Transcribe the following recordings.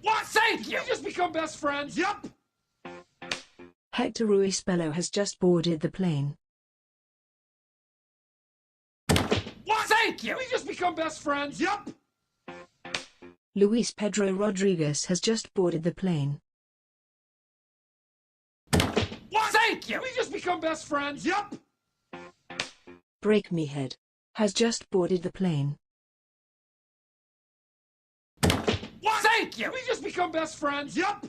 What? Thank you! We just become best friends? Yup! Hector Ruiz Bello has just boarded the plane. What? Thank you! We just become best friends? Yup! Luis Pedro Rodriguez has just boarded the plane. What? Thank you! We just become best friends? Yup! Break Me Head has just boarded the plane. What? Thank you! We just become best friends? Yup!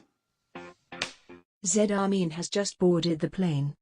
Zed Armin has just boarded the plane.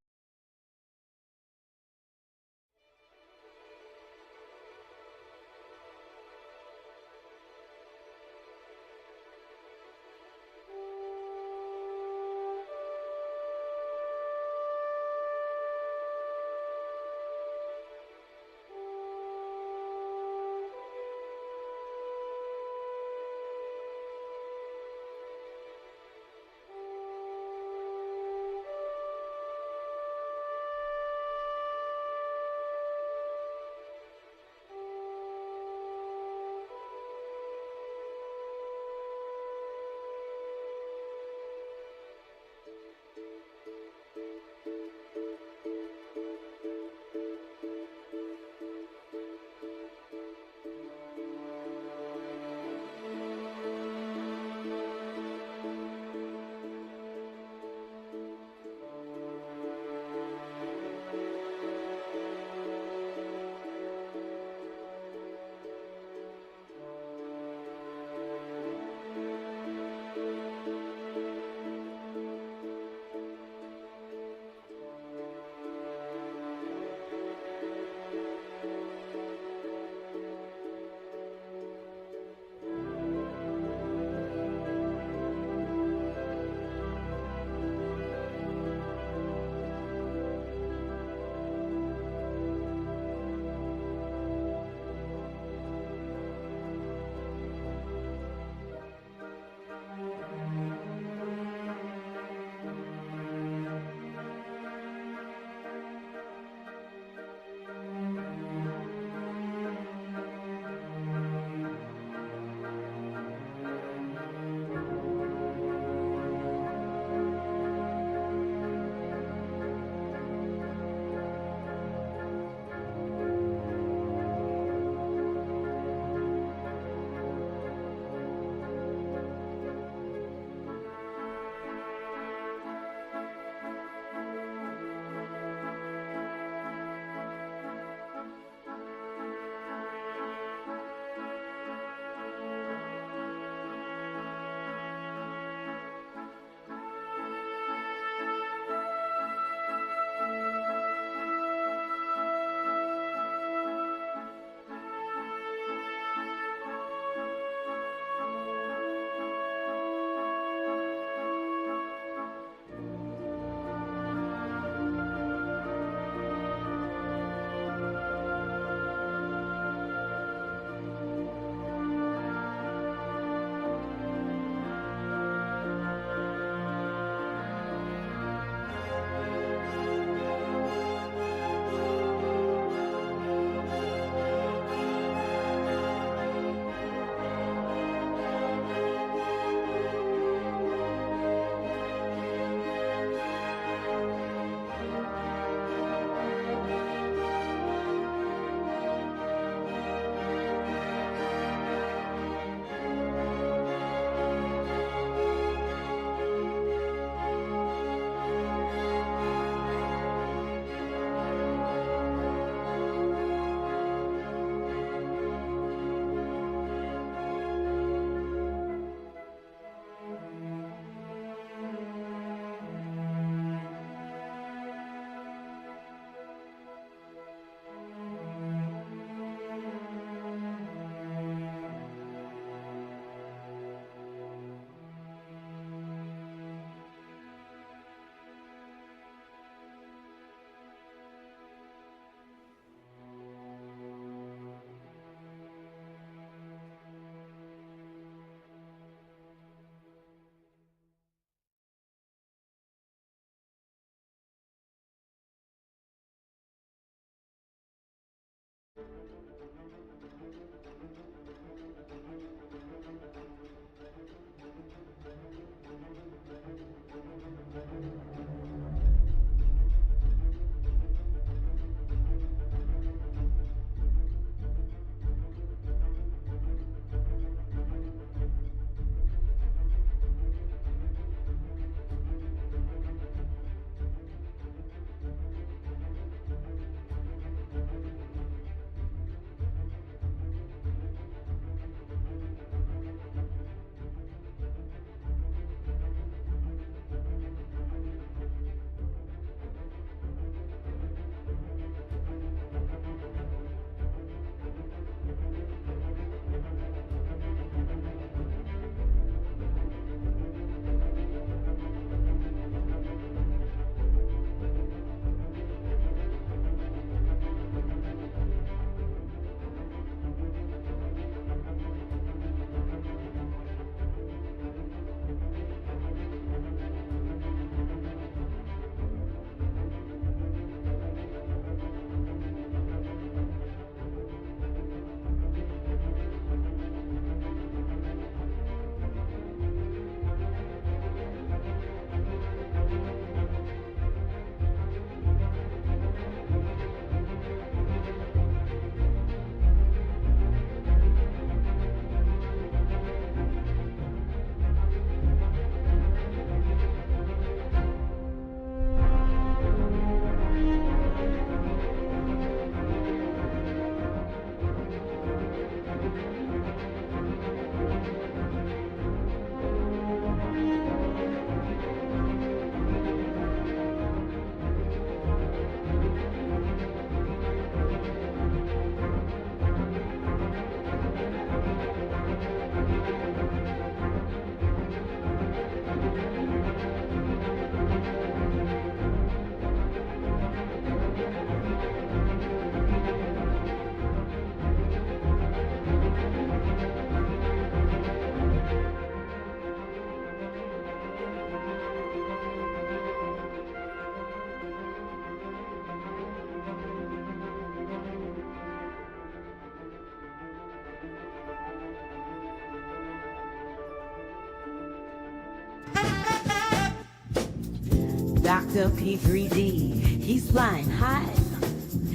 Dr. P3D, he's flying high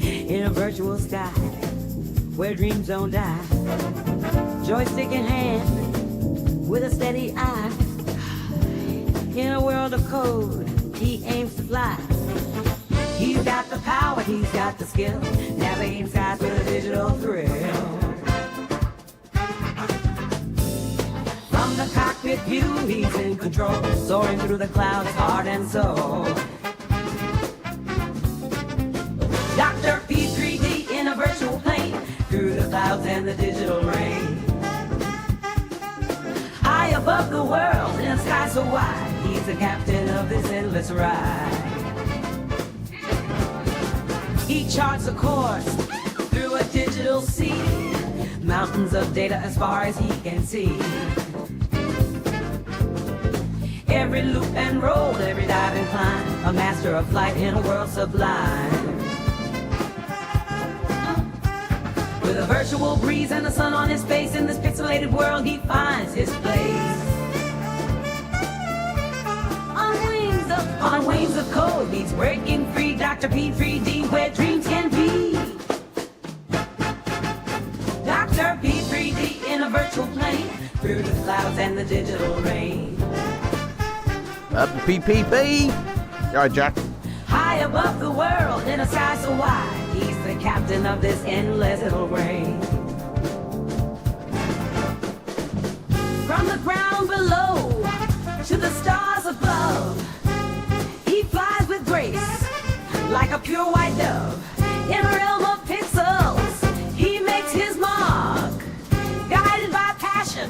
in a virtual sky where dreams don't die. Joystick in hand with a steady eye. In a world of code, he aims to fly. He's got the power, he's got the skill, navigating skies with a digital thrill. From the cockpit view, he's in control, soaring through the clouds, heart and soul. Dr. P3D in a virtual plane, through the clouds and the digital rain. High above the world, in a sky so wide, he's the captain of this endless ride. He charts a course through a digital sea, mountains of data as far as he can see. Every loop and roll, every dive and climb, a master of flight in a world sublime. With a virtual breeze and the sun on his face, in this pixelated world he finds his place. On wings of code, he's breaking free, Dr. P3D, where dreams can be. Dr. P3D in a virtual plane, through the clouds and the digital rain. Up the PPP. All right, Jack. High above the world, in a sky so wide, he's the captain of this endless little rain. From the ground below to the stars above, he flies with grace, like a pure white dove. In a realm of pixels, he makes his mark, guided by passion,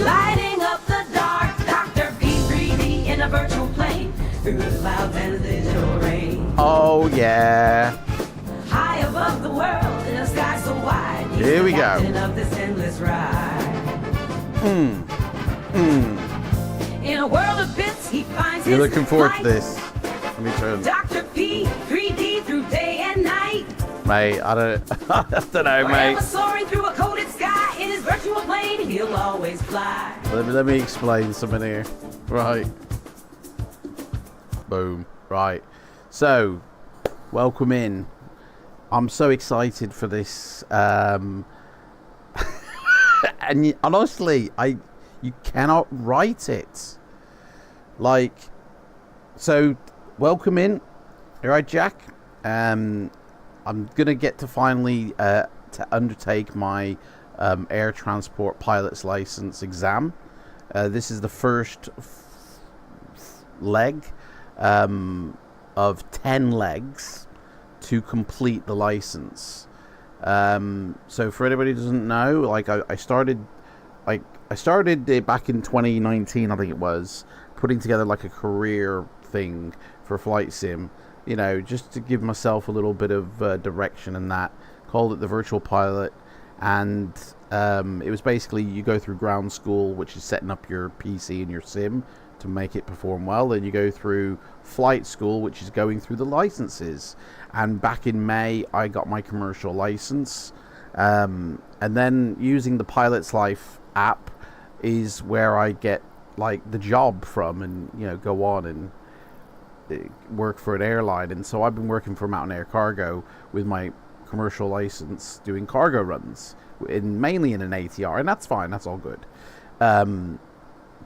lighting up the dark. Dr. P3D in a virtual plane, through the clouds and the digital rain. Oh, yeah. High above the world, in a sky so wide, he's Here we the go. captain of this endless ride. In a world of bits, he finds You're his looking forward light. to this. Let me turn. Dr. P3D through day and night. Mate, I don't know, Forever mate. soaring through a coded sky, in his virtual plane, he'll always fly. Let me explain something here. Right. Boom. Right. So, welcome in. I'm so excited for this. And honestly, you cannot write it. Like, so welcome in. All right, Jack. I'm gonna get to finally to undertake my air transport pilot's license exam. This is the first leg of 10 legs to complete the license. So for anybody who doesn't know, like I started it back in 2019, I think it was, putting together like a career thing for FLIGHTSIM, you know, just to give myself a little bit of direction, and that called it the virtual pilot. And it was basically, you go through ground school, which is setting up your PC and your sim to make it perform well. Then you go through flight school, which is going through the licenses. And back in May, I got my commercial license. And then using the Pilot's Life app is where I get like the job from, and you know, go on and work for an airline. And so I've been working for Mountain Air Cargo with my commercial license, doing cargo runs, mainly in an ATR, and that's fine, that's all good.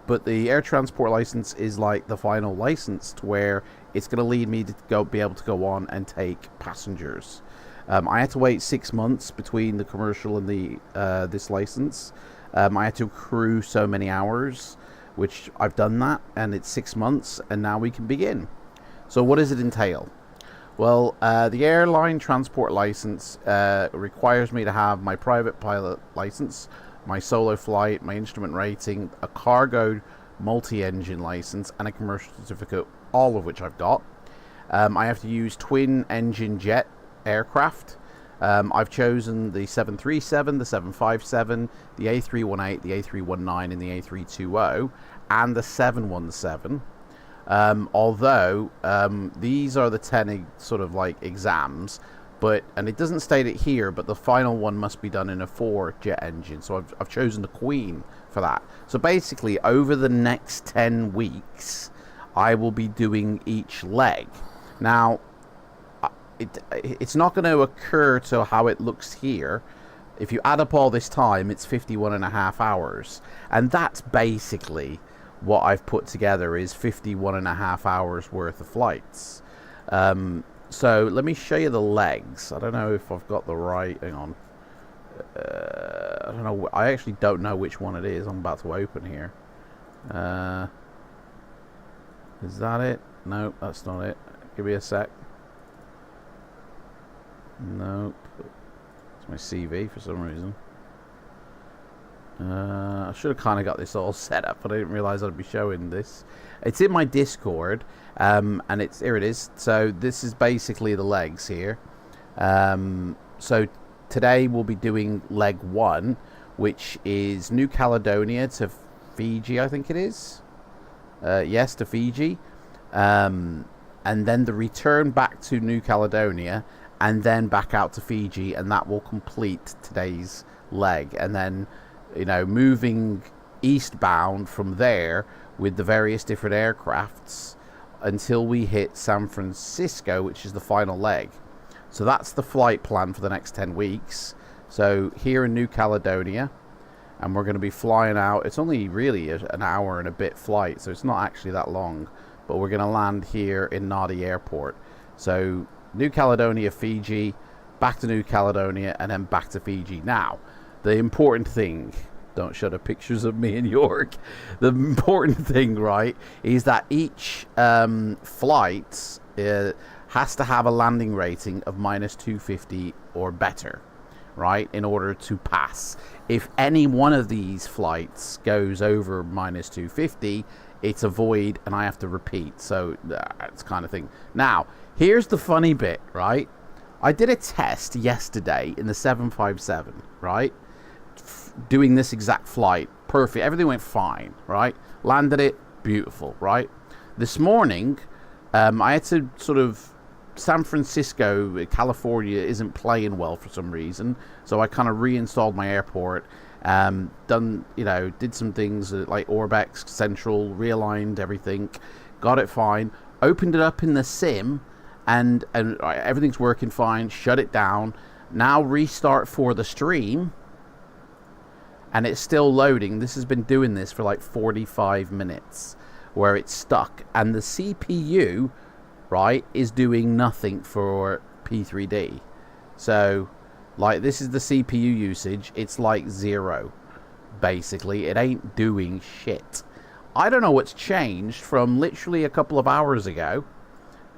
But the air transport license is like the final license, to where it's going to lead me to be able to go on and take passengers. I had to wait 6 months between the commercial and the this license. I had to accrue so many hours, which I've done that, and it's 6 months, and now we can begin. So what does it entail? Well, the airline transport license requires me to have my private pilot license, my solo flight, my instrument rating, a cargo multi-engine license, and a commercial certificate, all of which I've got. I have to use twin engine jet aircraft. I've chosen the 737, the 757, the A318, the A319, and the A320, and the 717. Although these are the 10 sort of like exams, and it doesn't state it here, but the final one must be done in a 4 jet engine. So I've chosen the Queen for that. So basically, over the next 10 weeks, I will be doing each leg. Now, it's not going to occur to how it looks here. If you add up all this time, it's 51.5 hours. And that's basically what I've put together, is 51.5 hours worth of flights. So let me show you the legs. I don't know if I've got the right... Hang on. I don't know. I actually don't know which one it is. I'm about to open here. Is that it? No, that's not it. Give me a sec. Nope. It's my CV for some reason. I should have kind of got this all set up, but I didn't realize I'd be showing this. It's in my Discord, and here it is. So this is basically the legs here. So today we'll be doing leg 1, which is New Caledonia to Fiji, I think it is. Yes, to Fiji. And then the return back to New Caledonia, and then back out to Fiji, and that will complete today's leg. And then, you know, moving eastbound from there with the various different aircrafts until we hit San Francisco, which is the final leg. So that's the flight plan for the next 10 weeks. So here in New Caledonia, and we're going to be flying out. It's only really an hour and a bit flight, so it's not actually that long. But we're going to land here in Nadi Airport. So New Caledonia, Fiji, back to New Caledonia, and then back to Fiji. Now, the important thing, don't show the pictures of me in York. The important thing, right, is that each flight has to have a landing rating of -250 or better, right, in order to pass. If any one of these flights goes over -250, it's a void and I have to repeat. So that's kind of thing. Now, here's the funny bit, right? I did a test yesterday in the 757, right? Doing this exact flight. Perfect. Everything went fine, right? Landed it. Beautiful, right? This morning, I had to sort of... San Francisco, California isn't playing well for some reason, so I kind of reinstalled my airport, did some things like Orbex Central, realigned everything, got it fine, opened it up in the sim, and everything's working fine, shut it down, now restart for the stream, and it's still loading. This has been doing this for like 45 minutes, where it's stuck, and the CPU... right, is doing nothing for P3D. So, like, this is the CPU usage. It's like 0, basically. It ain't doing shit. I don't know what's changed from literally a couple of hours ago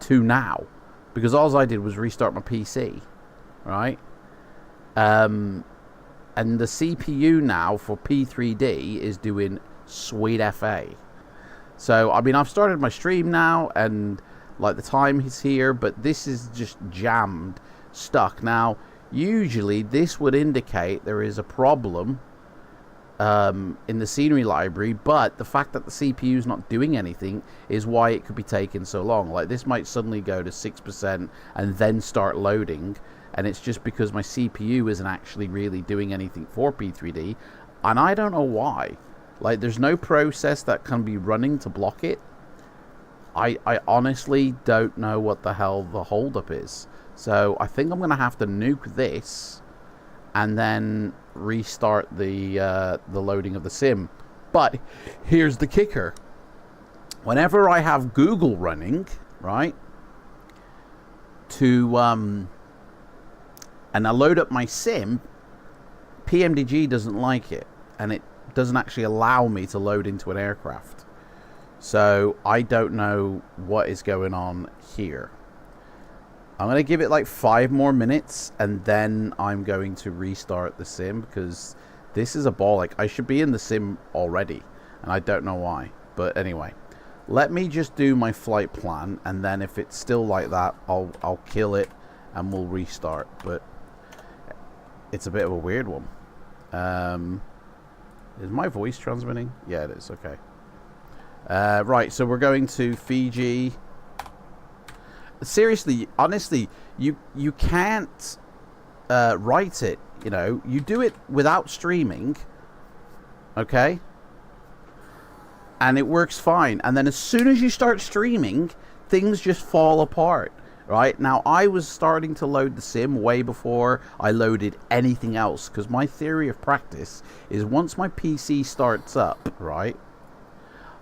to now, because all I did was restart my PC, right? And the CPU now for P3D is doing sweet FA. So, I mean, I've started my stream now, and... like, the time is here, but this is just jammed, stuck. Now, usually this would indicate there is a problem in the scenery library, but the fact that the CPU is not doing anything is why it could be taking so long. Like, this might suddenly go to 6% and then start loading, and it's just because my CPU isn't actually really doing anything for P3D, and I don't know why. Like, there's no process that can be running to block it. I honestly don't know what the hell the holdup is. So I think I'm going to have to nuke this and then restart the loading of the sim. But here's the kicker. Whenever I have Google running, right, and I load up my sim, PMDG doesn't like it, and it doesn't actually allow me to load into an aircraft. So, I don't know what is going on here. I'm going to give it like 5 more minutes, and then I'm going to restart the sim, because this is a ball. Like, I should be in the sim already, and I don't know why. But anyway, let me just do my flight plan, and then if it's still like that, I'll kill it, and we'll restart. But it's a bit of a weird one. Is my voice transmitting? Yeah, it is. Okay. Right, so we're going to Fiji. Seriously, honestly, you can't write it, you know. You do it without streaming, okay? and it works fine. And then as soon as you start streaming, things just fall apart. Right now, I was starting to load the sim way before I loaded anything else, because my theory of practice is once my PC starts up, right,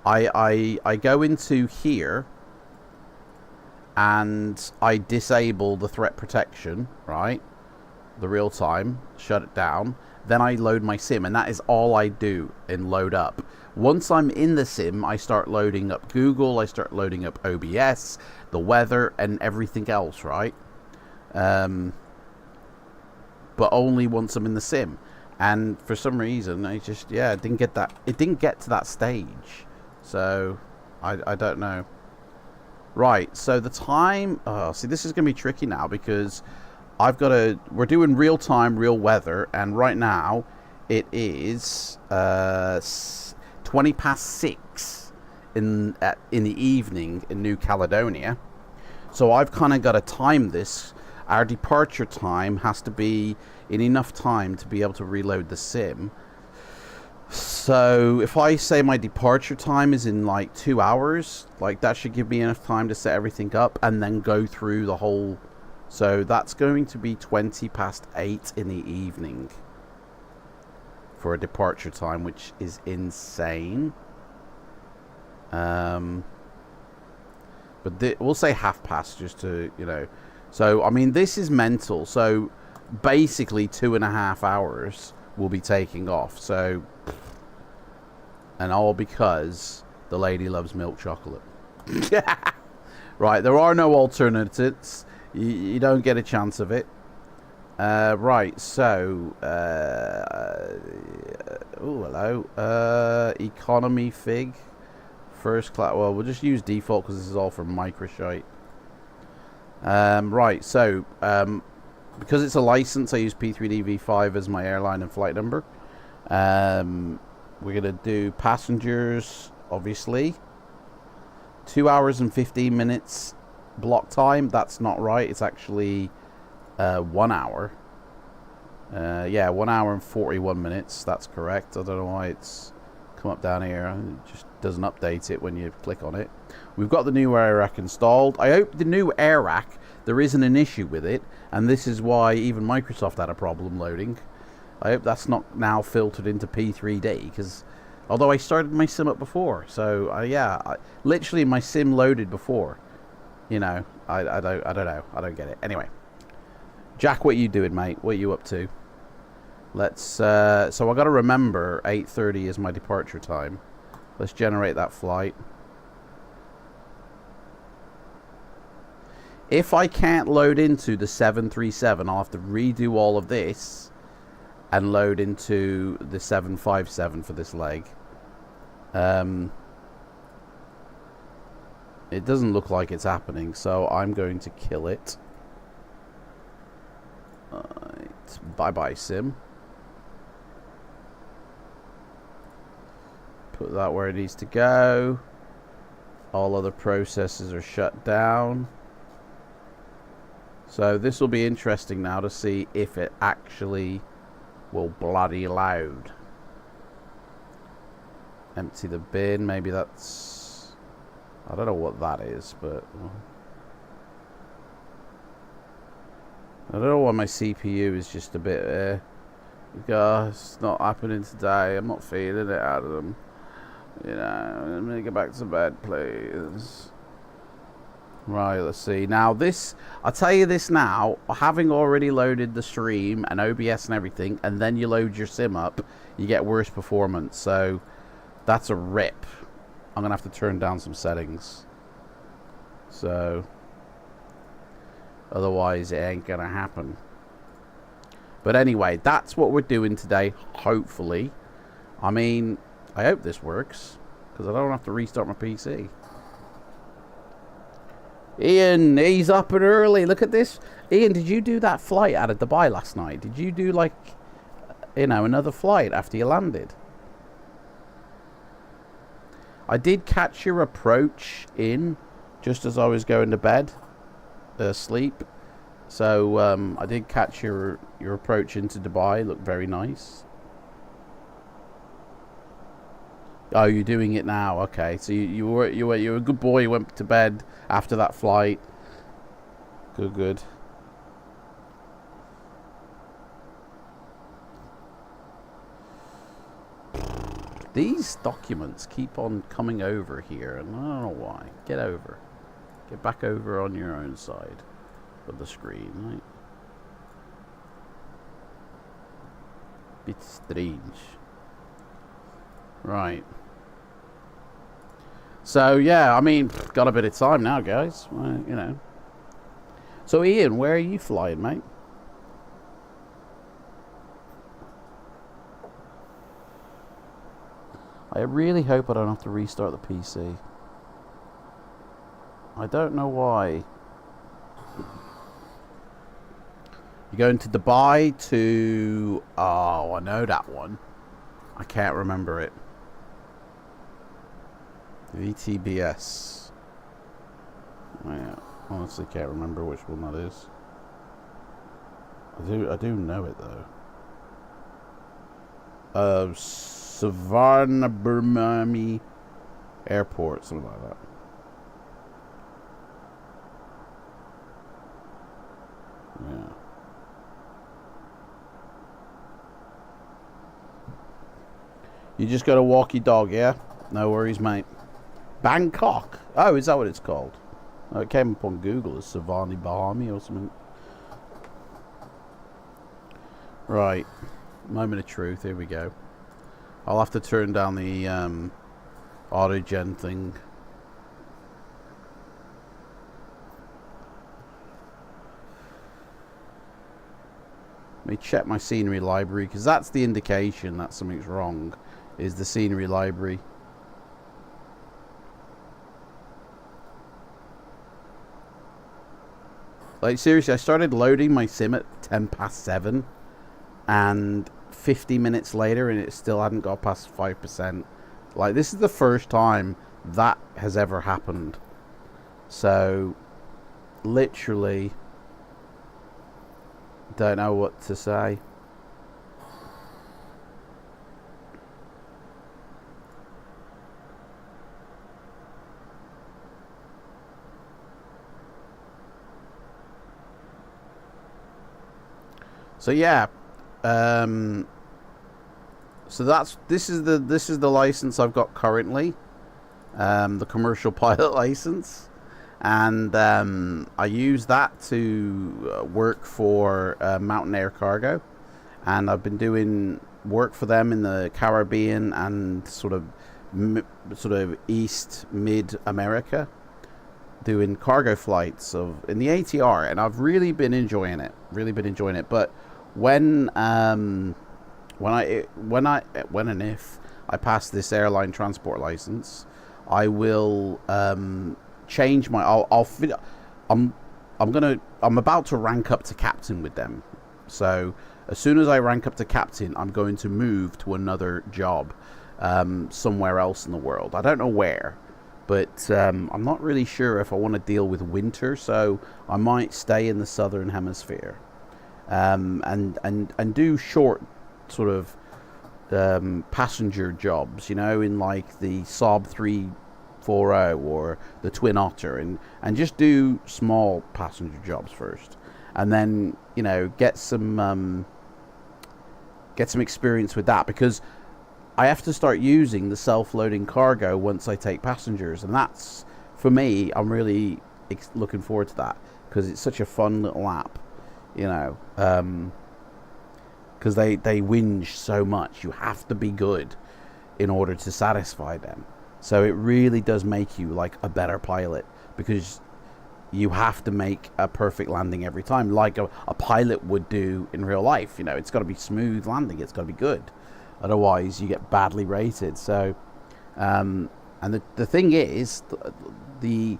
I go into here and I disable the threat protection, right, the real time, shut it down. Then I load my sim, and that is all I do in load up. Once I'm in the sim, I start loading up Google, I start loading up OBS, the weather, and everything else, right? But only once I'm in the sim. And for some reason, I just, yeah, it didn't get to that stage. So, I don't know. Right, so the time, oh, see, this is going to be tricky now, because we're doing real time, real weather, and right now it is 20 past 6 in the evening in New Caledonia. So I've kind of got to time this. Our departure time has to be in enough time to be able to reload the sim. So if I say my departure time is in like 2 hours, like that should give me enough time to set everything up and then go through the whole. So that's going to be 20 past 8 in the evening for a departure time, which is insane. But we'll say half past just to, you know. So, I mean, this is mental. So, basically 2.5 hours will be taking off. So, and all because the lady loves milk chocolate. Right, there are no alternatives. You don't get a chance of it. Right, so oh, hello. Economy fig, first class. Well, we'll just use default because this is all from microshite. Right, so because it's a license, I use P3Dv5 as my airline and flight number. We're gonna do passengers, obviously. 2 hours and 15 minutes block time. That's not right. It's actually 1 hour. Yeah, 1 hour and 41 minutes. That's correct. I don't know why it's come up down here. It just doesn't update it when you click on it. We've got the new air rack installed. I hope the new air rack, there isn't an issue with it, and this is why even Microsoft had a problem loading. I hope that's not now filtered into P3D, because although I started my sim up before, so yeah, literally my sim loaded before. You know, I don't know. I don't get it. Anyway, Jack, what are you doing, mate? What are you up to? Let's, so I got to remember 8:30 is my departure time. Let's generate that flight. If I can't load into the 737, I'll have to redo all of this and load into the 757 for this leg. It doesn't look like it's happening, so I'm going to kill it. Bye-bye, sim. Put that where it needs to go. All other processes are shut down. So this will be interesting now to see if it actually will bloody load. Empty the bin. Maybe that's... I don't know what that is, but... I don't know why my CPU is just a bit... it's not happening today. I'm not feeling it out of them. You know, let me get back to bed, please. Right, let's see. Now this, I'll tell you this now, having already loaded the stream and OBS and everything, and then you load your sim up, you get worse performance. So that's a rip. I'm gonna have to turn down some settings. So otherwise it ain't gonna happen. But anyway, that's what we're doing today, hopefully. I mean, I hope this works, because I don't have to restart my PC. Ian, he's up and early. Look at this. Ian, did you do that flight out of Dubai last night? Did you do, like, you know, another flight after you landed? I did catch your approach in just as I was going to bed, sleep. So I did catch your approach into Dubai. Looked very nice. Oh, you're doing it now. Okay, so you were a good boy. You went to bed after that flight. Good. These documents keep on coming over here, and I don't know why. Get over. Get back over on your own side of the screen, right? Bit strange. Right. So, yeah, I mean, got a bit of time now, guys. Well, you know. So, Ian, where are you flying, mate? I really hope I don't have to restart the PC. I don't know why. You're going to Dubai to... Oh, I know that one. I can't remember it. VTBS. Yeah, honestly can't remember which one that is. I do know it though. Savarnabhumi Airport, something like that. Yeah. You just got a walkie dog, yeah? No worries, mate. Bangkok. Oh, is that what it's called? Oh, it came up on Google as Savani Bahami or something. Right. Moment of truth. Here we go. I'll have to turn down the auto-gen thing. Let me check my scenery library, because that's the indication that something's wrong, is the scenery library. Like, seriously, I started loading my sim at 7:10, and 50 minutes later, and it still hadn't got past 5%. Like, this is the first time that has ever happened. So, literally, don't know what to say. So yeah, so this is the license I've got currently, the commercial pilot license, and I use that to work for Mountain Air Cargo, and I've been doing work for them in the Caribbean and sort of East Mid America, doing cargo flights in the ATR, and I've really been enjoying it. But when and if I pass this airline transport license, I will change my. I'm about to rank up to captain with them. So as soon as I rank up to captain, I'm going to move to another job somewhere else in the world. I don't know where, but I'm not really sure if I want to deal with winter. So I might stay in the southern hemisphere. And do short sort of passenger jobs, you know, in like the Saab 340 or the Twin Otter, and just do small passenger jobs first, and then, you know, get some experience with that, because I have to start using the self-loading cargo once I take passengers, and that's, for me, I'm really looking forward to that, because it's such a fun little app. You know, because they whinge so much. You have to be good in order to satisfy them. So it really does make you like a better pilot, because you have to make a perfect landing every time, like a pilot would do in real life. You know, it's got to be smooth landing. It's got to be good. Otherwise, you get badly rated. So, and the thing is, the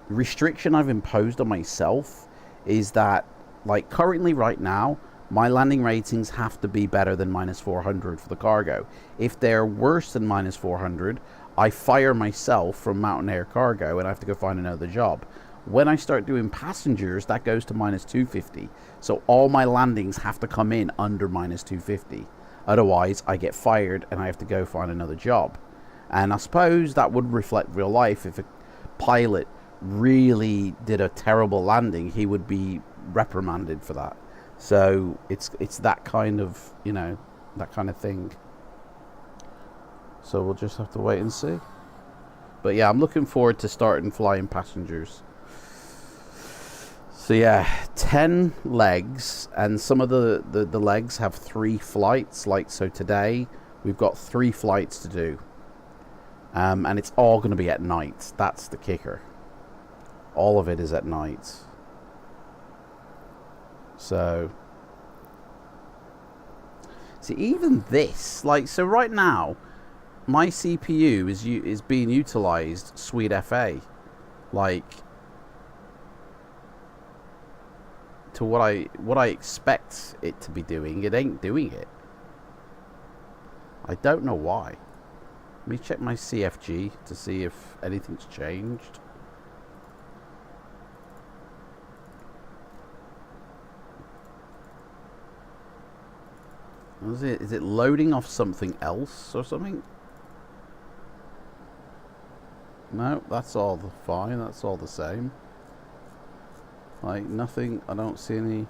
restriction I've imposed on myself is that, like, currently right now, my landing ratings have to be better than -400 for the cargo. If they're worse than -400, I fire myself from Mountain Air Cargo and I have to go find another job. When I start doing passengers, that goes to -250. So all my landings have to come in under -250. Otherwise, I get fired and I have to go find another job. And I suppose that would reflect real life. If a pilot really did a terrible landing, he would be reprimanded for that. So it's that kind of, you know, that kind of thing. So we'll just have to wait and see. But yeah, I'm looking forward to starting flying passengers. So yeah, 10 legs, and some of the legs have 3 flights. Like, so today we've got 3 flights to do. And it's all going to be at night. That's the kicker. All of it is at night. So, see, even this, like, so right now, my CPU is being utilized sweet FA, like, to what I expect it to be doing. It ain't doing it. I don't know why. Let me check my CFG to see if anything's changed. Is it loading off something else or something? No, that's all fine. That's all the same. Like, nothing. I don't see any.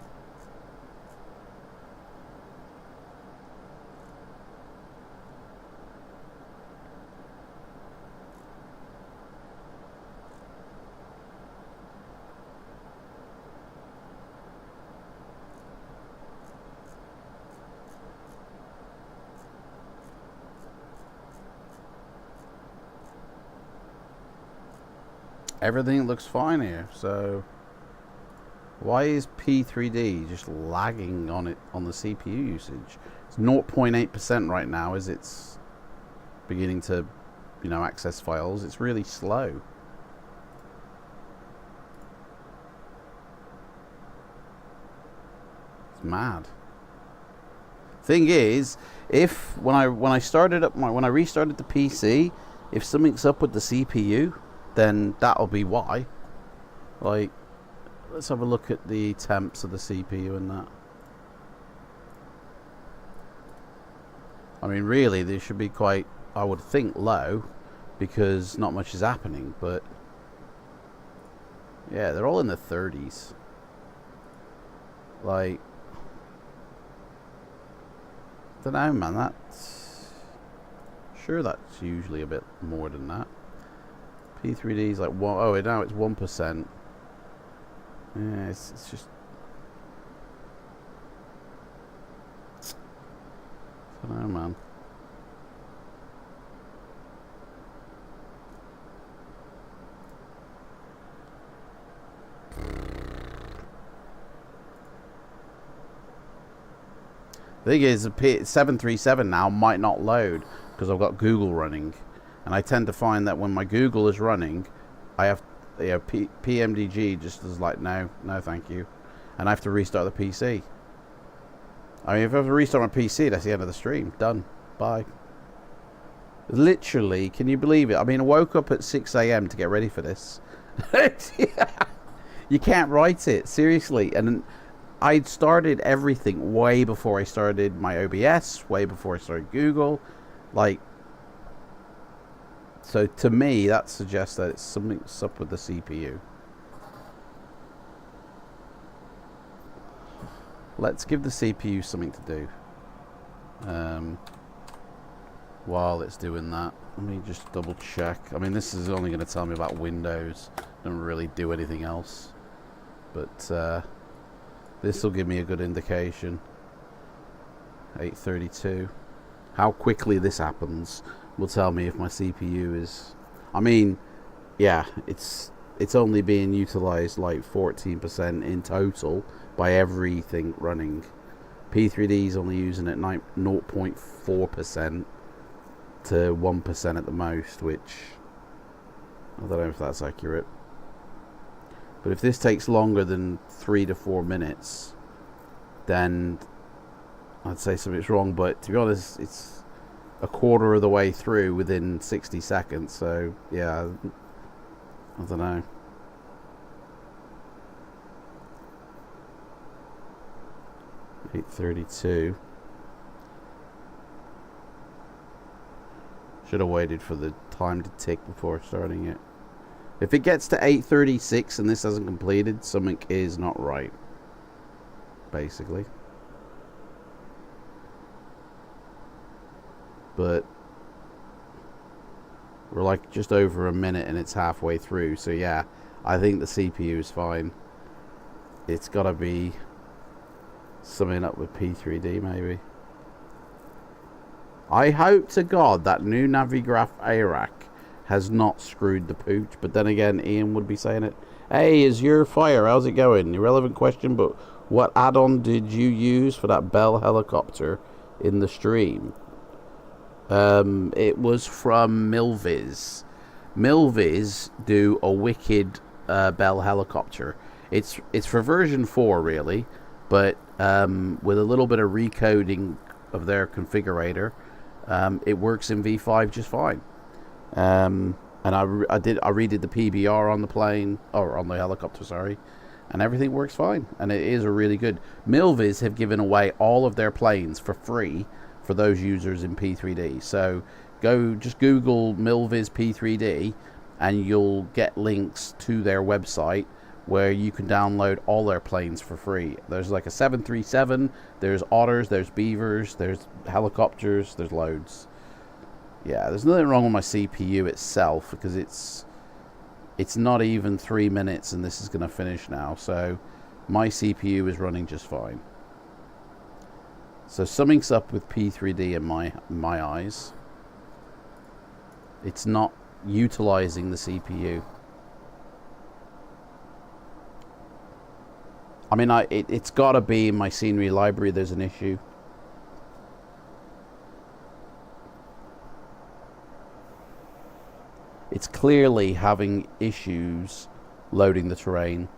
Everything looks fine here. So why is P3D just lagging on it on the CPU usage? It's 0.8% right now as it's beginning to, you know, access files. It's really slow. It's mad. Thing is, if when I restarted the PC, if something's up with the CPU, then that'll be why. Like, let's have a look at the temps of the CPU and that. I mean, really, they should be quite, I would think, low, because not much is happening, but yeah, they're all in the 30s. Like, I don't know, man, that's, sure, that's usually a bit more than that. P3D is like one, oh, now it's 1%. Yeah, it's just, I don't know, man. The thing is, the 737 now might not load because I've got Google running, and I tend to find that when my Google is running, I have, you know, PMDG just is like, no, thank you, and I have to restart the PC. I mean, if I have to restart my PC, that's the end of the stream. Done. Bye. Literally, can you believe it? I mean, I woke up at 6 a.m. to get ready for this. You can't write it, seriously. And I'd started everything way before I started my OBS, way before I started Google. Like, so to me, that suggests that it's something's up with the CPU. Let's give the CPU something to do. While it's doing that, let me just double check. I mean, this is only going to tell me about Windows. Doesn't really do anything else. But this will give me a good indication. 8:32. How quickly this happens will tell me if my CPU is... I mean, yeah, it's only being utilized like 14% in total by everything running. P3D is only using it 0.4% to 1% at the most, which I don't know if that's accurate. But if this takes longer than 3 to 4 minutes, then I'd say something's wrong. But to be honest, it's a quarter of the way through within 60 seconds. So yeah, I don't know. $8:32. Should have waited for the time to tick before starting it. If it gets to 8:36 and this hasn't completed, something is not right. Basically. But we're like just over a minute and it's halfway through. So yeah, I think the CPU is fine. It's got to be something up with P3D maybe. I hope to God that new Navigraph ARAC has not screwed the pooch. But then again, Ian would be saying it. Hey, is your fire? How's it going? Irrelevant question, but what add-on did you use for that Bell helicopter in the stream? It was from Milviz. Milviz do a wicked Bell helicopter. It's for version 4 really, but with a little bit of recoding of their configurator, it works in V5 just fine. And I redid the PBR on the plane, or on the helicopter, sorry, and everything works fine. And it is a really good. Milviz have given away all of their planes for free for those users in P3D. So just Google Milviz P3D and you'll get links to their website where you can download all their planes for free. There's like a 737, there's Otters, there's Beavers, there's helicopters, there's loads. Yeah, there's nothing wrong with my CPU itself because it's not even 3 minutes and this is going to finish now. So my CPU is running just fine. So something's up with P3D in my eyes. It's not utilizing the CPU. I mean, it's got to be in my scenery library there's an issue. It's clearly having issues loading the terrain.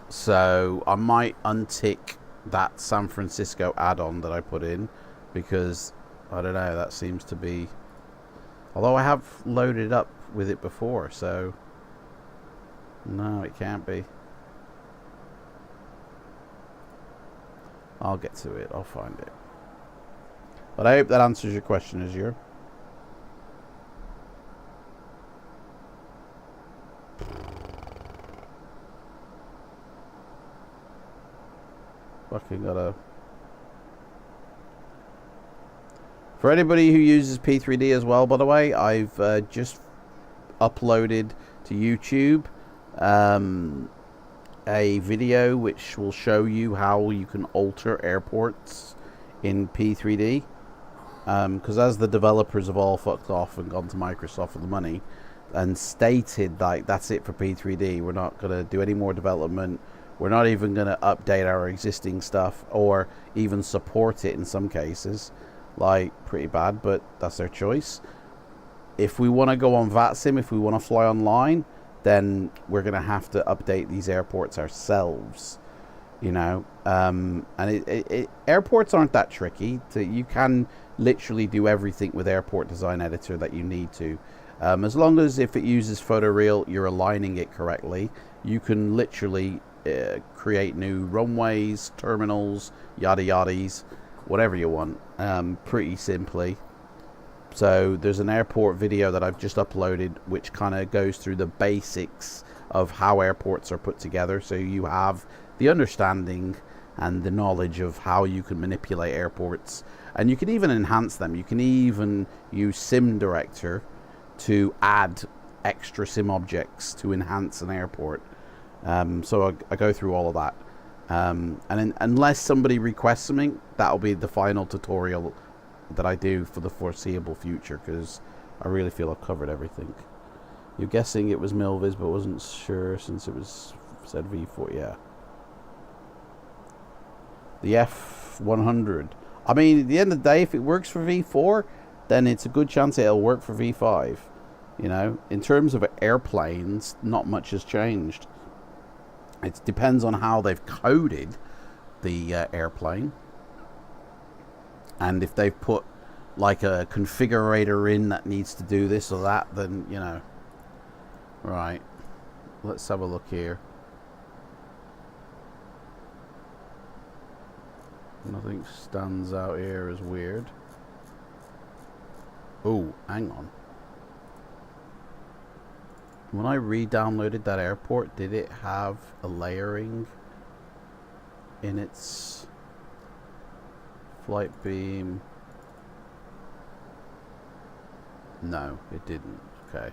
So I might untick that San Francisco add-on that I put in because, I don't know, that seems to be... Although I have loaded up with it before, so... No, it can't be. I'll get to it. I'll find it. But I hope that answers your question, Azure. Fucking gotta... For anybody who uses P3D as well, by the way, I've just uploaded to YouTube a video which will show you how you can alter airports in P3D. Because as the developers have all fucked off and gone to Microsoft for the money and stated like that's it for P3D, we're not going to do any more development, we're not even going to update our existing stuff or even support it in some cases, like pretty bad, but that's their choice. If we want to go on VATSIM, if we want to fly online, then we're going to have to update these airports ourselves, you know. And airports aren't that tricky. You can literally do everything with Airport Design Editor that you need to. As long as if it uses photoreal, you're aligning it correctly, you can literally create new runways, terminals, yada yadas, whatever you want, pretty simply. So there's an airport video that I've just uploaded which kind of goes through the basics of how airports are put together, so you have the understanding and the knowledge of how you can manipulate airports, and you can even enhance them. You can even use Sim Director to add extra sim objects to enhance an airport. So I go through all of that, and unless somebody requests something, that'll be the final tutorial that I do for the foreseeable future, because I really feel I've covered everything. You're guessing it was Milviz, but wasn't sure since it was said V4. Yeah, the F100. I mean, at the end of the day, if it works for V4, then it's a good chance it'll work for V5. You know, in terms of airplanes, not much has changed. It depends on how they've coded the airplane. And if they've put like a configurator in that needs to do this or that, then, you know. Right. Let's have a look here. Nothing stands out here as weird. Oh, hang on. When I re-downloaded that airport, did it have a layering in its flight beam? No, it didn't. Okay.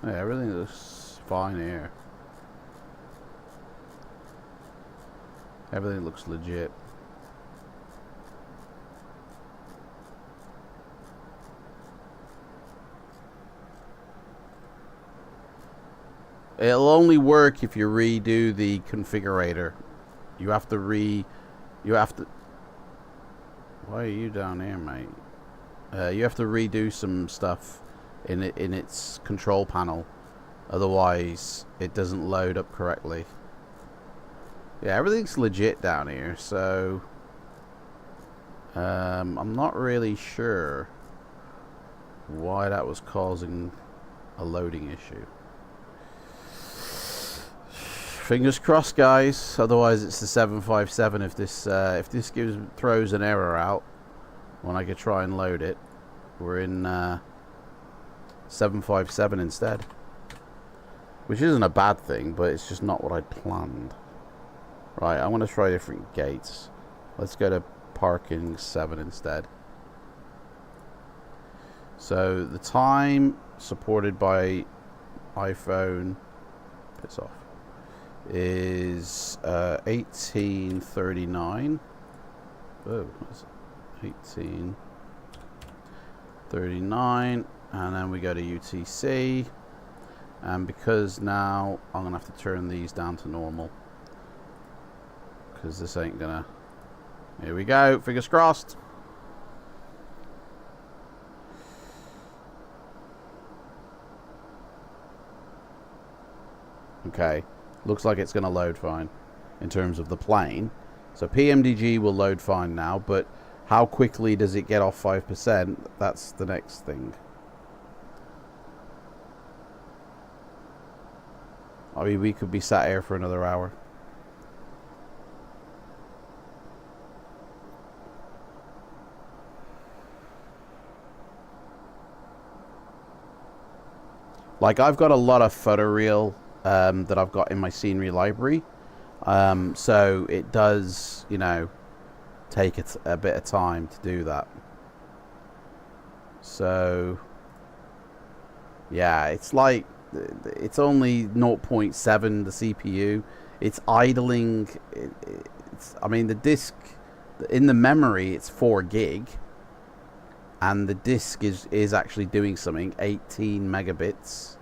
Yeah, everything looks fine here. Everything looks legit. It'll only work if you redo the configurator. You have to Why are you down here, mate? You have to redo some stuff in its control panel. Otherwise, it doesn't load up correctly. Yeah, everything's legit down here, so I'm not really sure why that was causing a loading issue. Fingers crossed, guys. Otherwise, it's the 757. If this throws an error out when I could try and load it, we're in 757 instead, which isn't a bad thing, but it's just not what I'd planned. Right, I want to try different gates. Let's go to parking 7 instead. So the time supported by iPhone, piss off, is 1839. Oh, that's 1839, and then we go to UTC, and because now I'm gonna have to turn these down to normal because this ain't gonna. Here we go, fingers crossed. Okay, looks like it's going to load fine in terms of the plane. So PMDG will load fine now, but how quickly does it get off 5%? That's the next thing. I mean, we could be sat here for another hour. Like, I've got a lot of photoreal that I've got in my scenery library, so it does, you know, take a bit of time to do that. So yeah, it's like it's only 0.7 the CPU. It's idling. I mean, the disk in the memory, it's 4 gig, and the disk is actually doing something, 18 megabits.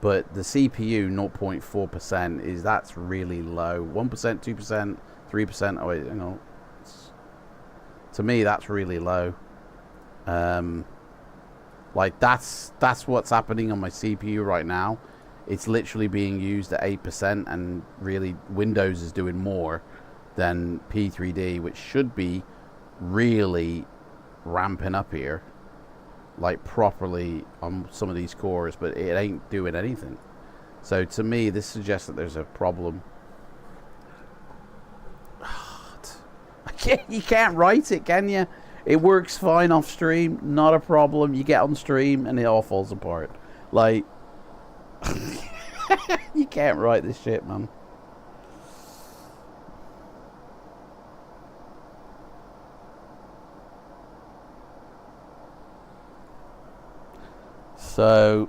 But the CPU, 0.4%, that's really low. 1%, 2%, 3%. Oh wait, you know, to me that's really low. Like that's what's happening on my CPU right now. It's literally being used at 8%, and really Windows is doing more than P3D, which should be really ramping up here, like properly on some of these cores, but it ain't doing anything. So to me, this suggests that there's a problem. You can't write it, can you? It works fine off stream, not a problem. You get on stream and it all falls apart. Like, you can't write this shit, man. So,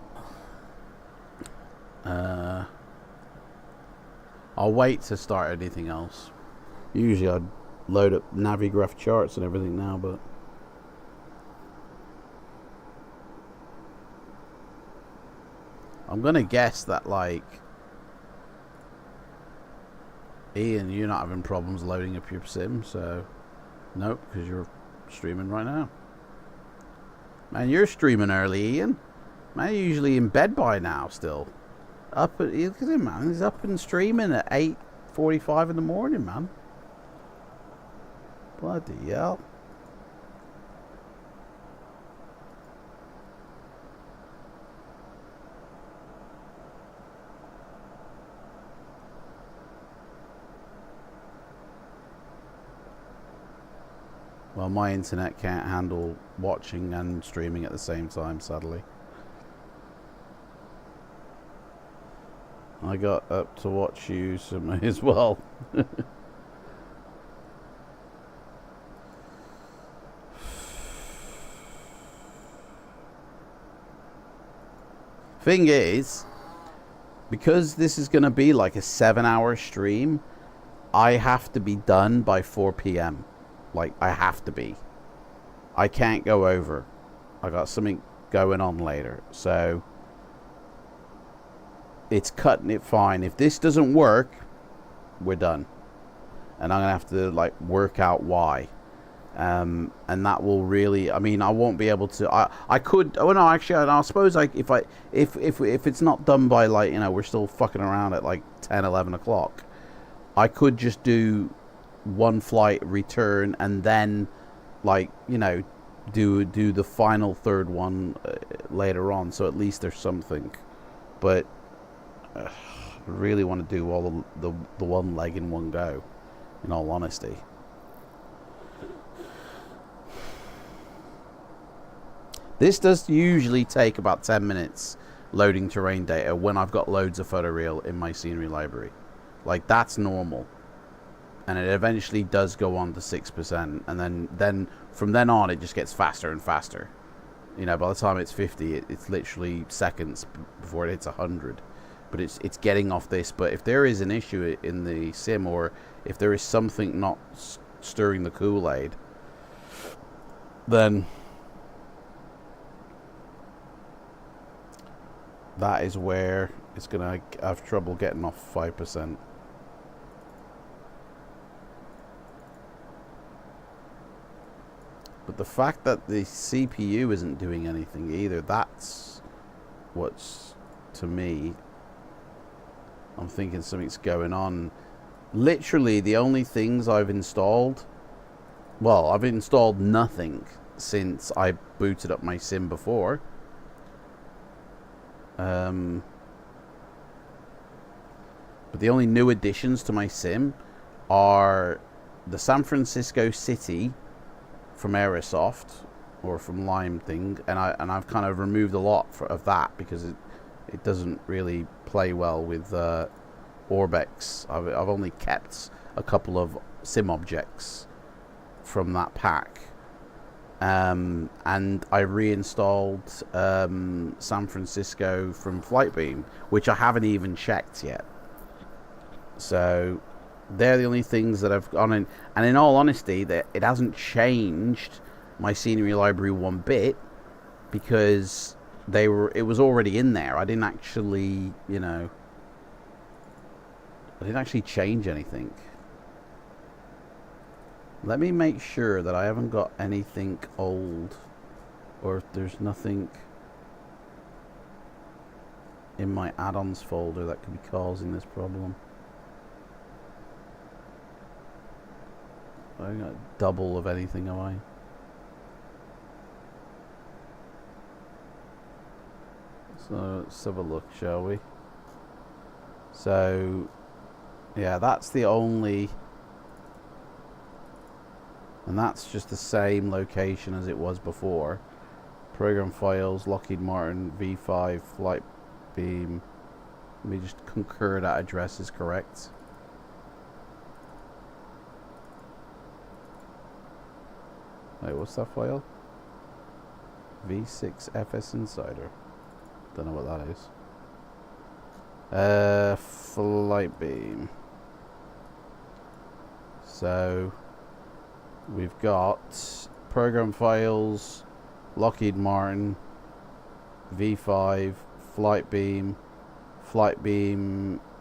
I'll wait to start anything else. Usually I'd load up Navigraph charts and everything now, but I'm gonna guess that, like, Ian, you're not having problems loading up your sim, so nope, because you're streaming right now. Man, you're streaming early, Ian. Man, you're usually in bed by now still. Look at him, man. He's up and streaming at 8:45 in the morning, man. Bloody hell. Well, my internet can't handle watching and streaming at the same time, sadly. I got up to watch you, so may as well. Thing is, because this is going to be like a 7-hour stream, I have to be done by 4 p.m. Like, I have to be. I can't go over. I got something going on later. So, it's cutting it fine. If this doesn't work, we're done. And I'm going to have to, like, work out why. And that will really, I mean, I won't be able to, I could, oh no, actually, I suppose, like, if it's not done by, like, you know, we're still fucking around at, like, 10, 11 o'clock, I could just do one flight, return, and then, like, you know, do the final third one later on, so at least there's something. But I really want to do all the one leg in one go, in all honesty. This does usually take about 10 minutes loading terrain data when I've got loads of photoreal in my scenery library. Like, that's normal. And it eventually does go on to 6%. And then from then on, it just gets faster and faster. You know, by the time it's 50, it's literally seconds before it hits 100. But it's getting off this. But if there is an issue in the sim, or if there is something not stirring the Kool-Aid, then that is where it's going to have trouble getting off 5%. But the fact that the CPU isn't doing anything either, that's what's, to me, I'm thinking something's going on. Literally, the only things I've installed, well, I've installed nothing since I booted up my sim before. But the only new additions to my sim are the San Francisco City from Aerosoft, or from Lime thing, and I've kind of removed a lot of that because it doesn't really play well with Orbex. I've only kept a couple of sim objects from that pack. And I reinstalled San Francisco from FLIGHTSIM, which I haven't even checked yet. So they're the only things that I've gone in. And in all honesty, that it hasn't changed my scenery library one bit, because it was already in there. I didn't actually, you know, I didn't actually change anything. Let me make sure that I haven't got anything old, or if there's nothing in my add-ons folder that could be causing this problem. I got double of anything, have I? So let's have a look, shall we? So yeah, that's the only. And that's just the same location as it was before. Program files, Lockheed Martin, V5, flight beam. Let me just concur that address is correct. Wait, what's that file? V6FS Insider. Don't know what that is. Flight beam. So we've got program files, Lockheed Martin, V5, flight beam,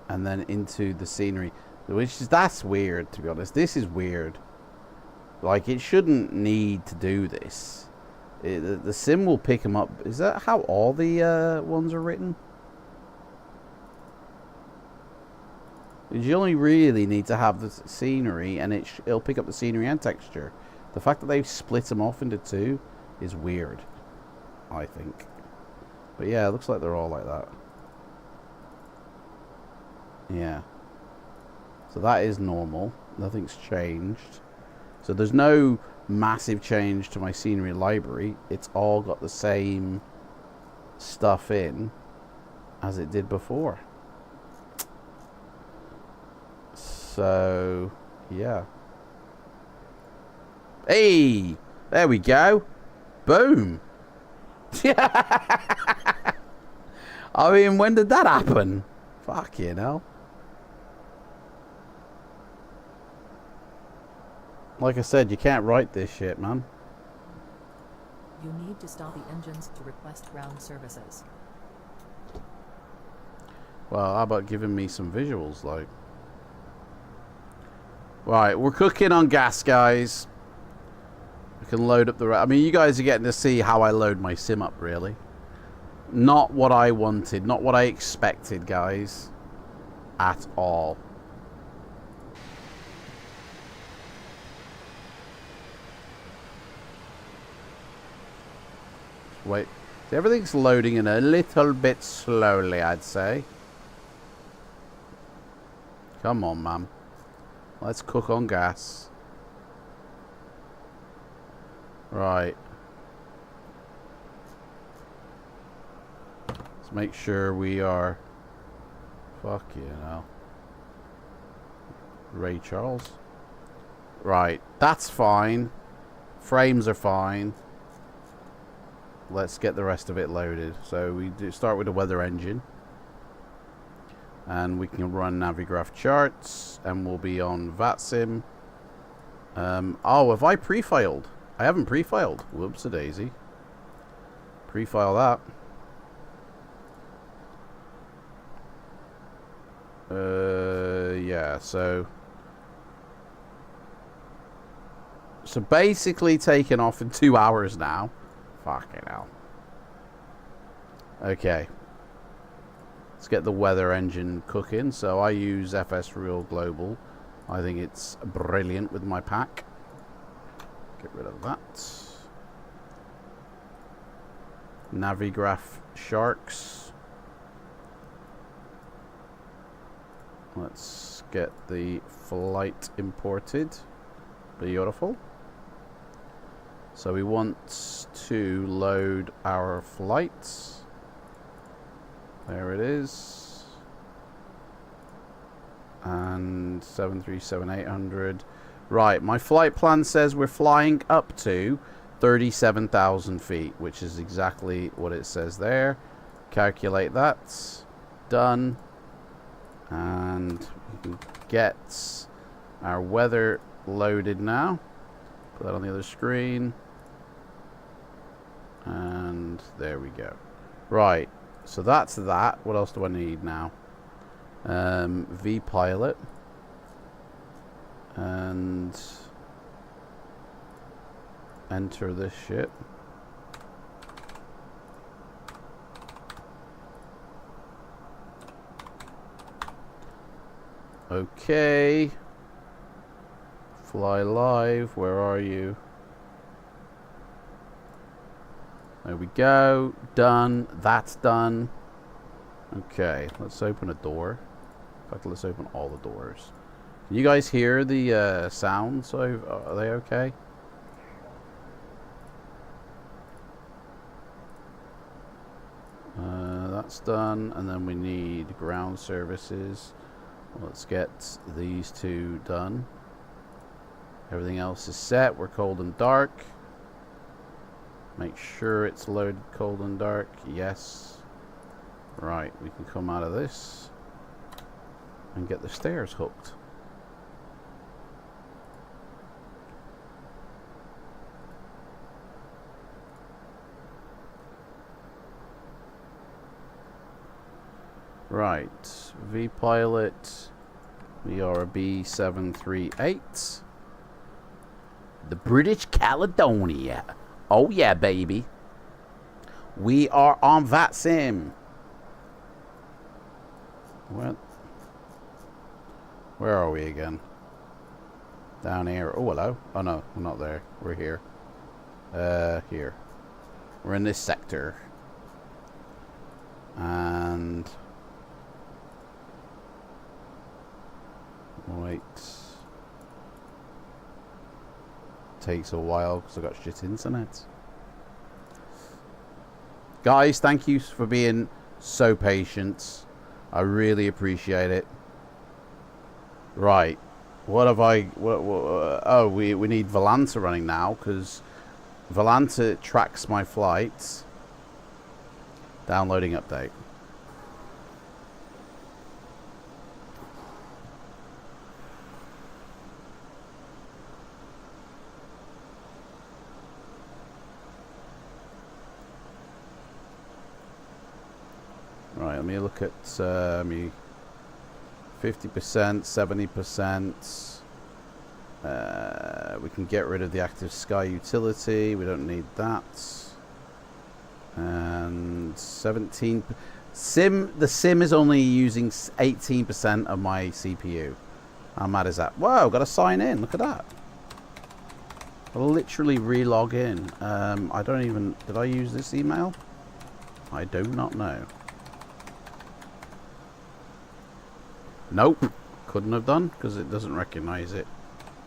and then into the scenery. That's weird, to be honest. This is weird. Like, it shouldn't need to do this. The sim will pick them up. Is that how all the ones are written? You only really need to have the scenery, and it'll pick up the scenery and texture. The fact that they've split them off into two is weird, I think. But yeah, it looks like they're all like that. Yeah. So that is normal. Nothing's changed. So there's no massive change to my scenery library. It's all got the same stuff in as it did before. So, yeah. Hey! There we go. Boom! I mean, when did that happen? Fucking hell. Like I said, you can't write this shit, man. You need to stop the engines to request ground services. Well, how about giving me some visuals, like... Right, we're cooking on gas, guys. We can load up the... I mean, you guys are getting to see how I load my sim up, really. Not what I wanted, not what I expected, guys. At all. Wait. Everything's loading in a little bit slowly, I'd say. Come on, man. Let's cook on gas. Right. Let's make sure we are... Fuck you know. Ray Charles. Right. That's fine. Frames are fine. Let's get the rest of it loaded. So we do start with the weather engine. And we can run Navigraph charts. And we'll be on FLIGHTSIM. Oh, have I pre-filed? I haven't pre-filed. Whoops-a-daisy. Pre-file that. Yeah, so basically taking off in 2 hours now. Fucking hell. Okay. Let's get the weather engine cooking. So I use FS Real Global. I think it's brilliant with my pack. Get rid of that. Navigraph Sharks. Let's get the flight imported. Beautiful. So we want to load our flights. There it is. And 737-800. Right, my flight plan says we're flying up to 37,000 feet, which is exactly what it says there. Calculate that. Done. And we can get our weather loaded now. Put that on the other screen. And there we go. Right, so that's that. What else do I need now? vPilot. And enter this shit. Okay. Fly live. Where are you? There we go. Done. That's done. Okay. Let's open a door. In fact, let's open all the doors. Can you guys hear the sounds? Are they okay? That's done. And then we need ground services. Let's get these two done. Everything else is set. We're cold and dark. Make sure it's loaded cold and dark. Yes. Right, we can come out of this and get the stairs hooked. Right, vPilot. We are a B738. The British Caledonia. Oh yeah, baby. We are on FLIGHTSIM. What? Where are we again? Down here. Oh, hello. Oh no, we're not there. We're here. Here. We're in this sector. And... wait. takes a while because I've got shit internet. Guys, thank you for being so patient. I really appreciate it. Right. What have I... oh, we need Volanta running now because Volanta tracks my flights. Downloading update. Right, let me look at me 50%, 70%. We can get rid of the active Sky utility. We don't need that. And 17. The sim is only using 18% of my CPU. How mad is that? Whoa, got to sign in. Look at that. I'll literally re-log in. I don't even... Did I use this email? I do not know. Nope. Couldn't have done because it doesn't recognize it.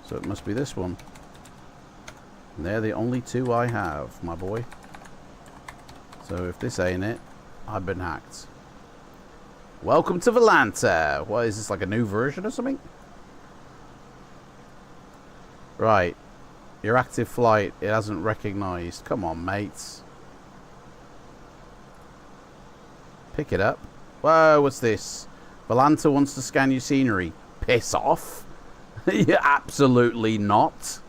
So it must be this one. And they're the only two I have, my boy. So if this ain't it, I've been hacked. Welcome to Volanta. What is this, like a new version or something? Right. Your active flight, it hasn't recognized. Come on, mates. Pick it up. Whoa, what's this? Volanta wants to scan your scenery. Piss off. Yeah, absolutely not.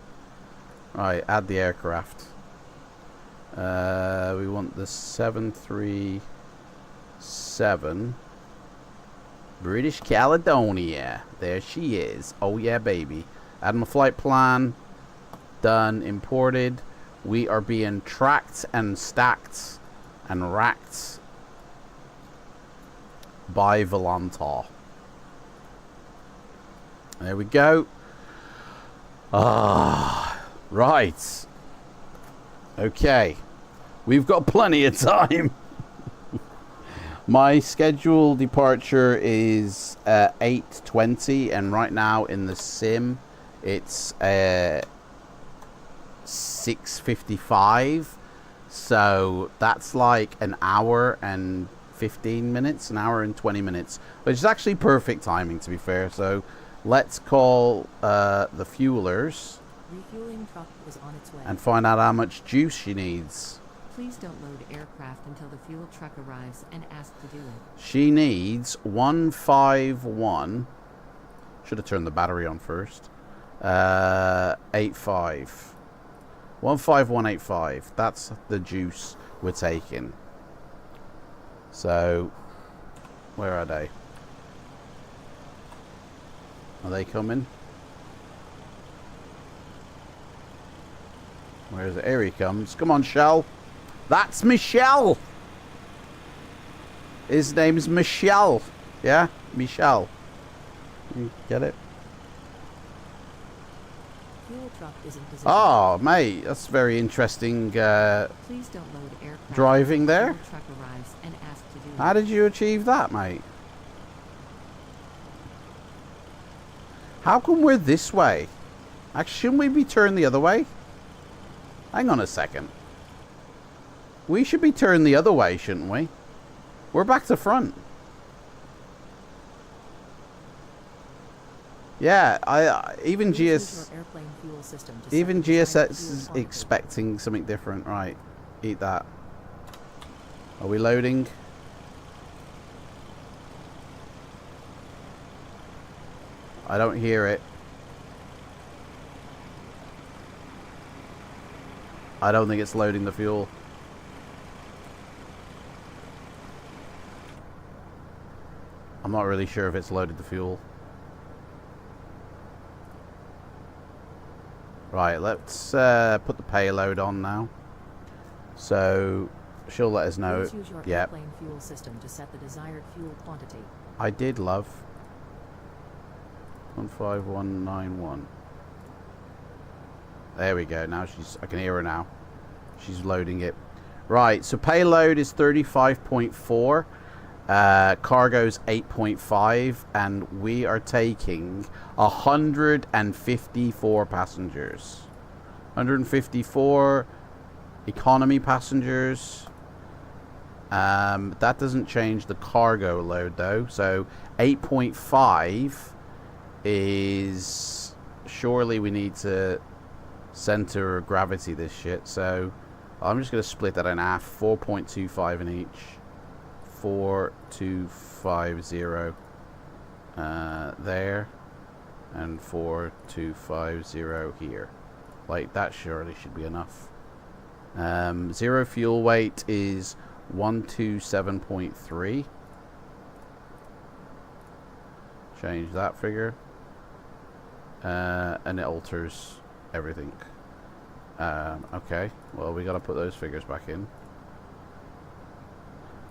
Right, add the aircraft. We want the 737. British Caledonia. There she is. Oh yeah, baby. Add my flight plan. Done. Imported. We are being tracked and stacked and racked by Volanta. There we go. Right. Okay. We've got plenty of time. My scheduled departure is 8:20, and right now in the sim it's 6:55. So that's like an hour and 15 minutes, an hour and 20 minutes, which is actually perfect timing, to be fair. So let's call the fuelers. Refueling truck is on its way. And find out how much juice she needs. Please don't load aircraft until the fuel truck arrives and ask to do it. She needs 151. Should have turned the battery on first. 85. 15185. That's the juice we're taking. So, where are they? Are they coming? Where is it? Here he comes. Come on, Shell. That's Michelle. His name's Michelle. Yeah? Michelle. You get it? Fuel truck is in position. Oh, mate. That's very interesting Please don't load aircraft driving there. Fuel truck arrives and ask to do it. How did you achieve that, mate? How come we're this way? Actually, shouldn't we be turned the other way? Hang on a second. We should be turned the other way, shouldn't we? We're back to front. Yeah, even GS... Even GSX is expecting something different. Right, eat that. Are we loading? I don't hear it. I don't think it's loading the fuel. I'm not really sure if it's loaded the fuel. Right, let's put the payload on now. So she'll let us know. Please use your airplane fuel system to set the desired fuel quantity. I did, love. 15191. There we go. Now I can hear her now. She's loading it. Right, so payload is 35.4. Cargo's 8.5, and we are taking 154 passengers. 154 economy passengers. That doesn't change the cargo load though. So 8.5 is, surely we need to center of gravity this shit. So I'm just going to split that in half. 4.25 in each. 4250 there, and 4250 here. Like, that surely should be enough. Zero fuel weight is 127.3. Change that figure, and it alters everything. Okay, well, we got to put those figures back in.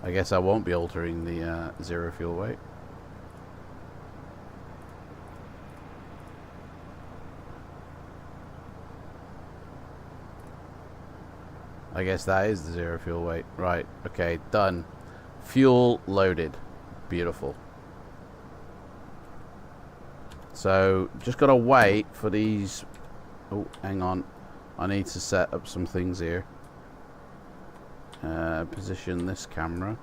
I guess I won't be altering the zero fuel weight. I guess that is the zero fuel weight. Right, okay, done. Fuel loaded. Beautiful. So, just gotta wait for these... Oh, hang on. I need to set up some things here. Position this camera.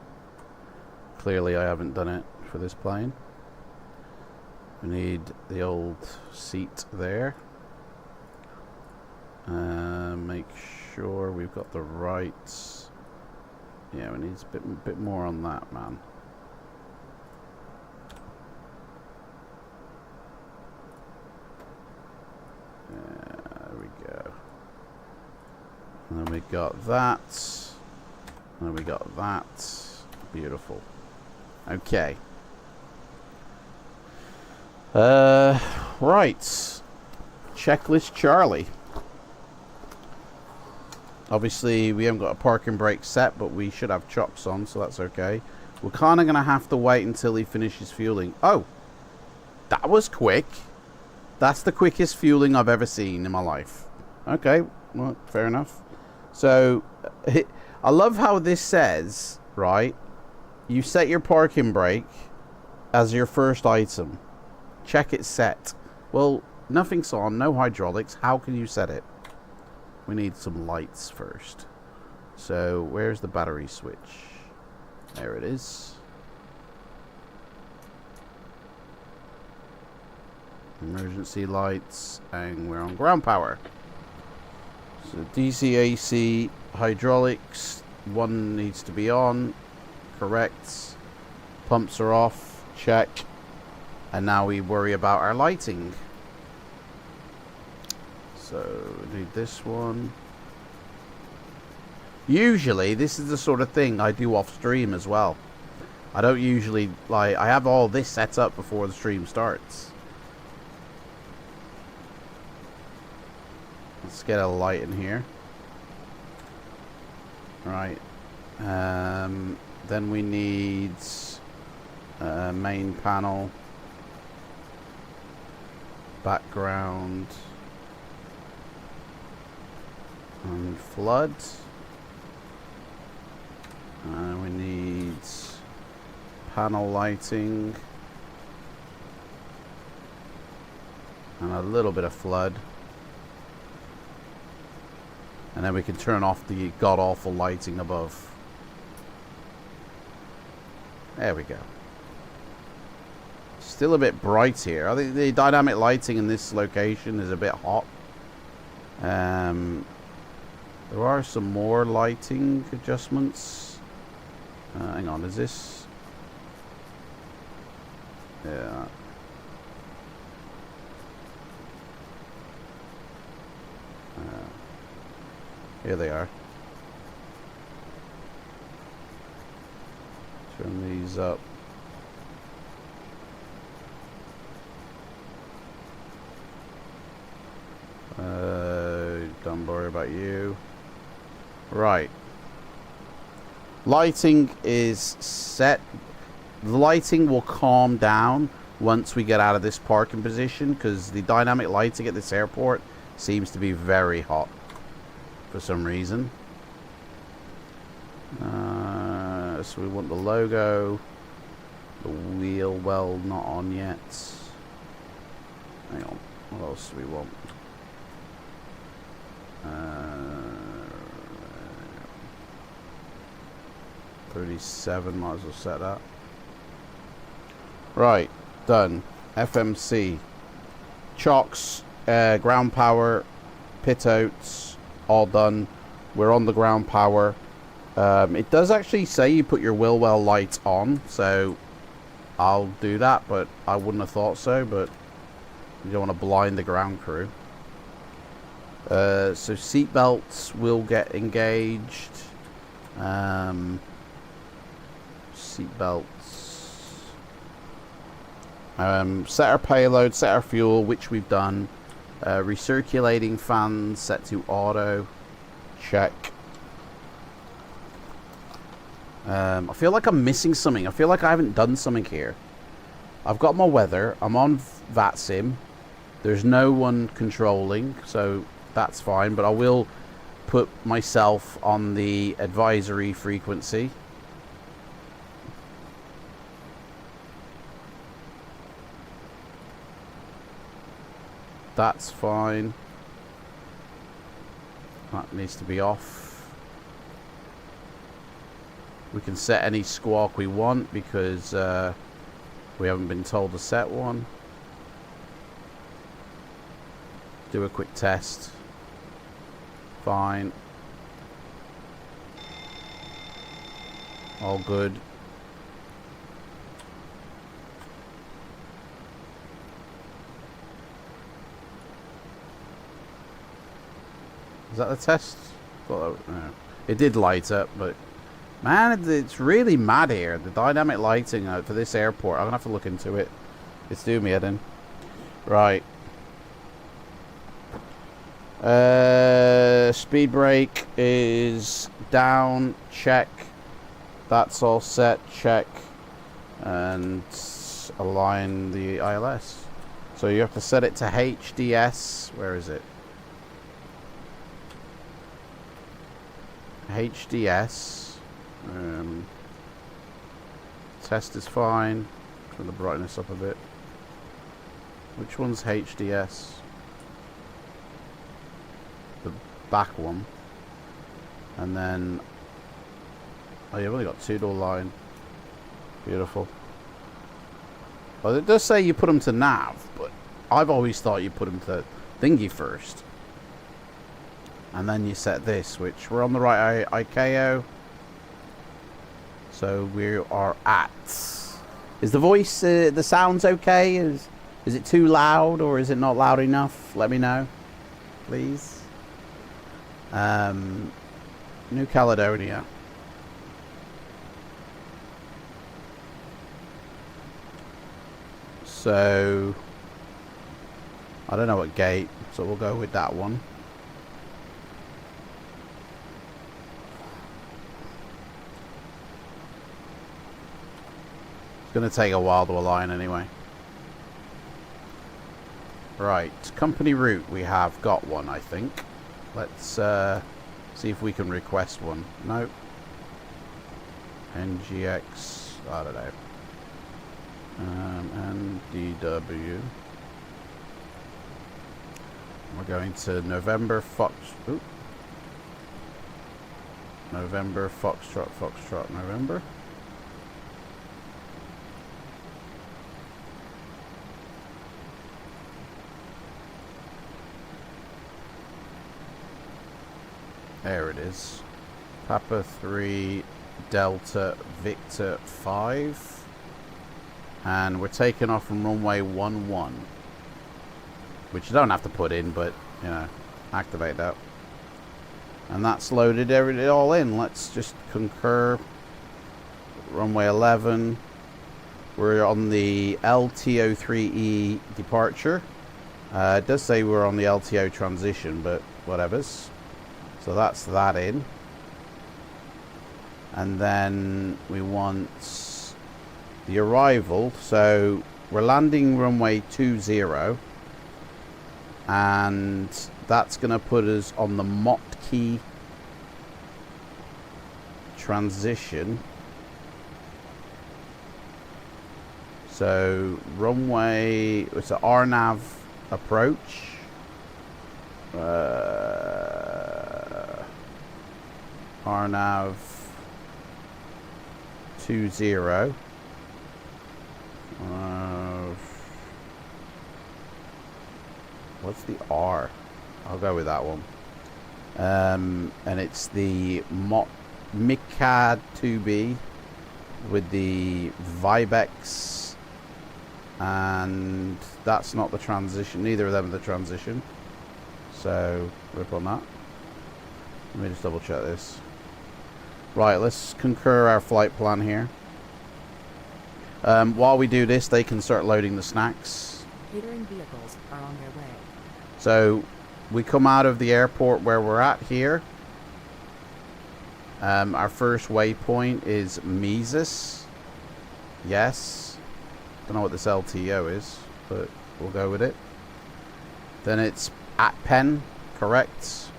Clearly I haven't done it for this plane. We need the old seat there. Make sure we've got the right... Yeah, we need a bit more on that, man. There we go. And then we got that. And we got that. Beautiful. Okay. Right. Checklist Charlie. Obviously, we haven't got a parking brake set, but we should have chocks on, so that's okay. We're kind of going to have to wait until he finishes fueling. Oh! That was quick. That's the quickest fueling I've ever seen in my life. Okay, well, fair enough. So, I love how this says, right, you set your parking brake as your first item. Check it set. Well, nothing's on, no hydraulics. How can you set it? We need some lights first. So, where's the battery switch? There it is. Emergency lights, and we're on ground power. So DC, AC, hydraulics, one needs to be on, correct. Pumps are off, check. And now we worry about our lighting. So, we need this one. Usually, this is the sort of thing I do off stream as well. I don't usually, like, I have all this set up before the stream starts. Let's get a light in here. Right. Then we need main panel, background, and flood. We need panel lighting and a little bit of flood. And then we can turn off the god-awful lighting above. There we go. Still a bit bright here. I think the dynamic lighting in this location is a bit hot. There are some more lighting adjustments. Hang on, is this... Yeah. Here they are. Turn these up. Don't worry about you. Right. Lighting is set. The lighting will calm down once we get out of this parking position, because the dynamic lighting at this airport seems to be very hot for some reason. So we want the logo. The wheel well not on yet. Hang on. What else do we want? 37, might as well set that. Right, done. FMC. Chocks, ground power, pit outs, all done. We're on the ground power. It does actually say you put your Wilwell lights on, so I'll do that, but I wouldn't have thought so, but you don't want to blind the ground crew. So seat belts will get engaged. Seat belts. Set our payload, set our fuel, which we've done. Recirculating fans set to auto. Check. I feel like I'm missing something. I feel like I haven't done something here. I've got my weather. I'm on FLIGHTSIM. There's no one controlling, so that's fine. But I will put myself on the advisory frequency. That's fine. That needs to be off. We can set any squawk we want because we haven't been told to set one. Do a quick test. Fine. All good. Is that the test? Well, no. It did light up, but man, it's really mad here. The dynamic lighting for this airport. I'm gonna have to look into it. It's doing me head in. Right. Speed brake is down. Check. That's all set. Check. And align the ILS. So you have to set it to HDS. Where is it? HDS. Test is fine. Turn the brightness up a bit. Which one's HDS? The back one. And then, oh, you've only got 2-door line. Beautiful. Well, it does say you put them to nav, but I've always thought you put them to thingy first. And then you set this, which we're on the right ICAO. So we are at. Is the voice, the sounds okay? Is it too loud or is it not loud enough? Let me know, please. New Caledonia. So I don't know what gate, so we'll go with that one. It's going to take a while to align anyway. Right, company route, we have got one, I think. Let's see if we can request one. Nope. NGX, I don't know. NDW. We're going to November November Foxtrot, November. There it is. Papa 3 Delta Victor 5. And we're taking off from runway 11. Which you don't have to put in, but, you know, activate that. And that's loaded it all in. Let's just concur. Runway 11. We're on the LTO3E departure. It does say we're on the LTO transition, but whatevers. So that's that in. And then we want the arrival. So we're landing runway 20. And that's going to put us on the Motkey transition. So runway, it's an RNAV approach. RNAV 20. What's the R? I'll go with that one. And it's the Mika 2B with the Vibex, and that's not the transition. Neither of them are the transition. So rip on that. Let me just double check this. Right, let's concur our flight plan here. While we do this, they can start loading the snacks. Catering vehicles are on their way. So we come out of the airport where we're at here. Our first waypoint is Mises. Yes. Don't know what this LTO is, but we'll go with it. Then it's ATPL, correct.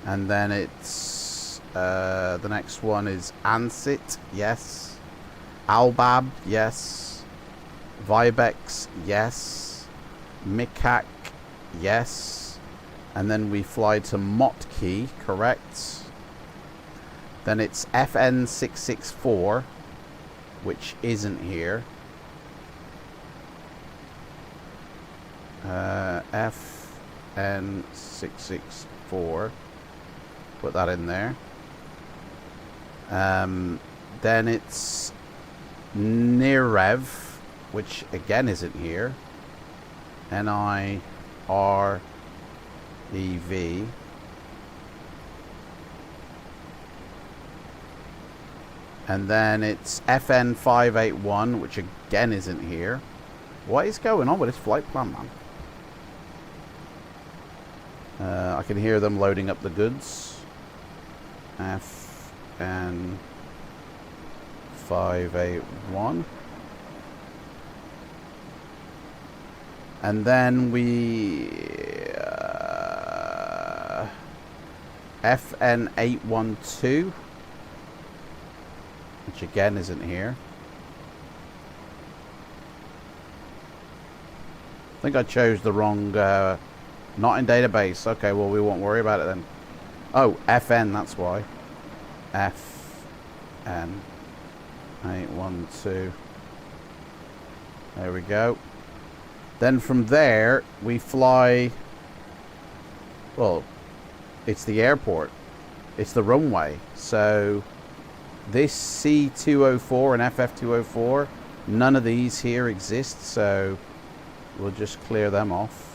And then it's the next one is Ansit, yes. Albab, yes. Vibex, yes. Mikak, yes. And then we fly to Motkey, correct. Then it's FN664, which isn't here. FN664. Put that in there. Then it's Nirev, which again isn't here. NIREV. And then it's FN581, which again isn't here. What is going on with this flight plan, man? I can hear them loading up the goods. FN581. And then we FN812, which again isn't here. I think I chose the wrong, not in database. Okay, well, we won't worry about it then. Oh, FN, that's why. FN812. There we go. Then from there, we fly, well, it's the airport. It's the runway. So this C204 and FF204, none of these here exist, so we'll just clear them off.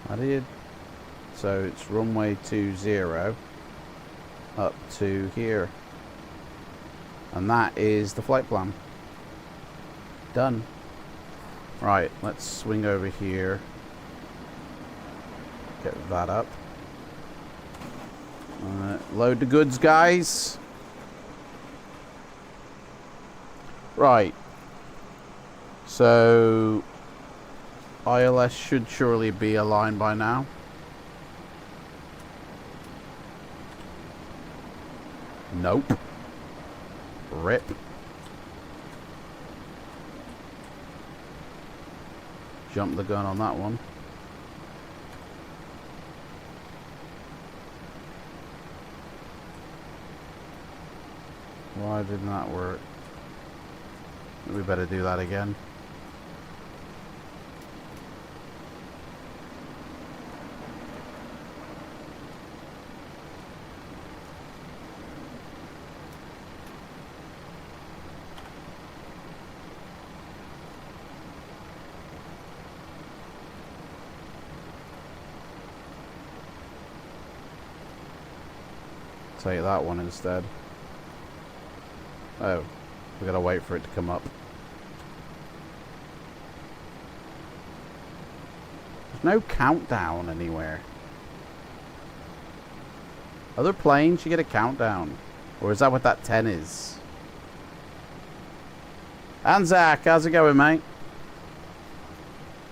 How did? So it's runway 20 up to here. And that is the flight plan. Done. Right, let's swing over here. Get that up. Load the goods, guys. Right. So ILS should surely be aligned by now. Nope. Rip. Jump the gun on that one. Why didn't that work? We better do that again. Take that one instead. Oh, we gotta wait for it to come up. There's no countdown anywhere. Other planes, you get a countdown. Or is that what that 10 is? And Zach, how's it going, mate?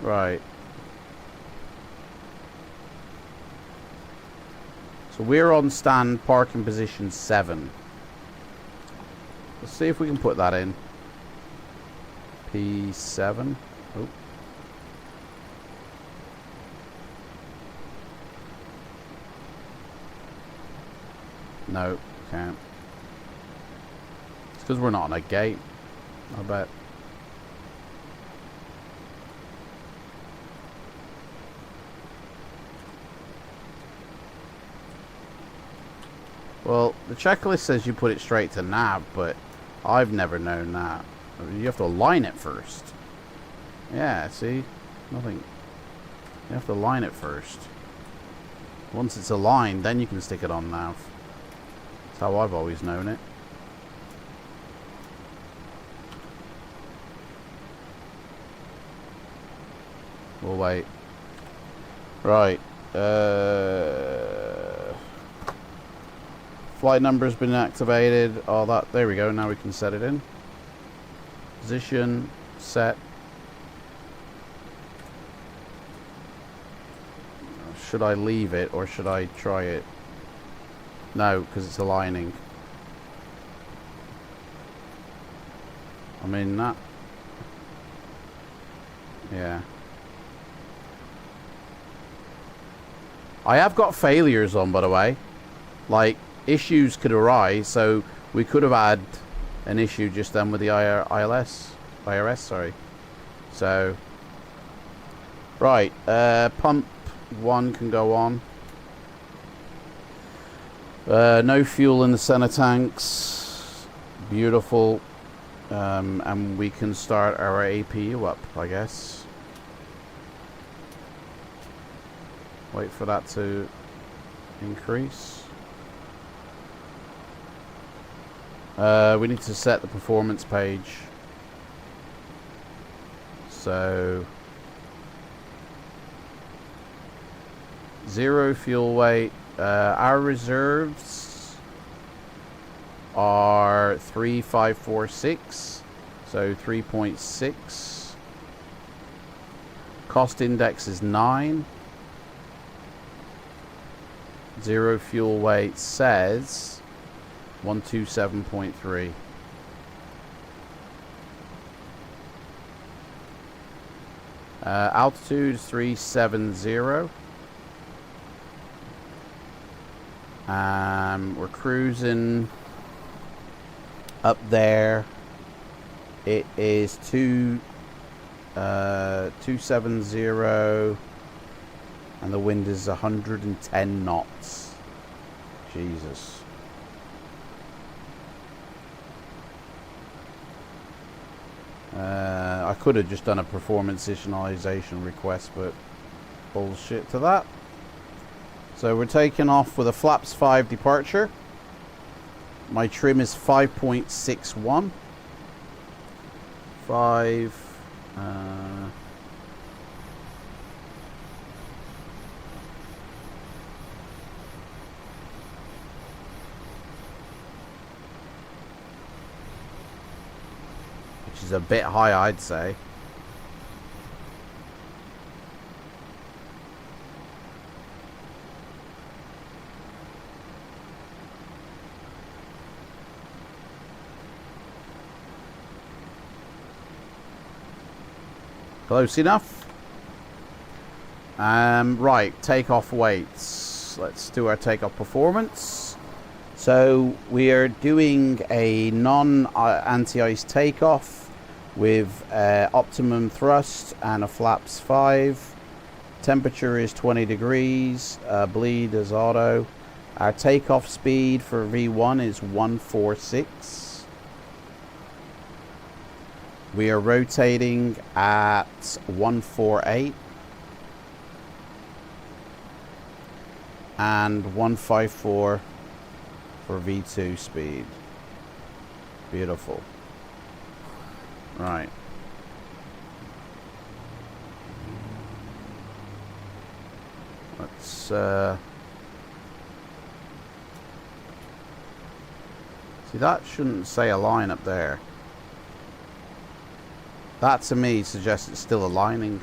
Right. So we're on stand parking position 7. Let's see if we can put that in. P7. Oh. No, can't. It's because we're not on a gate, I bet. Well, the checklist says you put it straight to nav, but I've never known that. You have to align it first. Yeah, see? Nothing. You have to align it first. Once it's aligned, then you can stick it on nav. That's how I've always known it. We'll wait. Right. Flight number's been activated. Oh, that. There we go. Now we can set it in. Position. Set. Should I leave it or should I try it? No, because it's aligning. I mean that. Yeah. I have got failures on, by the way. Like, issues could arise, so we could have had an issue just then with the IRS, sorry. So, right, pump 1 can go on. No fuel in the center tanks. Beautiful. And we can start our APU up, I guess. Wait for that to increase. We need to set the performance page. So 0 fuel weight. Our reserves are 3.546, so 3.6. Cost index is 9. 0 fuel weight says 127.3. Altitude is 370. We're cruising up there. It is 270, and the wind is 110 knots. Jesus. I could have just done a performance initialization request, but bullshit to that. So we're taking off with a flaps 5 departure. My trim is 5.61. 5. Which is a bit high, I'd say. Close enough. Right, takeoff weights. Let's do our takeoff performance. So we are doing a non-anti-ice takeoff with optimum thrust and a flaps 5. Temperature is 20 degrees. Bleed is auto. Our takeoff speed for V1 is 146. We are rotating at 148 and 154 for V2 speed. Beautiful. Right. Let's see, that shouldn't say a line up there. That to me suggests it's still aligning.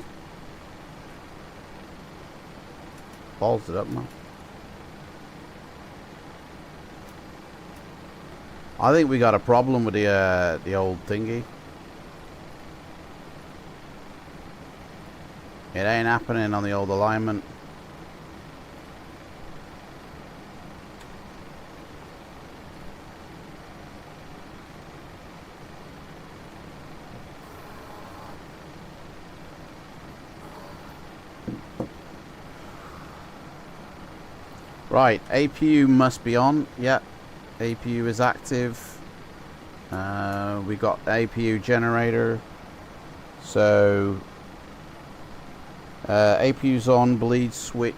Balls it up now. I think we got a problem with the old thingy. It ain't happening on the old alignment. Right, APU must be on. Yep, APU is active. We got APU generator. So APU's on. Bleed switch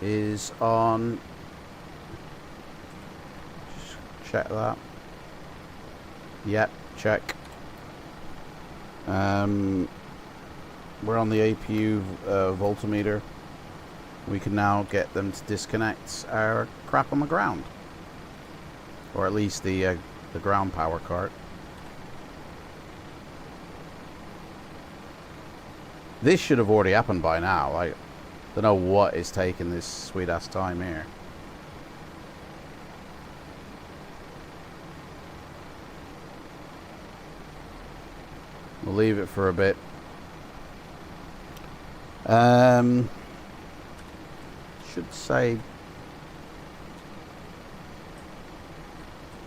is on. Just check that. Yep, check. We're on the APU voltmeter. We can now get them to disconnect our crap on the ground, or at least the ground power cart. This should have already happened by now. I don't know what is taking this sweet ass time here. We'll leave it for a bit. Should say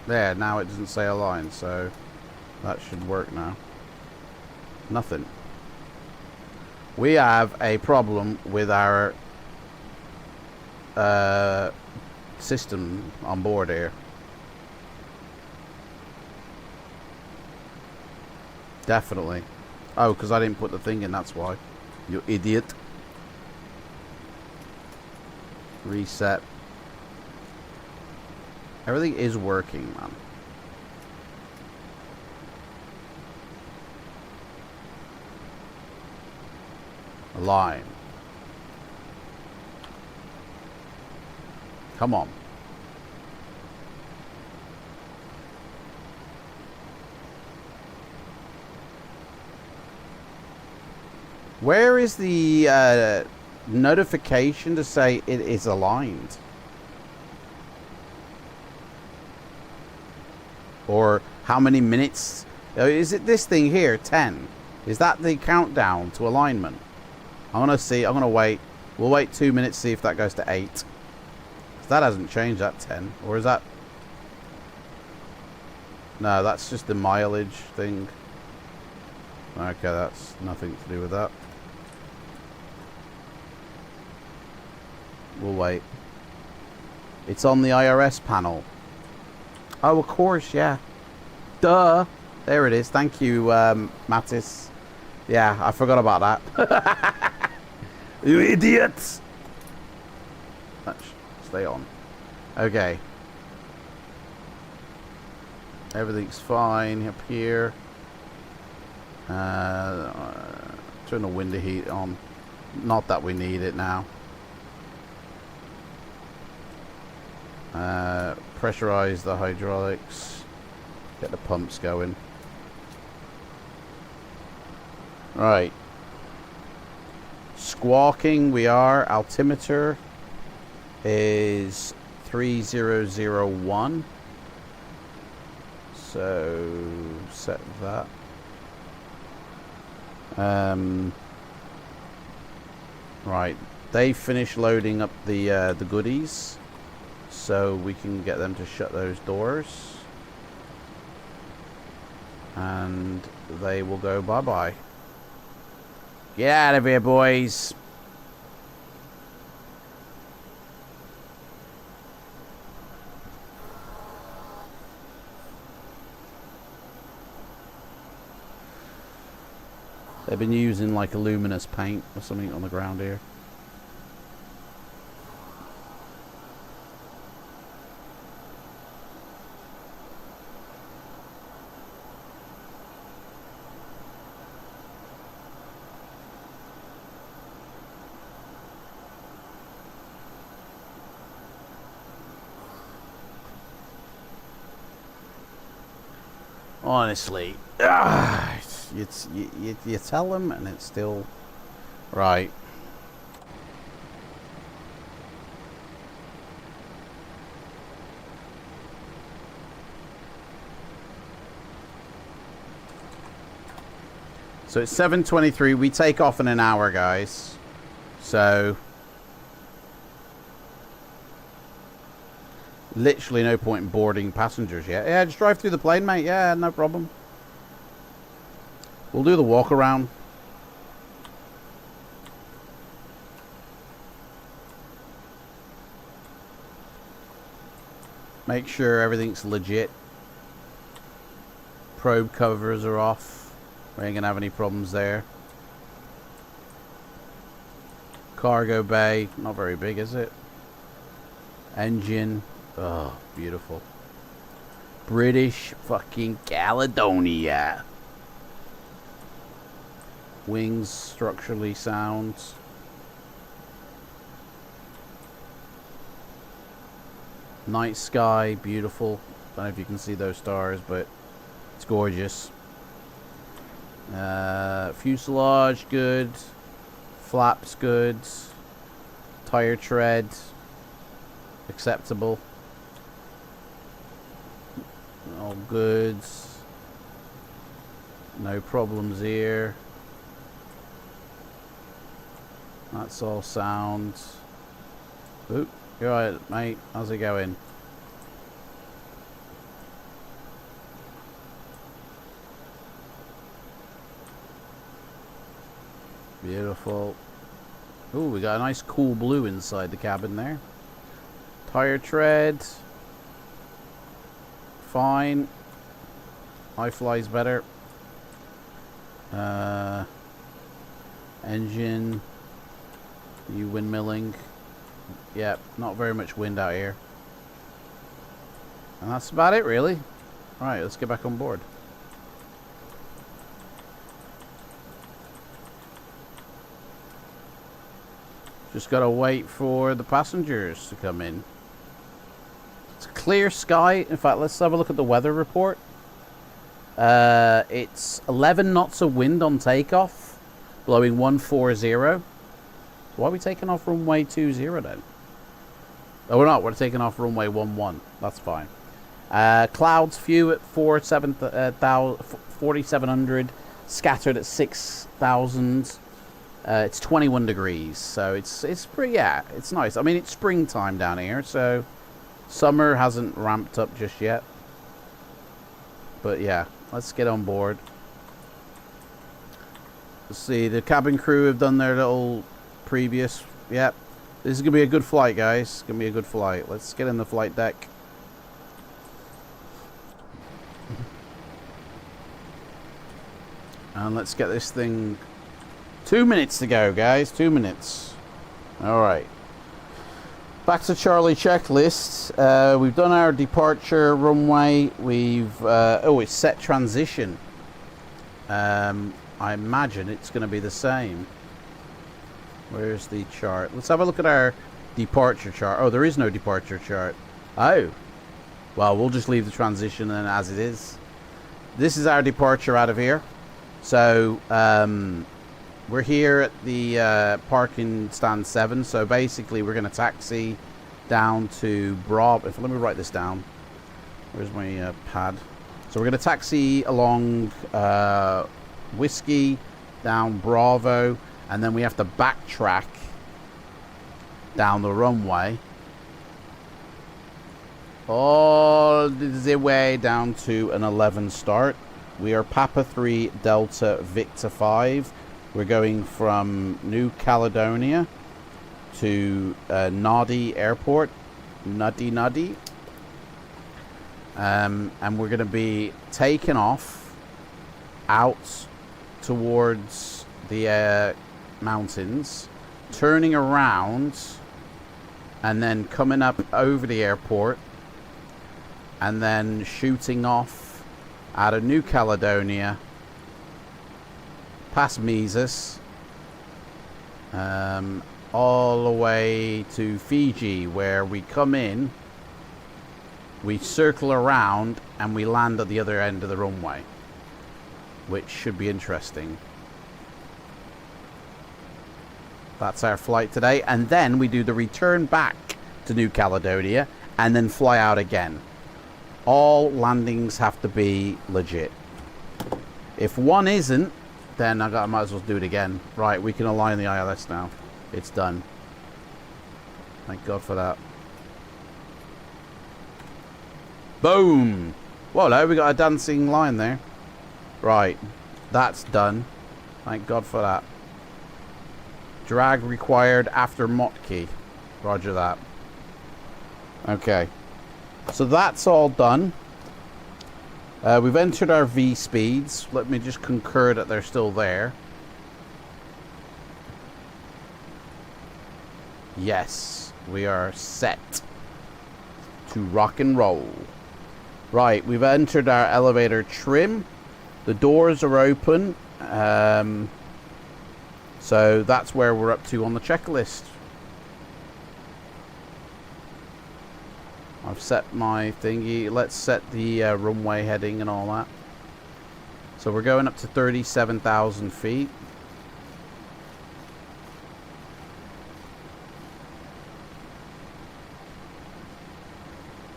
there. Now it doesn't say align, so that should work now. Nothing. We have a problem with our system on board here. Definitely. Oh, because I didn't put the thing in, that's why. You idiot. Reset. Everything is working, man. Align. Come on. Where is the notification to say it is aligned? Or how many minutes? Is it this thing here, 10? Is that the countdown to alignment? I'm gonna see. I'm gonna wait. We'll wait 2 minutes, see if that goes to 8. That hasn't changed, that 10. Or is that... No, that's just the mileage thing. Okay, that's nothing to do with that. We'll wait. It's on the IRS panel. Oh, of course, yeah. Duh. There it is. Thank you, Mattis. Yeah, I forgot about that. You idiots! Stay on. Okay. Everything's fine up here. Turn the window heat on. Not that we need it now. Pressurize the hydraulics. Get the pumps going. Right. Squawking, we are. Altimeter is 3001. So set that. Right. They finished loading up the goodies, so we can get them to shut those doors, and they will go bye-bye. Get out of here, boys. They've been using like a luminous paint or something on the ground here. Honestly, you tell them and it's still right. So it's 7:23. We take off in an hour, guys. So literally no point in boarding passengers yet. Yeah, just drive through the plane, mate. Yeah, no problem. We'll do the walk around. Make sure everything's legit. Probe covers are off. We ain't gonna have any problems there. Cargo bay, not very big, is it? Engine, oh, beautiful. British fucking Caledonia. Wings structurally sound. Night sky, beautiful. Don't know if you can see those stars, but it's gorgeous. Fuselage, good. Flaps, good. Tire tread, acceptable. All good. No problems here. That's all sound. Oop, you're right, mate. How's it going? Beautiful. Ooh, we got a nice cool blue inside the cabin there. Tire tread. Fine. iFly's better. Engine. You windmilling. Yep, not very much wind out here. And that's about it, really. Alright, let's get back on board. Just gotta wait for the passengers to come in. It's a clear sky. In fact, let's have a look at the weather report. It's 11 knots of wind on takeoff, blowing 140. Why are we taking off runway 20 then? Oh, we're not. We're taking off runway 11. That's fine. Clouds few at 4,700, scattered at 6,000. It's 21 degrees, so it's pretty, yeah, it's nice. I mean, it's springtime down here, so summer hasn't ramped up just yet. But yeah, let's get on board. Let's see, the cabin crew have done their little previous. Yep, this is gonna be a good flight, guys. It's gonna be a good flight. Let's get in the flight deck. And let's get this thing. 2 minutes to go, guys. 2 minutes. Alright. Back to Charlie checklist. We've done our departure runway. We've... oh, it's set transition. I imagine it's going to be the same. Where's the chart? Let's have a look at our departure chart. Oh, there is no departure chart. Oh. Well, we'll just leave the transition then as it is. This is our departure out of here. So, we're here at the parking stand 7, so basically we're going to taxi down to Bravo. Let me write this down. Where's my pad? So we're going to taxi along Whiskey, down Bravo, and then we have to backtrack down the runway all the way down to an 11 start. We are Papa 3 Delta Victor 5. We're going from New Caledonia to Noddy Airport. Nuddy. And we're going to be taking off out towards the mountains, turning around, and then coming up over the airport, and then shooting off out of New Caledonia, past Mises, all the way to Fiji, where we come in, we circle around, and we land at the other end of the runway, which should be interesting. That's our flight today, and then we do the return back to New Caledonia, and then fly out again. All landings have to be legit. If one isn't, then I might as well do it again. Right, we can align the ILS now. It's done. Thank God for that. Boom! Whoa, no, we got a dancing line there. Right, that's done. Thank God for that. Drag required after Motkey. Roger that. Okay. So that's all done. We've entered our V speeds. Let me just concur that they're still there. Yes, we are set to rock and roll. Right, we've entered our elevator trim. The doors are open. So that's where we're up to on the checklist. I've set my thingy. Let's set the runway heading and all that. So we're going up to 37,000 feet.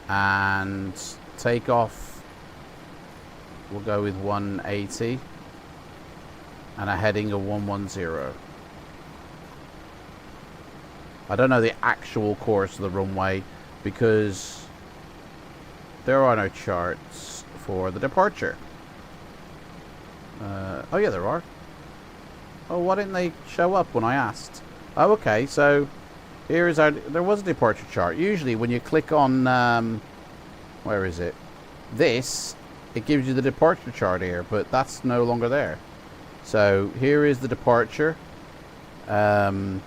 And takeoff, we'll go with 180. And a heading of 110. I don't know the actual course of the runway, because there are no charts for the departure. Oh yeah, there are. Oh, why didn't they show up when I asked? Oh, okay, so here is our... There was a departure chart. Usually when you click on... where is it? This, it gives you the departure chart here, but that's no longer there. So here is the departure. So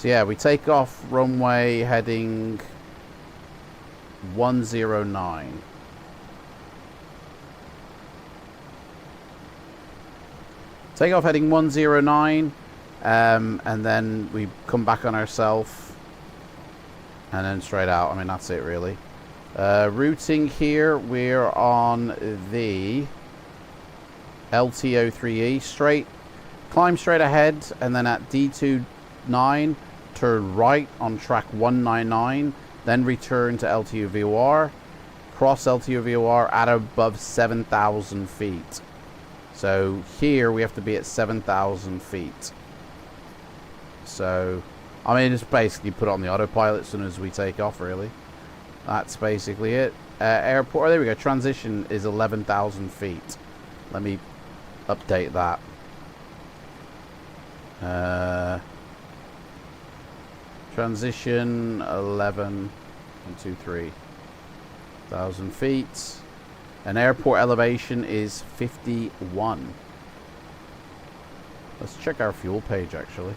yeah, we take off runway heading 109. Take off heading 109, and then we come back on ourselves, and then straight out. I mean, that's it really. Routing here, we're on the LTO3E, straight, climb straight ahead, and then at D29, turn right on track 199, then return to LTO-VOR, cross LTO-VOR at above 7,000 feet. So here we have to be at 7,000 feet. So, I mean, just basically put it on the autopilot as soon as we take off, really. That's basically it. Airport, oh, there we go. Transition is 11,000 feet. Let me update that. Transition 11,123,000 feet. And airport elevation is 51. Let's check our fuel page, actually.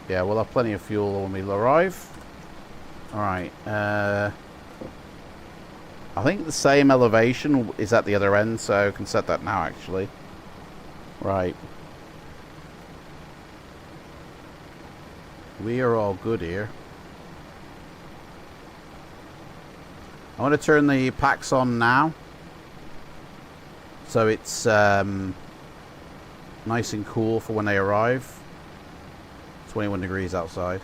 Yeah, we'll have plenty of fuel when we arrive. Alright, I think the same elevation is at the other end, so I can set that now, actually. Right. We are all good here. I want to turn the packs on now, so it's nice and cool for when they arrive. 21 degrees outside.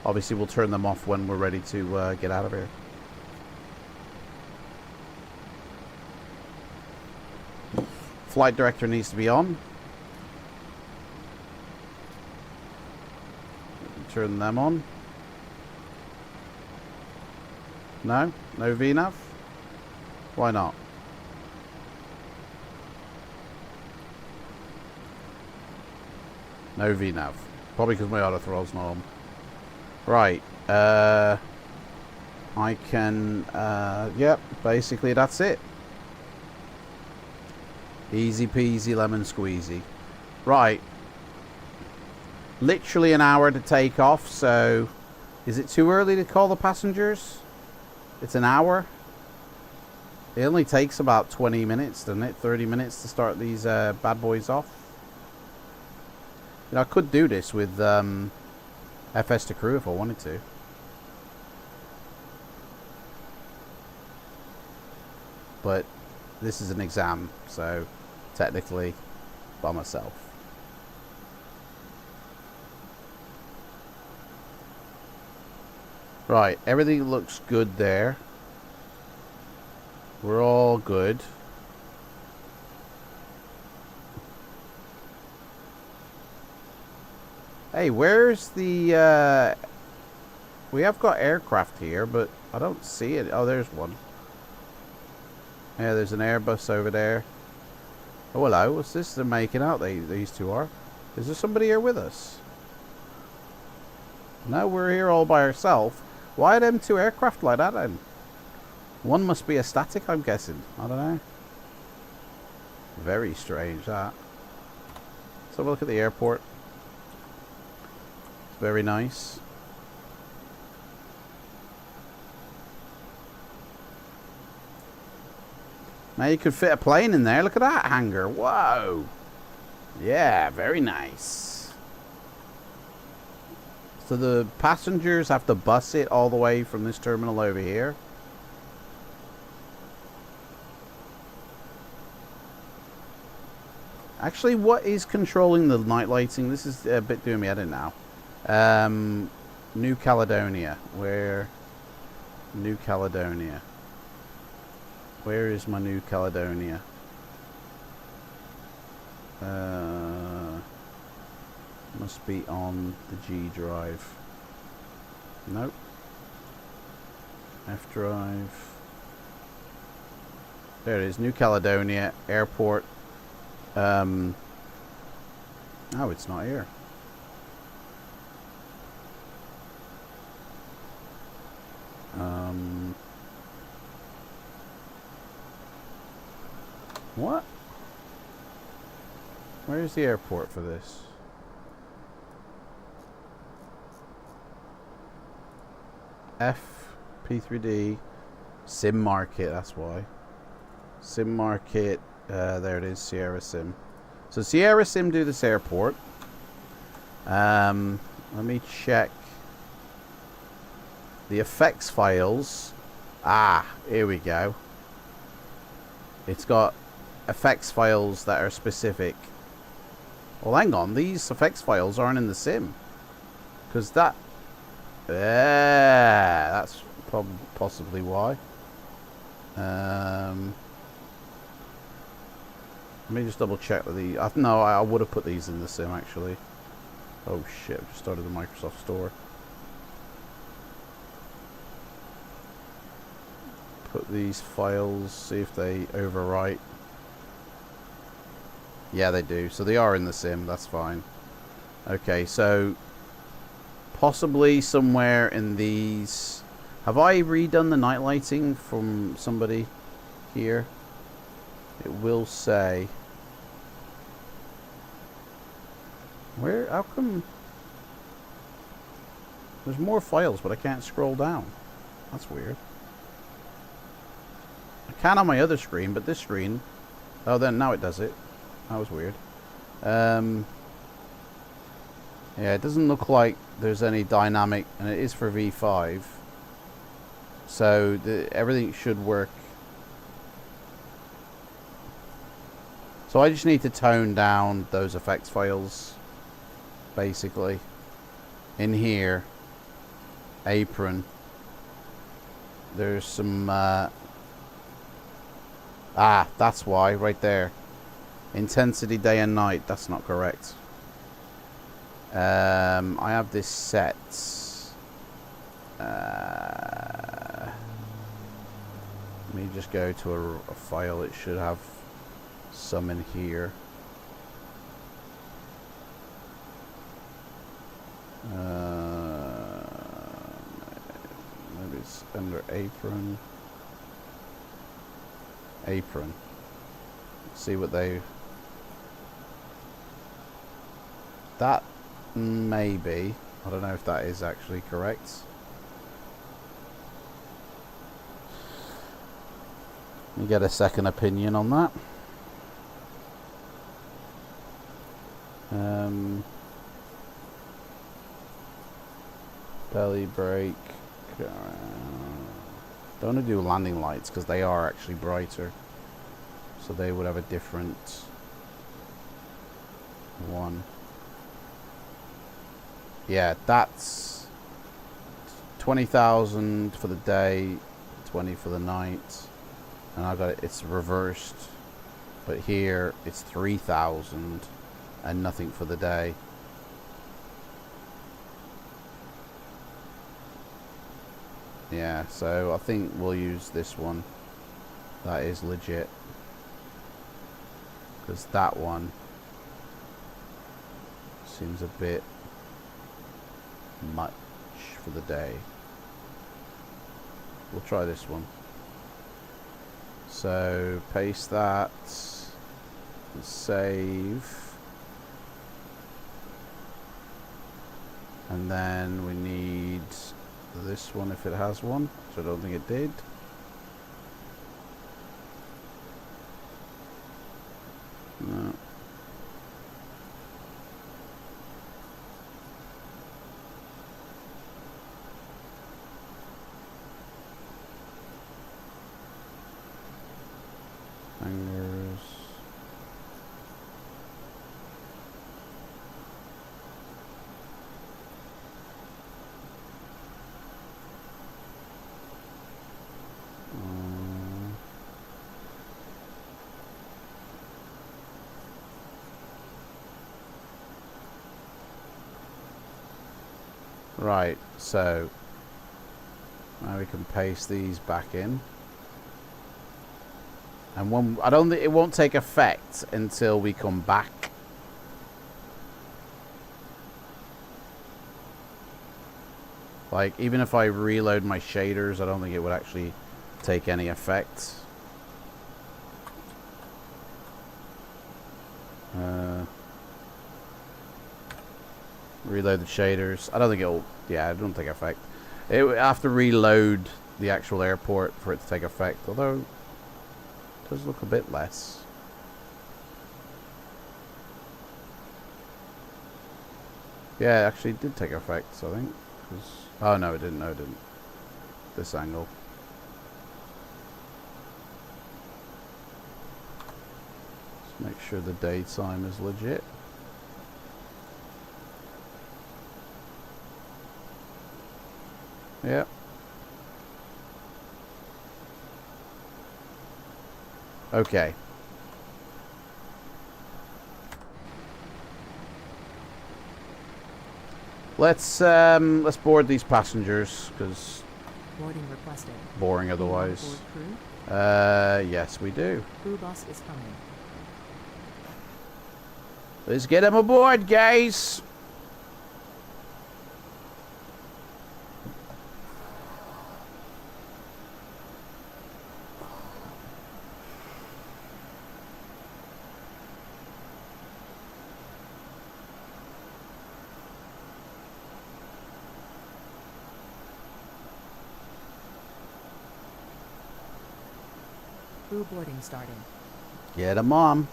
Obviously we'll turn them off when we're ready to get out of here. Flight director needs to be on. Turn them on. No? No VNAV? Why not? No VNAV. Probably because my auto throttle's not on. Right. I can... yep, basically that's it. Easy peasy lemon squeezy. Right. Literally an hour to take off, so... Is it too early to call the passengers? It's an hour? It only takes about 20 minutes, doesn't it? 30 minutes to start these bad boys off. You know, I could do this with FS to crew if I wanted to. But this is an exam, so technically by myself. Right, everything looks good there. We're all good. Hey, where's the... we have got aircraft here, but I don't see it. Oh, there's one. Yeah, there's an Airbus over there. Oh, hello. What's this they're making out? These two are. Is there somebody here with us? No, we're here all by ourselves. Why are them two aircraft like that then? One must be a static, I'm guessing. I don't know. Very strange, that. Let's have a look at the airport. It's very nice. Now you could fit a plane in there. Look at that hangar. Whoa. Yeah, very nice. So the passengers have to bus it all the way from this terminal over here. Actually, what is controlling the night lighting? This is a bit doing me head in now. New Caledonia. Where? New Caledonia. Where is my New Caledonia? Must be on the G drive. Nope. F drive. There it is. New Caledonia Airport. Oh, it's not here. What? Where's the airport for this? P3D Sim Market, that's why. Sim Market, there it is, Sierra Sim. So Sierra Sim do this airport. Let me check the effects files. Ah, here we go. It's got effects files that are specific. Well, hang on, these effects files aren't in the sim. Because that... Yeah, that's possibly why. Let me just double check that the... no, I would have put these in the sim, actually. Oh, shit, I've just started the Microsoft Store. Put these files, see if they overwrite. Yeah, they do. So they are in the sim, that's fine. Okay, so... possibly somewhere in these... Have I redone the night lighting from somebody here? It will say... Where? How come... There's more files, but I can't scroll down. That's weird. I can on my other screen, but this screen... Oh, then now it does it. That was weird. Yeah, it doesn't look like there's any dynamic, and it is for V5. So everything should work. So I just need to tone down those effects files, basically. In here, apron. There's some... that's why, right there. Intensity day and night, that's not correct. I have this set. Let me just go to a file. It should have some in here. Maybe it's under apron. Apron. See what they... That maybe. I don't know if that is actually correct. Let me get a second opinion on that. Belly brake. Don't want to do landing lights because they are actually brighter. So they would have a different one. Yeah, that's 20,000 for the day, 20 for the night, and I got it. It's reversed, but here it's 3,000 and nothing for the day. Yeah, so I think we'll use this one. That is legit. Because that one seems a bit much for the day. We'll try this one. So paste that, save, and then we need this one if it has one, so I don't think it did. No. Hangers. Right, so now we can paste these back in. And one, I don't think it won't take effect until we come back. Like, even if I reload my shaders, I don't think it would actually take any effect. Reload the shaders. I don't think it'll, yeah, it don't take effect. It would have to reload the actual airport for it to take effect, although it does look a bit less. Yeah, it actually did take effect, I think. Oh no, it didn't. No, it didn't. This angle. Let's make sure the daytime is legit. Yep. Okay. Let's board these passengers, because Boarding requested. boring Do you want otherwise. to board crew? Yes, we do. Crew bus is coming. Let's get them aboard, guys. Crew boarding starting. Get them on.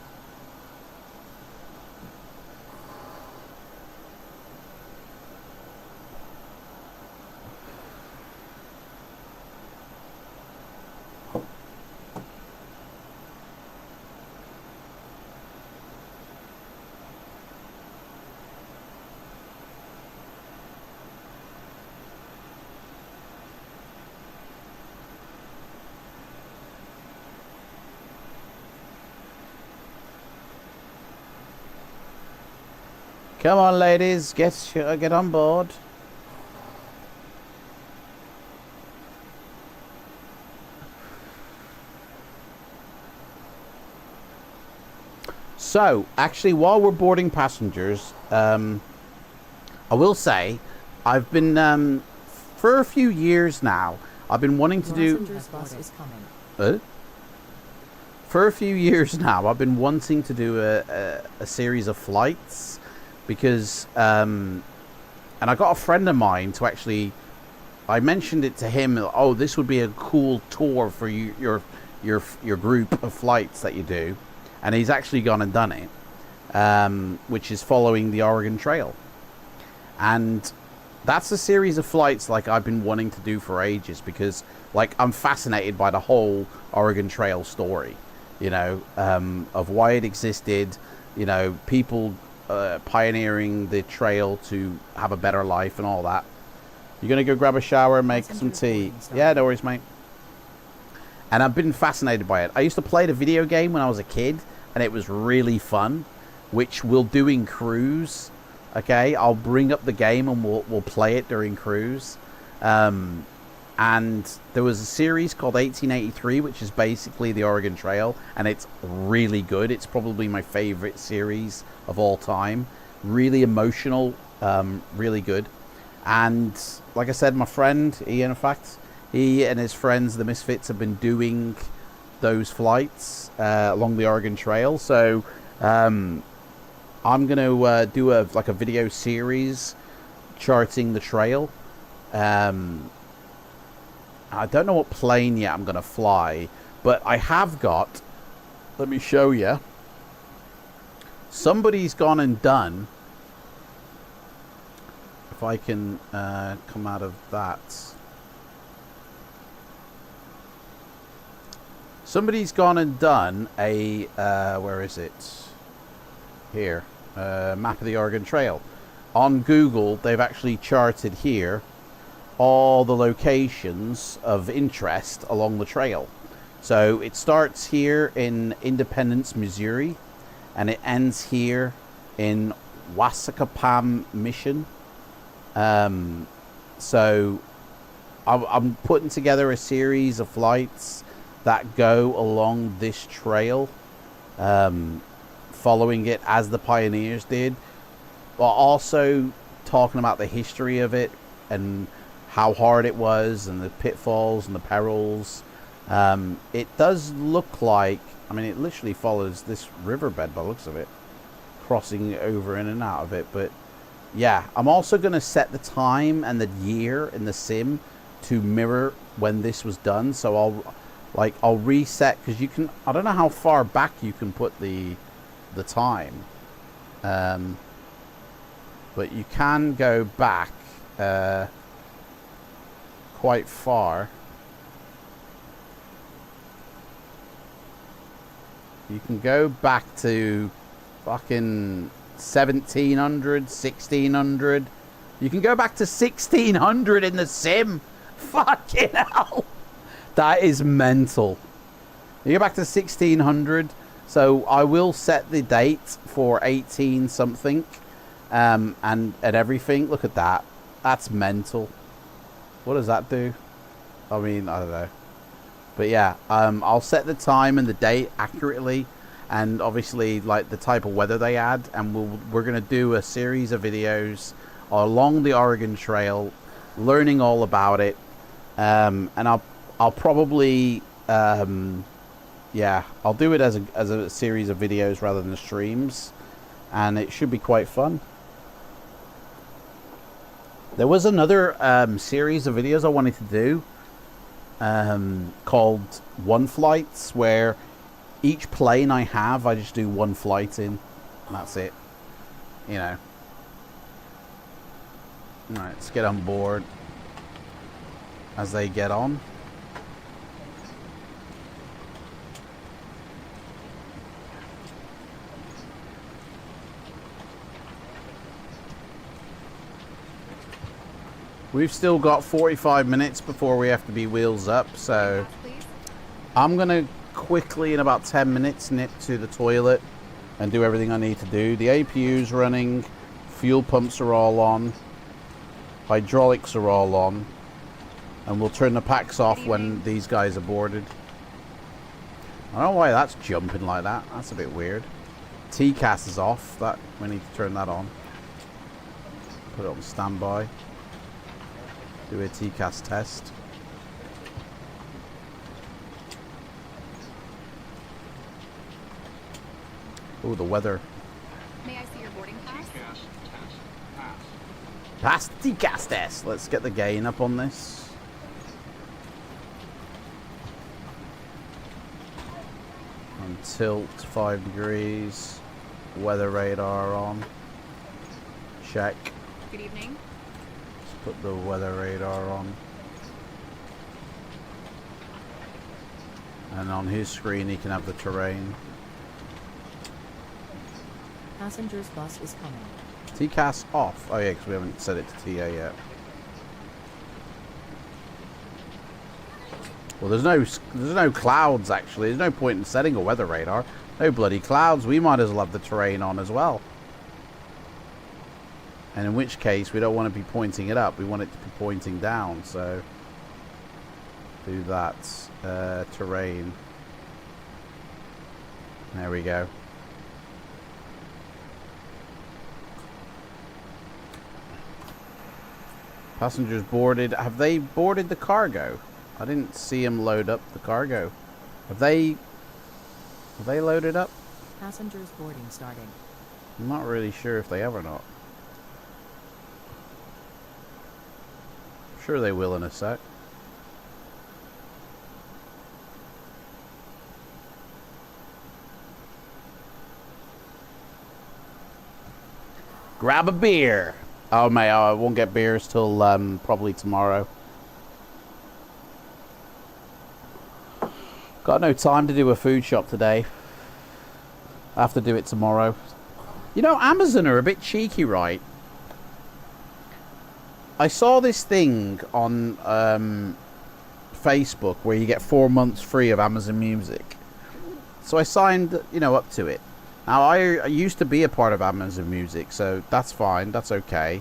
Come on, ladies, get on board. So, actually, while we're boarding passengers, I will say, I've been for a few years now. I've been wanting to do. Passengers bus is coming. For a few years now, I've been wanting to do a series of flights. Because, and I got a friend of mine to actually, I mentioned it to him, oh, this would be a cool tour for your group of flights that you do. And he's actually gone and done it, which is following the Oregon Trail. And that's a series of flights like I've been wanting to do for ages, because like I'm fascinated by the whole Oregon Trail story, you know, of why it existed, you know, people pioneering the trail to have a better life and all that. You're gonna go grab a shower and make some tea. Yeah, no worries, mate. And I've been fascinated by it. I used to play the video game when I was a kid, and it was really fun, which we'll do in cruise. Okay, I'll bring up the game and we'll play it during cruise. and there was a series called 1883, which is basically the Oregon Trail, and it's really good. It's probably my favorite series of all time. Really emotional, really good. And like I said, my friend Ian, in fact, he and his friends, the Misfits, have been doing those flights along the Oregon Trail. So I'm going to do a video series charting the trail. I don't know what plane yet I'm going to fly, but I have got, let me show you. Somebody's gone and done, if I can come out of that. Somebody's gone and done a, where is it? Here, map of the Oregon Trail. On Google, they've actually charted here all the locations of interest along the trail. So it starts here in Independence, Missouri, and it ends here in Wasakapam Mission. So I'm putting together a series of flights that go along this trail, following it as the pioneers did, but also talking about the history of it and how hard it was and the pitfalls and the perils. It does look like, I mean, it literally follows this riverbed by the looks of it, crossing over in and out of it. But yeah, I'm also going to set the time and the year in the sim to mirror when this was done. So I'll reset, because you can, I don't know how far back you can put the time, but you can go back quite far. You can go back to fucking 1700, 1600. You can go back to 1600 in the sim. Fucking hell. That is mental. You go back to 1600. So I will set the date for 18 something, and everything. Look at that. That's mental. What does that do? I mean, I don't know. But yeah, I'll set the time and the date accurately, and obviously like the type of weather they add, and we're gonna do a series of videos along the Oregon Trail, learning all about it. And I'll probably yeah, I'll do it as a series of videos rather than streams, and it should be quite fun. There was another series of videos I wanted to do called one flights, where each plane I have, I just do one flight in, and that's it, you know. Alright, let's get on board as they get on. We've still got 45 minutes before we have to be wheels up, so I'm going to quickly, in about 10 minutes, nip to the toilet and do everything I need to do. The APU's running, fuel pumps are all on, hydraulics are all on, and we'll turn the packs off when these guys are boarded. I don't know why that's jumping like that. That's a bit weird. TCAS is off. That we need to turn that on. Put it on standby. Do a TCAS test. Oh, the weather. May I see your boarding pass? Pass the TCAS test. Let's get the gain up on this. On tilt 5 degrees. Weather radar on. Check. Good evening. Put the weather radar on, and on his screen he can have the terrain. Passengers bus is coming. TCAS off. Oh yeah, because we haven't set it to TA yet. Well, there's no clouds actually. There's no point in setting a weather radar. No bloody clouds. We might as well have the terrain on as well. And in which case, we don't want to be pointing it up. We want it to be pointing down. So do that. Terrain. There we go. Passengers boarded. Have they boarded the cargo? I didn't see them load up the cargo. Have they loaded up? Passengers boarding starting. I'm not really sure if they have or not. I'm sure they will in a sec. Grab a beer. Oh, mate, I won't get beers till probably tomorrow. Got no time to do a food shop today. I have to do it tomorrow. You know, Amazon are a bit cheeky, right? I saw this thing on Facebook where you get 4 months free of Amazon Music. So I signed, you know, up to it. Now, I used to be a part of Amazon Music, so that's fine, that's okay.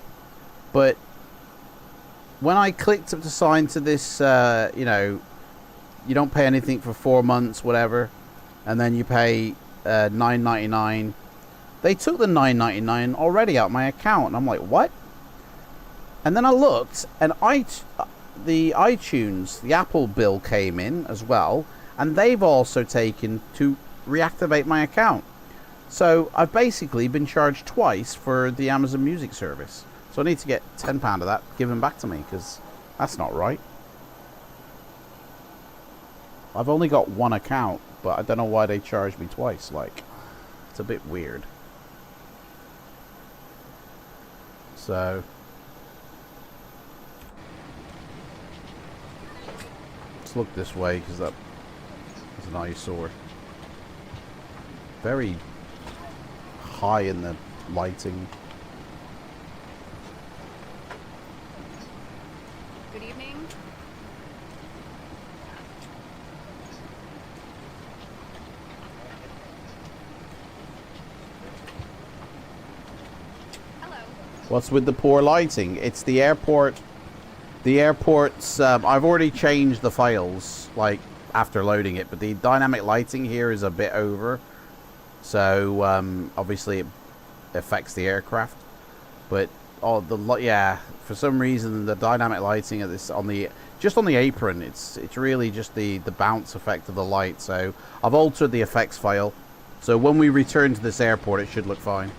But when I clicked up to sign to this, you know, you don't pay anything for 4 months, whatever, and then you pay $9.99. They took the $9.99 already out my account, and I'm like, what? And then I looked, and the iTunes, the Apple bill came in as well, and they've also taken to reactivate my account. So I've basically been charged twice for the Amazon Music service. So I need to get £10 of that given back to me, because that's not right. I've only got one account, but I don't know why they charged me twice. Like, it's a bit weird. So let's look this way, because that is an eyesore. Very high in the lighting. Good evening. Hello. What's with the poor lighting? It's the airport. The airport's I've already changed the files, like, after loading it, but the dynamic lighting here is a bit over. So obviously it affects the aircraft, but yeah, for some reason the dynamic lighting of this on the apron, it's really just the bounce effect of the light. So I've altered the effects file, so when we return to this airport it should look fine.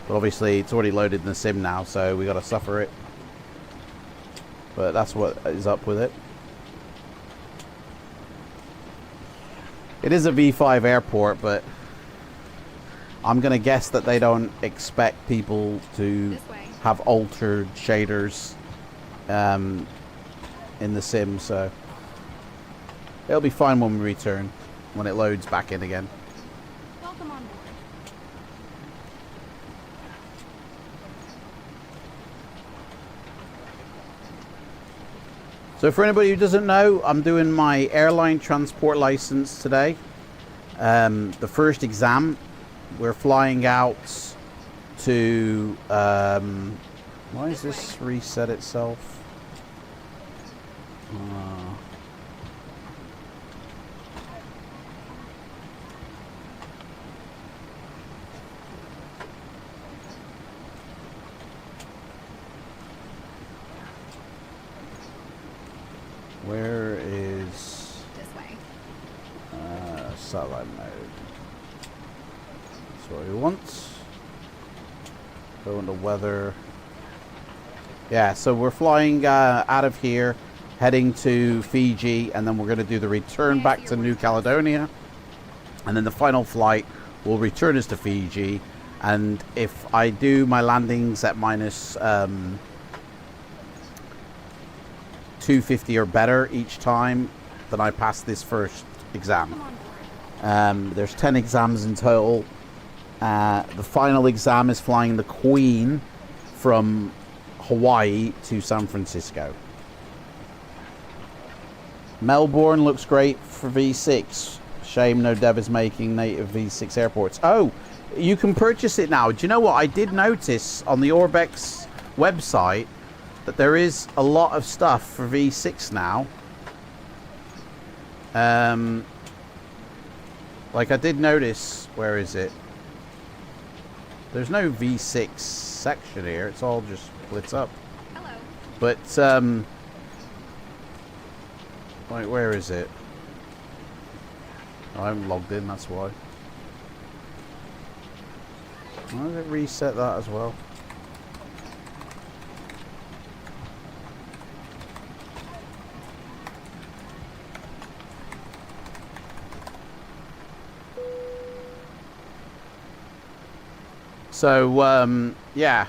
But obviously it's already loaded in the sim now, so we got to suffer it. But that's what is up with it. It is a V5 airport, but I'm going to guess that they don't expect people to have altered shaders in the sim, so it'll be fine when we return, when it loads back in again. Welcome on board. So for anybody who doesn't know, I'm doing my airline transport license today. The first exam. We're flying out to, why is this reset itself? Where is This way. satellite mode? That's what we want. Go into weather. Yeah, so we're flying out of here, heading to Fiji, and then we're going to do the return back to New Caledonia. And then the final flight will return us to Fiji. And if I do my landings at minus 250 or better each time, then I pass this first exam. There's 10 exams in total. The final exam is flying the Queen from Hawaii to San Francisco. Melbourne looks great for V6. Shame no dev is making native V6 airports. Oh, you can purchase it now. Do you know what? I did notice on the Orbex website that there is a lot of stuff for V6 now. Like I did notice, where is it? There's no V6 section here. It's all just splits up. Hello. But like where is it? Oh, I haven't logged in. That's why. Why did it reset that as well? So, yeah.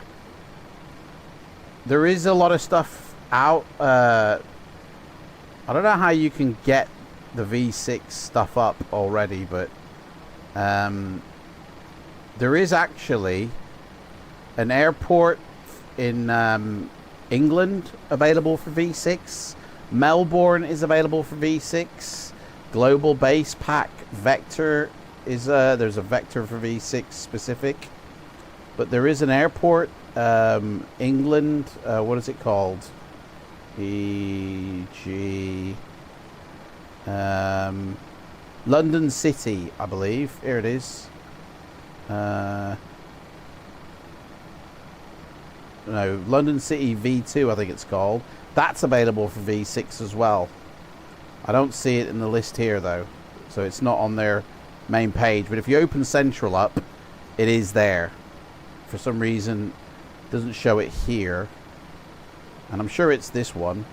There is a lot of stuff out. I don't know how you can get the V6 stuff up already, but there is actually an airport in England available for V6. Melbourne is available for V6. Global Base Pack Vector is there's a Vector for V6 specific. But there is an airport, England, what is it called? London City, I believe. Here it is. No, London City V2, I think it's called. That's available for V6 as well. I don't see it in the list here, though. So it's not on their main page. But if you open Central up, it is there. For some reason, it doesn't show it here. And I'm sure it's this one.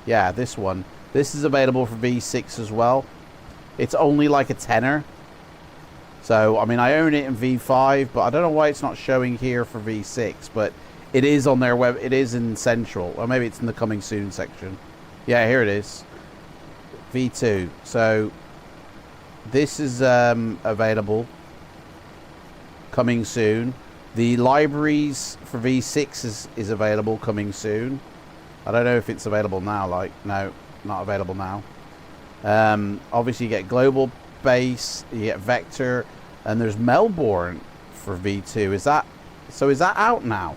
Yeah, this one. This is available for V6 as well. It's only like a tenner. So, I mean, I own it in V5, but I don't know why it's not showing here for V6. But it is on their web. It is in Central. Or maybe it's in the coming soon section. Yeah, here it is. V2. So, this is available. Coming soon. The libraries for V6 is available coming soon. I don't know if it's available now. Like, no, not available now. Obviously, you get Global Base, you get Vector, and there's Melbourne for V2. Is that out now?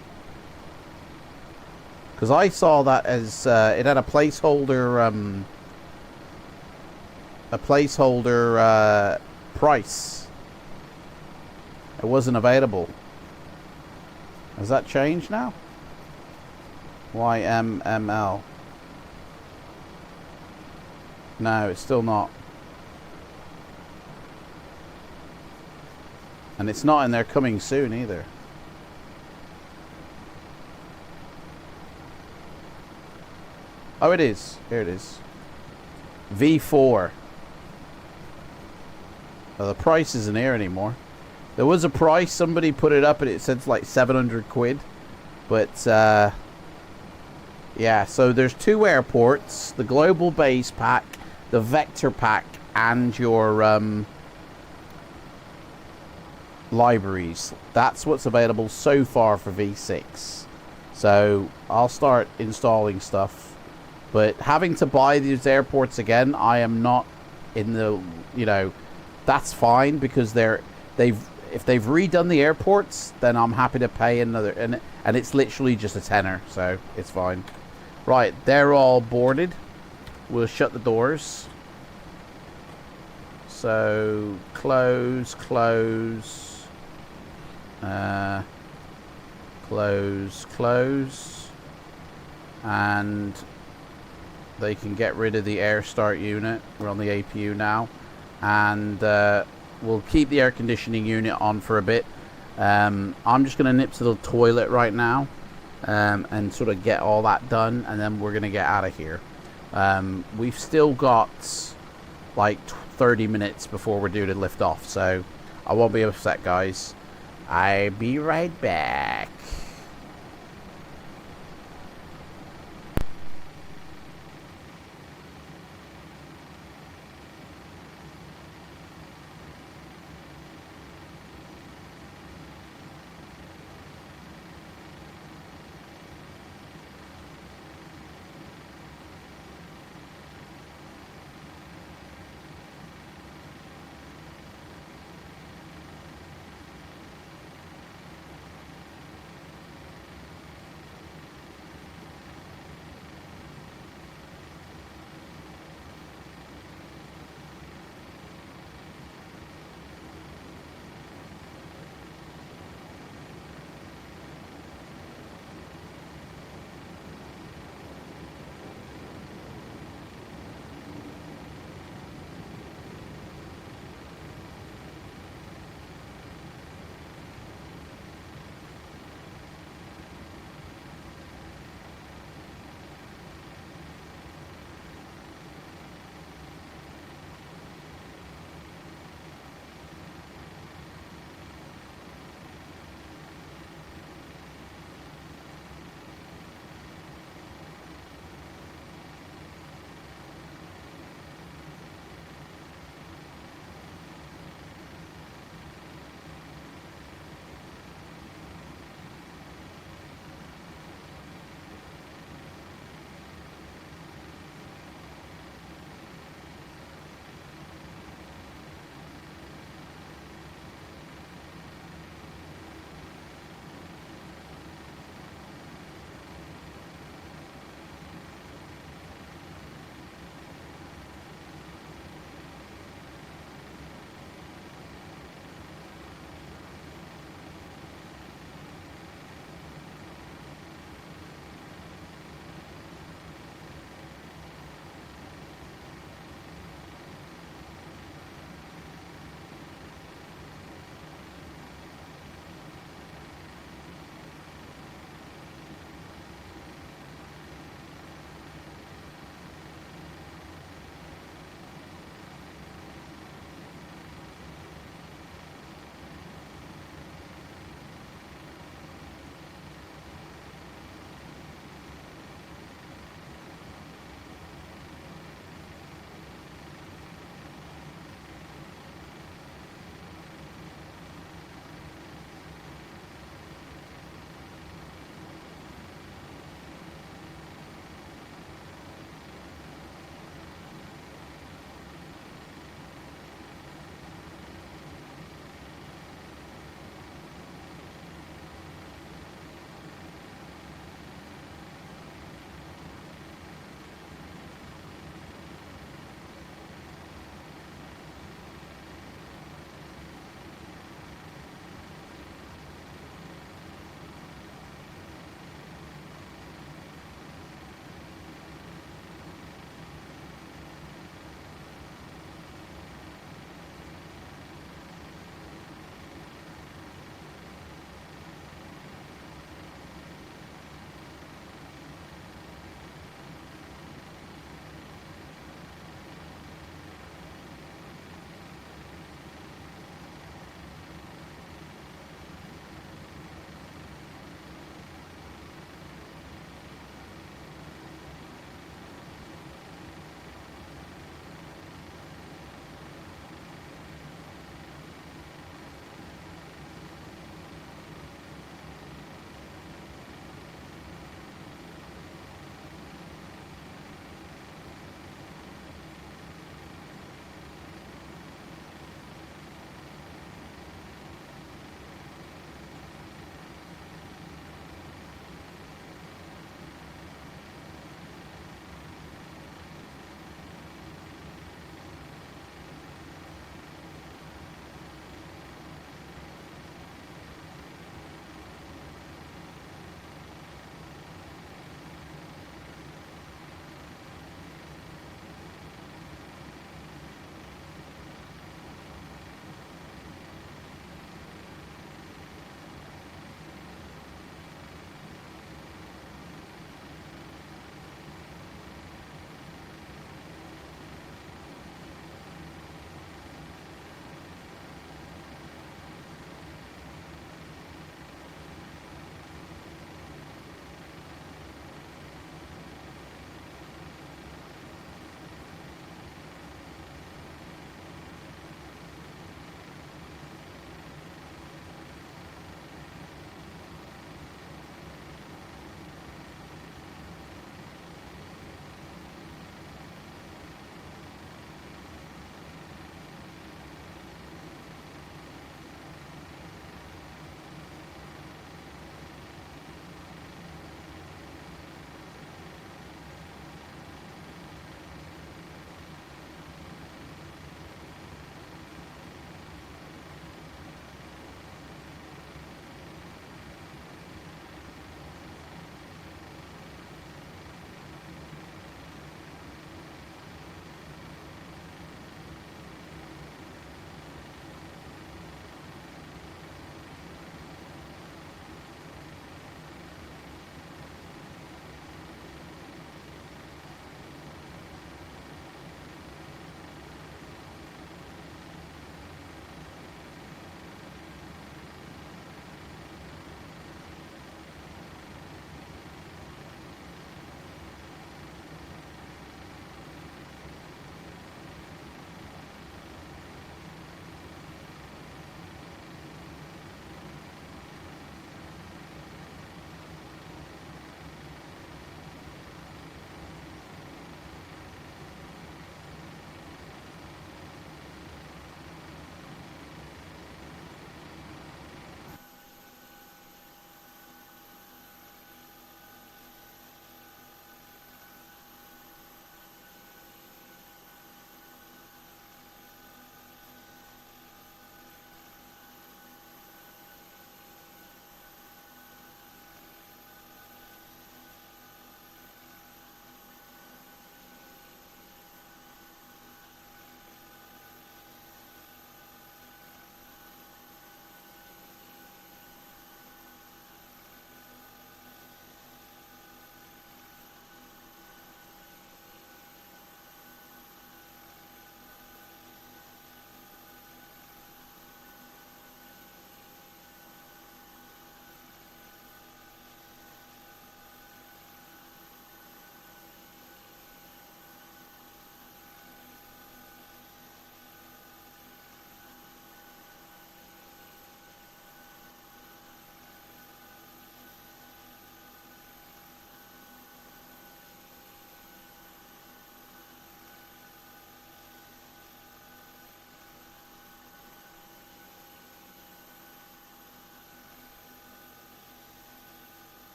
Because I saw that as it had a placeholder price. It wasn't available. Has that changed now? YMML. No, it's still not. And it's not in there coming soon either. Oh, it is. Here it is. V4. Well, the price isn't here anymore. There was a price, somebody put it up and it said it's like 700 quid. But, yeah, so there's two airports. The Global Base Pack, the Vector Pack, and your libraries. That's what's available so far for V6. So, I'll start installing stuff. But having to buy these airports again, I am not in the, you know, that's fine because if they've redone the airports, then I'm happy to pay another, and it's literally just a tenner, so it's fine. Right, they're all boarded. We'll shut the doors. So close, close, close, and they can get rid of the air start unit. We're on the APU now, and we'll keep the air conditioning unit on for a bit. I'm just going to nip to the toilet right now and sort of get all that done, and then we're going to get out of here. We've still got like 30 minutes before we're due to lift off, so I won't be upset, guys. I'll be right back.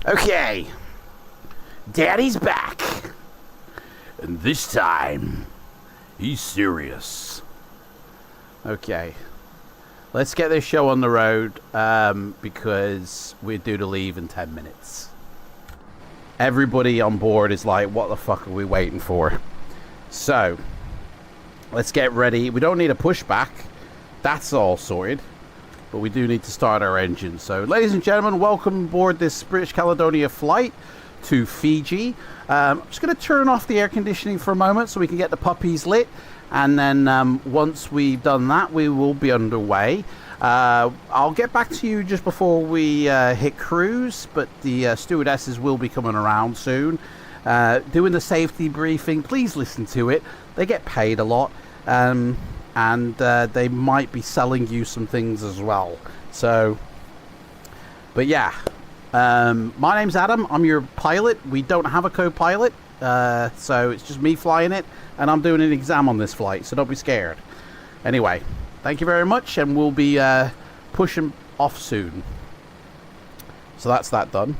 Okay. Daddy's back. And this time, he's serious. Okay. Let's get this show on the road, because we're due to leave in 10 minutes. Everybody on board is like, what the fuck are we waiting for? So, let's get ready. We don't need a pushback. That's all sorted. But we do need to start our engine. So, ladies and gentlemen, welcome aboard this British Caledonia flight to Fiji. I'm just going to turn off the air conditioning for a moment so we can get the puppies lit. And then once we've done that, we will be underway. I'll get back to you just before we hit cruise, but the stewardesses will be coming around soon. Doing the safety briefing, please listen to it. They get paid a lot. And they might be selling you some things as well. So, but yeah, my name's Adam. I'm your pilot. We don't have a co-pilot, so it's just me flying it, and I'm doing an exam on this flight, so don't be scared. Anyway, thank you very much, and we'll be pushing off soon. So that's that done.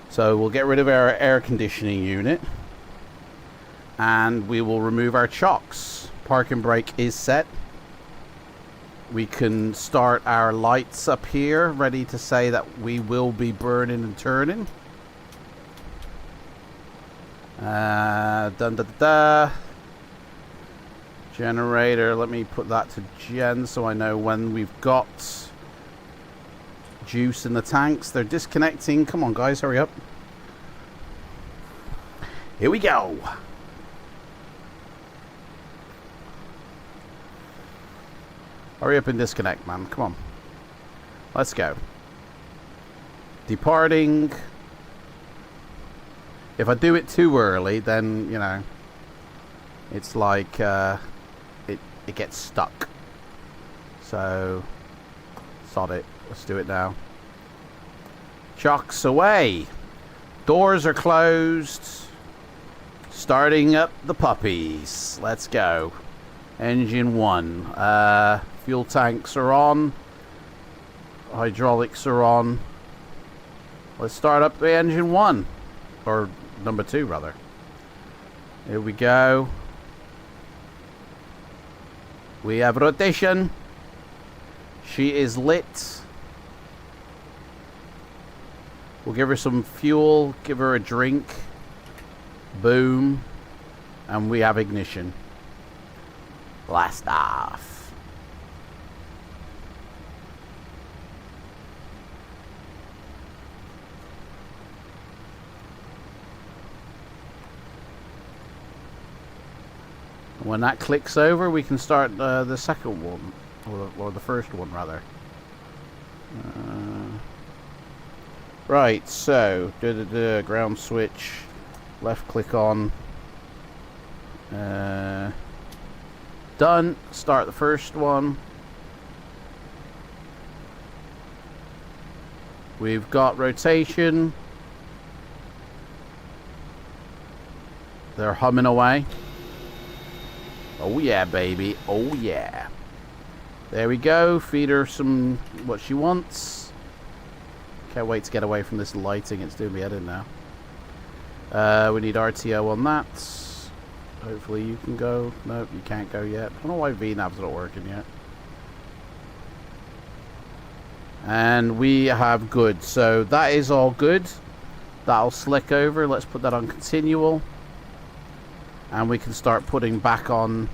So we'll get rid of our air conditioning unit, and we will remove our chocks. Parking brake is set. We can start our lights up here, ready to say that we will be burning and turning. Dun da da da. Generator, let me put that to Gen so I know when we've got juice in the tanks. They're disconnecting. Come on guys, hurry up. Here we go. Hurry up and disconnect, man. Come on. Let's go. Departing. If I do it too early, then, you know, it's like it gets stuck. So, sod it. Let's do it now. Chocks away. Doors are closed. Starting up the puppies. Let's go. Engine 1. Fuel tanks are on. Hydraulics are on. Let's start up the engine 1. Or number 2, rather. Here we go. We have rotation. She is lit. We'll give her some fuel. Give her a drink. Boom. And we have ignition. Blast off. When that clicks over, we can start the second one, or the first one rather. Right, so ground switch, left click on. Done. Start the first one. We've got rotation. They're humming away. Oh yeah, baby. Oh yeah. There we go. Feed her some what she wants. Can't wait to get away from this lighting. It's doing me head in now. We need RTO on that. Hopefully you can go. Nope, you can't go yet. I don't know why VNav's not working yet. And we have good. So that is all good. That'll slick over. Let's put that on continual. And we can start putting back on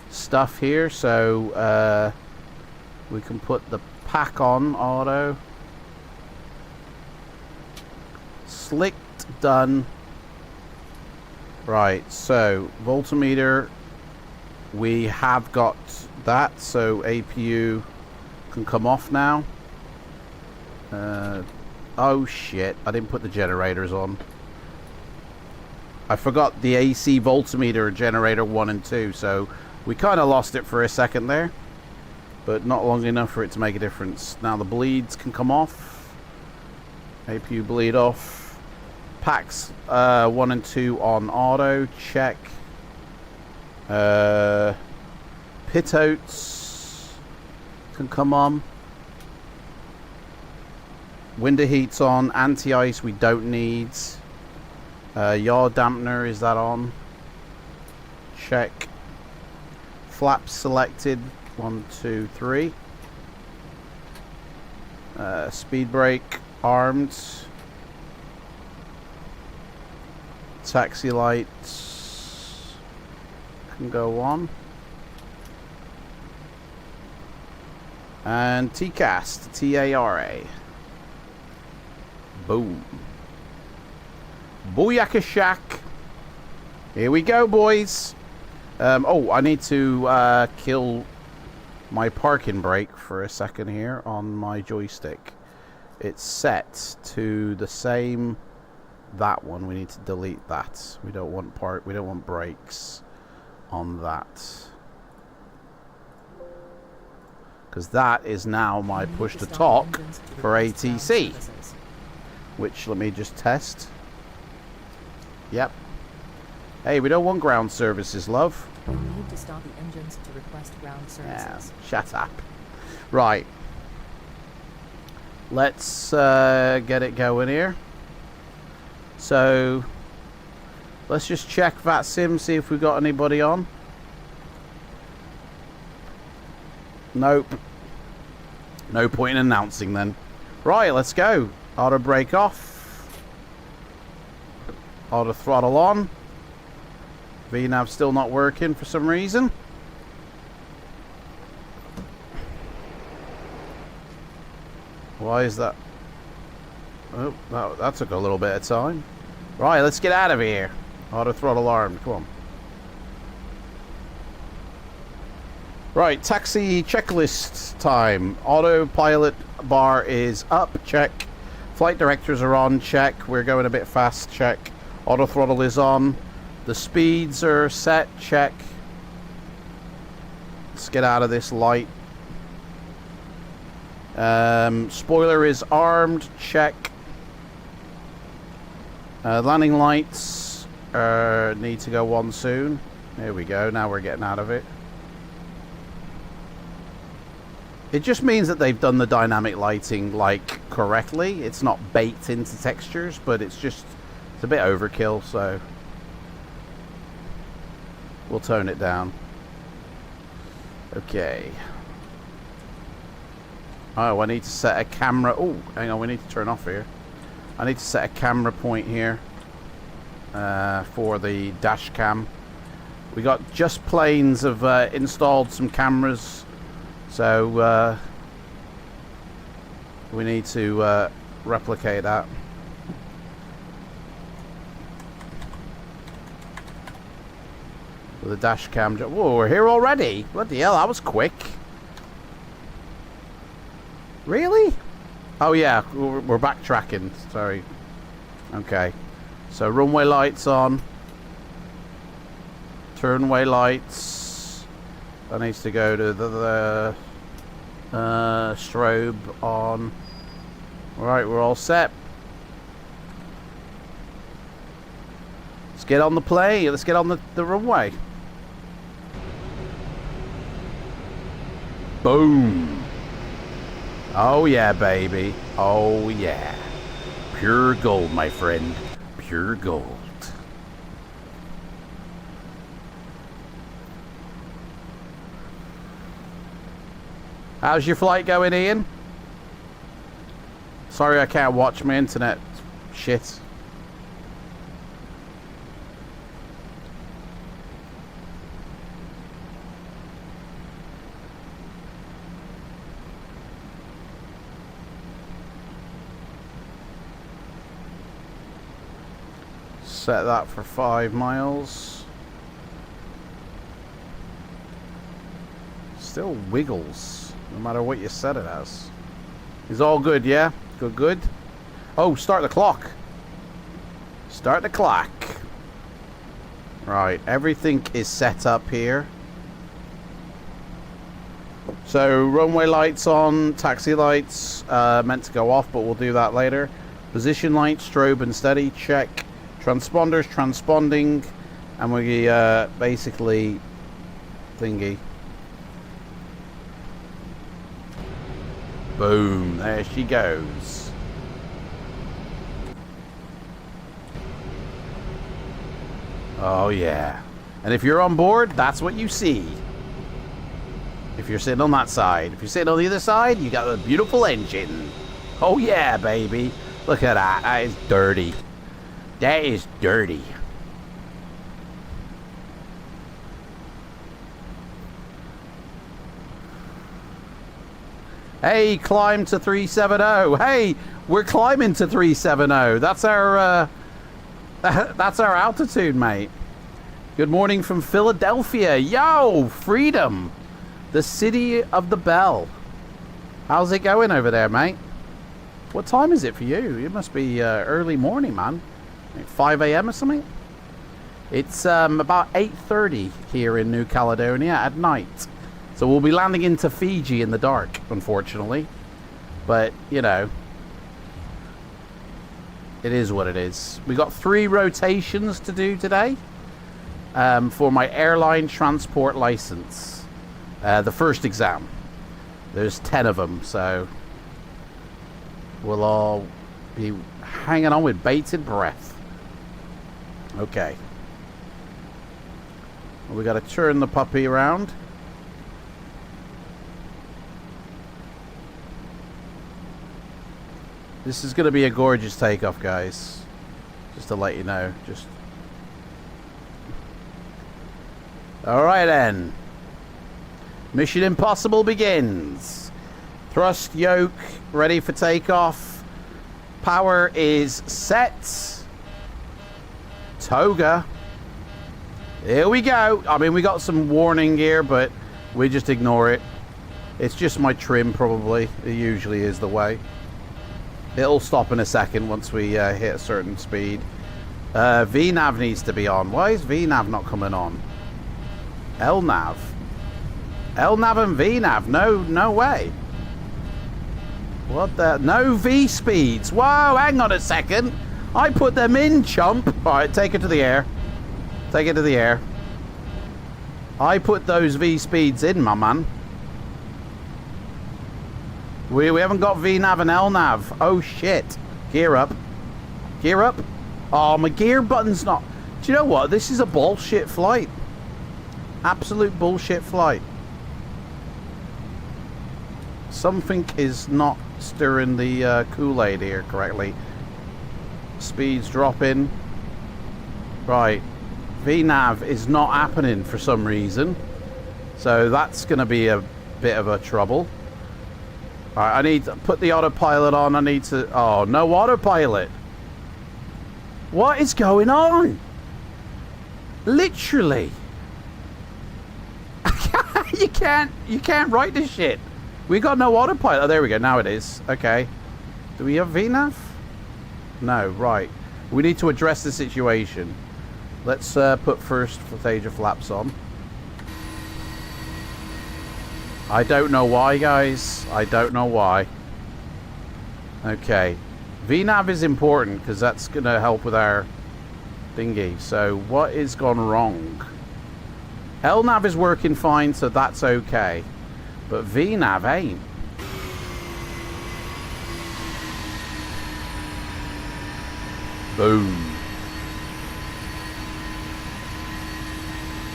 stuff here. So we can put the pack on auto. Slicked, done. Right, so voltmeter, we have got that, so APU can come off now. Oh shit, I didn't put the generators on. I forgot the AC voltmeter generator 1 and 2, so we kind of lost it for a second there, but not long enough for it to make a difference. Now the bleeds can come off. APU bleed off. Packs 1 and 2 on auto, check. Pitotes can come on. Window heat's on. Anti-ice we don't need. Yaw dampener, is that on? Check. Flaps selected. 1, 2, 3. Speed brake armed. Taxi lights can go on. And TCAST, T-A-R-A. Boom. Booyaka shack. Here we go, boys. Oh, I need to kill my parking brake for a second here on my joystick. It's set to the same, that one. We need to delete that. We don't want brakes on that. Because that is now my push to talk for ATC. Which, let me just test. Yep. Hey, we don't want ground services, love. You need to stop the engines to request ground services. Yeah, shut up. Right. Let's get it going here. So, let's just check FLIGHTSIM, see if we've got anybody on. Nope. No point in announcing then. Right, let's go. Auto brake off. Auto throttle on. VNAV still not working for some reason. Why is that? Oh, that took a little bit of time. Right, let's get out of here. Auto throttle armed, come on. Right, taxi checklist time. Autopilot bar is up, check. Flight directors are on, check. We're going a bit fast, check. Auto throttle is on. The speeds are set, check. Let's get out of this light. Spoiler is armed, check. Landing lights need to go on soon. There we go, now we're getting out of it. It just means that they've done the dynamic lighting like correctly. It's not baked into textures, but it's a bit overkill, so we'll tone it down. Okay. Oh, I need to set a camera. Oh, hang on, we need to turn off here. I need to set a camera point here for the dash cam. We got Just Planes have installed some cameras, so we need to replicate that. With the dash cam. Whoa, we're here already? Bloody hell, that was quick. Really? Oh yeah, we're backtracking. Sorry. Okay. So runway lights on. Turnway lights. That needs to go to the strobe on. Alright, we're all set. Let's get on the plane. Let's get on the runway. Boom. Oh yeah, baby. Oh yeah. Pure gold, my friend. Pure gold. How's your flight going, Ian? Sorry I can't watch my internet. Shit. Set that for 5 miles. Still wiggles, no matter what you set it as. It's all good, yeah? Good, good. Oh, start the clock. Start the clock. Right, everything is set up here. So, runway lights on, taxi lights meant to go off, but we'll do that later. Position light, strobe and steady, check. Transponders transponding, and we basically thingy. Boom, there she goes. Oh, yeah. And if you're on board, that's what you see. If you're sitting on that side. If you're sitting on the other side, you got a beautiful engine. Oh, yeah, baby. Look at that. That is dirty. That is dirty. Hey, climb to 370. Hey, we're climbing to 370. That's our altitude, mate. Good morning from Philadelphia. Yo, freedom. The city of the bell. How's it going over there, mate? What time is it for you? It must be early morning, man. Like 5 a.m. or something? It's about 8:30 here in New Caledonia at night. So we'll be landing into Fiji in the dark, unfortunately. But, you know, it is what it is. We got 3 rotations to do today for my airline transport license. The first exam. There's 10 of them, so we'll all be hanging on with bated breath. Okay. Well, we got to turn the puppy around. This is going to be a gorgeous takeoff, guys. Just to let you know. Just. Alright then. Mission Impossible begins. Thrust yoke ready for takeoff. Power is set. Toga. Here we go. I mean, we got some warning here, but we just ignore it. It's just my trim, probably. It usually is the way. It'll stop in a second once we hit a certain speed. VNAV needs to be on. Why is VNAV not coming on? LNAV. LNAV and VNAV. No way. What the? No V speeds. Whoa, hang on a second. I put them in, chump. Alright, take it to the air. Take it to the air. I put those V speeds in, my man. We haven't got VNAV and LNAV. Oh, shit. Gear up. Gear up. Oh, my gear button's not... Do you know what? This is a bullshit flight. Absolute bullshit flight. Something is not stirring the Kool-Aid here correctly. Speeds dropping. Right. VNAV is not happening for some reason. So that's going to be a bit of a trouble. Alright, I need to put the autopilot on. I need to... Oh, no autopilot. What is going on? Literally. You can't write this shit. We got no autopilot. Oh, there we go. Now it is. Okay. Do we have VNAV? No, right. We need to address the situation. Let's put first Flightasia flaps on. I don't know why, guys. I don't know why. Okay. VNAV is important because that's going to help with our thingy. So, what is gone wrong? LNAV is working fine, so that's okay. But VNAV ain't. Boom.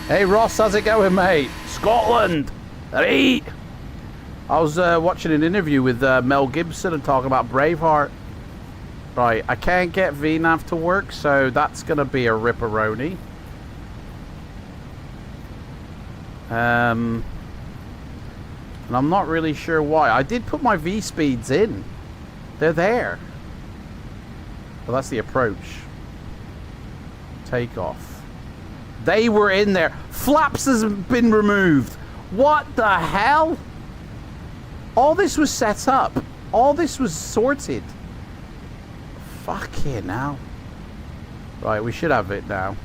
Hey, Ross, how's it going, mate? Scotland! Right. I was watching an interview with Mel Gibson and talking about Braveheart. Right, I can't get VNAV to work, so that's going to be a ripperoni. And I'm not really sure why. I did put my V speeds in. They're there. Well, that's the approach. Takeoff. They were in there. Flaps has been removed. What the hell? All this was set up. All this was sorted. Fucking hell. Right, we should have it now.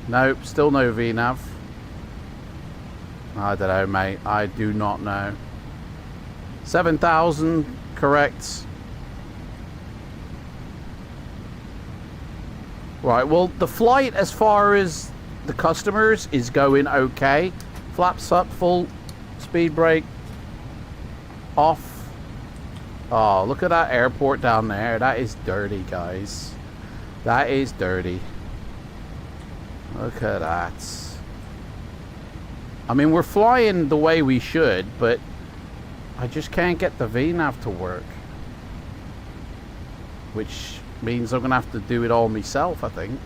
Nope, still no VNAV. I don't know, mate. I do not know. 7,000, correct. Right, well, the flight as far as the customers is going okay. Flaps up, full speed brake off. Oh, look at that airport down there. That is dirty, guys. That is dirty. Look at that. I mean, we're flying the way we should, but I just can't get the VNav to work. Which means I'm going to have to do it all myself, I think.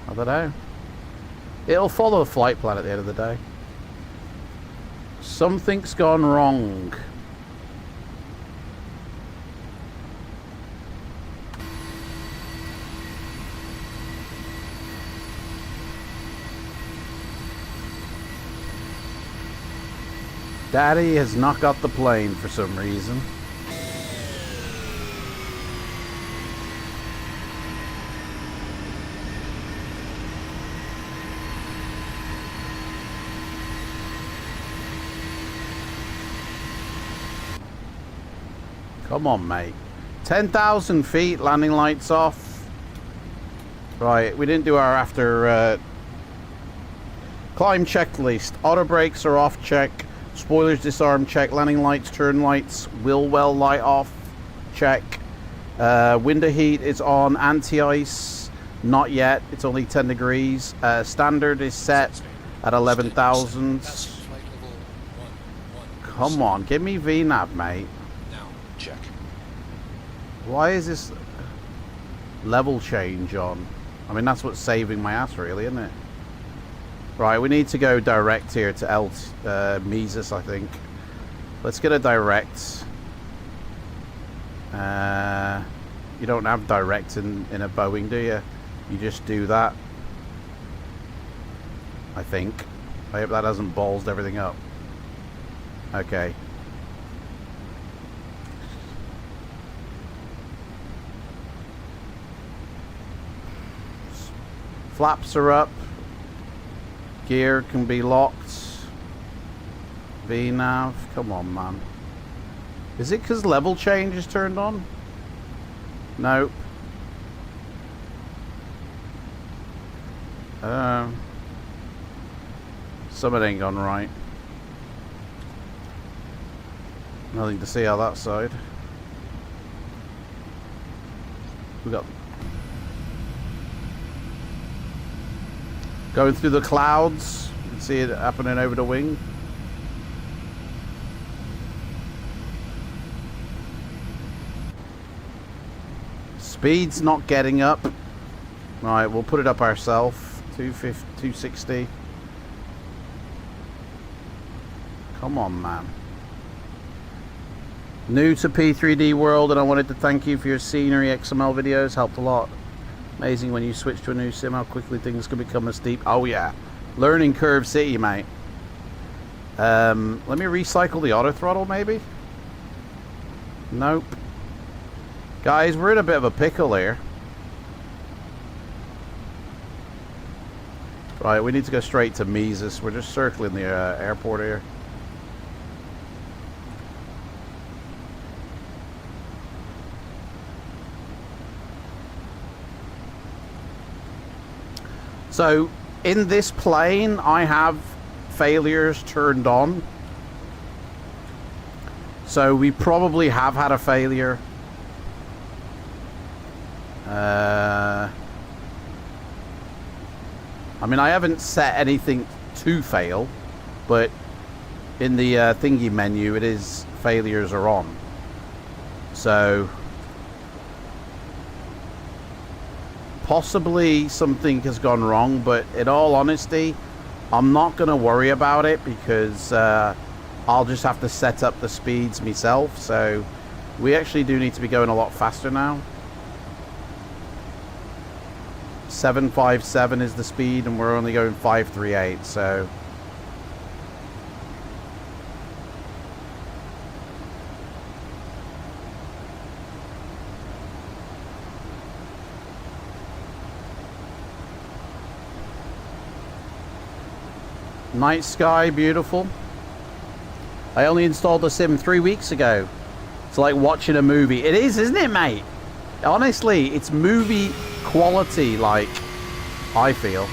I don't know. It'll follow the flight plan at the end of the day. Something's gone wrong. Daddy has not got the plane for some reason. Come on, mate. 10,000 feet, landing lights off. Right, we didn't do our after climb checklist. Auto brakes are off, check. Spoilers disarm, check. Landing lights, turn lights, wheel well light off, check. Window heat is on. Anti-ice, not yet. It's only 10 degrees. Standard is set at 11,000. Come on, give me VNav, mate. Now, check. Why is this level change on? I mean, that's what's saving my ass, really, isn't it? Right, we need to go direct here to Mises, I think. Let's get a direct. You don't have direct in a Boeing, do you? You just do that. I think. I hope that hasn't ballsed everything up. Okay. Flaps are up. Gear can be locked. VNav. Come on, man. Is it because level change is turned on? Nope. Something ain't gone right. Nothing to see on that side. We got going through the clouds. You can see it happening over the wing. Speed's not getting up. Right, we'll put it up ourselves. 250, 260. Come on, man. New to P3D world, and I wanted to thank you for your scenery XML videos. Helped a lot. Amazing when you switch to a new sim, how quickly things can become as steep. Oh yeah, learning curve city, mate. Let me recycle the auto throttle, maybe. Nope. Guys, we're in a bit of a pickle here. Right, we need to go straight to Mises. We're just circling the airport here. So, in this plane, I have failures turned on. So, we probably have had a failure. I mean, I haven't set anything to fail, but in the thingy menu, it is failures are on. So, possibly something has gone wrong, but in all honesty, I'm not going to worry about it because I'll just have to set up the speeds myself. So we actually do need to be going a lot faster now. 757 is the speed and we're only going 538, so night sky, beautiful. I only installed the sim 3 weeks ago. It's like watching a movie. It is, isn't it, mate? Honestly, it's movie quality, like, I feel.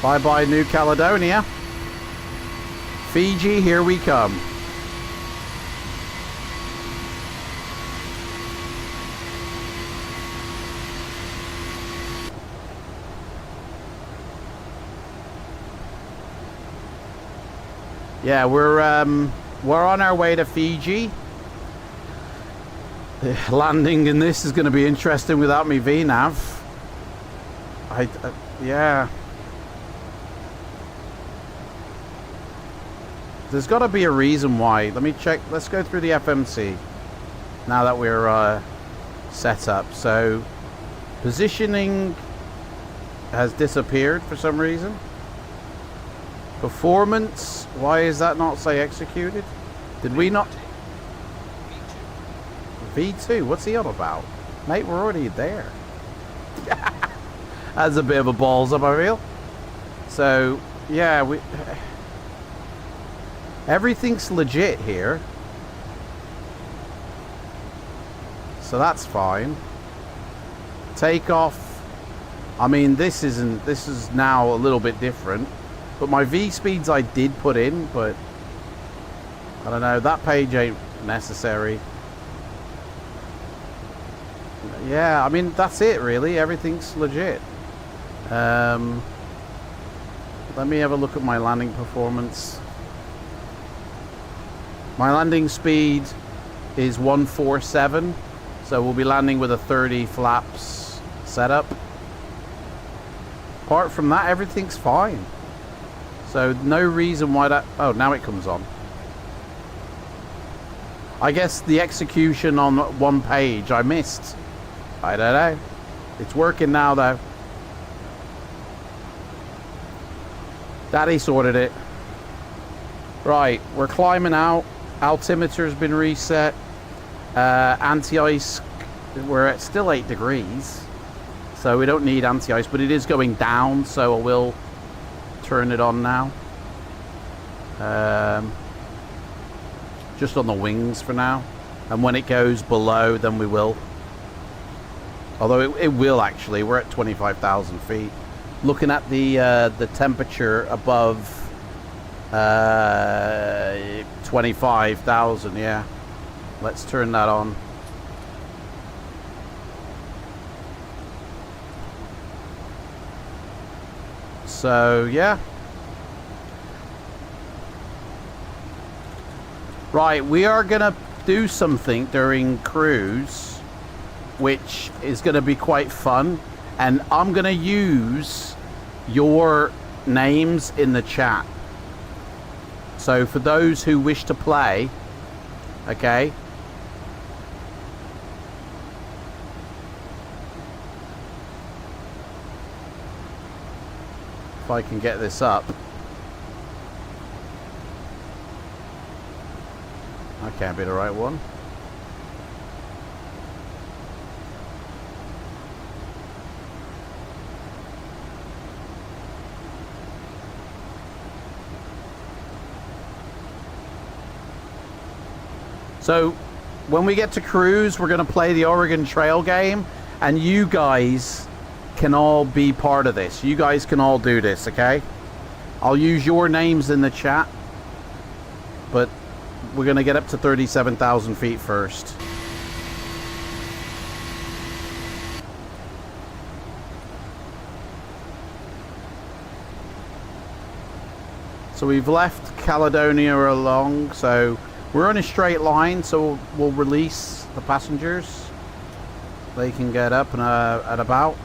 Bye-bye, New Caledonia. Fiji, here we come. Yeah, we're on our way to Fiji. The landing in this is going to be interesting without me VNav. Yeah. There's got to be a reason why. Let me check. Let's go through the FMC now that we're set up. So positioning has disappeared for some reason. Performance, why is that not say executed? Did we not? V2, what's he on about? Mate, we're already there. That's a bit of a balls up, I feel. So, yeah, everything's legit here. So that's fine. Takeoff. I mean, this is now a little bit different. But my V speeds I did put in, but I don't know, that page ain't necessary. Yeah, I mean, that's it really. Everything's legit. Let me have a look at my landing performance. My landing speed is 147, so we'll be landing with a 30 flaps setup. Apart from that, everything's fine. So no reason why that... Oh, now it comes on. I guess the execution on one page I missed. I don't know. It's working now though. Daddy sorted it. Right, we're climbing out. Altimeter's been reset. Anti-ice, we're at still 8 degrees. So we don't need anti-ice, but it is going down, so I will turn it on now. Just on the wings for now. And when it goes below, then we will. Although it will actually. We're at 25,000 feet. Looking at the temperature above 25,000, yeah. Let's turn that on. So, yeah. Right, we are going to do something during cruise, which is going to be quite fun. And I'm going to use your names in the chat. So for those who wish to play, okay. If I can get this up. That can't be the right one. So when we get to cruise, we're going to play the Oregon Trail game, and you guys can all be part of this. You guys can all do this, okay? I'll use your names in the chat, but we're going to get up to 37,000 feet first. So we've left Caledonia along, so we're on a straight line, so we'll release the passengers. They can get up and about.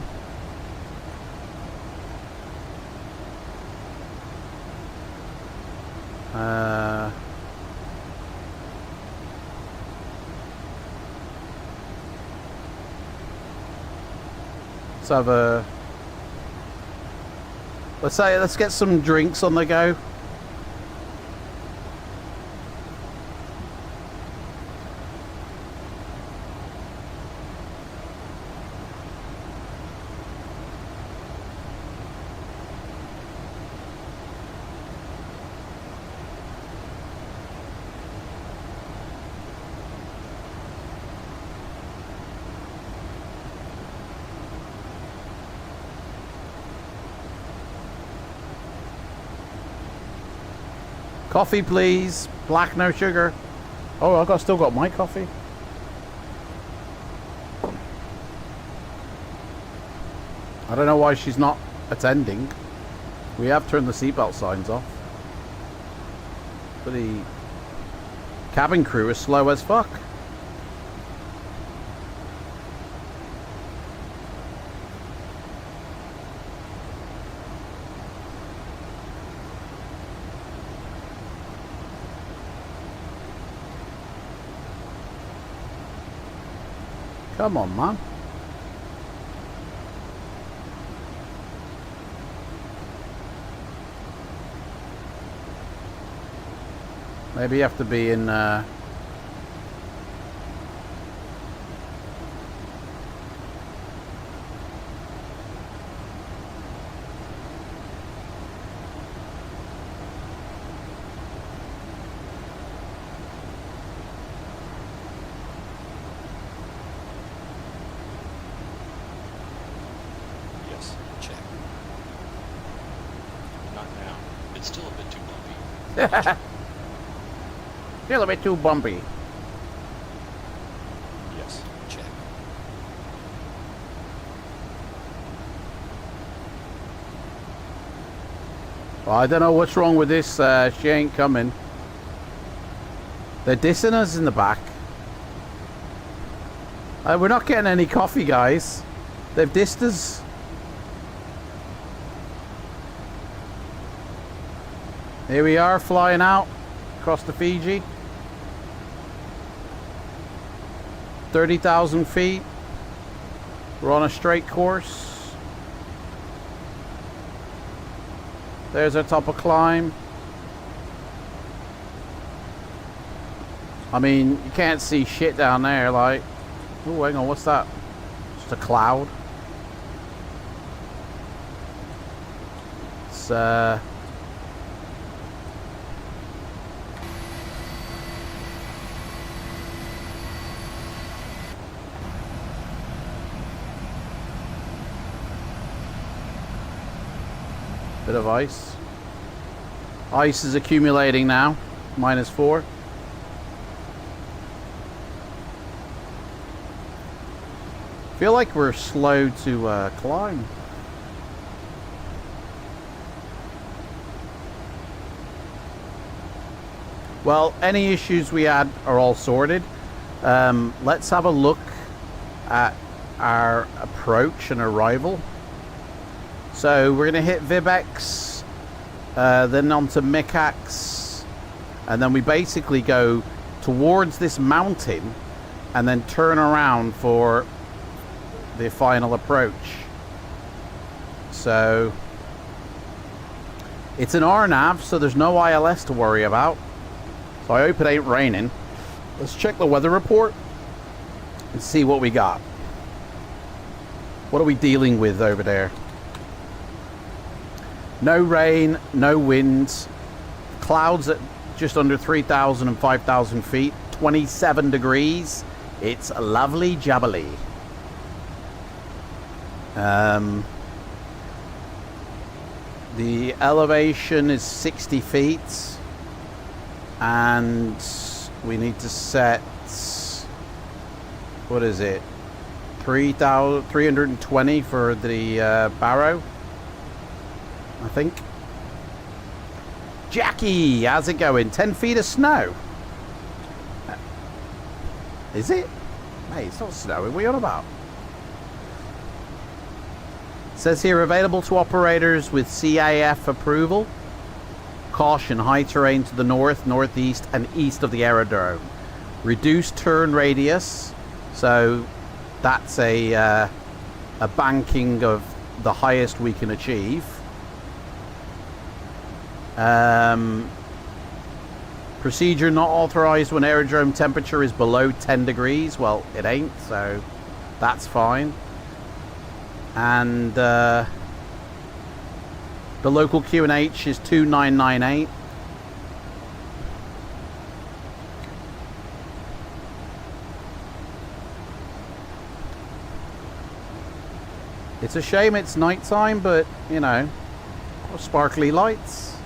Let's have a... Let's get some drinks on the go. Coffee, please. Black, no sugar. Oh, still got my coffee. I don't know why she's not attending. We have turned the seatbelt signs off. But the cabin crew is slow as fuck. Come on, man. Maybe you have to be in Yes, check. Not now. It's still a bit too bumpy. still a bit too bumpy. Yes, check. Well, I don't know what's wrong with this. She ain't coming. They're dissing us in the back. We're not getting any coffee, guys. They've dissed us. Here we are, flying out across the Fiji. 30,000 feet. We're on a straight course. There's our top of climb. I mean, you can't see shit down there, like... Oh, hang on, what's that? Just a cloud. It's, bit of ice. Ice is accumulating now. -4. Feel like we're slow to climb. Well, any issues we had are all sorted. Let's have a look at our approach and arrival. So we're going to hit Vibex, then onto Mikax, and then we basically go towards this mountain and then turn around for the final approach. So it's an RNAV, so there's no ILS to worry about. So I hope it ain't raining. Let's check the weather report and see what we got. What are we dealing with over there? No rain, no winds, clouds at just under 3,000 and 5,000 feet, 27 degrees. It's lovely jubbly. The elevation is 60 feet, and we need to set, what is it, 320 for the Barrow, I think. Jackie, how's it going? 10 feet of snow. Is it? Hey, it's not snowing. What are you on about? It says here, available to operators with CAF approval. Caution, high terrain to the north, northeast, and east of the aerodrome. Reduced turn radius. So that's a banking of the highest we can achieve. Procedure not authorized when aerodrome temperature is below 10 degrees. Well, it ain't, so that's fine. And the local QNH is 2998. It's a shame it's nighttime, but you know, sparkly lights.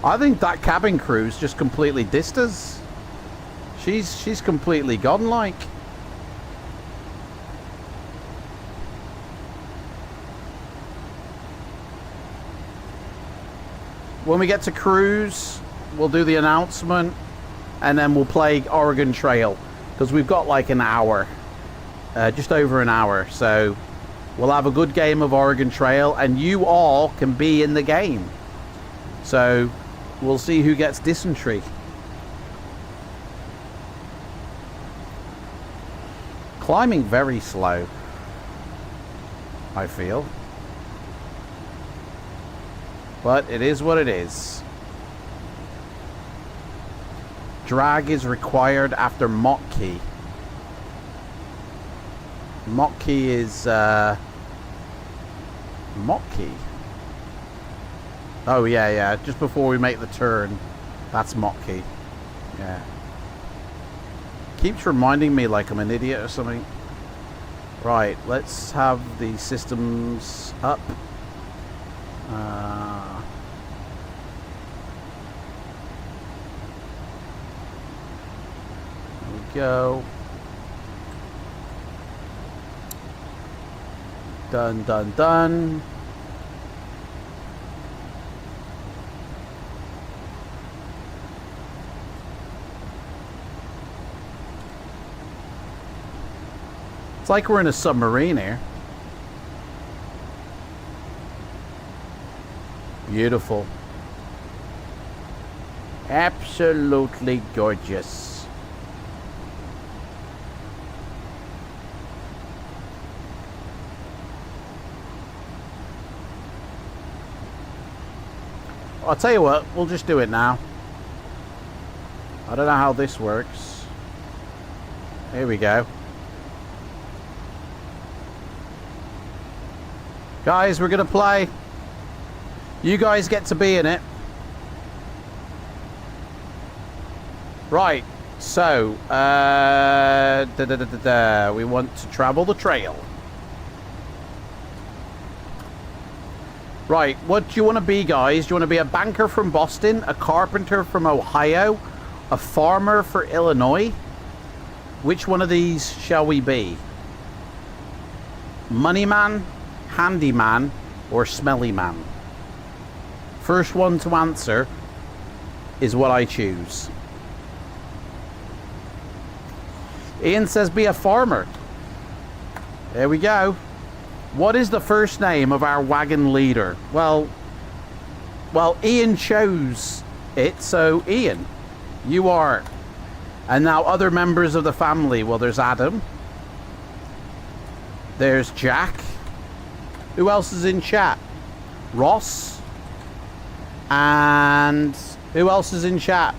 I think that cabin crew's just completely dissed us. She's completely gone like. When we get to cruise, we'll do the announcement and then we'll play Oregon Trail because we've got like an hour, just over an hour. So we'll have a good game of Oregon Trail and you all can be in the game. So we'll see who gets dysentery. Climbing very slow, I feel. But it is what it is. Drag is required after Mock Key. Mock Key is Mock Key. Oh yeah, just before we make the turn. That's Mock Key. Yeah. Keeps reminding me like I'm an idiot or something. Right, let's have the systems up. There we go. Done. It's like we're in a submarine here. Beautiful. Absolutely gorgeous. I'll tell you what, we'll just do it now. I don't know how this works. Here we go. Guys, we're gonna play. You guys get to be in it. Right, so we want to travel the trail. Right, what do you want to be, guys? Do you want to be a banker from Boston, a carpenter from Ohio, a farmer for Illinois? Which one of these shall we be? Money man, handyman, or smelly man? First one to answer is what I choose. Ian says be a farmer. There we go. What is the first name of our wagon leader? Well, Ian chose it, so Ian, you are. And now other members of the family. Well, there's Adam. There's Jack. Who else is in chat? Ross. And who else is in chat?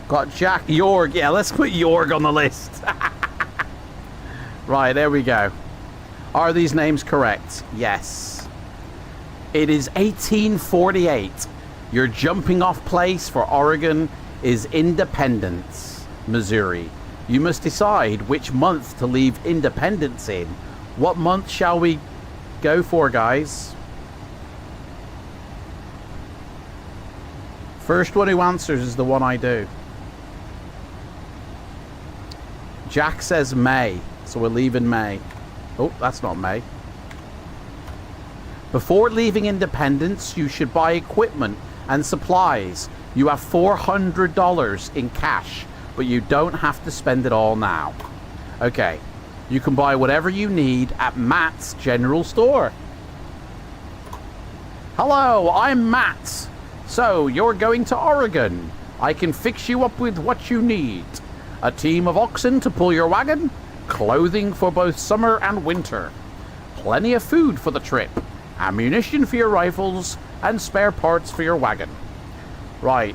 Got Jack, Jorg. Yeah, let's put Jorg on the list. Right, there we go. Are these names correct? Yes. It is 1848. Your jumping off place for Oregon is Independence, Missouri. You must decide which month to leave Independence in. What month shall we go for, guys? First one who answers is the one I do. Jack says May, so we're leaving May. Oh, that's not May. Before leaving Independence, you should buy equipment and supplies. You have $400 in cash, but you don't have to spend it all now. Okay, you can buy whatever you need at Matt's General Store. Hello, I'm Matt. So, you're going to Oregon. I can fix you up with what you need. A team of oxen to pull your wagon, clothing for both summer and winter, plenty of food for the trip, ammunition for your rifles, and spare parts for your wagon. Right,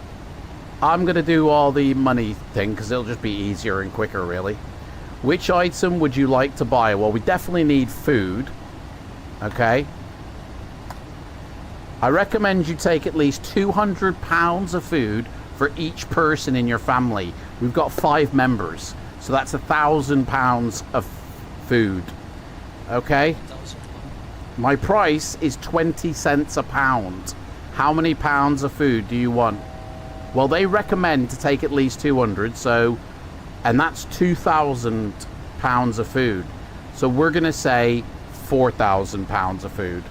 I'm going to do all the money thing because it'll just be easier and quicker, really. Which item would you like to buy? Well, we definitely need food. Okay. I recommend you take at least 200 pounds of food for each person in your family. We've got 5 members, so that's 1,000 pounds of food. Okay? My price is 20 cents a pound. How many pounds of food do you want? Well, they recommend to take at least 200, so, and that's 2,000 pounds of food. So we're going to say 4,000 pounds of food.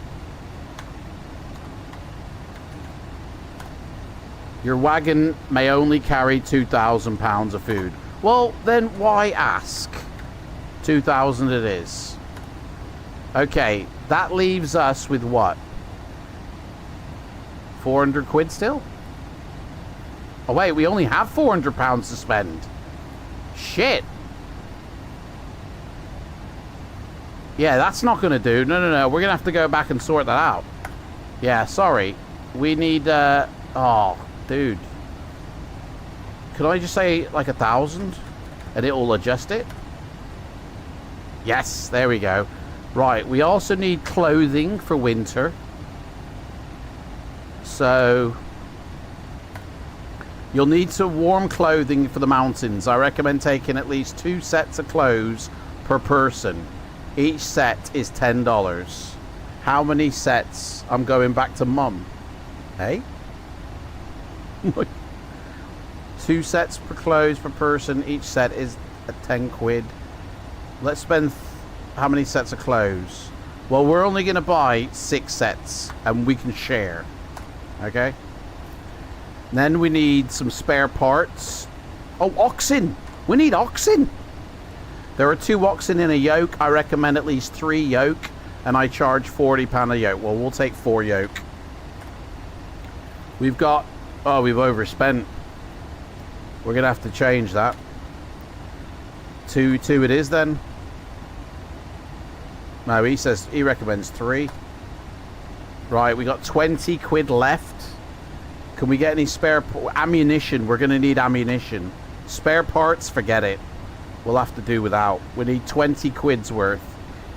Your wagon may only carry 2,000 pounds of food. Well, then why ask? 2,000 it is. Okay, that leaves us with what? 400 quid still? Oh wait, we only have 400 pounds to spend. Shit. Yeah, that's not gonna do. No. We're gonna have to go back and sort that out. Yeah, sorry. We need, oh, dude. Could I just say like 1,000? And it will adjust it? Yes, there we go. Right, we also need clothing for winter. So you'll need some warm clothing for the mountains. I recommend taking at least 2 sets of clothes per person. Each set is $10. How many sets? I'm going back to mum. Hey? 2 sets per clothes per person. Each set is 10 quid. Let's spend how many sets of clothes? Well, we're only going to buy 6 sets and we can share. Okay? Then we need some spare parts. Oh, oxen! We need oxen! There are 2 oxen in a yoke. I recommend at least 3 yoke. And I charge £40 a yoke. Well, we'll take 4 yoke. We've got... Oh, we've overspent. We're going to have to change that. 2 it is then. No, he recommends 3. Right, we got 20 quid left. Can we get any spare ammunition? We're going to need ammunition. Spare parts, forget it. We'll have to do without. We need 20 quid's worth.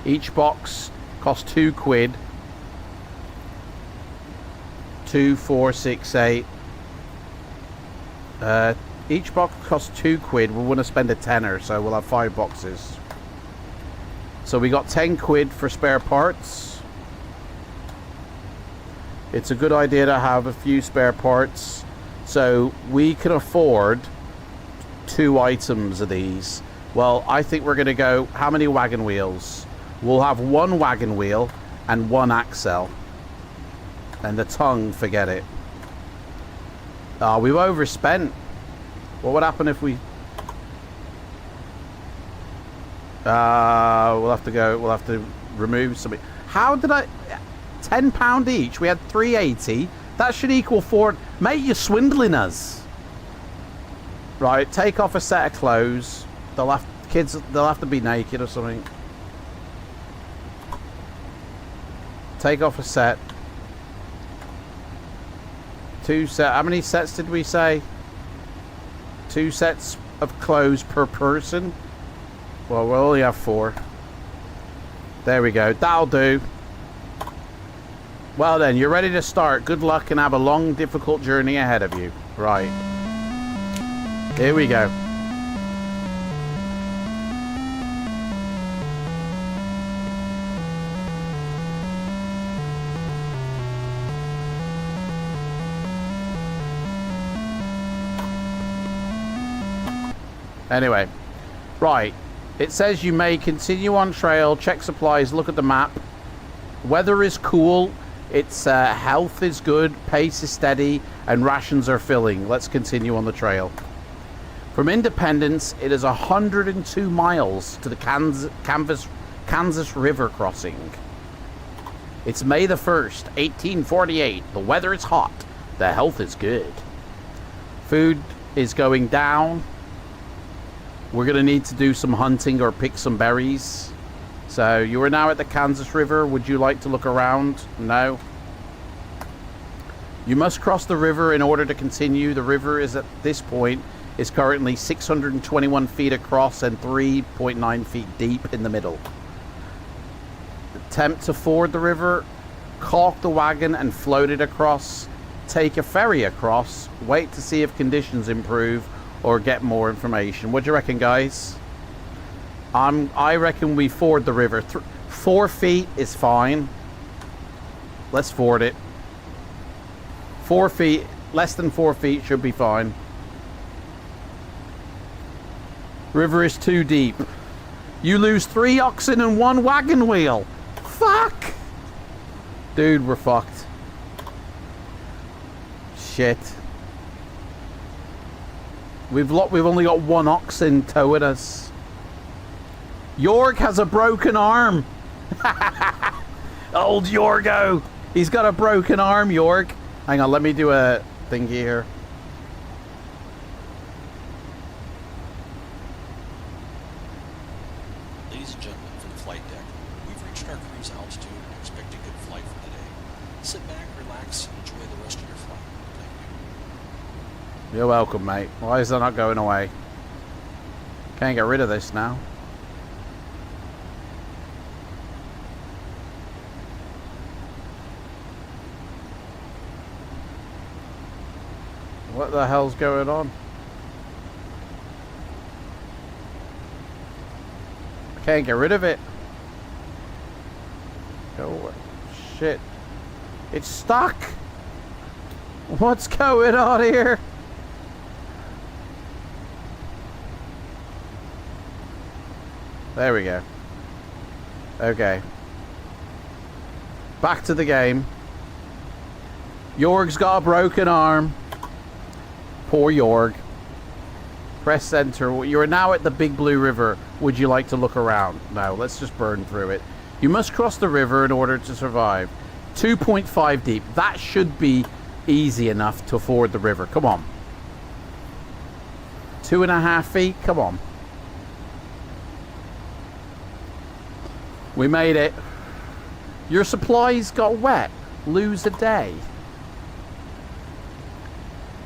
Each box costs 2 quid. 2, 4, 6, 8. Each box costs 2 quid. We want to spend a tenner, so we'll have 5 boxes. So we got 10 quid for spare parts. It's a good idea to have a few spare parts, so we can afford 2 items of these. Well, I think we're going to go... How many wagon wheels? We'll have 1 wagon wheel and 1 axle. And the tongue, forget it. We've overspent. What would happen if we... we'll have to remove something. How did I... £10 each? We had 380. That should equal 4... Mate, you're swindling us. Right, take off a set of clothes. They'll have to be naked or something. Take off a set. 2 sets. How many sets did we say? 2 sets of clothes per person. Well, we'll only have 4. There we go. That'll do. Well then, you're ready to start. Good luck and have a long, difficult journey ahead of you. Right. Here we go. Anyway, right. It says you may continue on trail, check supplies, look at the map. Weather is cool. Its health is good, pace is steady, and rations are filling. Let's continue on the trail. From Independence, it is 102 miles to the Kansas River crossing. It's May the 1st, 1848. The weather is hot. The health is good. Food is going down. We're going to need to do some hunting or pick some berries. So, you are now at the Kansas River. Would you like to look around? No. You must cross the river in order to continue. The river is at this point is currently 621 feet across and 3.9 feet deep in the middle. Attempt to ford the river, caulk the wagon and float it across. Take a ferry across. Wait to see if conditions improve or get more information. What do you reckon, guys? I reckon we ford the river. 4 feet is fine. Let's ford it. 4 feet, less than 4 feet should be fine. River is too deep. You lose 3 oxen and 1 wagon wheel. Fuck! Dude, we're fucked. Shit. We've only got 1 oxen towing us. York has a broken arm. Old Yorgo. He's got a broken arm, York. Hang on, let me do a thingy here. Ladies and gentlemen, from the flight deck, we've reached our cruise altitude and expect a good flight for the day. Sit back, relax, and enjoy the rest of your flight. Thank you. You're welcome, mate. Why is that not going away? Can't get rid of this now. What the hell's going on? I can't get rid of it. Oh, shit. It's stuck. What's going on here? There we go. Okay. Back to the game. Jorg's got a broken arm. Poor Jorg. Press center. You are now at the Big Blue River. Would you like to look around? No, let's just burn through it. You must cross the river in order to survive. 2.5 deep. That should be easy enough to ford the river. Come on. 2.5 feet. Come on. We made it. Your supplies got wet. Lose a day.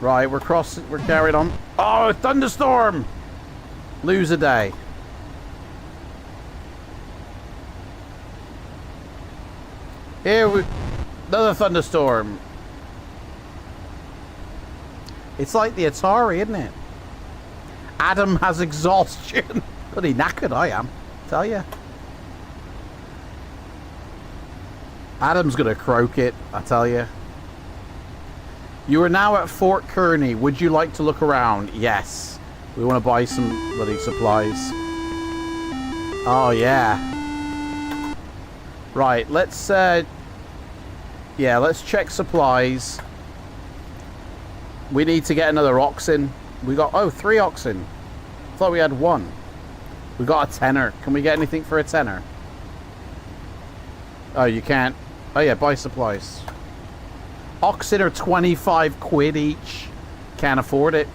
Right, we're crossing. We're carried on. Oh, thunderstorm! Lose a day. Here we. Another thunderstorm. It's like the Atari, isn't it? Adam has exhaustion. Bloody knackered I am. Tell ya. Adam's gonna croak it, I tell you. You are now at Fort Kearney. Would you like to look around? Yes. We want to buy some bloody supplies. Oh, yeah. Right, let's, yeah, let's check supplies. We need to get another oxen. We got, oh, 3 oxen. I thought we had 1. We got a tenner. Can we get anything for a tenner? Oh, you can't. Oh, yeah, buy supplies. Oxen are 25 quid each. Can't afford it.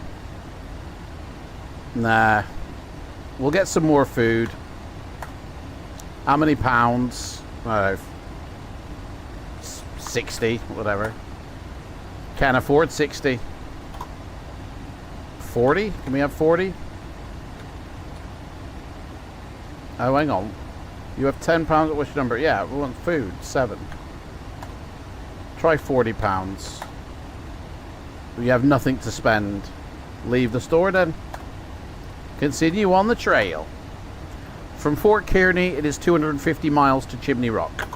Nah. We'll get some more food. How many pounds? I don't know. 60, whatever. Can't afford 60. 40? Can we have 40? Oh, hang on. You have 10 pounds. Which number? Yeah, we want food. 7. Try 40 pounds. We have nothing to spend. Leave the store then. Continue on the trail. From Fort Kearney, it is 250 miles to Chimney Rock.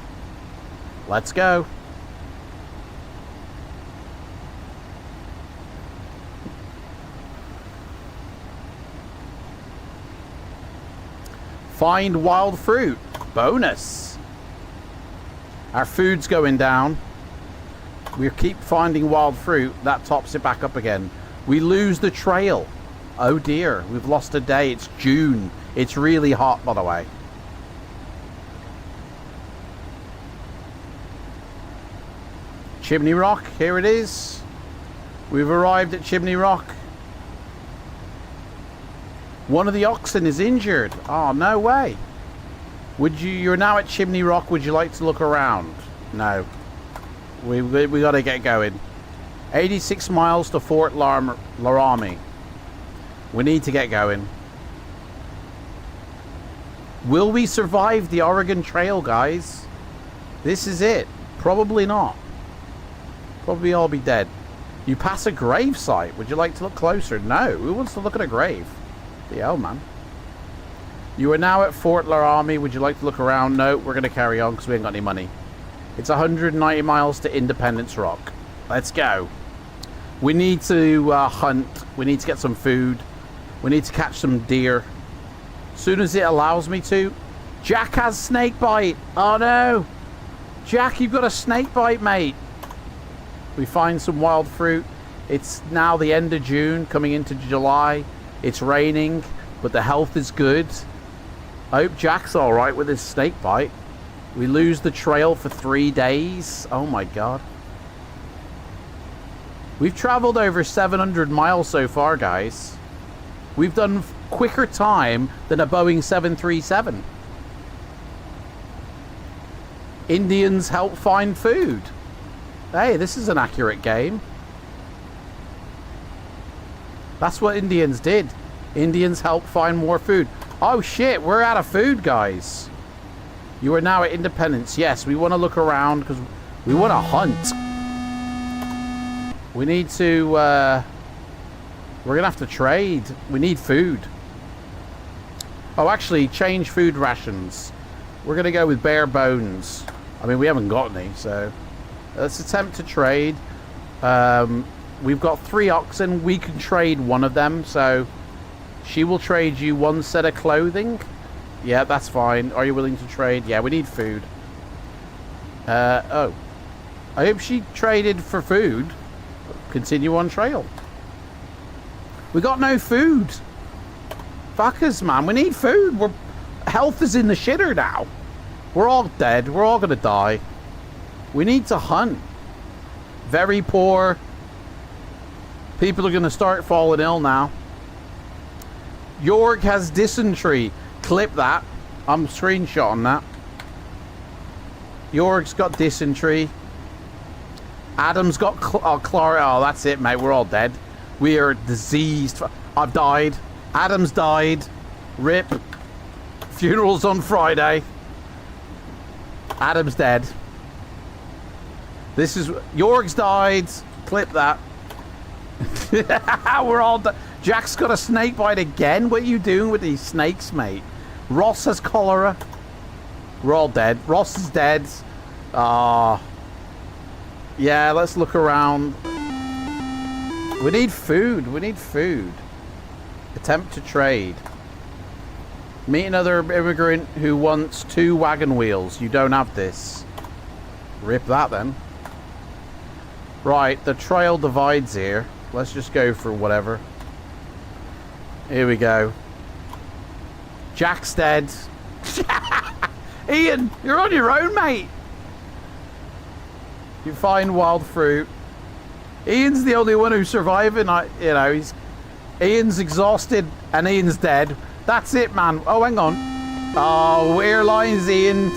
Let's go. Find wild fruit. Bonus. Our food's going down. We keep finding wild fruit. That tops it back up again. We lose the trail. Oh dear. We've lost a day. It's June. It's really hot, by the way. Chimney Rock. Here it is. We've arrived at Chimney Rock. One of the oxen is injured. Oh, no way. You're now at Chimney Rock. Would you like to look around? No. We got to get going. 86 miles to Fort Laramie. We need to get going. Will we survive the Oregon Trail, guys? This is it. Probably not. Probably all be dead. You pass a grave site. Would you like to look closer? No. Who wants to look at a grave? The hell, man. You are now at Fort Laramie. Would you like to look around? No, we're going to carry on because we ain't got any money. It's 190 miles to Independence Rock. Let's go. We need to hunt. We need to get some food. We need to catch some deer. As soon as it allows me to. Jack has snake bite. Oh no. Jack, you've got a snake bite, mate. We find some wild fruit. It's now the end of June, coming into July. It's raining, but the health is good. I hope Jack's alright with his snake bite. We lose the trail for 3 days. Oh my god. We've traveled over 700 miles so far, guys. We've done quicker time than a Boeing 737. Indians help find food. Hey, this is an accurate game. That's what Indians did. Indians help find more food. Oh shit, we're out of food, guys. You are now at Independence. Yes, we want to look around because we want to hunt. We need to, we're going to have to trade. We need food. Oh, actually, change food rations. We're going to go with bare bones. I mean, we haven't got any, so let's attempt to trade. We've got 3 oxen. We can trade one of them, so she will trade you 1 set of clothing. Yeah, that's fine. Are you willing to trade? Yeah, we need food. Oh. I hope she traded for food. Continue on trail. We got no food. Fuckers, man. We need food. Health is in the shitter now. We're all dead. We're all gonna die. We need to hunt. Very poor. People are gonna start falling ill now. York has dysentery. Clip that. I'm screenshotting that. York's got dysentery. Adam's got oh, that's it, mate. We're all dead. We are diseased. I've died. Adam's died. Rip. Funeral's on Friday. Adam's dead. This is... York's died. Clip that. We're all dead. Jack's got a snake bite again. What are you doing with these snakes, mate? Ross has cholera. We're all dead. Ross is dead. Yeah, let's look around. We need food. We need food. Attempt to trade. Meet another immigrant who wants 2 wagon wheels. You don't have this. Rip that then. Right, the trail divides here. Let's just go for whatever. Here we go. Jack's dead. Ian, you're on your own, mate. You find wild fruit. Ian's the only one who's surviving. You know, Ian's exhausted and Ian's dead. That's it, man. Oh, hang on. Oh, airlines, Ian.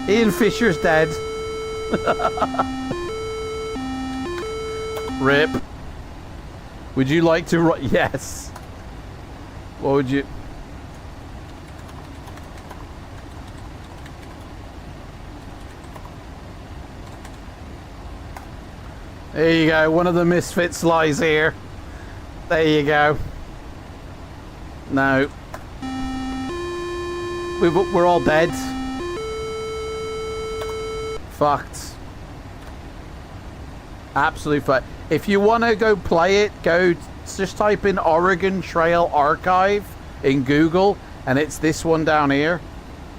Ian Fisher's dead. Rip. Would you like to... Yes. What would you... There you go. One of the misfits lies here. There you go. No. We're all dead. Fucked. Absolutely fucked. If you want to go play it, just type in Oregon Trail Archive in Google, and it's this one down here.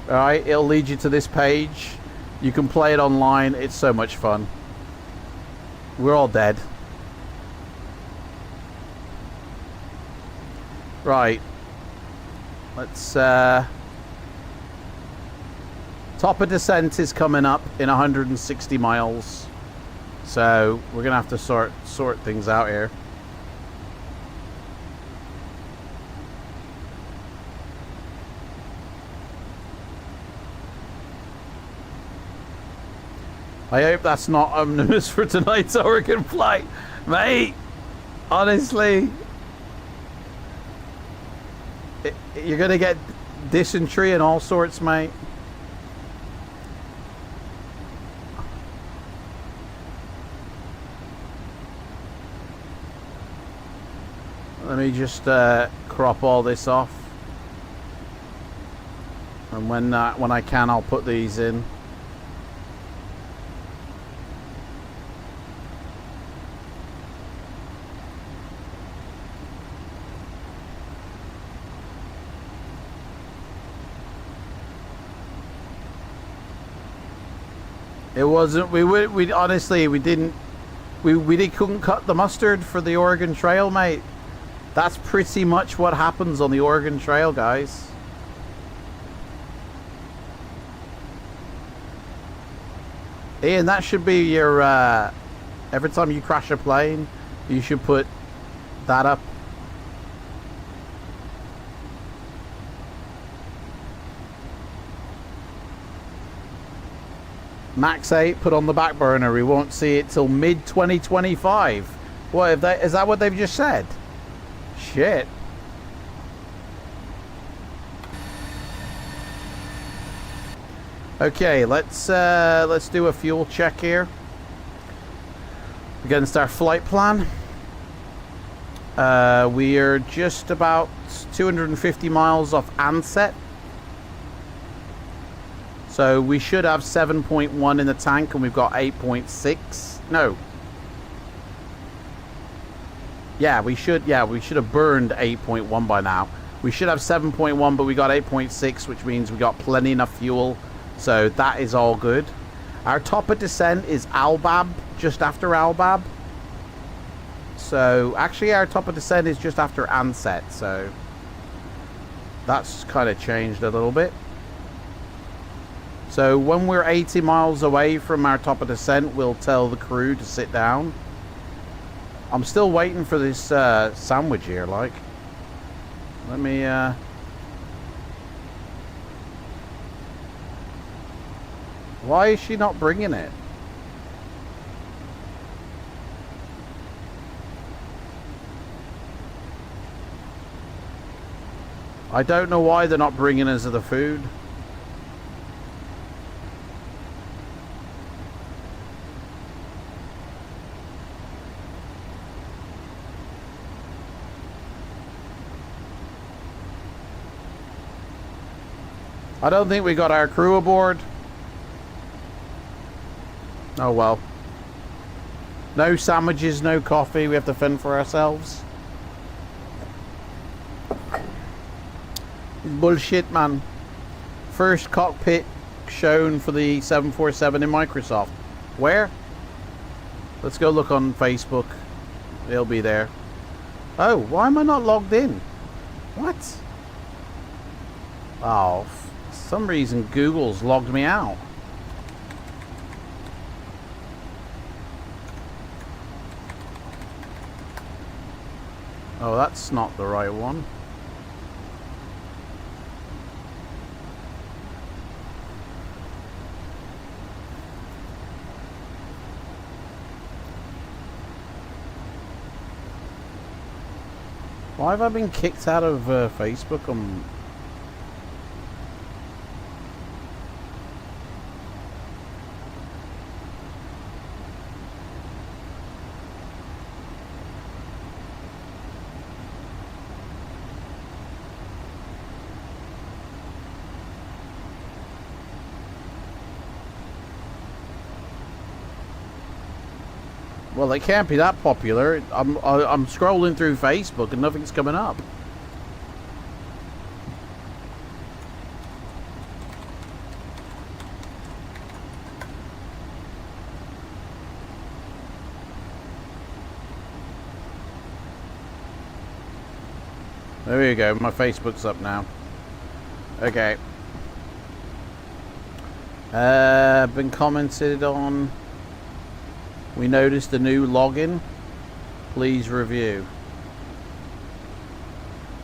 Alright, it'll lead you to this page. You can play it online. It's so much fun. We're all dead. Right. Let's top of descent is coming up in 160 miles. So we're gonna have to sort things out here. I hope that's not omnibus for tonight's Oregon flight, mate. Honestly, you're gonna get dysentery and all sorts, mate. Let me just crop all this off, and when I can, I'll put these in. It wasn't. We honestly we didn't. We couldn't cut the mustard for the Oregon Trail, mate. That's pretty much what happens on the Oregon Trail, guys. Ian, that should be your, every time you crash a plane, you should put that up. Max 8 put on the back burner. We won't see it till mid-2025. What, if that, is that what they've just said? Shit. Okay, let's do a fuel check here against our flight plan. We are just about 250 miles off Ansett, so we should have 7.1 in the tank, and we've got 8.6. No. Yeah, we should have burned 8.1 by now. We should have 7.1, but we got 8.6, which means we got plenty enough fuel. So that is all good. Our top of descent is Albab, just after Albab. So actually our top of descent is just after Ansett, so that's kind of changed a little bit. So when we're 80 miles away from our top of descent, we'll tell the crew to sit down. I'm still waiting for this sandwich here, like. Let me why is she not bringing it? I don't know why they're not bringing us the food. I don't think we got our crew aboard. Oh well. No sandwiches, no coffee. We have to fend for ourselves. Bullshit, man. First cockpit shown for the 747 in Microsoft. Where? Let's go look on Facebook. It'll be there. Oh, why am I not logged in? What? Oh, for some reason Google's logged me out. Oh, that's not the right one. Why have I been kicked out of Facebook? Well, it can't be that popular. I'm scrolling through Facebook and nothing's coming up. There you go. My Facebook's up now. Okay. Been commented on. We noticed a new login. Please review.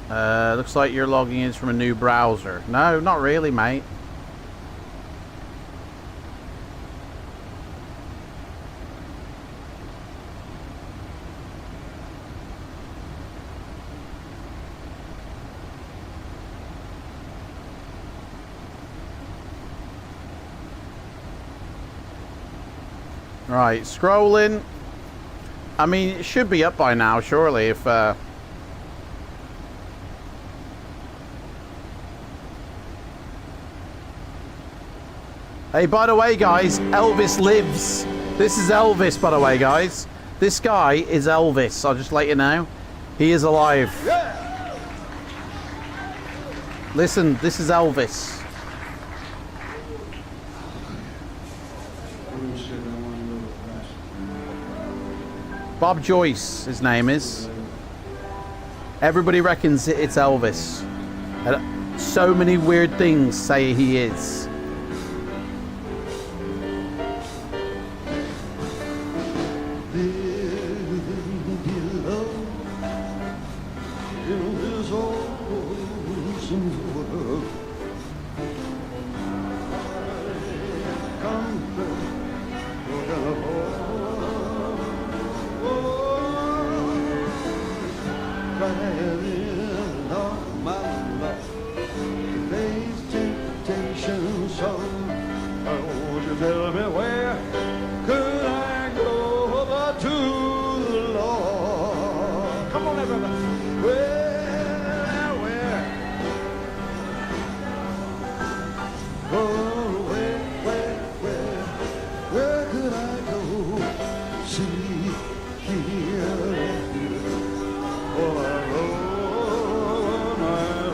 Looks like you're logging in from a new browser. No, not really, mate. Right, scrolling. I mean, it should be up by now, surely, if... Hey, by the way, guys, Elvis lives. This is Elvis, by the way, guys. This guy is Elvis, I'll just let you know. He is alive. Listen, this is Elvis. Bob Joyce, his name is. Everybody reckons it's Elvis. So many weird things say he is.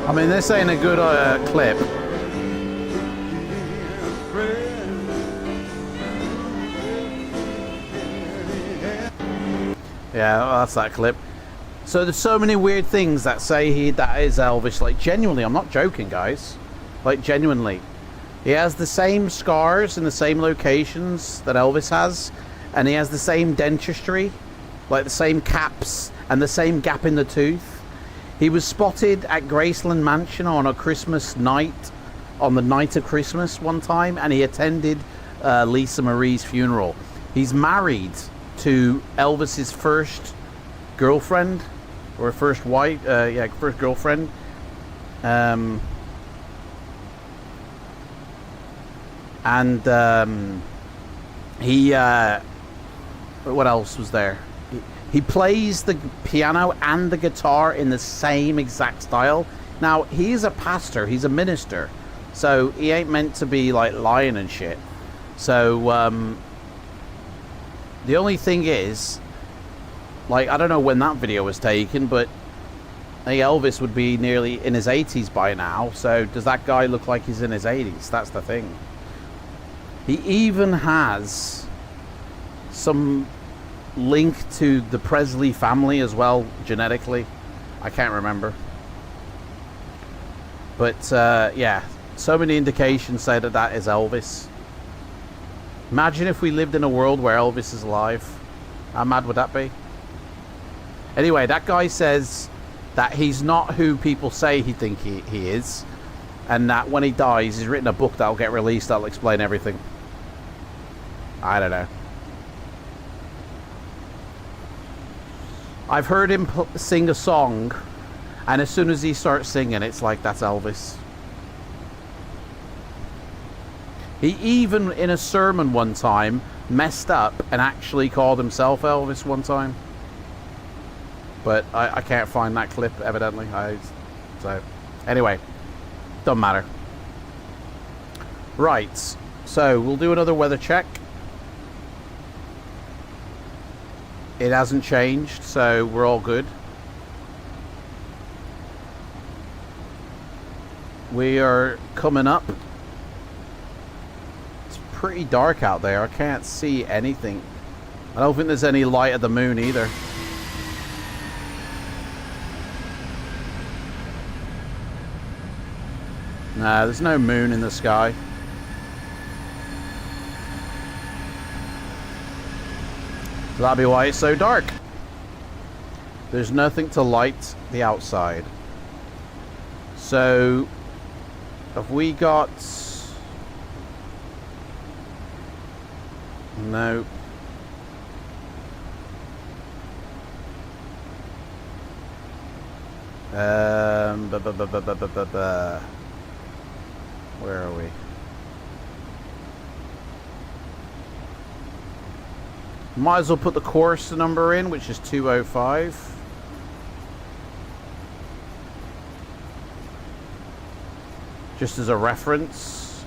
I mean, this ain't a good clip. Yeah, well, that's that clip. So there's so many weird things that say that is Elvis. Like, genuinely, I'm not joking, guys. Like, genuinely. He has the same scars in the same locations that Elvis has. And he has the same dentistry. Like, the same caps and the same gap in the tooth. He was spotted at Graceland Mansion on a Christmas night, on the night of Christmas one time, and he attended Lisa Marie's funeral. He's married to Elvis's first girlfriend, or first wife, first girlfriend. He, what else was there? He plays the piano and the guitar in the same exact style. Now, he's a pastor, he's a minister, so he ain't meant to be like lying and shit. So the only thing is, like, I don't know when that video was taken, but I think Elvis would be nearly in his 80s by now. So does that guy look like he's in his 80s? That's the thing. He even has some link to the Presley family as well, genetically. I can't remember. But yeah, so many indications say that that is Elvis. Imagine if we lived in a world where Elvis is alive. How mad would that be? Anyway, that guy says that he's not who people say he think he is, and that when he dies, he's written a book that'll get released that'll explain everything. I don't know. I've heard him sing a song, and as soon as he starts singing, it's like, that's Elvis. He even, in a sermon one time, messed up and actually called himself Elvis one time. But I can't find that clip, evidently. So, anyway, doesn't matter. Right, so we'll do another weather check. It hasn't changed, so we're all good. We are coming up. It's pretty dark out there. I can't see anything. I don't think there's any light of the moon either. No, there's no moon in the sky. So that'll be why it's so dark. There's nothing to light the outside. So, have we got... No. Where are we? Might as well put the course number in, which is 205. Just as a reference.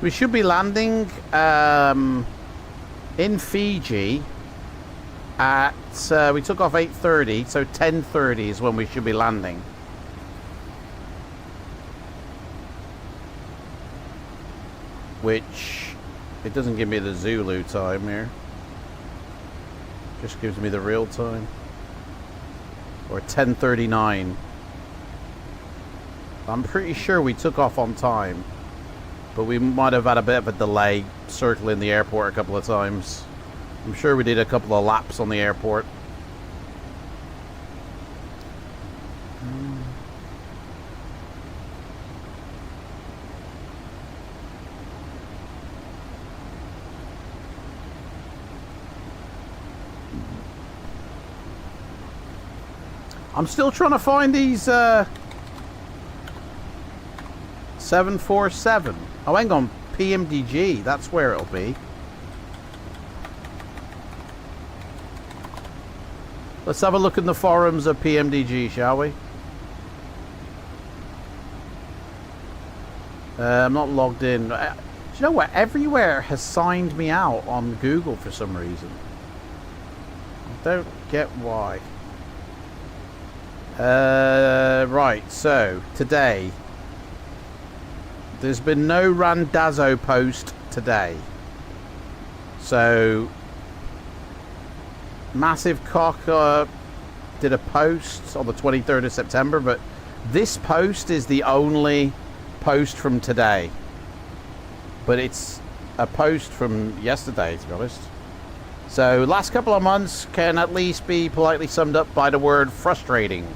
We should be landing in Fiji at, we took off 8:30, so 10:30 is when we should be landing. Which, it doesn't give me the Zulu time here. Just gives me the real time. Or 10:39. I'm pretty sure we took off on time. But we might have had a bit of a delay circling the airport a couple of times. I'm sure we did a couple of laps on the airport. I'm still trying to find these 747. Oh, hang on. PMDG. That's where it'll be. Let's have a look in the forums of PMDG, shall we? I'm not logged in. Do you know what? Everywhere has signed me out on Google for some reason. I don't get why. Right, so today there's been no Randazzo post today. So Massive Cock did a post on the 23rd of September, but this post is the only post from today. But it's a post from yesterday, to be honest. So last couple of months can at least be politely summed up by the word frustrating.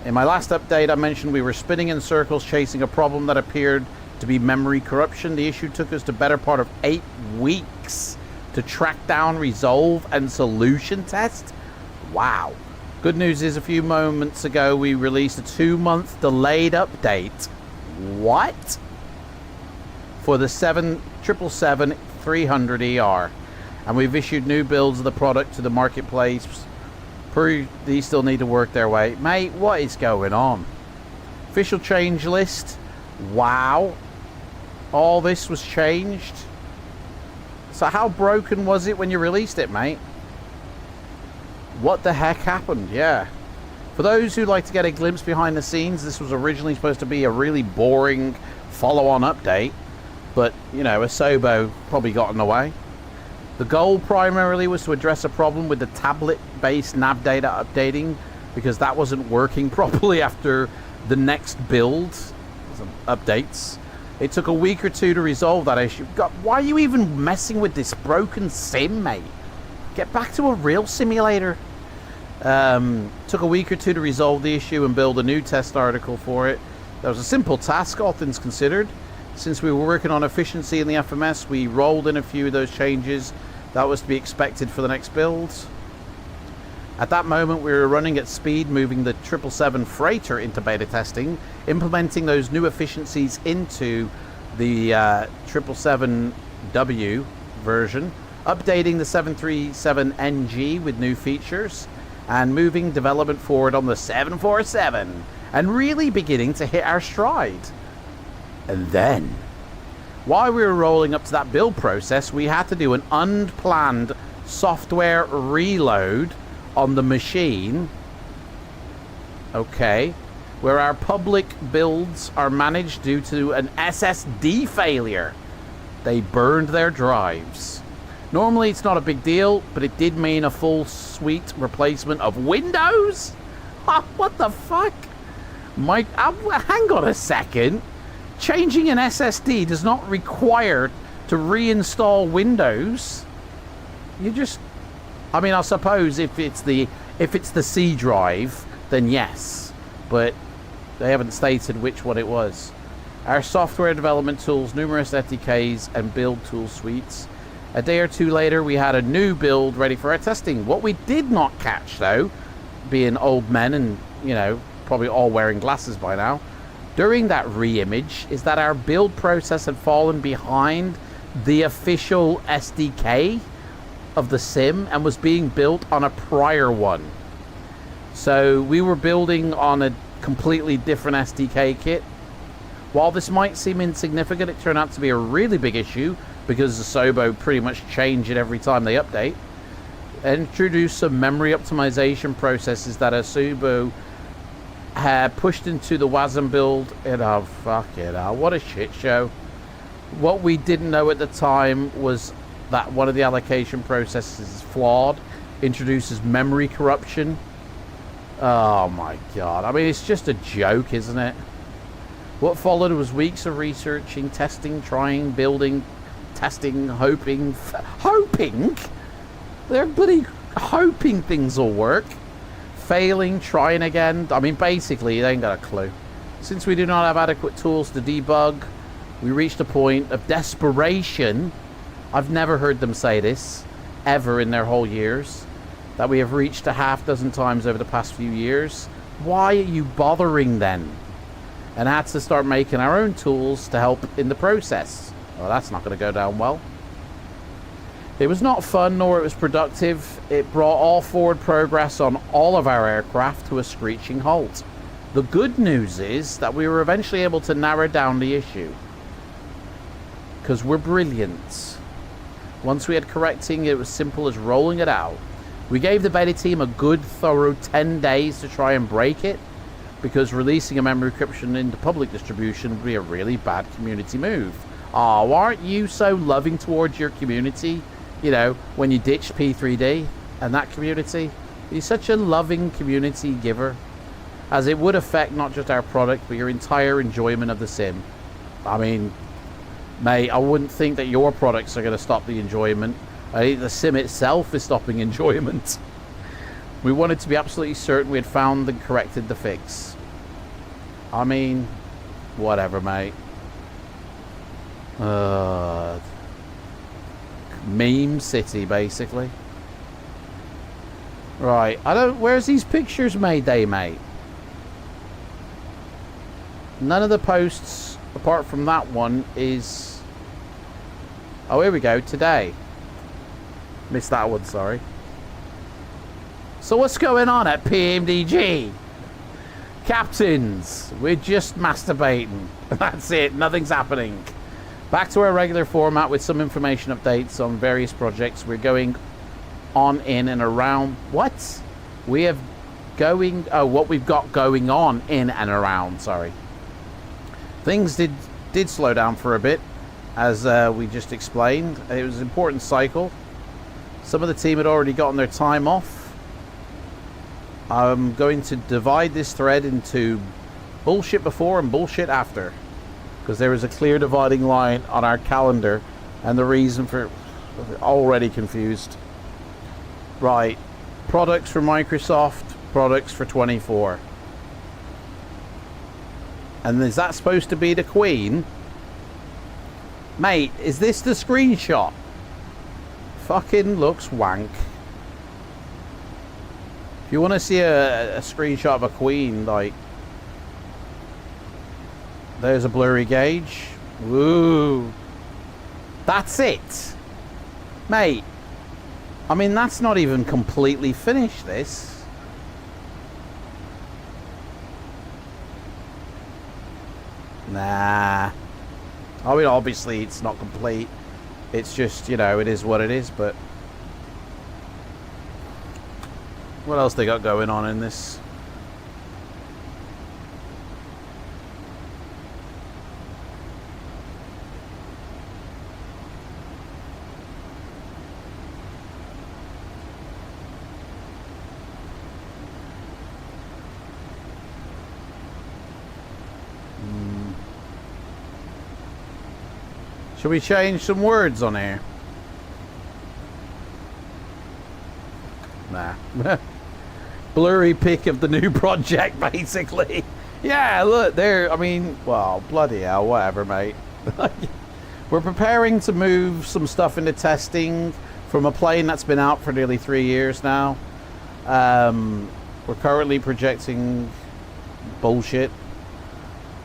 In my last update, I mentioned we were spinning in circles chasing a problem that appeared to be memory corruption. The issue took us the better part of 8 weeks to track down, resolve, and solution test. Wow. Good news is a few moments ago we released a 2-month delayed update. What? For the 777-300ER. And we've issued new builds of the product to the marketplace. These still need to work their way. Mate, what is going on? Official change list. Wow. All this was changed. So how broken was it when you released it, mate? What the heck happened? Yeah. For those who like to get a glimpse behind the scenes, this was originally supposed to be a really boring follow-on update. But, you know, Asobo probably got in the way. The goal primarily was to address a problem with the tablet-based nav data updating, because that wasn't working properly after the next build updates. It took a week or two to resolve that issue. God, why are you even messing with this broken sim, mate? Get back to a real simulator. Took a week or two to resolve the issue and build a new test article for it. That was a simple task, all things considered. Since we were working on efficiency in the FMS, we rolled in a few of those changes. That was to be expected for the next builds. At that moment, we were running at speed, moving the 777 freighter into beta testing, implementing those new efficiencies into the 777W version, updating the 737NG with new features, and moving development forward on the 747, and really beginning to hit our stride. And then, while we were rolling up to that build process, we had to do an unplanned software reload on the machine, okay, where our public builds are managed due to an SSD failure. They burned their drives. Normally it's not a big deal, but it did mean a full suite replacement of Windows? What the fuck? Hang on a second. Changing an SSD does not require to reinstall Windows. You just, I mean, I suppose if it's the C drive, then yes, but they haven't stated which one it was. Our software development tools, numerous SDKs, and build tool suites. A day or two later, we had a new build ready for our testing. What we did not catch, though, being old men and, you know, probably all wearing glasses by now, during that re-image, is that our build process had fallen behind the official SDK of the sim and was being built on a prior one. So we were building on a completely different SDK kit. While this might seem insignificant, it turned out to be a really big issue because the Asobo pretty much change it every time they update. Introduce some memory optimization processes that Asobo had pushed into the WASM build. Fuck it, what a shit show. What we didn't know at the time was that one of the allocation processes is flawed, introduces memory corruption. Oh my god, I mean, it's just a joke, isn't it? What followed was weeks of researching, testing, trying, building, testing, hoping. Hoping? They're bloody hoping things will work. Failing, trying again. I mean, basically, they ain't got a clue. Since we do not have adequate tools to debug, we reached a point of desperation. I've never heard them say this, ever in their whole years, that we have reached a half dozen times over the past few years. Why are you bothering then? And had to start making our own tools to help in the process. Well, that's not going to go down well. It was not fun, nor it was productive. It brought all forward progress on all of our aircraft to a screeching halt. The good news is that we were eventually able to narrow down the issue. Because we're brilliant. Once we had correcting, it was simple as rolling it out. We gave the beta team a good, thorough 10 days to try and break it, because releasing a memory encryption into public distribution would be a really bad community move. Oh, aren't you so loving towards your community? You know, when you ditched P3D and that community? You're such a loving community giver, as it would affect not just our product, but your entire enjoyment of the sim. I mean, mate, I wouldn't think that your products are going to stop the enjoyment. I think the sim itself is stopping enjoyment. We wanted to be absolutely certain we had found and corrected the fix. I mean, whatever, mate. Meme city, basically. Right, where's these pictures made, mate? None of the posts, apart from that one, is... Oh, here we go, today. Missed that one, sorry. So what's going on at PMDG? Captains, we're just masturbating. That's it, nothing's happening. Back to our regular format with some information updates on various projects. We're going on in and around... What? We have going... Oh, what we've got going on in and around, sorry. Things did slow down for a bit, as we just explained. It was an important cycle. Some of the team had already gotten their time off. I'm going to divide this thread into bullshit before and bullshit after, because there is a clear dividing line on our calendar, and the reason for... Already confused. Right. Products for Microsoft, products for 24. And is that supposed to be the Queen? Mate, is this the screenshot? Fucking looks wank. If you want to see a screenshot of a Queen, like... There's a blurry gauge. Woo. That's it. Mate. I mean, that's not even completely finished, this. Nah. I mean, obviously, it's not complete. It's just, you know, it is what it is, but... What else they got going on in this? Should we change some words on here? Nah. Blurry pic of the new project, basically. Yeah, look, there. I mean, well, bloody hell, whatever, mate. We're preparing to move some stuff into testing from a plane that's been out for nearly 3 years now. We're currently projecting bullshit.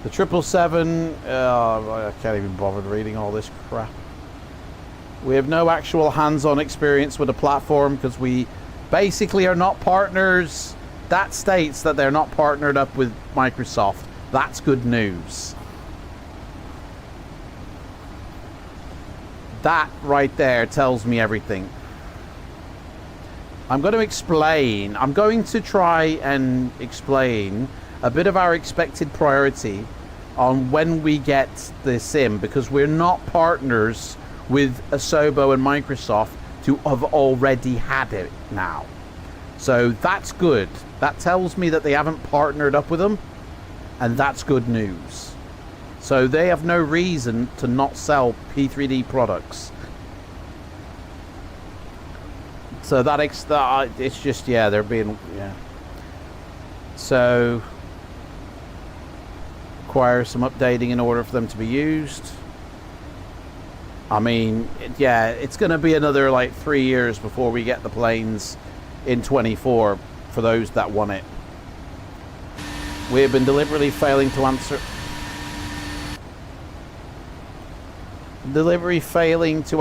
The 777, I can't even bother reading all this crap. We have no actual hands-on experience with the platform because we basically are not partners. That states that they're not partnered up with Microsoft. That's good news. That right there tells me everything. I'm going to try and explain a bit of our expected priority on when we get the sim, because we're not partners with Asobo and Microsoft to have already had it now. So that's good. That tells me that they haven't partnered up with them, and that's good news. So they have no reason to not sell P3D products. So that it's just, yeah, they're being, yeah. So requires some updating in order for them to be used. I mean, yeah, it's going to be another like 3 years before we get the planes in 24 for those that want it. We have been deliberately failing to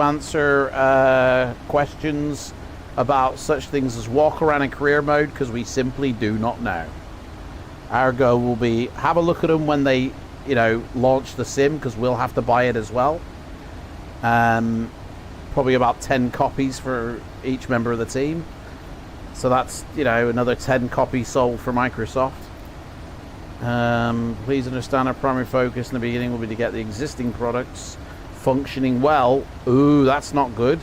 answer questions about such things as walk around and career mode, because we simply do not know. Our goal will be have a look at them when they, you know, launch the sim, because we'll have to buy it as well. Probably about 10 copies for each member of the team. So that's, you know, another 10 copies sold for Microsoft. Please understand our primary focus in the beginning will be to get the existing products functioning well. Ooh, that's not good.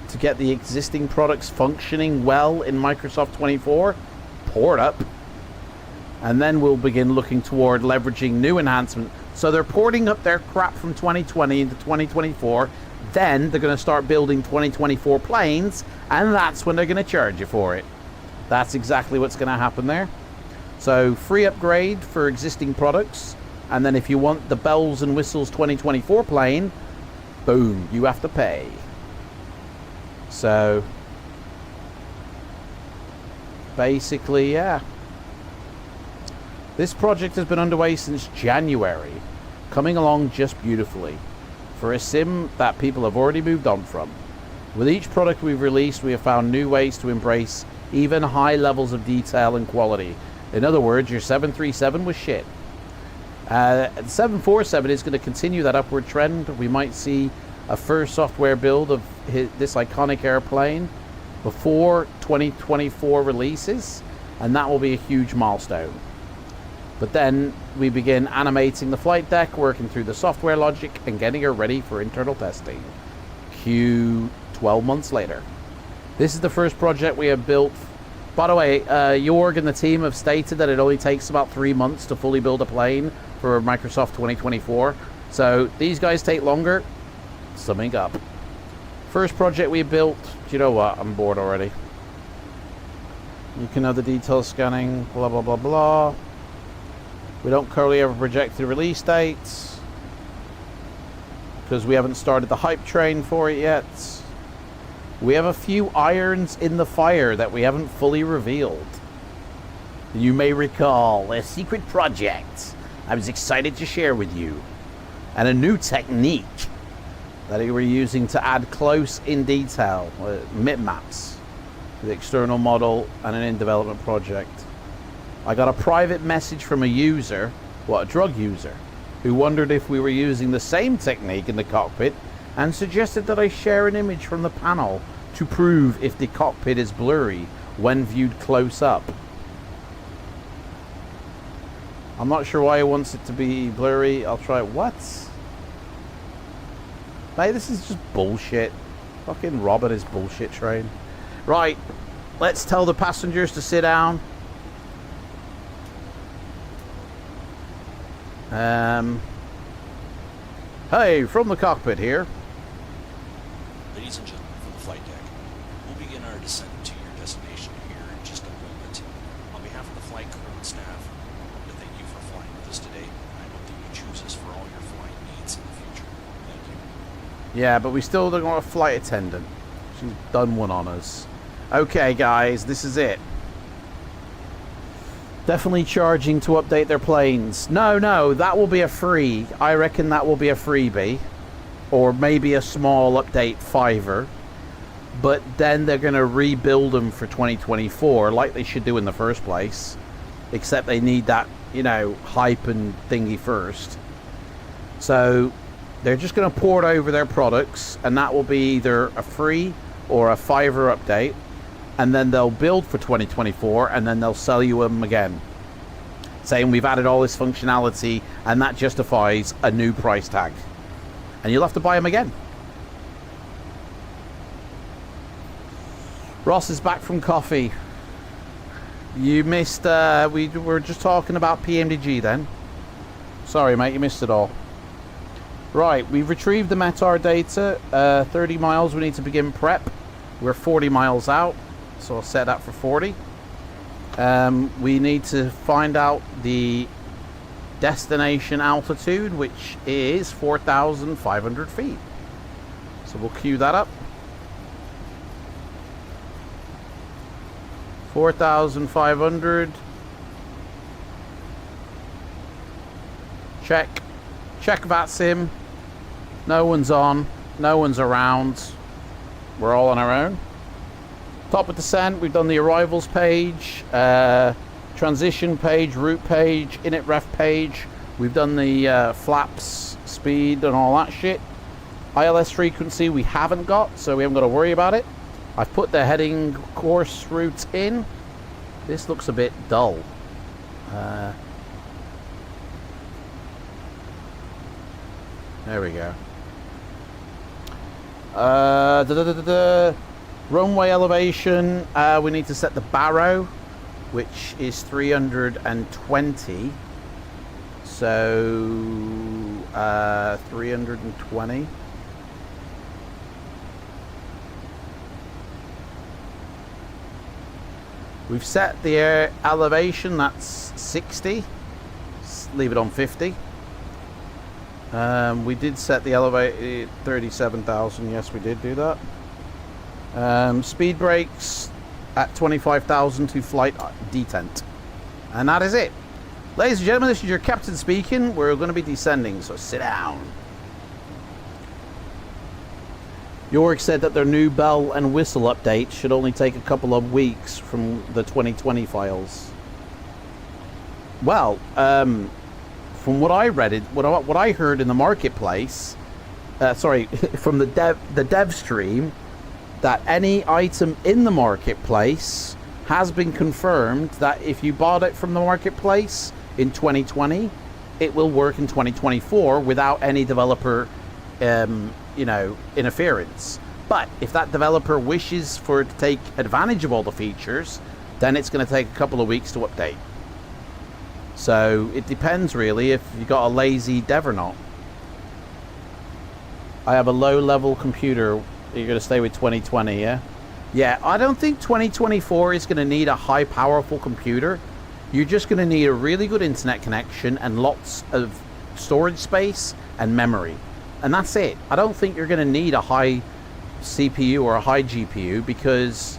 To get the existing products functioning well in Microsoft 24, port up. And then we'll begin looking toward leveraging new enhancement. So they're porting up their crap from 2020 into 2024. Then they're going to start building 2024 planes, and that's when they're going to charge you for it. That's exactly what's going to happen there. So free upgrade for existing products, and then if you want the bells and whistles 2024 plane, boom, you have to pay. So basically, yeah. This project has been underway since January, coming along just beautifully for a sim that people have already moved on from. With each product we've released, we have found new ways to embrace even high levels of detail and quality. In other words, your 737 was shit. The 747 is going to continue that upward trend. We might see a first software build of this iconic airplane before 2024 releases, and that will be a huge milestone. But then we begin animating the flight deck, working through the software logic, and getting her ready for internal testing. Cue 12 months later. This is the first project we have built. By the way, Jorg and the team have stated that it only takes about 3 months to fully build a plane for Microsoft 2024. So these guys take longer. Summing up. First project we built. Do you know what? I'm bored already. You can have the detail scanning. Blah, blah, blah, blah. We don't currently have a projected release date because we haven't started the hype train for it yet. We have a few irons in the fire that we haven't fully revealed. You may recall a secret project I was excited to share with you, and a new technique that we're using to add close in detail bitmaps to the external model and an in-development project. I got a private message from a user, a drug user, who wondered if we were using the same technique in the cockpit and suggested that I share an image from the panel to prove if the cockpit is blurry when viewed close up. I'm not sure why he wants it to be blurry. I'll try it. What? Mate, this is just bullshit. Fucking Robert is bullshit train. Right, let's tell the passengers to sit down. Hey, from the cockpit here. Ladies and gentlemen, from the flight deck, we'll begin our descent to your destination here in just a moment. On behalf of the flight crew and staff, I want to thank you for flying with us today. I hope that you choose us for all your flying needs in the future. Thank you. Yeah, but we still don't want a flight attendant. She's done one on us. Okay, guys, this is it. Definitely charging to update their planes. No, that will be a free. I reckon that will be a freebie. Or maybe a small update $5. But then they're going to rebuild them for 2024, like they should do in the first place. Except they need that, you know, hype and thingy first. So, They're just going to port over their products, and that will be either a free or a $5 update, and then they'll build for 2024, and then they'll sell you them again, saying we've added all this functionality, and that justifies a new price tag, and you'll have to buy them again. Ross is back from coffee. You missed, we were just talking about PMDG then. Sorry, mate, you missed it all. Right, we've retrieved the METAR data. 30 miles, we need to begin prep. We're 40 miles out, so I'll set that for 40. We need to find out the destination altitude, which is 4,500 feet. So we'll queue that up. 4,500. Check FLIGHTSIM. No one's on. No one's around. We're all on our own. Top of descent, we've done the arrivals page, transition page, route page, init ref page. We've done the flaps, speed, and all that shit. ILS frequency we haven't got, so we haven't got to worry about it. I've put the heading course routes in. This looks a bit dull. There we go. Runway elevation, we need to set the barrow, which is 320. So 320. We've set the air elevation, that's 60. Leave it on 50. We did set the elevator 37,000. Yes, we did do that. Speed brakes at 25,000 to flight detent. And that is it. Ladies and gentlemen, this is your captain speaking. We're going to be descending, so sit down. York said that their new bell and whistle update should only take a couple of weeks from the 2020 files. Well, from what I read, what I heard in the marketplace, from the dev stream, that any item in the marketplace has been confirmed that if you bought it from the marketplace in 2020, it will work in 2024 without any developer, interference. But if that developer wishes for it to take advantage of all the features, then it's going to take a couple of weeks to update. So it depends really if you got a lazy dev or not. I have a low-level computer. You're going to stay with 2020, yeah? Yeah, I don't think 2024 is going to need a high powerful computer. You're just going to need a really good internet connection and lots of storage space and memory. And that's it. I don't think you're going to need a high CPU or a high GPU because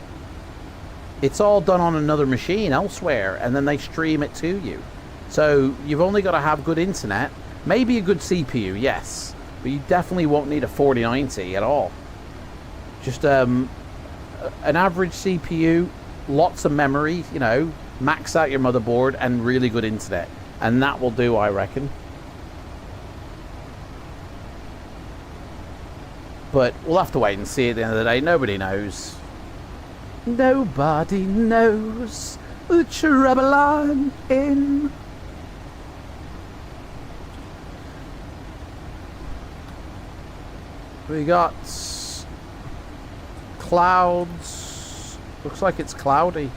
it's all done on another machine elsewhere and then they stream it to you. So you've only got to have good internet, maybe a good CPU, yes, but you definitely won't need a 4090 at all. Just an average CPU, lots of memory, max out your motherboard and really good internet. And that will do, I reckon. But we'll have to wait and see at the end of the day. Nobody knows. Nobody knows the trouble I'm in. We got clouds. Looks like it's cloudy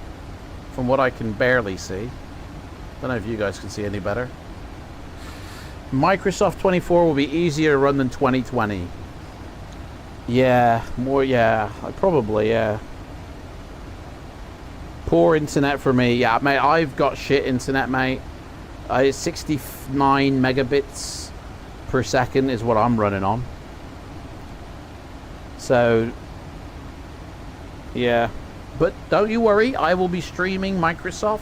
from what I can barely see. Don't know if you guys can see any better. Microsoft 24 will be easier to run than 2020. Yeah, probably, yeah. Poor internet for me. Yeah, mate, I've got shit internet, mate. 69 megabits per second is what I'm running on. So, yeah. But don't you worry, I will be streaming Microsoft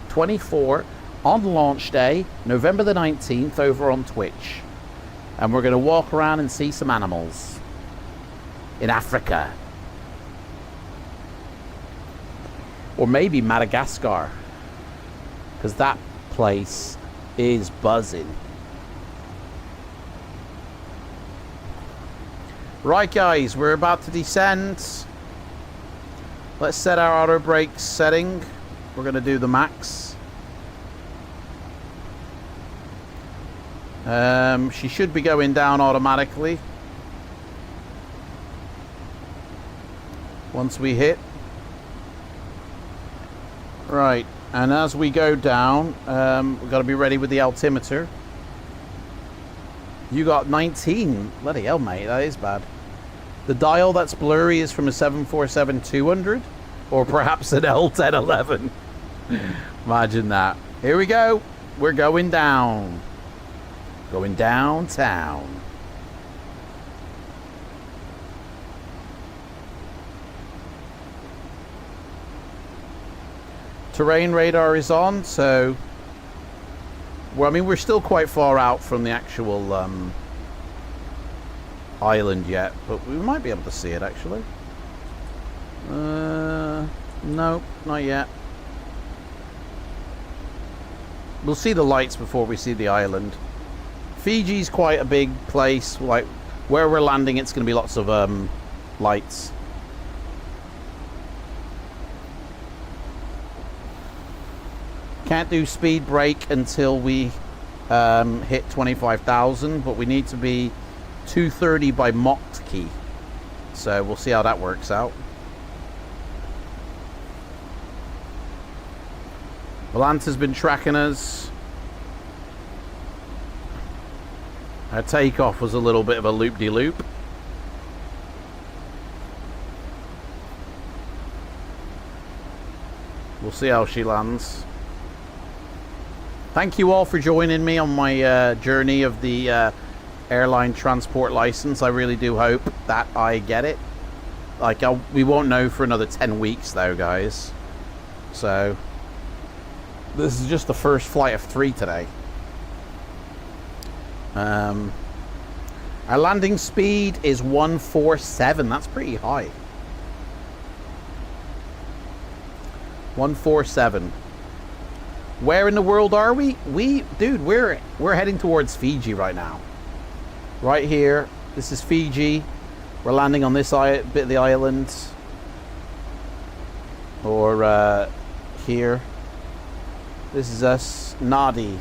24 on launch day, November the 19th, over on Twitch. And we're going to walk around and see some animals in Africa. Or maybe Madagascar. Because that place is buzzing. Right, guys, we're about to descend. Let's set our auto brake setting. We're going to do the max. She should be going down automatically once we hit. Right, and as we go down, we've got to be ready with the altimeter. You got 19. Bloody hell, mate, that is bad. The dial that's blurry is from a 747-200, or perhaps an L1011. Imagine that. Here we go. We're going down. Going downtown. Terrain radar is on, so... Well, I mean, we're still quite far out from the actual island yet, but we might be able to see it, actually. No, not yet. We'll see the lights before we see the island. Fiji's quite a big place. Like, where we're landing, it's going to be lots of lights. Can't do speed brake until we hit 25,000, but we need to be 230 by Mach key. So we'll see how that works out. Volanta's been tracking us. Our takeoff was a little bit of a loop-de-loop. We'll see how she lands. Thank you all for joining me on my journey of the airline transport license. I really do hope that I get it. Like, we won't know for another 10 weeks though, guys. So, this is just the first flight of 3 today. Our landing speed is 147. That's pretty high. 147. Where in the world are we? Dude, we're heading towards Fiji right now. Right here. This is Fiji. We're landing on this bit of the island. Or here. This is us. Nadi.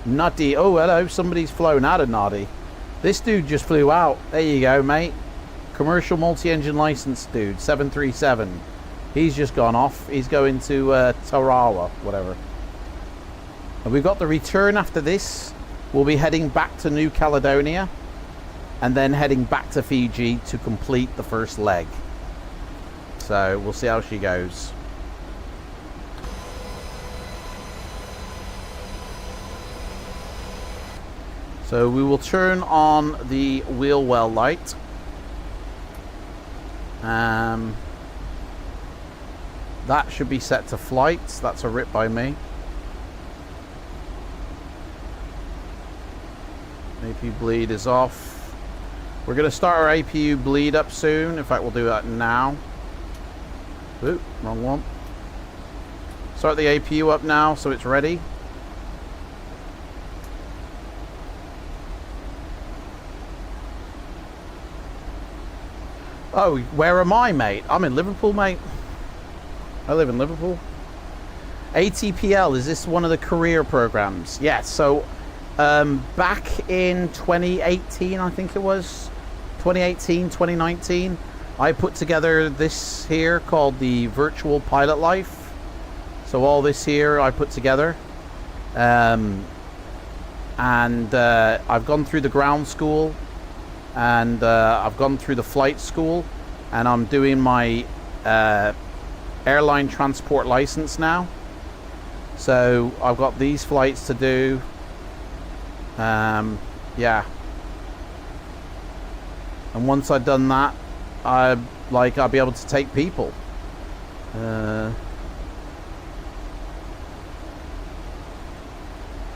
Nutty. Oh, hello. Somebody's flown out of Nadi. This dude just flew out. There you go, mate. Commercial multi-engine license dude. 737. He's just gone off. He's going to Tarawa, whatever. And we've got the return after this. We'll be heading back to New Caledonia. And then heading back to Fiji to complete the first leg. So, we'll see how she goes. So we will turn on the wheel well light. That should be set to flight. That's a rip by me. APU bleed is off. We're going to start our APU bleed up soon. In fact, we'll do that now. Oop, wrong one. Start the APU up now so it's ready. Oh, where am I, mate? I'm in Liverpool, mate. I live in Liverpool. ATPL, is this one of the career programs? Yes, so back in 2018, I think it was. 2018, 2019, I put together this here called the Virtual Pilot Life. So all this here I put together. And I've gone through the ground school. And I've gone through the flight school, and I'm doing my airline transport license now. So I've got these flights to do. Yeah. And once I've done that, I'll be able to take people.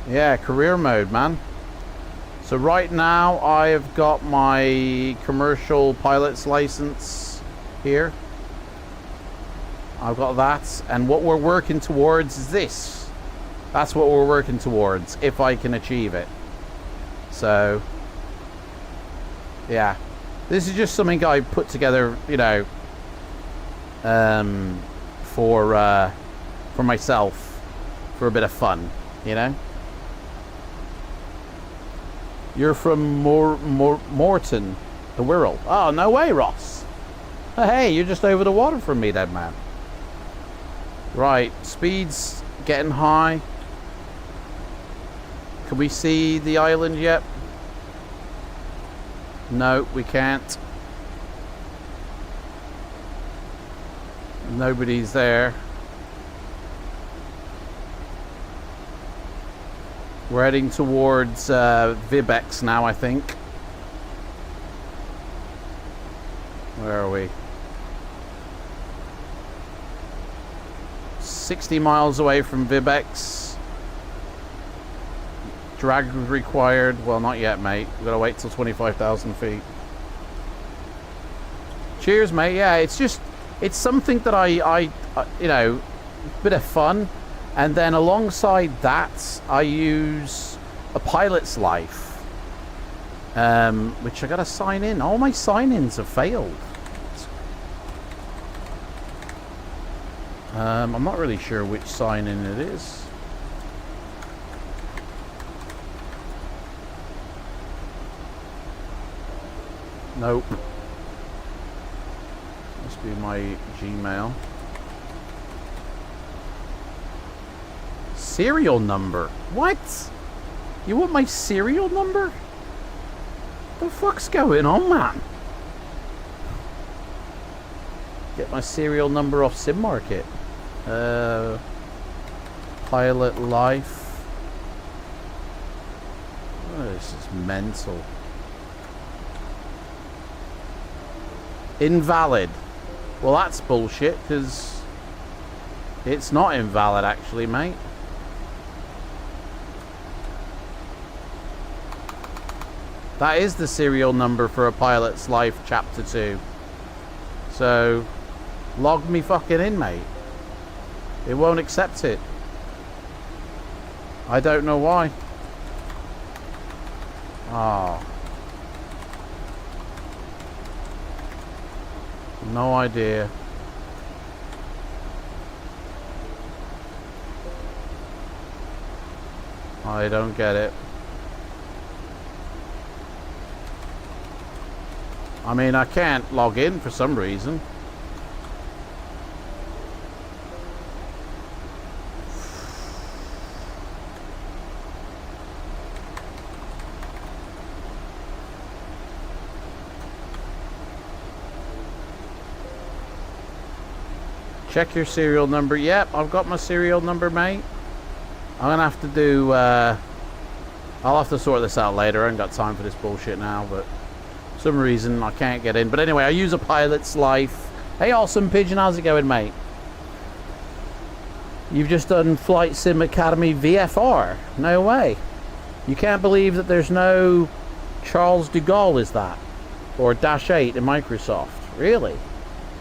Yeah, career mode, man. So right now I've got my commercial pilot's license here. I've got that, and what we're working towards is this. That's what we're working towards, if I can achieve it. So, yeah. This is just something I put together, you know, for myself, for a bit of fun, you know. You're from Morton, the Wirral. Oh, no way, Ross. Hey, you're just over the water from me then, man. Right, speed's getting high. Can we see the island yet? No, we can't. Nobody's there. We're heading towards Vibex now, I think. Where are we? 60 miles away from Vibex. Drag required. Well, not yet, mate. We've got to wait till 25,000 feet. Cheers, mate. Yeah, it's just, it's something that I you know, bit of fun. And then alongside that, I use a pilot's life, which I got to sign in. All my sign-ins have failed. I'm not really sure which sign-in it is. Nope. Must be my Gmail. Serial number? What? You want my serial number? The fuck's going on, man? Get my serial number off SIM Market. Pilot life. Oh, this is mental. Invalid. Well, that's bullshit, because it's not invalid, actually, mate. That is the serial number for A Pilot's Life Chapter 2. So, log me fucking in, mate. It won't accept it. I don't know why. Ah. No idea. I don't get it. I mean, I can't log in for some reason. Check your serial number. Yep, I've got my serial number, mate. I'm gonna have to do, I'll have to sort this out later. I ain't got time for this bullshit now, but for some reason I can't get in. But anyway, I use A Pilot's Life. Hey, Awesome Pigeon, how's it going, mate? You've just done Flight Sim Academy VFR. No way. You can't believe that there's no Charles de Gaulle, is that? Or Dash 8 in Microsoft. Really?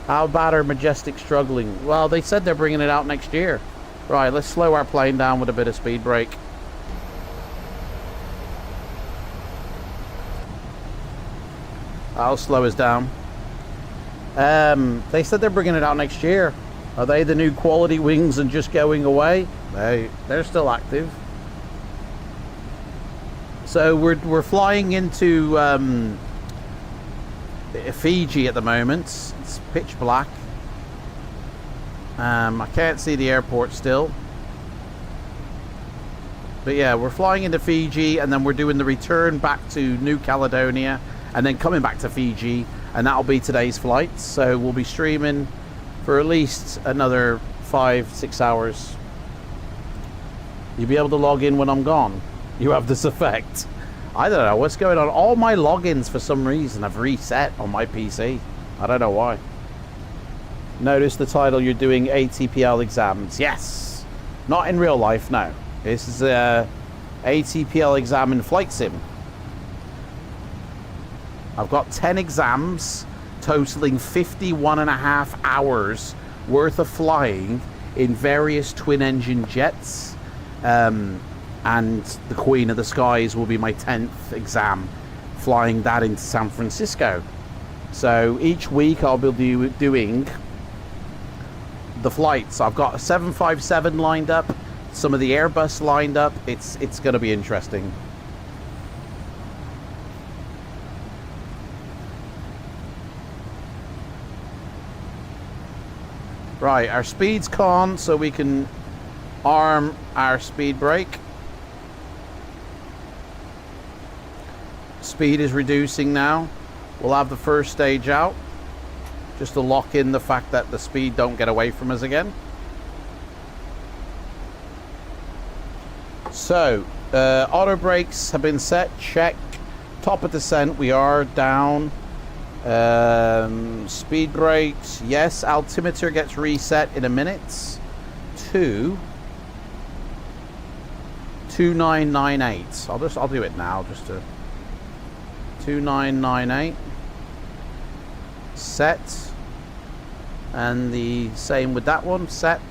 How bad are Majestic struggling? Well, they said they're bringing it out next year. Right, let's slow our plane down with a bit of speed brake. That'll slow us down. They said they're bringing it out next year. Are they the new quality wings and just going away? They're still active. So we're flying into Fiji at the moment. It's pitch black. I can't see the airport still. But yeah, we're flying into Fiji, and then we're doing the return back to New Caledonia, and then coming back to Fiji, and that'll be today's flight. So we'll be streaming for at least another 5-6 hours. You'll be able to log in when I'm gone. You have this effect. I don't know what's going on. All my logins for some reason have reset on my PC. I don't know why. Notice the title, you're doing ATPL exams. Yes. Not in real life, no. This is a ATPL exam in Flight Sim. I've got 10 exams totaling 51.5 hours worth of flying in various twin-engine jets. And the Queen of the Skies will be my 10th exam, flying that into San Francisco. So each week I'll be doing the flights. I've got a 757 lined up, some of the Airbus lined up. It's going to be interesting. Right, our speed's gone, so we can arm our speed brake. Speed is reducing now. We'll have the first stage out, just to lock in the fact that the speed don't get away from us again. So, auto brakes have been set, check. Top of descent, we are down. Speed brakes, yes. Altimeter gets reset in a minute to 2998. I'll do it now, just to 2998. Set. And the same with that one, set.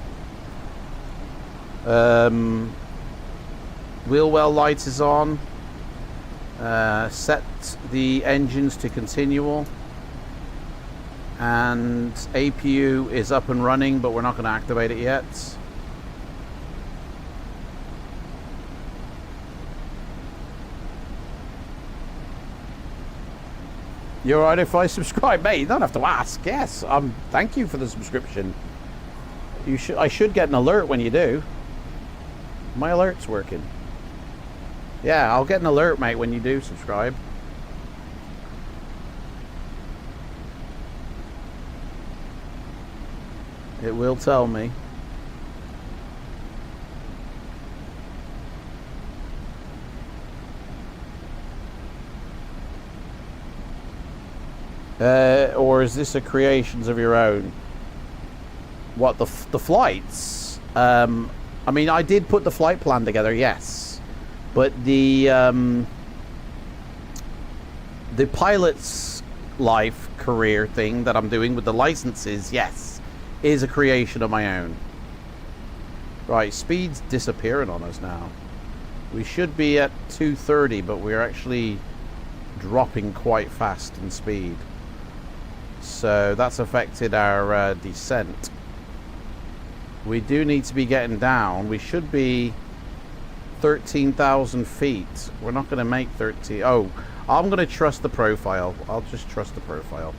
Wheel well light is on. Set the engines to continual. And APU is up and running, but we're not going to activate it yet. You alright if I subscribe? Mate, you don't have to ask. Yes, thank you for the subscription. I should get an alert when you do. My alert's working. Yeah, I'll get an alert, mate, when you do subscribe. It will tell me. Or is this a creations of your own? What, the flights? I mean, I did put the flight plan together, yes. But the pilot's life career thing that I'm doing with the licenses, yes, is a creation of my own. Right, speed's disappearing on us now. We should be at 230, but we're actually dropping quite fast in speed. So that's affected our descent. We do need to be getting down. We should be 13,000 feet. We're not going to make 30. Oh, I'm going to trust the profile. I'll just trust the profile.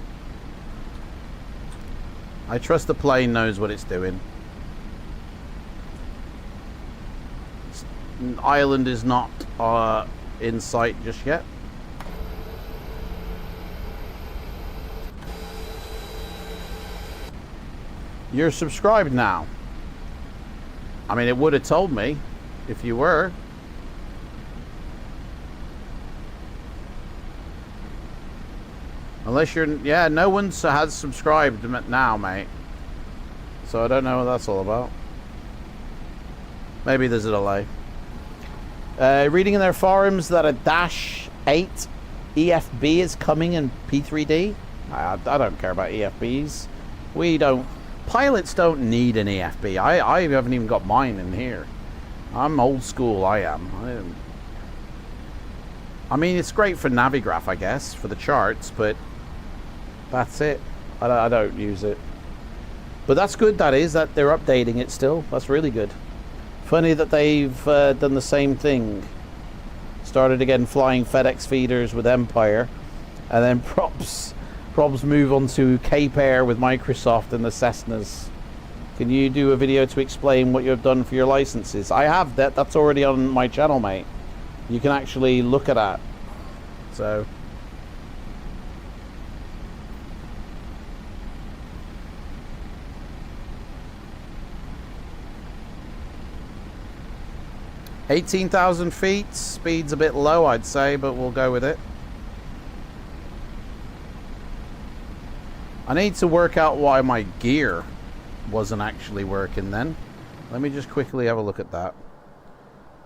I trust the plane knows what it's doing. Island is not in sight just yet. You're subscribed now. I mean, it would have told me if you were. Unless you're... Yeah, no one has subscribed now, mate. So I don't know what that's all about. Maybe there's a delay. Reading in their forums that a Dash 8 EFB is coming in P3D. I don't care about EFBs. We don't... Pilots don't need an EFB. I haven't even got mine in here. I'm old school, I am. I mean, it's great for Navigraph, I guess, for the charts, but that's it. I don't use it. But that's good, that is, that they're updating it still. That's really good. Funny that they've done the same thing. Started again flying FedEx feeders with Empire, and then props move on to Cape Air with Microsoft and the Cessnas. Can you do a video to explain what you've done for your licenses? I have that. That's already on my channel, mate. You can actually look at that. So... $18,000 feet. Speed's a bit low, I'd say, but we'll go with it. I need to work out why my gear wasn't actually working then. Let me just quickly have a look at that.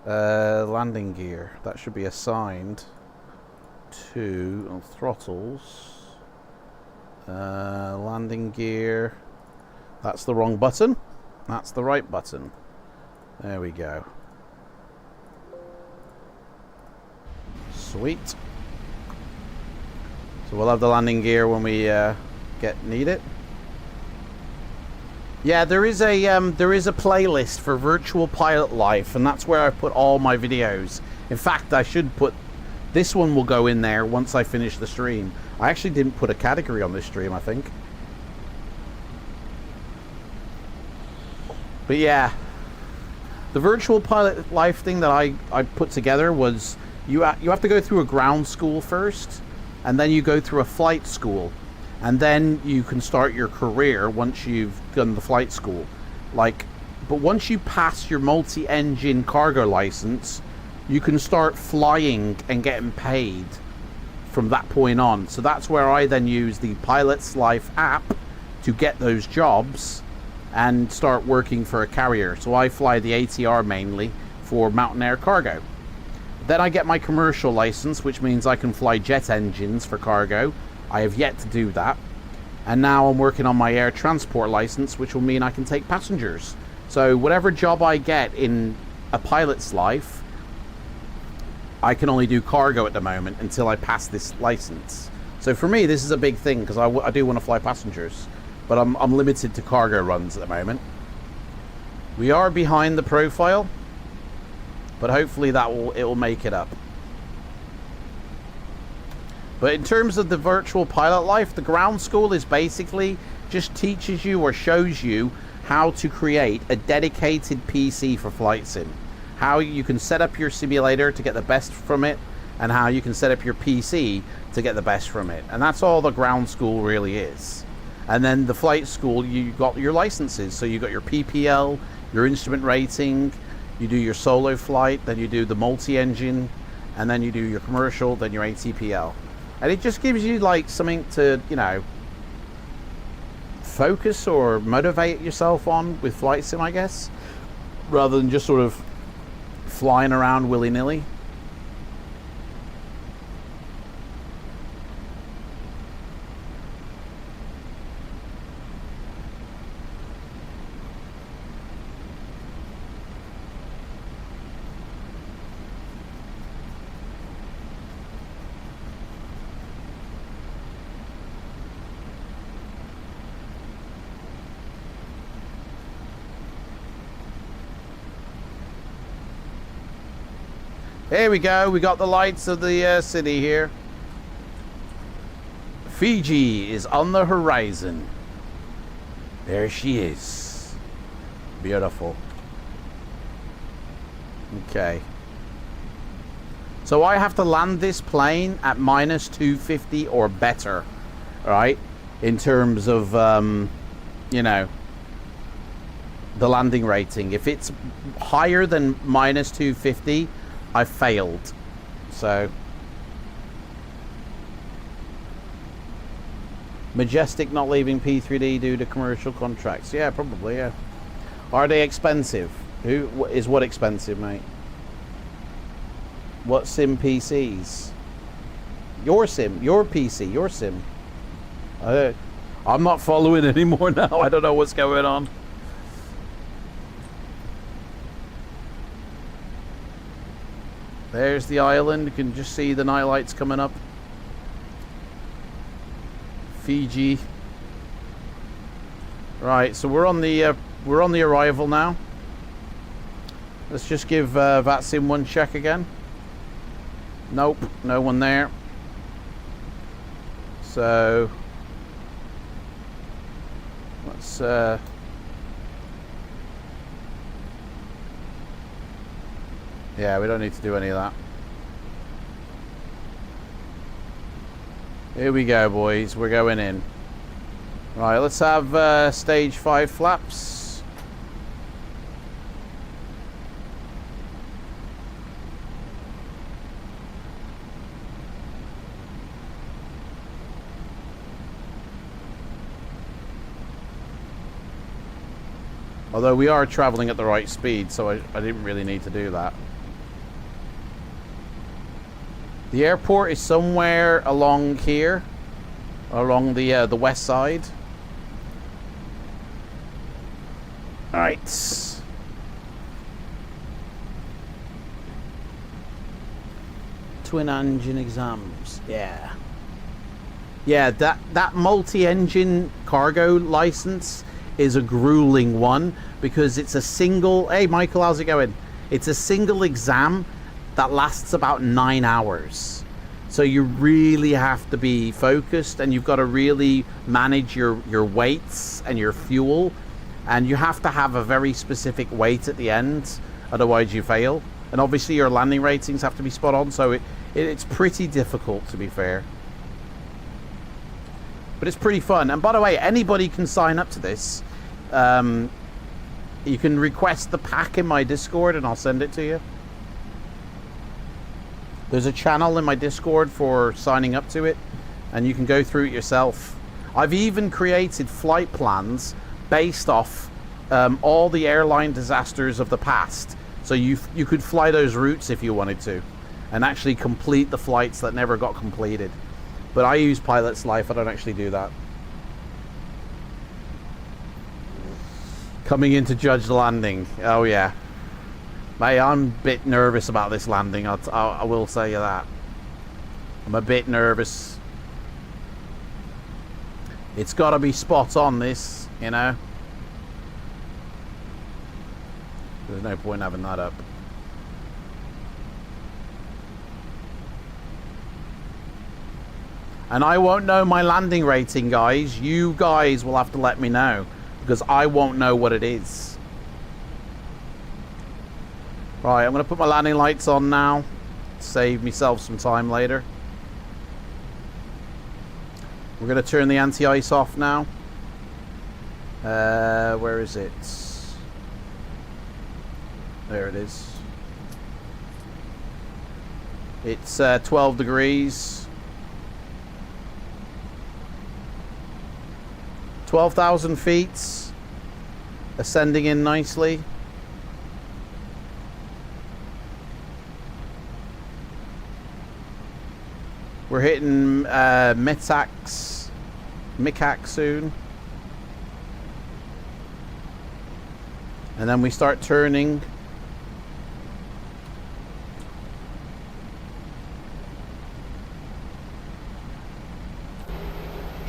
Landing gear. That should be assigned to throttles. Landing gear. That's the wrong button. That's the right button. There we go. Sweet. So we'll have the landing gear when we need it. Yeah, there is a playlist for Virtual Pilot Life, and that's where I put all my videos. In fact, I should put this one will go in there once I finish the stream. I actually didn't put a category on this stream, I think. But yeah, the Virtual Pilot Life thing that I put together was you have to go through a ground school first, and then you go through a flight school, and then you can start your career once you've done the flight school. But once you pass your multi-engine cargo license, you can start flying and getting paid from that point on. So that's where I then use the Pilot's Life app to get those jobs and start working for a carrier. So I fly the ATR mainly for mountain air cargo. Then I get my commercial license, which means I can fly jet engines for cargo. I have yet to do that. And now I'm working on my air transport license, which will mean I can take passengers. So whatever job I get in a pilot's life, I can only do cargo at the moment until I pass this license. So for me, this is a big thing because I do want to fly passengers, but I'm limited to cargo runs at the moment. We are behind the profile, but hopefully it will make it up. But in terms of the Virtual Pilot Life, the ground school is basically just teaches you or shows you how to create a dedicated PC for FLIGHTSIM. How you can set up your simulator to get the best from it, and how you can set up your PC to get the best from it. And that's all the ground school really is. And then the flight school, you got your licenses. So you got your PPL, your instrument rating, you do your solo flight, then you do the multi-engine, and then you do your commercial, then your ATPL. And it just gives you like something to, you know, focus or motivate yourself on with FLIGHTSIM, I guess, rather than just sort of flying around willy-nilly. Here we go, we got the lights of the city here. Fiji is on the horizon. There she is. Beautiful. Okay. So I have to land this plane at minus 250 or better, right? In terms of, you know, the landing rating. If it's higher than minus 250, I failed. So Majestic not leaving P3D due to commercial contracts. Yeah, probably, yeah. Are they expensive? What expensive, mate? What sim PCs? Your sim, your PC, your sim. I'm not following anymore now. I don't know what's going on. There's the island. You can just see the night lights coming up. Fiji. Right, so we're on the arrival now. Let's just give VATSIM one check again. Nope, no one there. So let's yeah, we don't need to do any of that. Here we go, boys. We're going in. Right, let's have stage 5 flaps. Although we are traveling at the right speed, so I didn't really need to do that. The airport is somewhere along here, along the west side. All right. Twin engine exams, yeah. Yeah, that multi-engine cargo license is a grueling one because it's a single... Hey, Michael, how's it going? It's a single exam that lasts about 9 hours. So you really have to be focused, and you've got to really manage your weights and your fuel, and you have to have a very specific weight at the end, otherwise you fail. And obviously your landing ratings have to be spot on, so it's pretty difficult, to be fair. But it's pretty fun. And by the way, anybody can sign up to this. You can request the pack in my Discord and I'll send it to you. There's a channel in my Discord for signing up to it, and you can go through it yourself. I've even created flight plans based off all the airline disasters of the past. So you could fly those routes if you wanted to, and actually complete the flights that never got completed. But I use Pilot's Life, I don't actually do that. Coming in to judge the landing. Oh yeah. Mate, I'm a bit nervous about this landing, I will say you that. I'm a bit nervous. It's got to be spot on, this, you know. There's no point having that up. And I won't know my landing rating, guys. You guys will have to let me know, because I won't know what it is. Right, I'm going to put my landing lights on now. Save myself some time later. We're going to turn the anti-ice off now. Where is it? There it is. It's 12 degrees. 12,000 feet. Ascending in nicely. We're hitting Mikak soon. And then we start turning.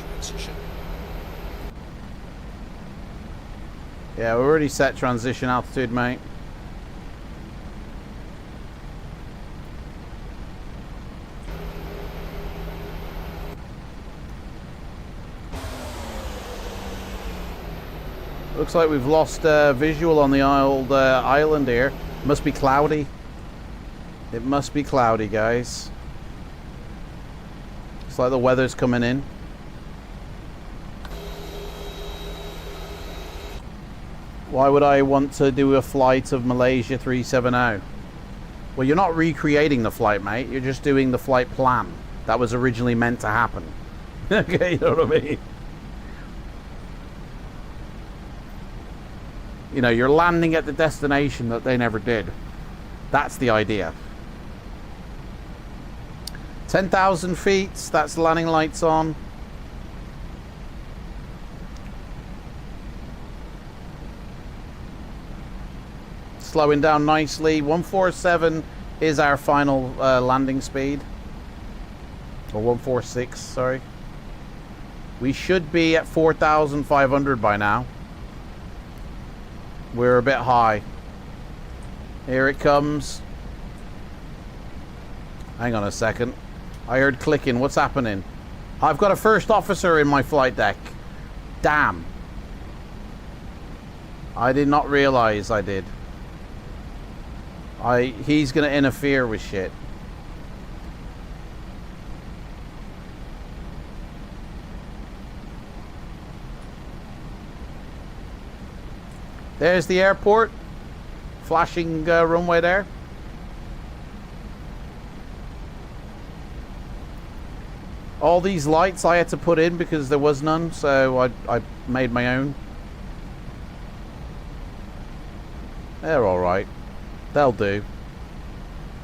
Transition. Yeah, we already set transition altitude, mate. Looks like we've lost visual on the old island here. Must be cloudy. It must be cloudy, guys. It's like the weather's coming in. Why would I want to do a flight of Malaysia 370? Well, you're not recreating the flight, mate. You're just doing the flight plan. That was originally meant to happen. Okay, you know what I mean? You know, you're landing at the destination that they never did. That's the idea. 10,000 feet, that's the landing lights on. Slowing down nicely. 147 is our final landing speed. Or 146, sorry. We should be at 4,500 by now. We're a bit high. Here it comes. Hang on a second. I heard clicking. What's happening? I've got a first officer in my flight deck. Damn. I did not realize I did. He's gonna interfere with shit. There's the airport. Flashing runway there. All these lights I had to put in because there was none, so I made my own. They're alright. They'll do.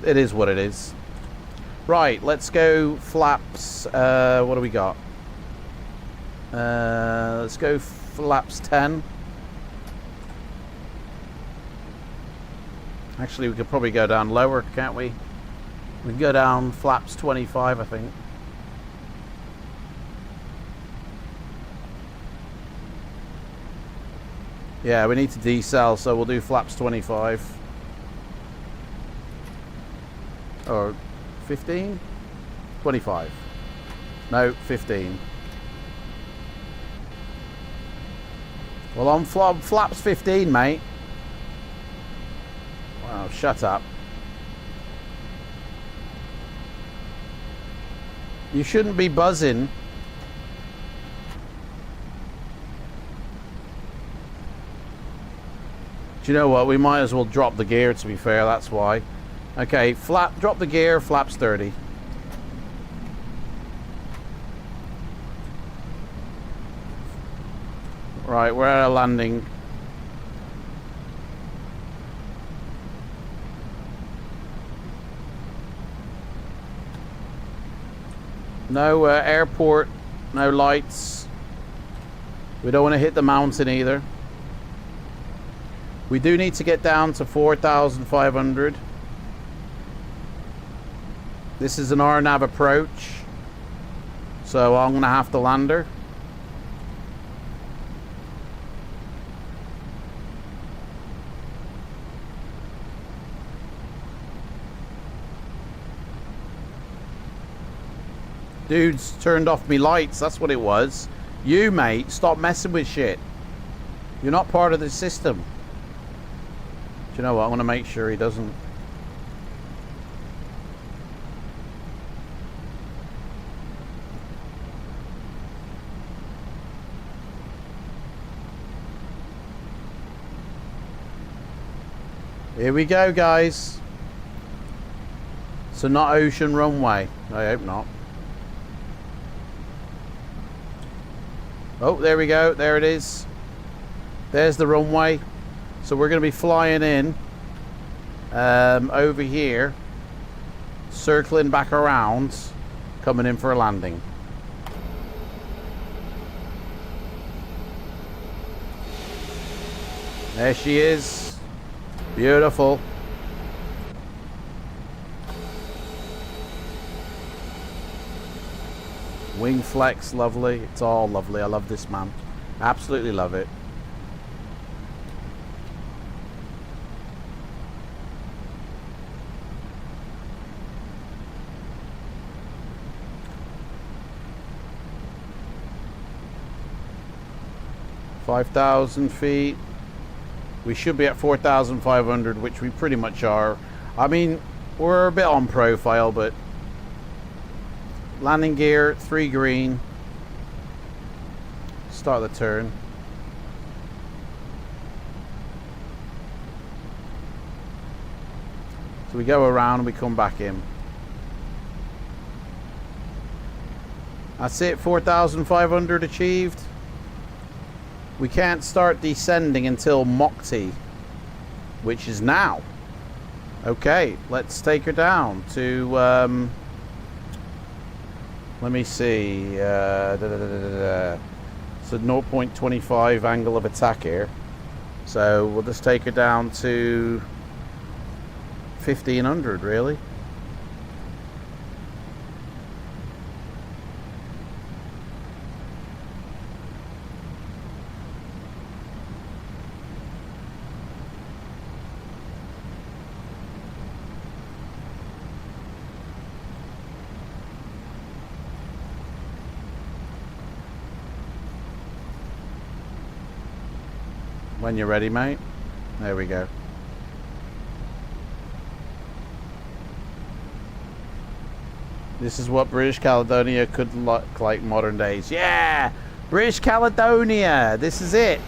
It is what it is. Right, let's go flaps. What do we got? Let's go flaps 10. Actually, we could probably go down lower, can't we? We can go down flaps 25, I think. Yeah, we need to decel, so we'll do flaps 25. Or 15? 25. No, 15. Well, on flaps 15, mate. Wow, shut up. You shouldn't be buzzing. Do you know what? We might as well drop the gear, to be fair, that's why. Okay, drop the gear, flaps 30. Right, we're at a landing. No airport, no lights. We don't want to hit the mountain either. We do need to get down to 4,500. This is an RNAV approach, so I'm going to have to land her. Dude's turned off me lights, that's what it was. You, mate, stop messing with shit. You're not part of the system. Do you know what? I want to make sure he doesn't. Here we go, guys. So not ocean runway. I hope not. Oh, there we go. There it is. There's the runway. So we're going to be flying in over here, circling back around, coming in for a landing. There she is. Beautiful. Wing flex, lovely. It's all lovely. I love this, man. Absolutely love it. $5,000 feet. We should be at 4,500, which we pretty much are. I mean, we're a bit on profile, but landing gear 3 green. Start the turn. So we go around and we come back in. That's it. 4,500 achieved. We can't start descending until Mokti, which is now. Okay, let's take her down to, let me see, so 0.25 angle of attack here. So we'll just take her down to 1,500, really. When you're ready, mate. There we go. This is what British Caledonia could look like modern days. Yeah! British Caledonia! This is it!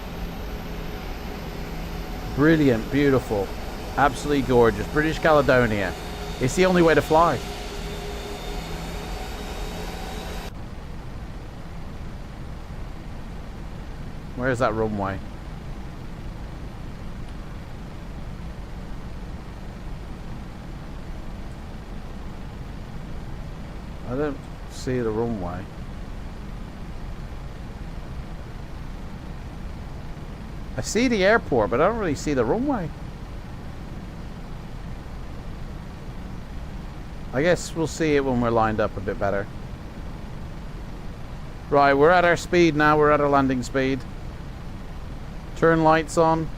Brilliant, beautiful. Absolutely gorgeous. British Caledonia. It's the only way to fly. Where's that runway? I don't see the runway. I see the airport, but I don't really see the runway. I guess we'll see it when we're lined up a bit better. Right, we're at our speed now. We're at our landing speed. Turn lights on.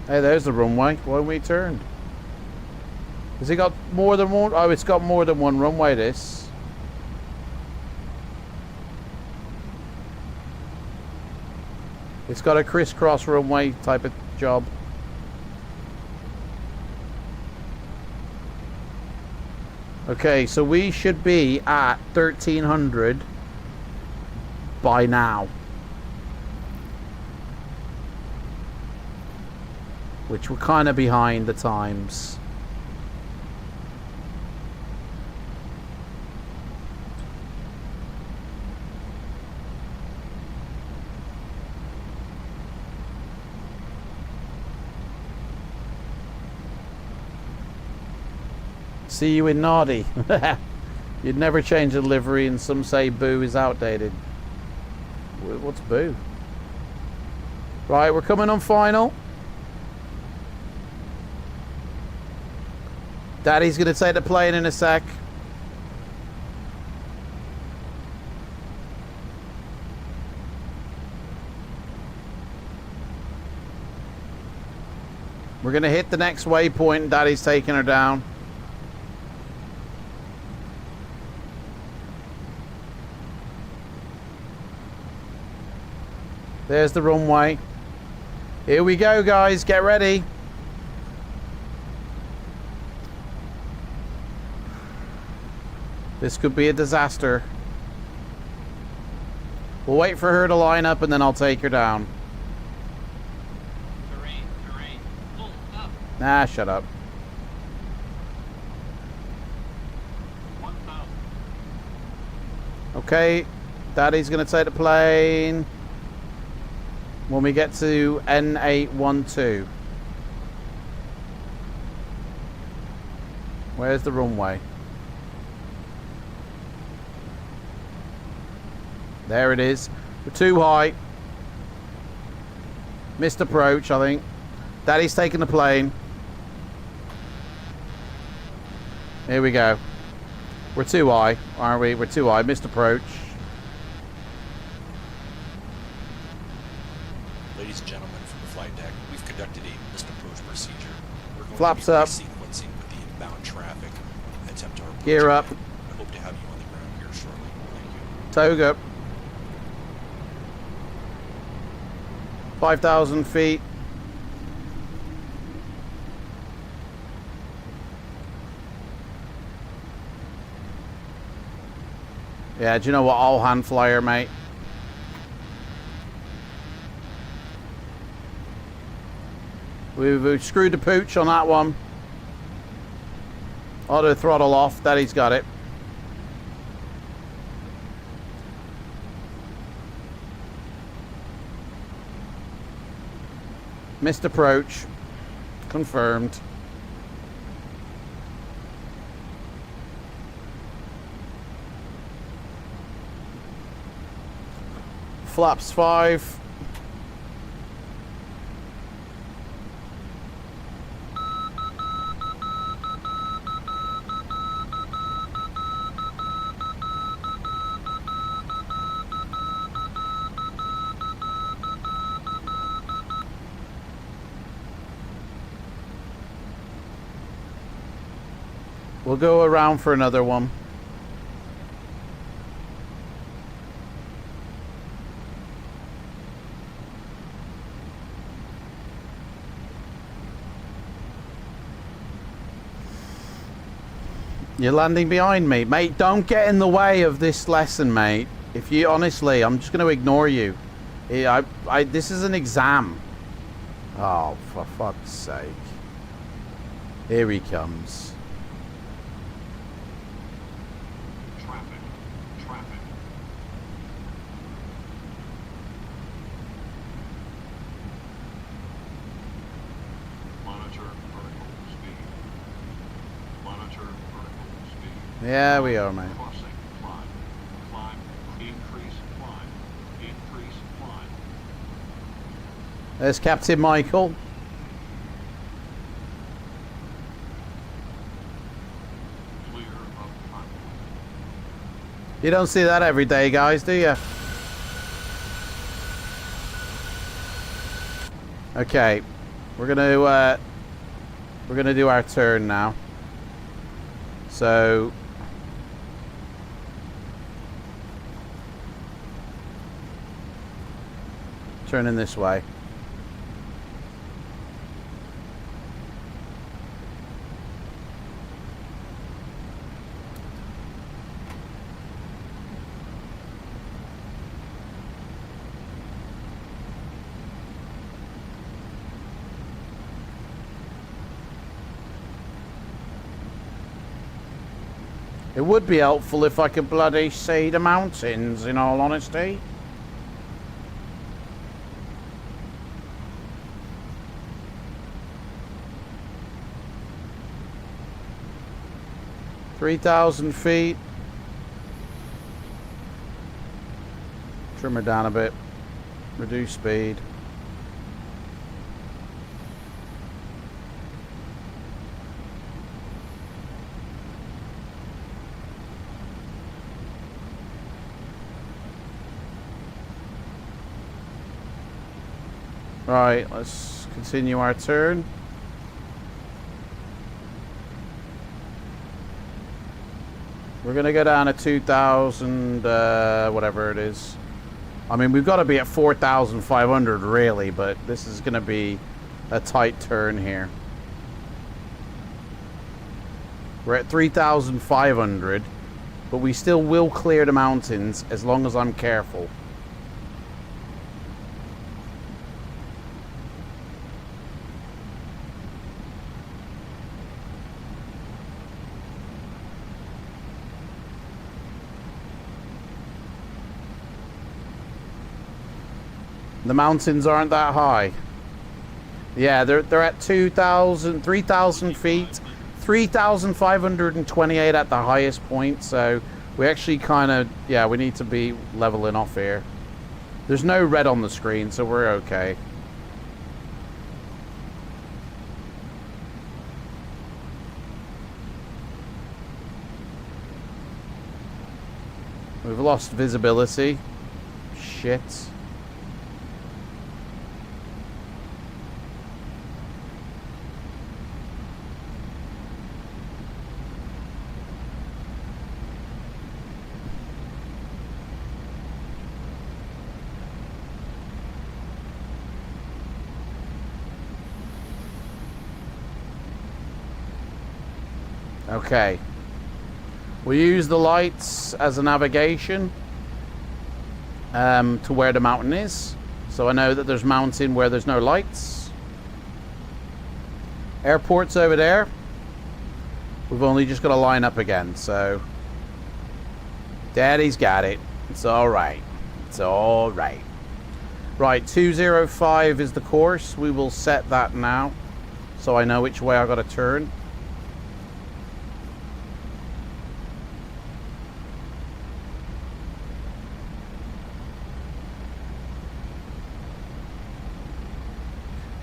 Hey, there's the runway. Why don't we turn? Has it got more than one? Oh, it's got more than one runway, this. It's got a crisscross runway type of job. Okay, so we should be at 1300 by now. Which we're kind of behind the times. See you in Nardi. You'd never change a livery, and some say Boo is outdated. What's Boo? Right, we're coming on final. Daddy's gonna take the plane in a sec. We're gonna hit the next waypoint. Daddy's taking her down. There's the runway. Here we go, guys. Get ready. This could be a disaster. We'll wait for her to line up and then I'll take her down. Terrain. Pull up. Nah, shut up. 1,000. Okay, Daddy's gonna take the plane when we get to N812. Where's the runway? There it is. We're too high. Missed approach, I think. Daddy's taking the plane. Here we go. We're too high, aren't we? We're too high. Missed approach. Ladies and gentlemen from the flight deck, we've conducted a missed approach procedure. We're going Flaps to be up. sequencing with the inbound traffic. Attempt our approach Gear up. again. I hope to have you on the ground here shortly. Thank you. Toga. 5,000 feet. Yeah, do you know what? All hand flyer, mate. We've screwed the pooch on that one. Auto throttle off. Daddy's got it. Missed approach. Confirmed. Flaps 5. We'll go around for another one. You're landing behind me. Mate, don't get in the way of this lesson, mate. If you, honestly, I'm just going to ignore you. This is an exam. Oh, for fuck's sake. Here he comes. Traffic. Monitor vertical speed. Yeah, we are, mate. Crossing line. There's Captain Michael. Clear of front. You don't see that every day, guys, do you? Okay, we're gonna do our turn now. So turning this way. It would be helpful if I could bloody see the mountains, in all honesty. "3,000 feet. Trim her down a bit. Reduce speed. Right, let's continue our turn. We're gonna go down to 2,000, whatever it is. I mean, we've got to be at 4,500 really, but this is gonna be a tight turn here. We're at 3,500, but we still will clear the mountains as long as I'm careful. The mountains aren't that high. Yeah, they're at 2,000, 3,000 feet, 3,528 at the highest point. So we actually kind of, yeah, we need to be leveling off here. There's no red on the screen, so we're okay. We've lost visibility. Shit. Okay. We use the lights as a navigation to where the mountain is. So I know that there's mountain where there's no lights. Airport's over there. We've only just got to line up again, so Daddy's got it. It's all right. It's all right. Right, 205 is the course. We will set that now, so I know which way I got to turn.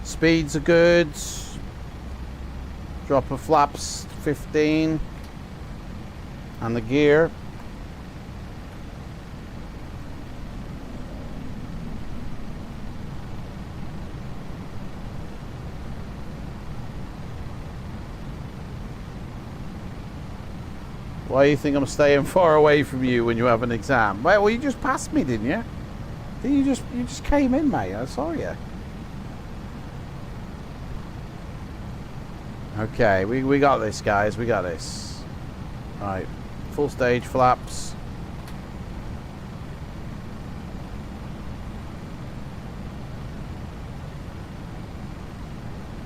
Speeds are good. Drop of flaps 15. And the gear. Why do you think I'm staying far away from you when you have an exam? Well, you just passed me, didn't you? You just came in, mate. I saw you. Okay, we got this, guys. We got this. Right, full stage flaps.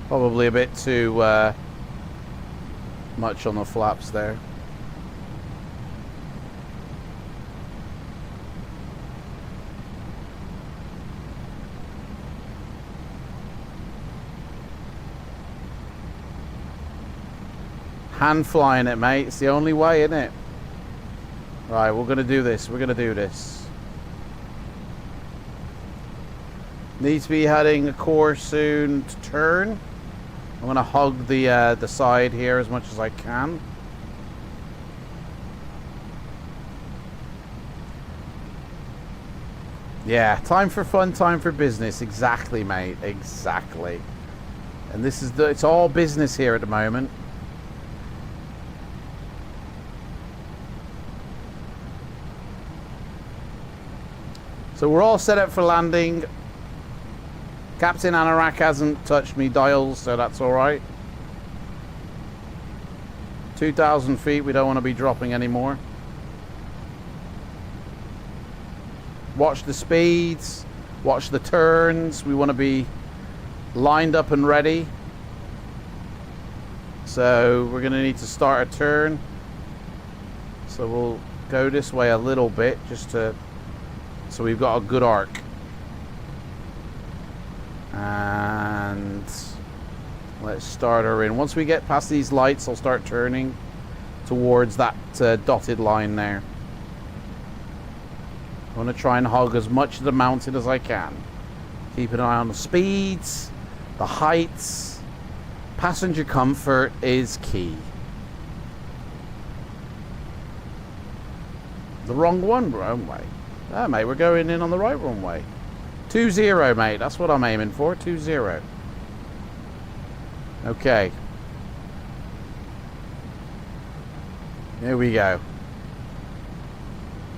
Probably a bit too much on the flaps there. Hand flying it, mate. It's the only way, isn't it? Right, we're gonna do this. We're gonna do this. Need to be heading a course soon to turn. I'm gonna hug the side here as much as I can. Yeah, time for fun, time for business. Exactly, mate. Exactly. And this is it's all business here at the moment. So we're all set up for landing. Captain Anorak hasn't touched me dials, so that's alright. 2,000 feet, we don't want to be dropping anymore. Watch the speeds, watch the turns. We want to be lined up and ready. So we're going to need to start a turn. So we'll go this way a little bit just to, so we've got a good arc. And let's start her in. Once we get past these lights, I'll start turning towards that dotted line there. I want to try and hog as much of the mountain as I can. Keep an eye on the speeds, the heights. Passenger comfort is key. The wrong runway. Oh, mate, we're going in on the right runway. 20, mate. That's what I'm aiming for. 20. Okay. Here we go.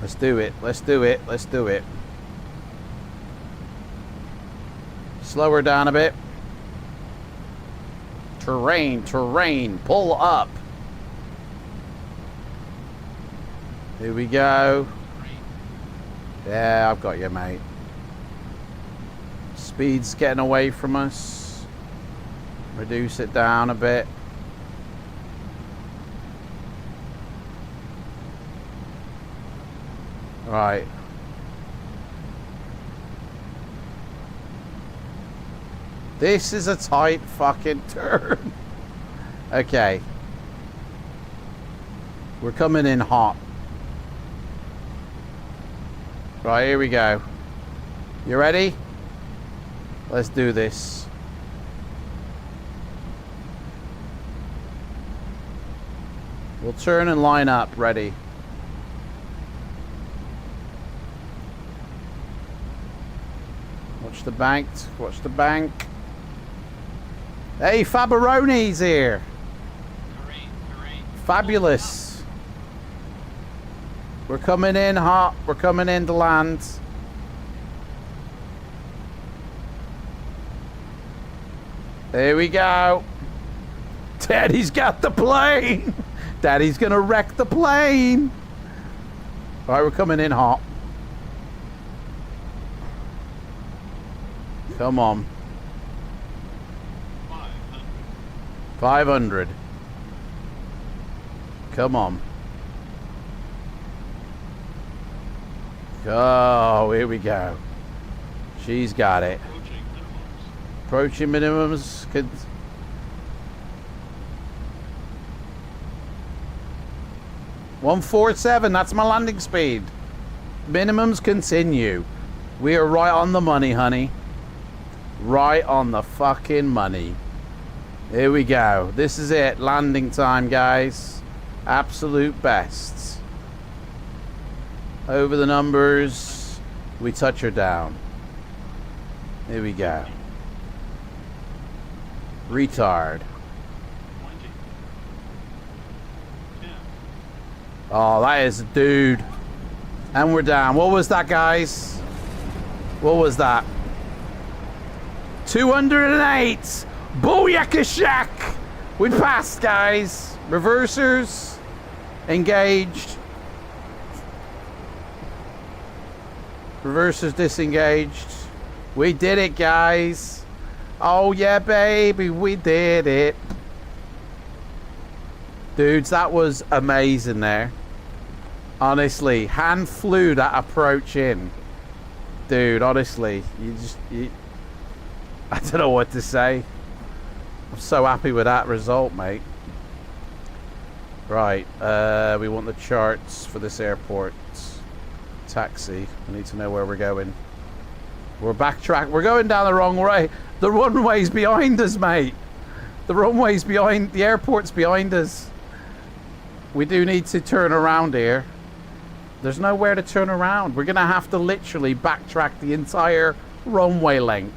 Let's do it. Let's do it. Let's do it. Slow her down a bit. Terrain, terrain. Pull up. Here we go. Yeah, I've got you, mate. Speed's getting away from us. Reduce it down a bit. Right. This is a tight fucking turn. Okay. We're coming in hot. Right, here we go. You ready? Let's do this. We'll turn and line up. Ready. Watch the bank. Watch the bank. Hey, Fabaroni's here. Fabulous. We're coming in hot. We're coming in to land. There we go. Daddy's got the plane. Daddy's gonna wreck the plane. All right, we're coming in hot. Come on. 500. Come on. Oh, here we go. She's got it. Approaching minimums. 147. That's my landing speed. Minimums continue. We are right on the money, honey. Right on the fucking money. Here we go. This is it. Landing time, guys. Absolute best. Over the numbers. We touch her down. Here we go. Retard. 20. 10. Oh, that is a dude. And we're down. What was that, guys? What was that? 208. Booyakashak. We passed, guys. Reversers. Engaged. Reversers disengaged. We did it, guys. Oh, yeah, baby. We did it. Dudes, that was amazing there. Honestly, hand flew that approach in. Dude, honestly, I don't know what to say. I'm so happy with that result, mate. Right, we want the charts for this airport. Taxi. I need to know where we're going. We're backtrack. We're going down the wrong way. The runway's behind us, mate. The runway's behind. The airport's behind us. We do need to turn around here. There's nowhere to turn around. We're going to have to literally backtrack the entire runway length.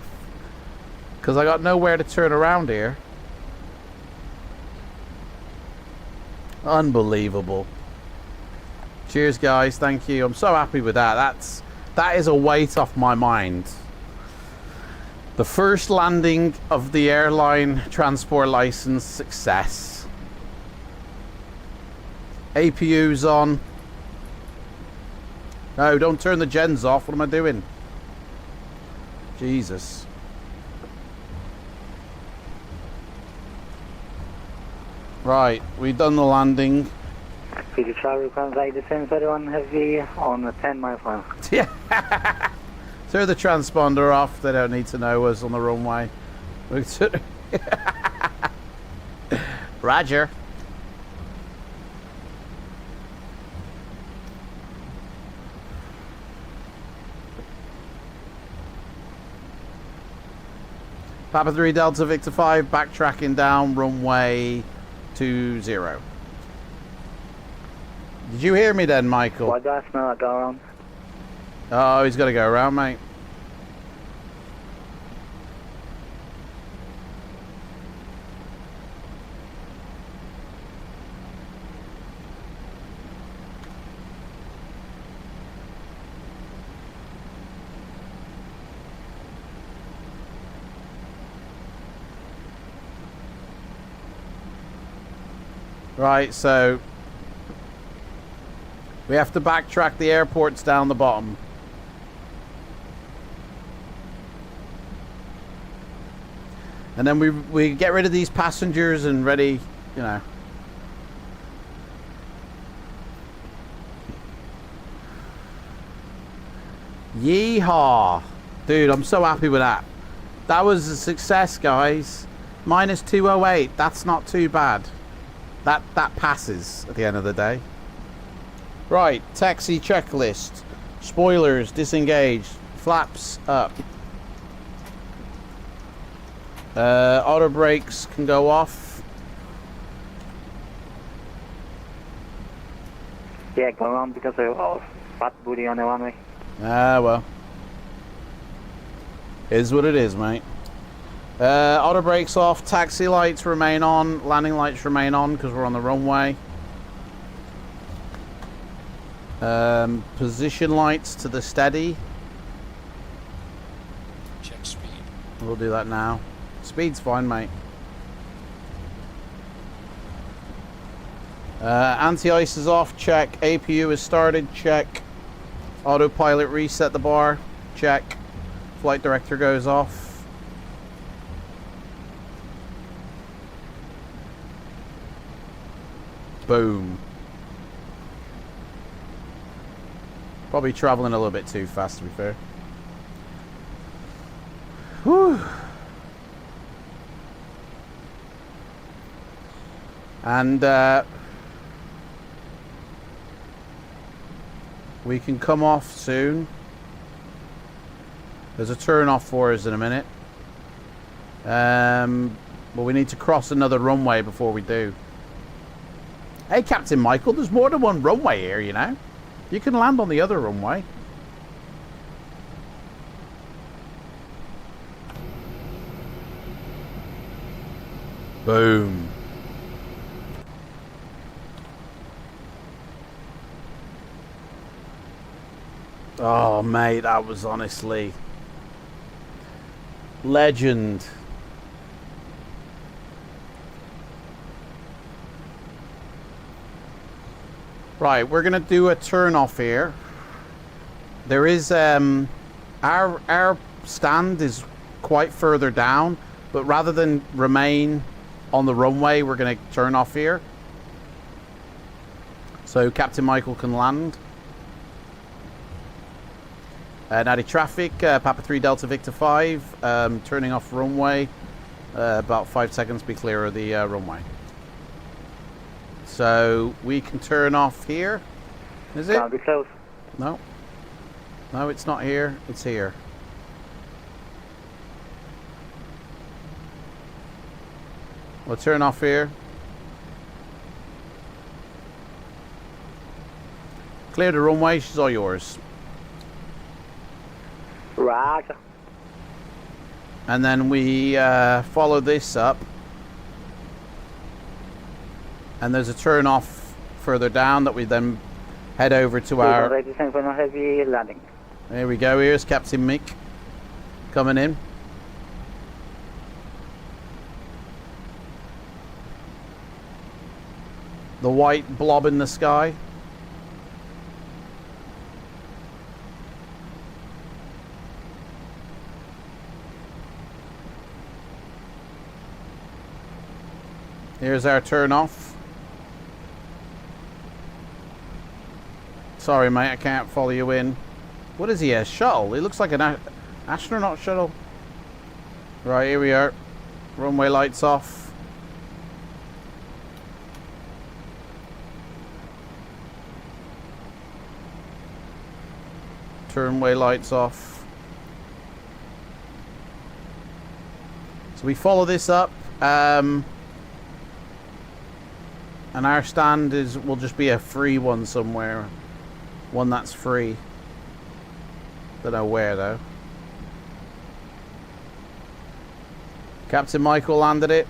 Because I got nowhere to turn around here. Unbelievable. Cheers, guys. Thank you. I'm so happy with that. That is a weight off my mind. The first landing of the airline transport license success. APU's on. No, don't turn the gens off. What am I doing? Jesus. Right, we've done the landing. P3 travel contact descends everyone heavy on the 10 mile plan. Yeah. Turn the transponder off. They don't need to know us on the runway. Roger. Papa 3 Delta Victor 5 backtracking down runway 20. Did you hear me then, Michael? Why do I smell like go around? Oh, he's got to go around, mate. Right, so we have to backtrack the airports down the bottom. And then we get rid of these passengers and ready, you know. Yeehaw. Dude, I'm so happy with that. That was a success, guys. Minus 208. That's not too bad. That passes at the end of the day. Right, taxi checklist. Spoilers disengaged. Flaps up. Auto brakes can go off. Yeah, go around because of fat booty on the runway. Ah, well. Is what it is, mate. Auto brakes off. Taxi lights remain on. Landing lights remain on because we're on the runway. Position lights to the steady. Check speed. We'll do that now. Speed's fine, mate. Anti-ice is off. Check. APU is started. Check. Autopilot reset the bar. Check. Flight director goes off. Boom. Probably traveling a little bit too fast, to be fair. Whew. And we can come off soon. There's a turn off for us in a minute. But we need to cross another runway before we do. Hey, Captain Michael, there's more than one runway here, you know. You can land on the other runway. Boom. Oh, mate, that was honestly legend. Right, we're gonna do a turn off here. There is our stand is quite further down, but rather than remain on the runway, we're gonna turn off here. So Captain Michael can land. Natty traffic, Papa 3 Delta Victor 5, turning off runway. About 5 seconds, be clear of the runway. So we can turn off here. Is it? Be close. No. No, it's not here. It's here. We'll turn off here. Clear the runway, she's all yours. Roger. And then we follow this up. And there's a turn off further down that we then head over to our... Right, descend for no heavy landing. There we go, here's Captain Mick coming in. The white blob in the sky. Here's our turn off. Sorry mate, I can't follow you in. What is he, a shuttle? He looks like an astronaut shuttle. Right, here we are. Runway lights off. Turnway lights off. So we follow this up. And our stand will just be a free one somewhere. One that's free. Don't know where though. Captain Michael landed it.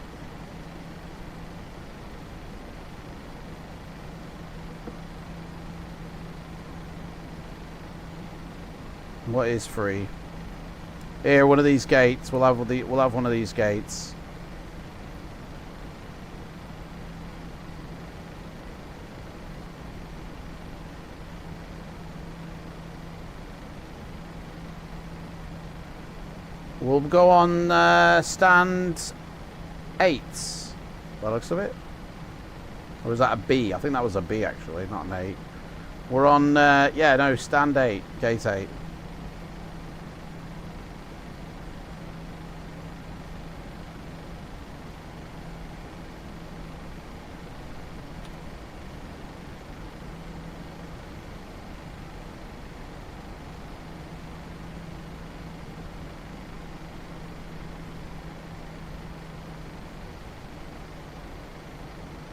What is free? Here, one of these gates. We'll have one of these gates. We'll go on stand 8. By the looks of it. Or is that a B? I think that was a B actually, not an 8. We're on, yeah, no, stand 8, gate 8.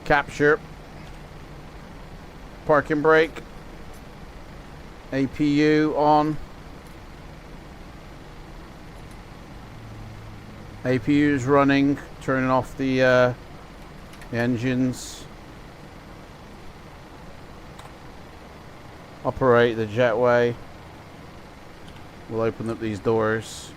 Capture. Parking brake. APU on. APU is running. Turning off the engines. Operate the jetway. We'll open up these doors.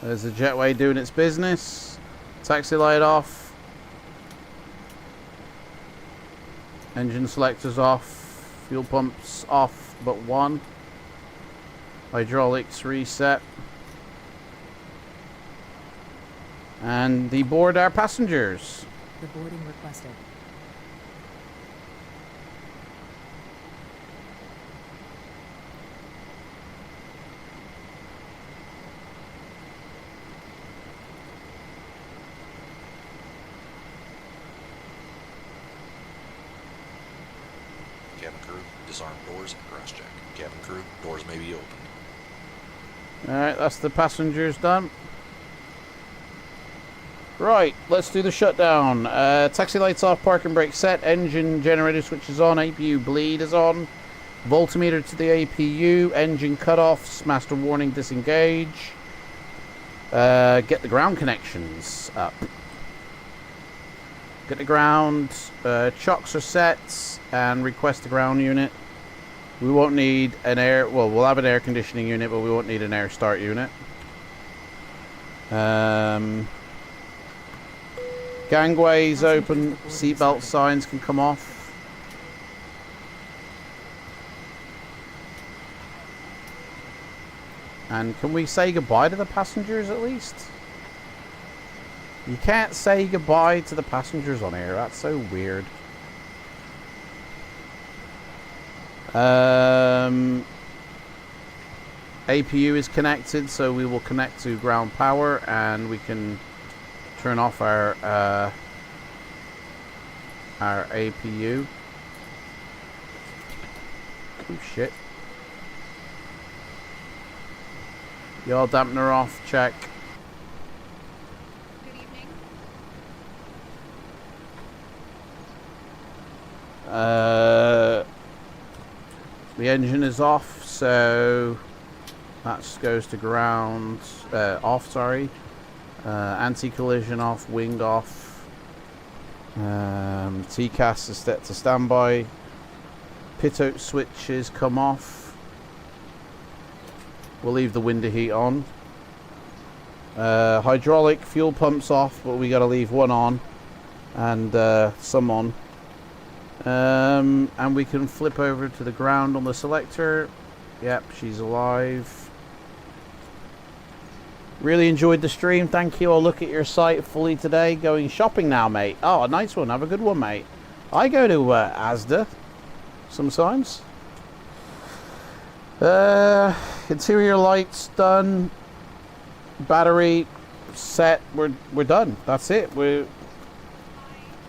There's the jetway doing its business. Taxi light off. Engine selectors off. Fuel pumps off but one. Hydraulics reset. And deboard our passengers. The boarding requested. Cabin crew, disarm doors and crash check. Cabin crew, doors may be opened. Alright, that's the passengers done. Right, let's do the shutdown. Taxi lights off, parking brake set, engine generator switches on, APU bleed is on. Voltmeter to the APU, engine cutoffs, master warning disengage. Get the ground connections up. Get the ground, chocks are set, and request the ground unit. We won't need an air, well, we'll have an air conditioning unit, but we won't need an air start unit. Gangways open, seatbelt signs can come off. And can we say goodbye to the passengers at least? You can't say goodbye to the passengers on here. That's so weird. APU is connected, so we will connect to ground power and we can turn off our APU. Oh shit. Yaw dampener off, check. Good evening. The engine is off, so that goes to ground, off, sorry. Anti-collision off, wing off. TCAS is set to standby. Pitot switches come off. We'll leave the window heat on. Hydraulic fuel pumps off, but we gotta leave one on and some on. And we can flip over to the ground on the selector. Yep, she's alive. Really enjoyed the stream. Thank you. I'll look at your site fully today. Going shopping now, mate. Oh, a nice one. Have a good one, mate. I go to Asda sometimes. Interior lights done. Battery set. We're done. That's it.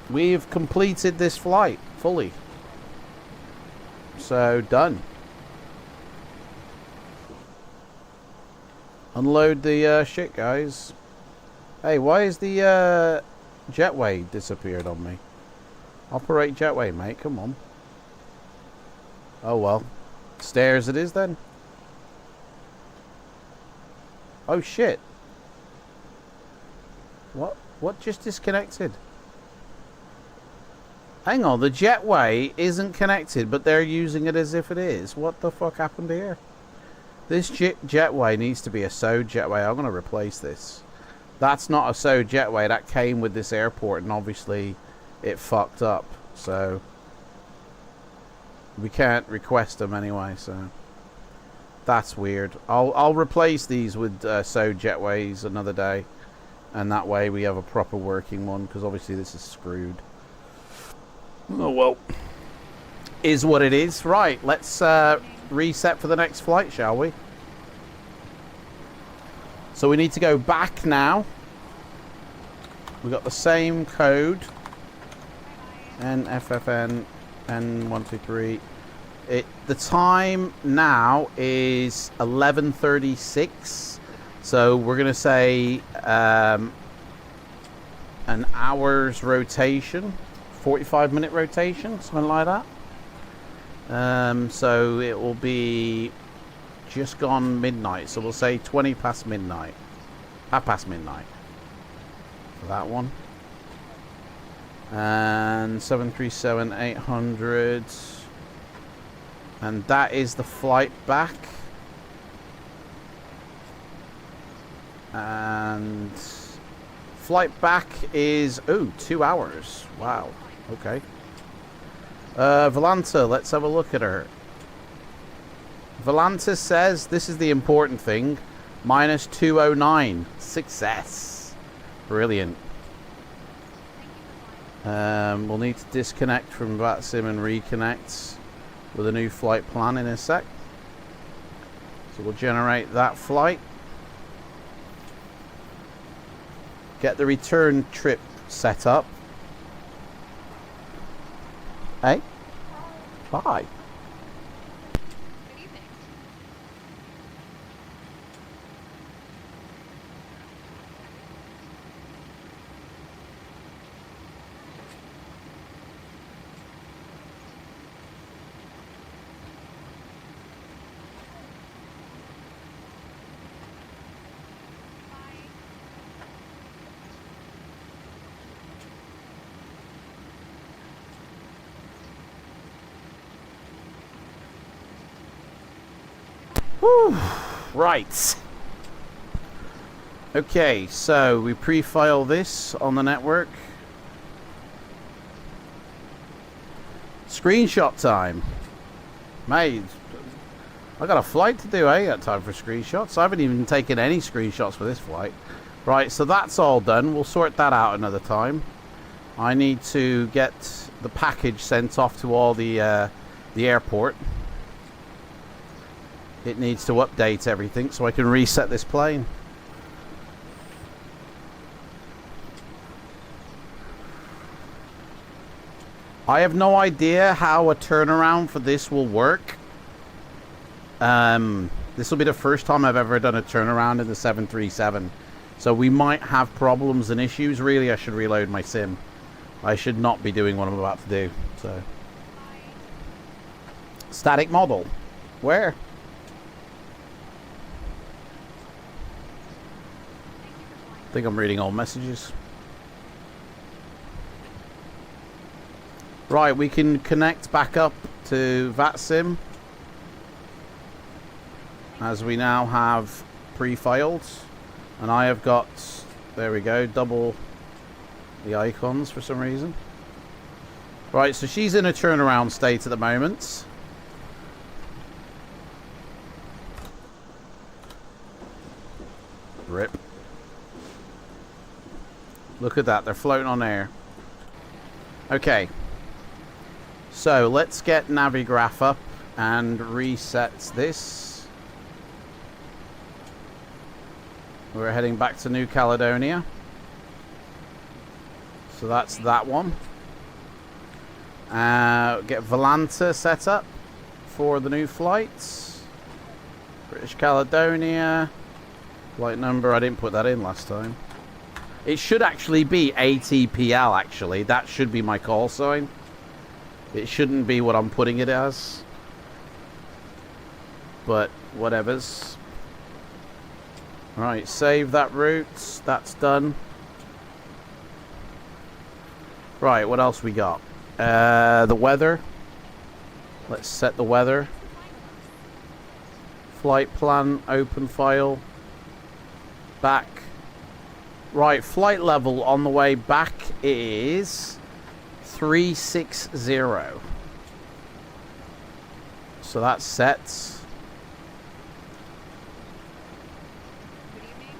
We've completed this flight fully. So done. Unload the shit, guys. Hey, why is the jetway disappeared on me? Operate jetway, mate. Come on. Oh well. Stairs it is then. Oh shit. What just disconnected? Hang on, the jetway isn't connected, but they're using it as if it is. What the fuck happened here? This jetway needs to be a SO jetway. I'm going to replace this. That's not a SO jetway. That came with this airport, and obviously it fucked up. So we can't request them anyway. So that's weird. I'll replace these with SO jetways another day, and that way we have a proper working one. Because obviously this is screwed. Oh well, is what it is. Right, let's reset for the next flight, shall we? So we need to go back now. We've got the same code. NFFN N123. The time now is 11:36. So we're gonna say an hour's rotation, 45-minute rotation, something like that. So it will be just gone midnight. So we'll say 20 past midnight. Half past midnight. For that one. And 737-800. And that is the flight back. And flight back is, 2 hours. Wow. Okay. Volanta, let's have a look at her. Volanta says, this is the important thing, minus 209. Success. Brilliant. We'll need to disconnect from FLIGHTSIM and reconnect with a new flight plan in a sec. So we'll generate that flight. Get the return trip set up. Hey? Bye. Good evening. Whew. Right. Okay, so we pre-file this on the network. Screenshot time. Mate, I got a flight to do. I ain't got time for screenshots. I haven't even taken any screenshots for this flight. Right, so that's all done. We'll sort that out another time. I need to get the package sent off to all the airport. it needs to update everything so I can reset this plane. I have no idea how a turnaround for this will work. This will be the first time I've ever done a turnaround in the 737. So we might have problems and issues. Really, I should reload my sim. I should not be doing what I'm about to do. So, static model. Where? I think I'm reading old messages. Right, we can connect back up to FLIGHTSIM, as we now have pre-filed, and I have got, there we go, double the icons for some reason. Right, so she's in a turnaround state at the moment. Rip. Look at that, they're floating on air. Okay. So let's get Navigraph up and reset this. We're heading back to New Caledonia. So that's that one. Get Volanta set up for the new flights. British Caledonia. Flight number, I didn't put that in last time. It should actually be ATPL actually. That should be my call sign. It shouldn't be what I'm putting it as. But whatevers. Right, save that route. That's done. Right, what else we got? The weather. Let's set the weather. Flight plan, open file. Back. Right, flight level on the way back is 360. So that's set. Good evening.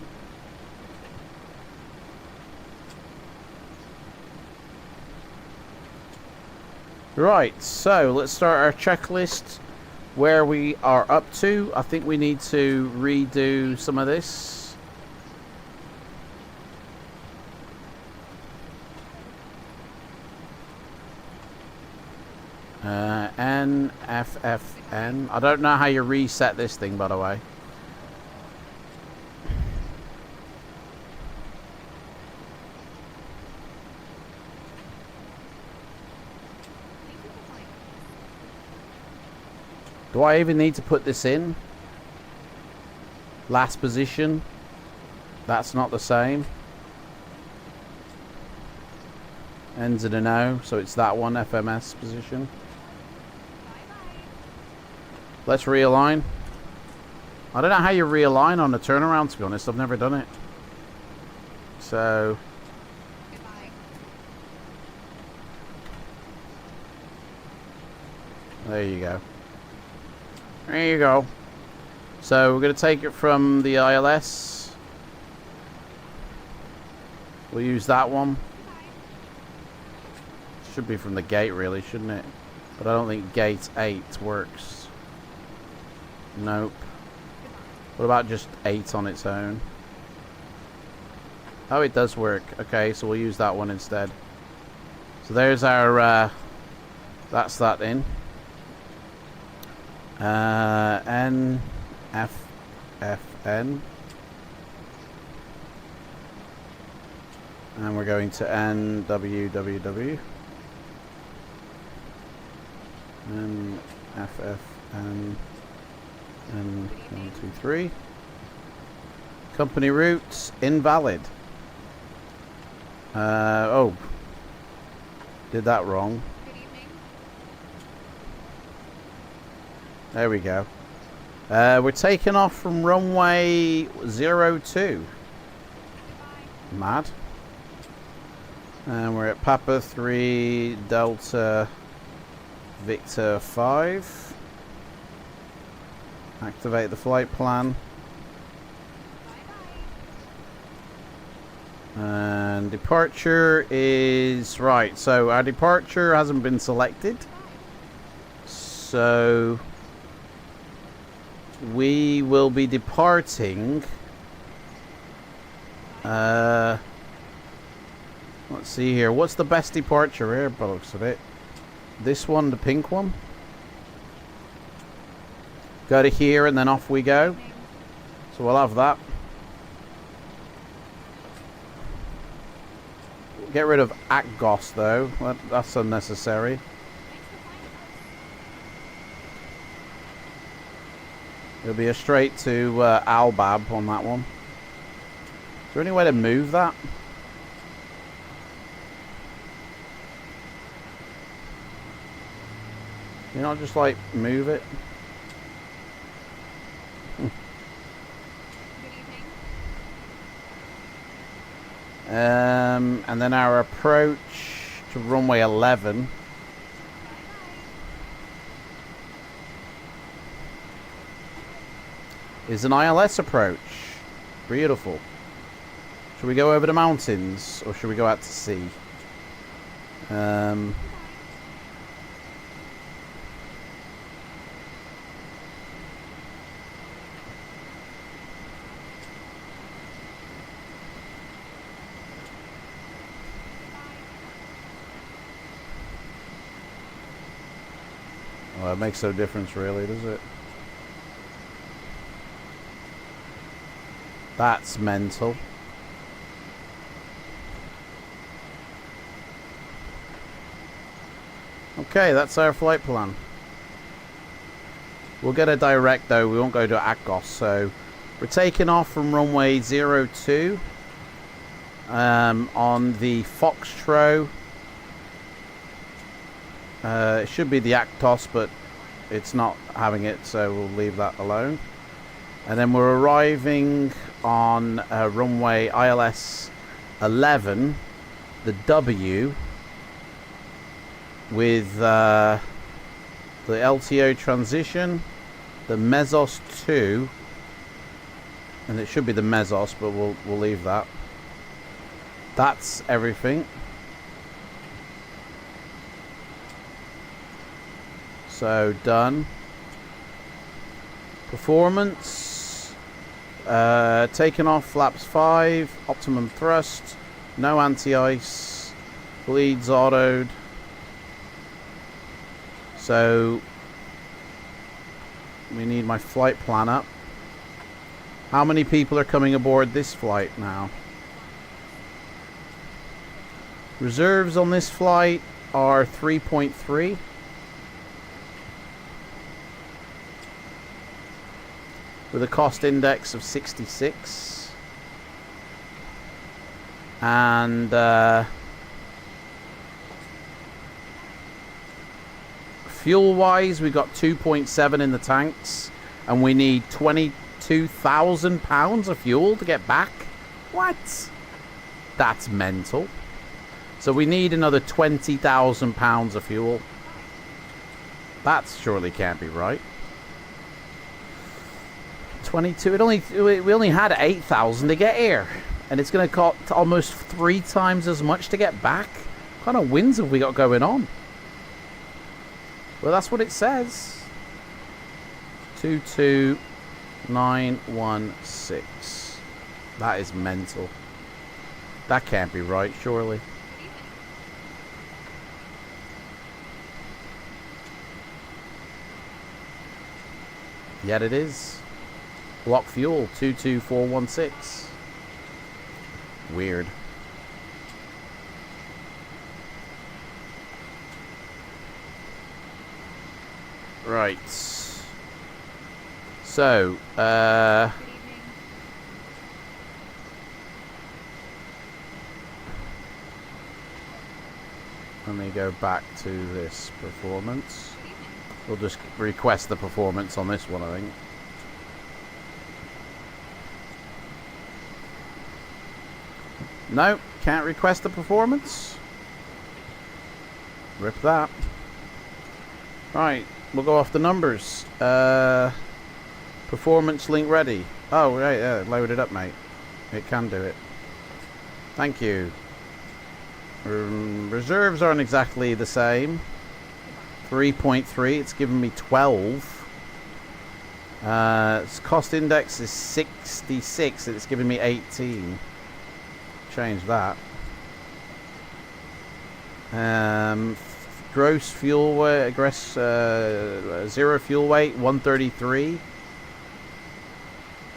Right, so let's start our checklist where we are up to. I think we need to redo some of this. NFFN. I don't know how you reset this thing, by the way. Do I even need to put this in? Last position. That's not the same. Ends in an O, so it's that one, FMS position. Let's realign. I don't know how you realign on a turnaround, to be honest. I've never done it. So... Goodbye. there you go. There you go. So we're going to take it from the ILS. We'll use that one. Should be from the gate, really, shouldn't it? But I don't think gate 8 works. Nope. What about just 8 on its own? Oh, it does work. Okay, so we'll use that one instead. So there's our... that's that in. NFFN. And we're going to NWWW. NFFN. N123. Company routes invalid. Oh, did that wrong. Good evening. There we go. We're taking off from runway 02. Mad. And we're at Papa 3 Delta Victor 5. Activate the flight plan. And departure is... right, so our departure hasn't been selected. So... we will be departing. Let's see here. What's the best departure here, by the looks of it? This one, the pink one. Go to here and then off we go. So we'll have that. Get rid of Akgos though. That's unnecessary. It'll be a straight to Albab on that one. Is there any way to move that? You know, just like move it. And then our approach to runway 11. Is an ILS approach. Beautiful. Should we go over the mountains or should we go out to sea? Well, it makes no difference really, does it? That's mental. Okay, that's our flight plan. We'll get a direct though, we won't go to Akgos, so we're taking off from runway 02 on the Foxtrot. It should be the Actos, but it's not having it, so we'll leave that alone. And then we're arriving on runway ILS 11, the W, with the LTO transition, the Mesos 2, and it should be the Mesos, but we'll leave that. That's everything. So done. Performance. Taken off flaps 5, optimum thrust, no anti-ice, bleeds autoed. So we need my flight plan up. How many people are coming aboard this flight now? Reserves on this flight are 3.3. With a cost index of 66. And fuel wise, we got 2.7 in the tanks, and we need 22,000 pounds of fuel to get back. What? That's mental. So we need another 20,000 pounds of fuel. That surely can't be right. 22. We only had 8,000 to get here, and it's going to cost almost 3 times as much to get back. What kind of winds have we got going on? Well, that's what it says. 22916. That is mental. That can't be right, surely. Yet it is. Block fuel 22416. Weird. Right. So, let me go back to this performance. We'll just request the performance on this one, I think. No, can't request the performance. Rip that. Right, we'll go off the numbers. Performance link ready. Oh, right, yeah, load it up, mate. It can do it. Thank you. Reserves aren't exactly the same. 3.3, it's given me 12. Its cost index is 66 and it's giving me 18. Change that. Gross fuel weight, zero fuel weight, 133.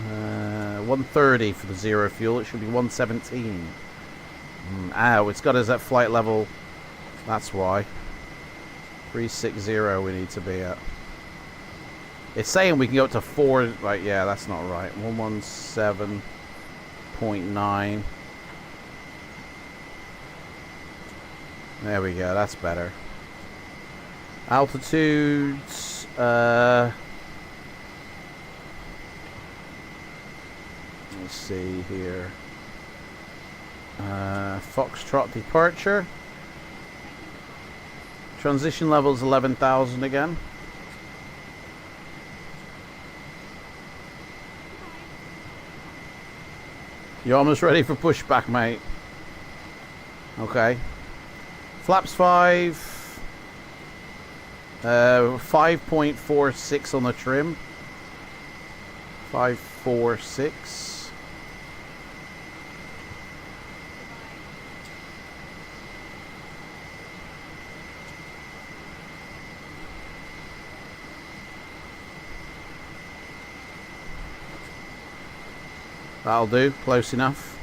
130 for the zero fuel. It should be 117. Ow, it's got us at flight level. That's why. 360 we need to be at. It's saying we can go up to 4. Right, yeah, that's not right. 117.9. There we go, that's better. Altitudes, let's see here. Foxtrot departure. Transition levels 11,000 again. You're almost ready for pushback, mate. Okay. Flaps 5. 5.46 on the trim. 546. That'll do, close enough.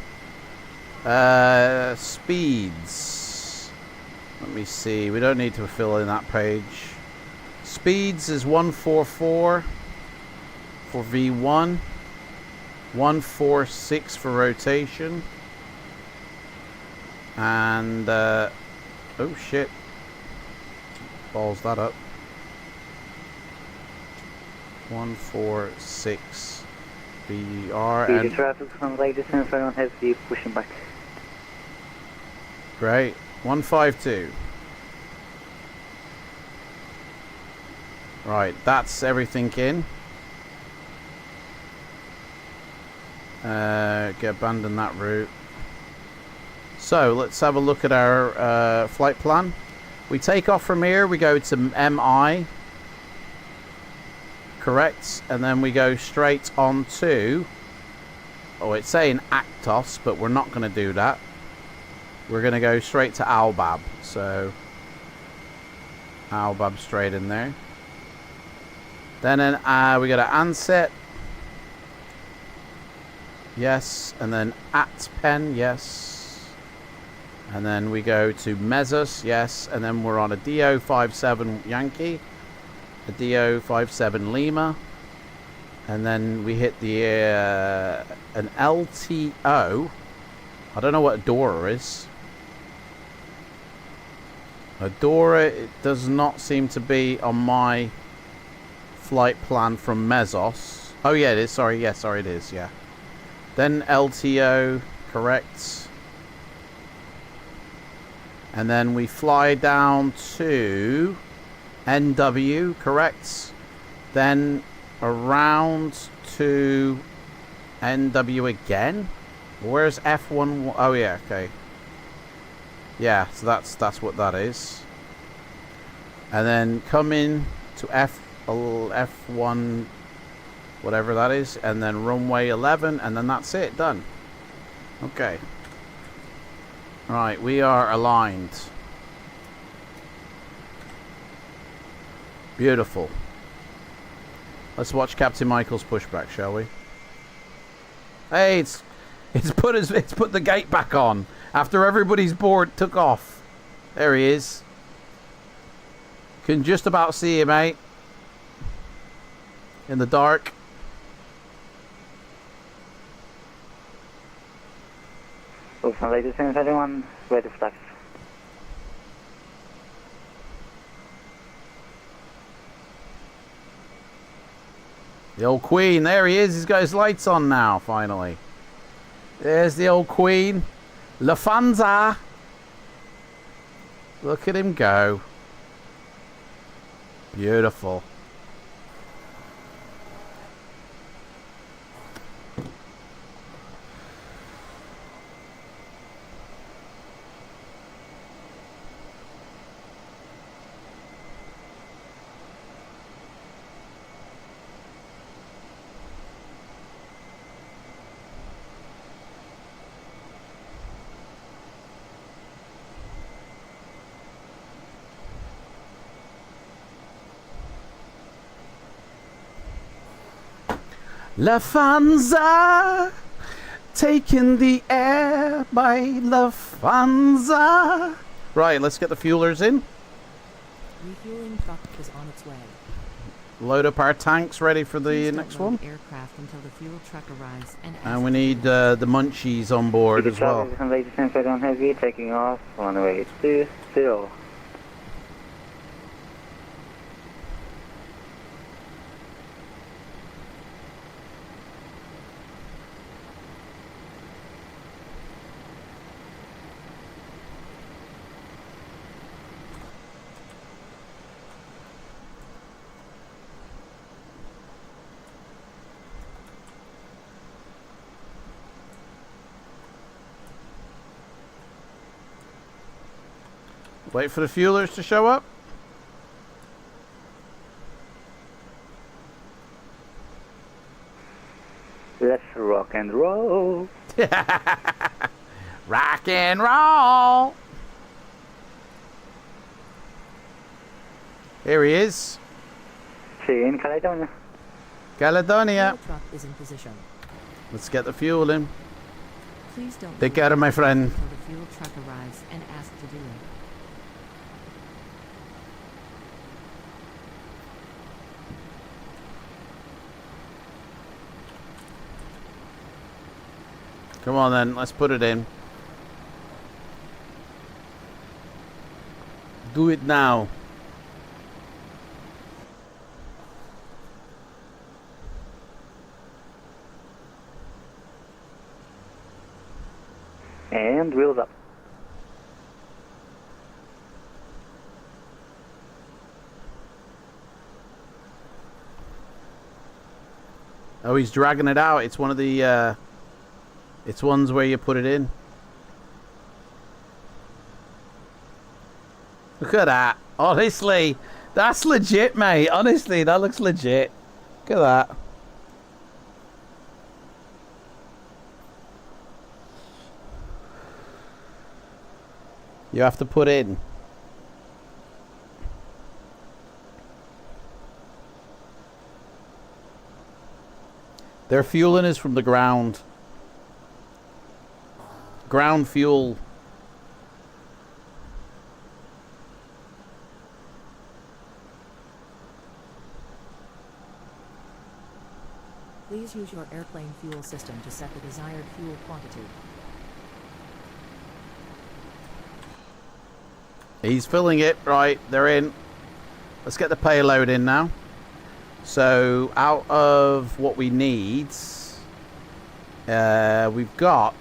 Speeds. Let me see, we don't need to fill in that page. Speeds is 144 for V1. 146 for rotation. And, oh shit. Balls that up. 146. BR The and traffic from right descent, everyone has the pushing back. great. 152. Right, that's everything in. Abandon that route. So let's have a look at our flight plan. We take off from here. We go to MI. Correct, and then we go straight on to, oh, it's saying Actos, but we're not going to do that. We're going to go straight to Albab. So Albab straight in there. Then we go to Anset. Yes, and then ATPN, yes. And then we go to Mesos, yes, and then we're on a DO57 Yankee. A DO57 Lima, and then we hit the an LTO. I don't know what Adora is. Adora, it does not seem to be on my flight plan from Mesos. Oh yeah, it is. Sorry, yeah, sorry, it is. Yeah. Then LTO, correct. And then we fly down to NW, correct. Then around to NW again. Where's F1? Oh yeah, okay. Yeah, so that's what that is. And then come in to F1, whatever that is, and then runway 11, and then that's it, done. Okay. Right, we are aligned. Beautiful. Let's watch Captain Michael's pushback, shall we? Hey, it's put the gate back on after everybody's board took off. There he is. Can just about see him, mate. In the dark. So, ladies and gentlemen, ready for taxi. The old Queen, there he is. He's got his lights on now, finally. There's the old Queen. Lufthansa. Look at him go. Beautiful. Lufthansa, taking the air by Lufthansa. Right, let's get the fuelers in. Refueling truck is on its way. Load up our tanks ready for the next one. Aircraft until the fuel truck arrives And we need the munchies on board as well. Charlie, descend further on heavy, taking off on the way to 0. Wait for the fuelers to show up. Let's rock and roll. Rock and roll. Here he is. See you in Caledonia. Caledonia. Fuel truck is in position. Let's get the fuel in. Please don't Take care of my friend. until the fuel truck arrives and ask to do it. Come on then, let's put it in. Do it now. And wheels up. Oh, he's dragging it out. It's one of the, it's ones where you put it in. Look at that. Honestly, that's legit, mate. Honestly, that looks legit. Look at that. You have to put in. Their fueling is from the ground. Ground fuel. Please use your airplane fuel system to set the desired fuel quantity. He's filling it. Right, they're in. Let's get the payload in now. So, out of what we need, we've got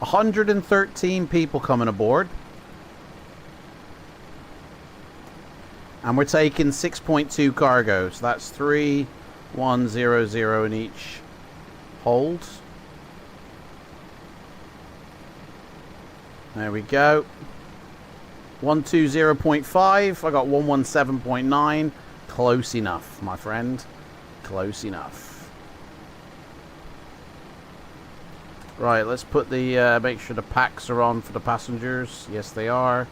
113 people coming aboard. And we're taking 6.2 cargo. So that's 3,100 in each hold. There we go. 120.5. I got 117.9. Close enough, my friend. Close enough. Right, let's put the make sure the packs are on for the passengers. Yes, they are.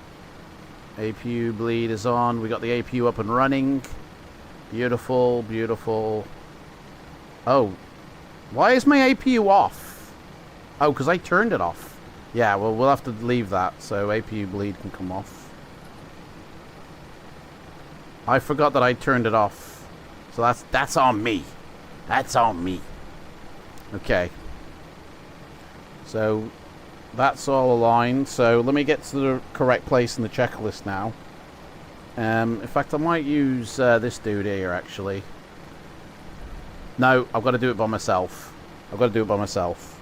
APU bleed is on. We got the APU up and running. Beautiful, beautiful. Oh, why is my APU off? Oh, because I turned it off. Yeah, well, we'll have to leave that so APU bleed can come off. I forgot that I turned it off. So that's on me. That's on me. Okay. So that's all aligned. So let me get to the correct place in the checklist now. In fact, I might use this dude here, actually. No, I've got to do it by myself. I've got to do it by myself.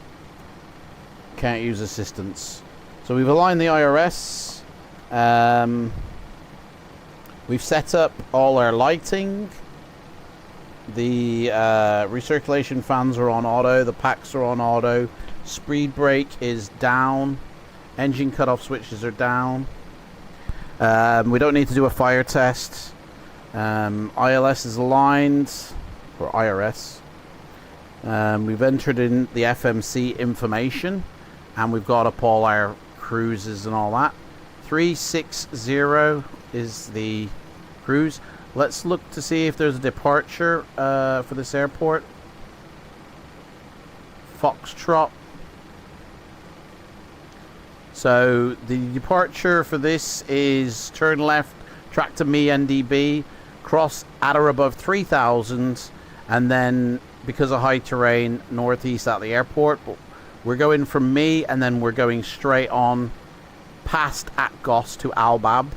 Can't use assistance. So we've aligned the IRS. We've set up all our lighting. The recirculation fans are on auto. The packs are on auto. Speed brake is down. Engine cutoff switches are down. We don't need to do a fire test. ILS is aligned. Or IRS. We've entered in the FMC information. And we've got up all our cruises and all that. 360 is the cruise. Let's look to see if there's a departure for this airport. Foxtrot. So the departure for this is turn left, track to me NDB, cross at or above 3000, and then because of high terrain, northeast at the airport. But we're going from me, and then we're going straight on past Atgos to Albab.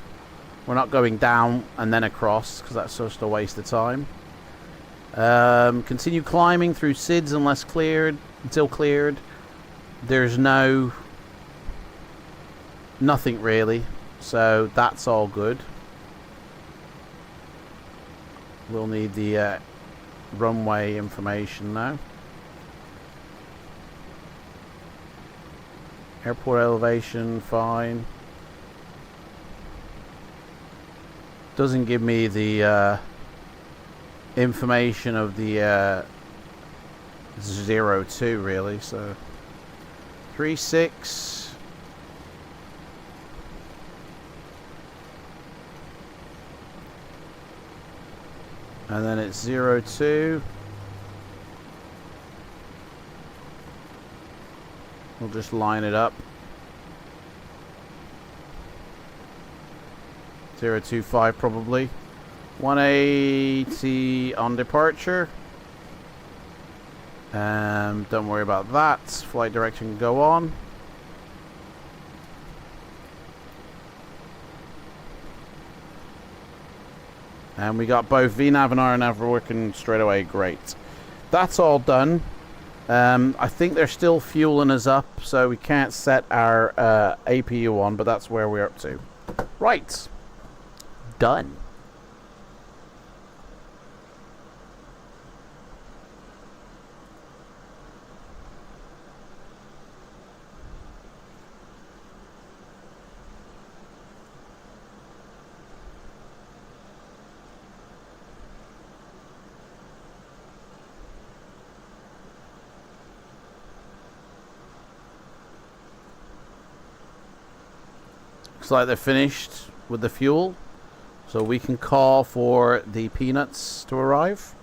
We're not going down and then across, because that's just a waste of time. Continue climbing through SIDS until cleared. There's nothing really, so that's all good. We'll need the runway information now. Airport elevation, fine. Doesn't give me the information of the 02 really, so 36. And then it's 02. We'll just line it up. 025 probably. 180 on departure. Don't worry about that. Flight direction can go on. And we got both VNAV and RNAV working straight away. Great. That's all done. I think they're still fueling us up, so we can't set our APU on, but that's where we're up to. Right. Done. Looks like they're finished with the fuel, so we can call for the peanuts to arrive.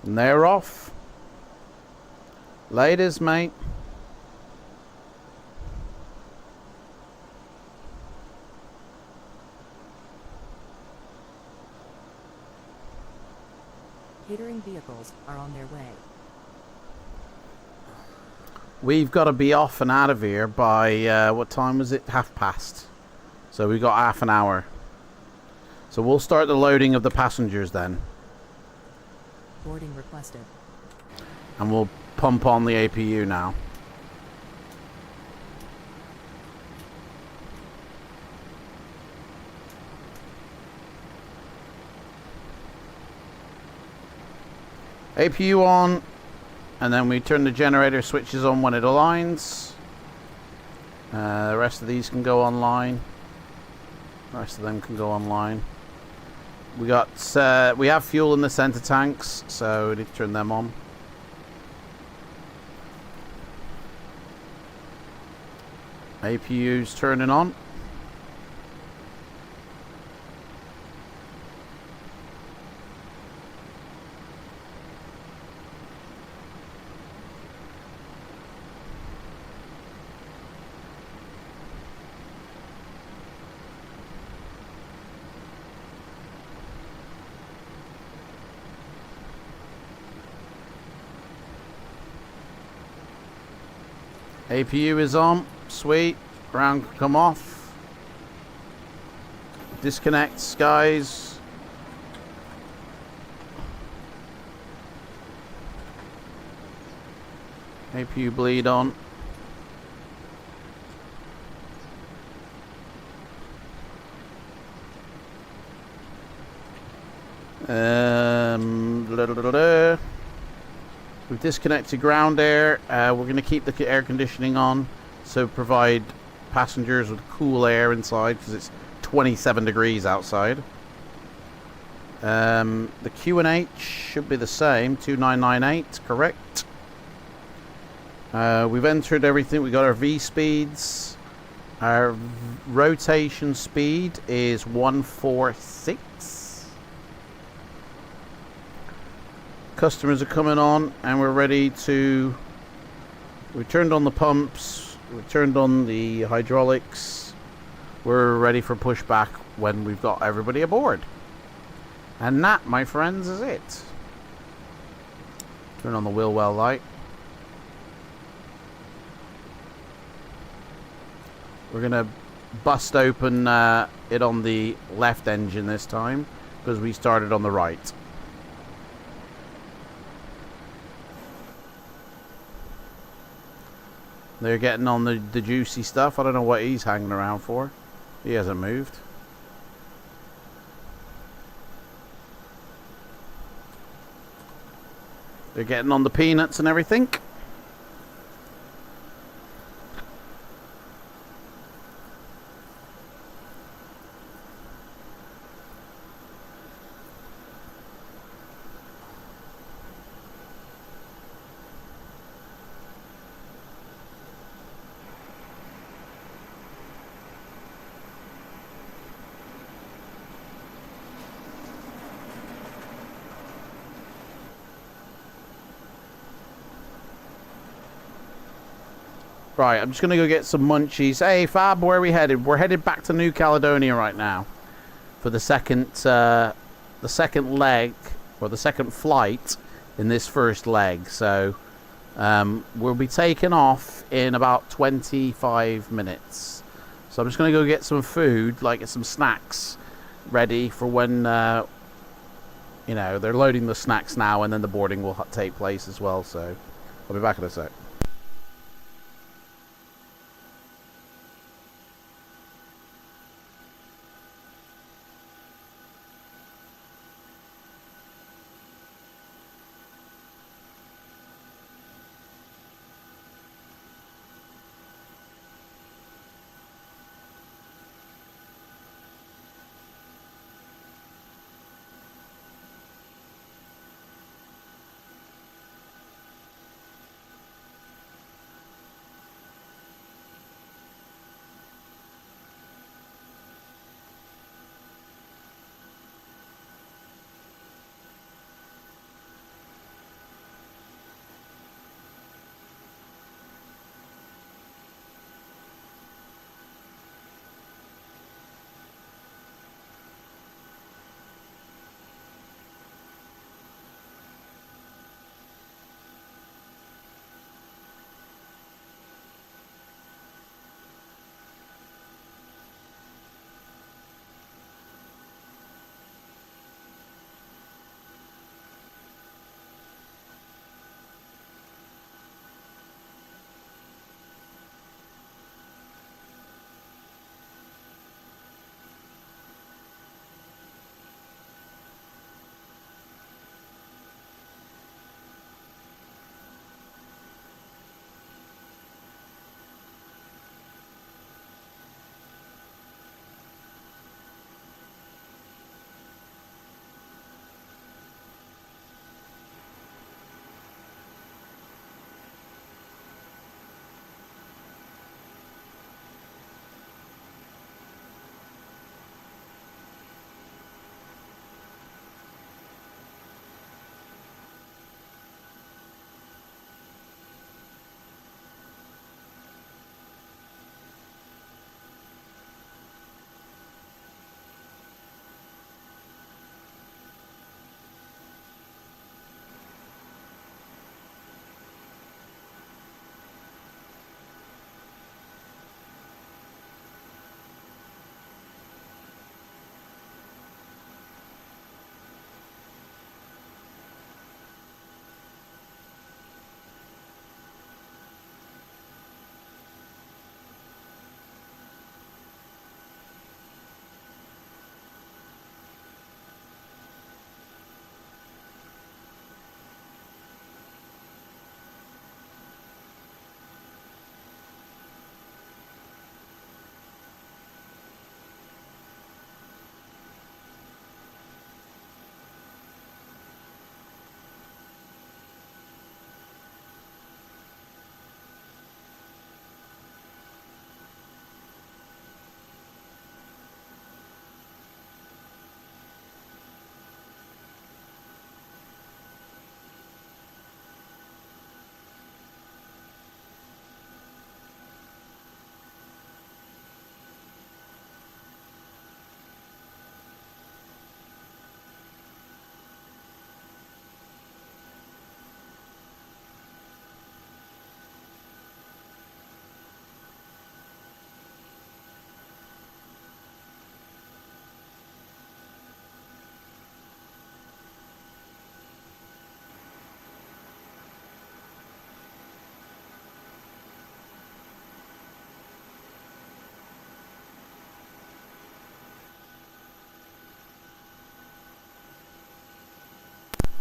And they're off. Laters, mate. Catering vehicles are on their way. We've got to be off and out of here by, what time was it? past. So we've got half an hour. So we'll start the loading of the passengers then. Boarding requested. And we'll pump on the APU now. APU on, and then we turn the generator switches on when it aligns. The rest of these can go online. The rest of them can go online. We have fuel in the center tanks, so we need to turn them on. APU's turning on. APU is on. Sweet. Ground can come off. Disconnects, guys. APU bleed on. We've disconnected ground air. We're going to keep the air conditioning on, so provide passengers with cool air inside because it's 27 degrees outside. The QNH should be the same, 2998, correct. We've entered everything. We got our V speeds. Our rotation speed is 146. Customers are coming on, and we're ready to. We turned on the pumps. We turned on the hydraulics. We're ready for pushback when we've got everybody aboard. And that, my friends, is it. Turn on the wheel well light. We're going to bust open it on the left engine this time, because we started on the right. They're getting on the juicy stuff. I don't know what he's hanging around for. He hasn't moved. They're getting on the peanuts and everything. Right, I'm just going to go get some munchies. Hey, Fab, where are we headed? We're headed back to New Caledonia right now for the second leg, or the second flight in this first leg. So we'll be taking off in about 25 minutes. So I'm just going to go get some food, like get some snacks ready for when, you know, they're loading the snacks now, and then the boarding will take place as well. So I'll be back in a sec.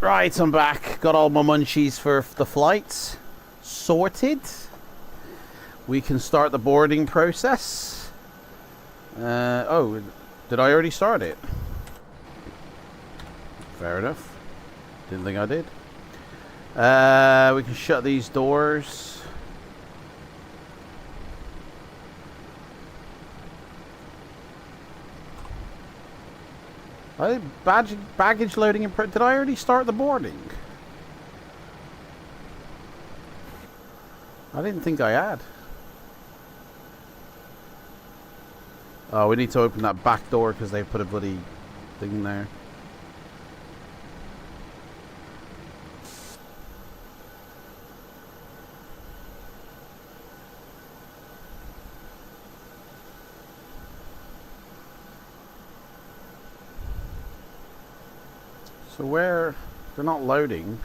Right, I'm back. Got all my munchies for the flight sorted. We can start the boarding process. Oh, did I already start it? Fair enough. Didn't think I did. We can shut these doors. Baggage loading in did I already start the boarding? I didn't think I had. Oh, we need to open that back door because they put a bloody thing there. So where they're not loading,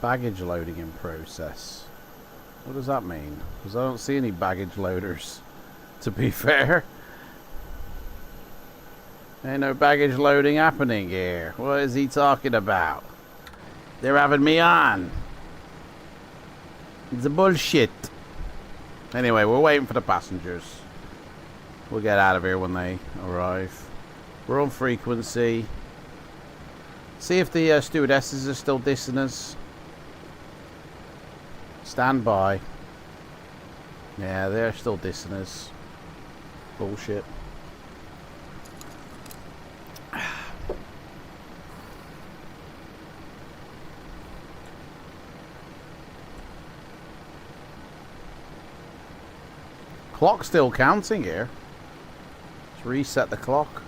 baggage loading in process. What does that mean? Because I don't see any baggage loaders, to be fair. Ain't no baggage loading happening here. What is he talking about? They're having me on. It's a bullshit. Anyway, we're waiting for the passengers. We'll get out of here when they arrive. We're on frequency. See if the stewardesses are still dissing us. Stand by. Yeah, they're still dissing us. Bullshit. Clock's still counting here. Let's reset the clock.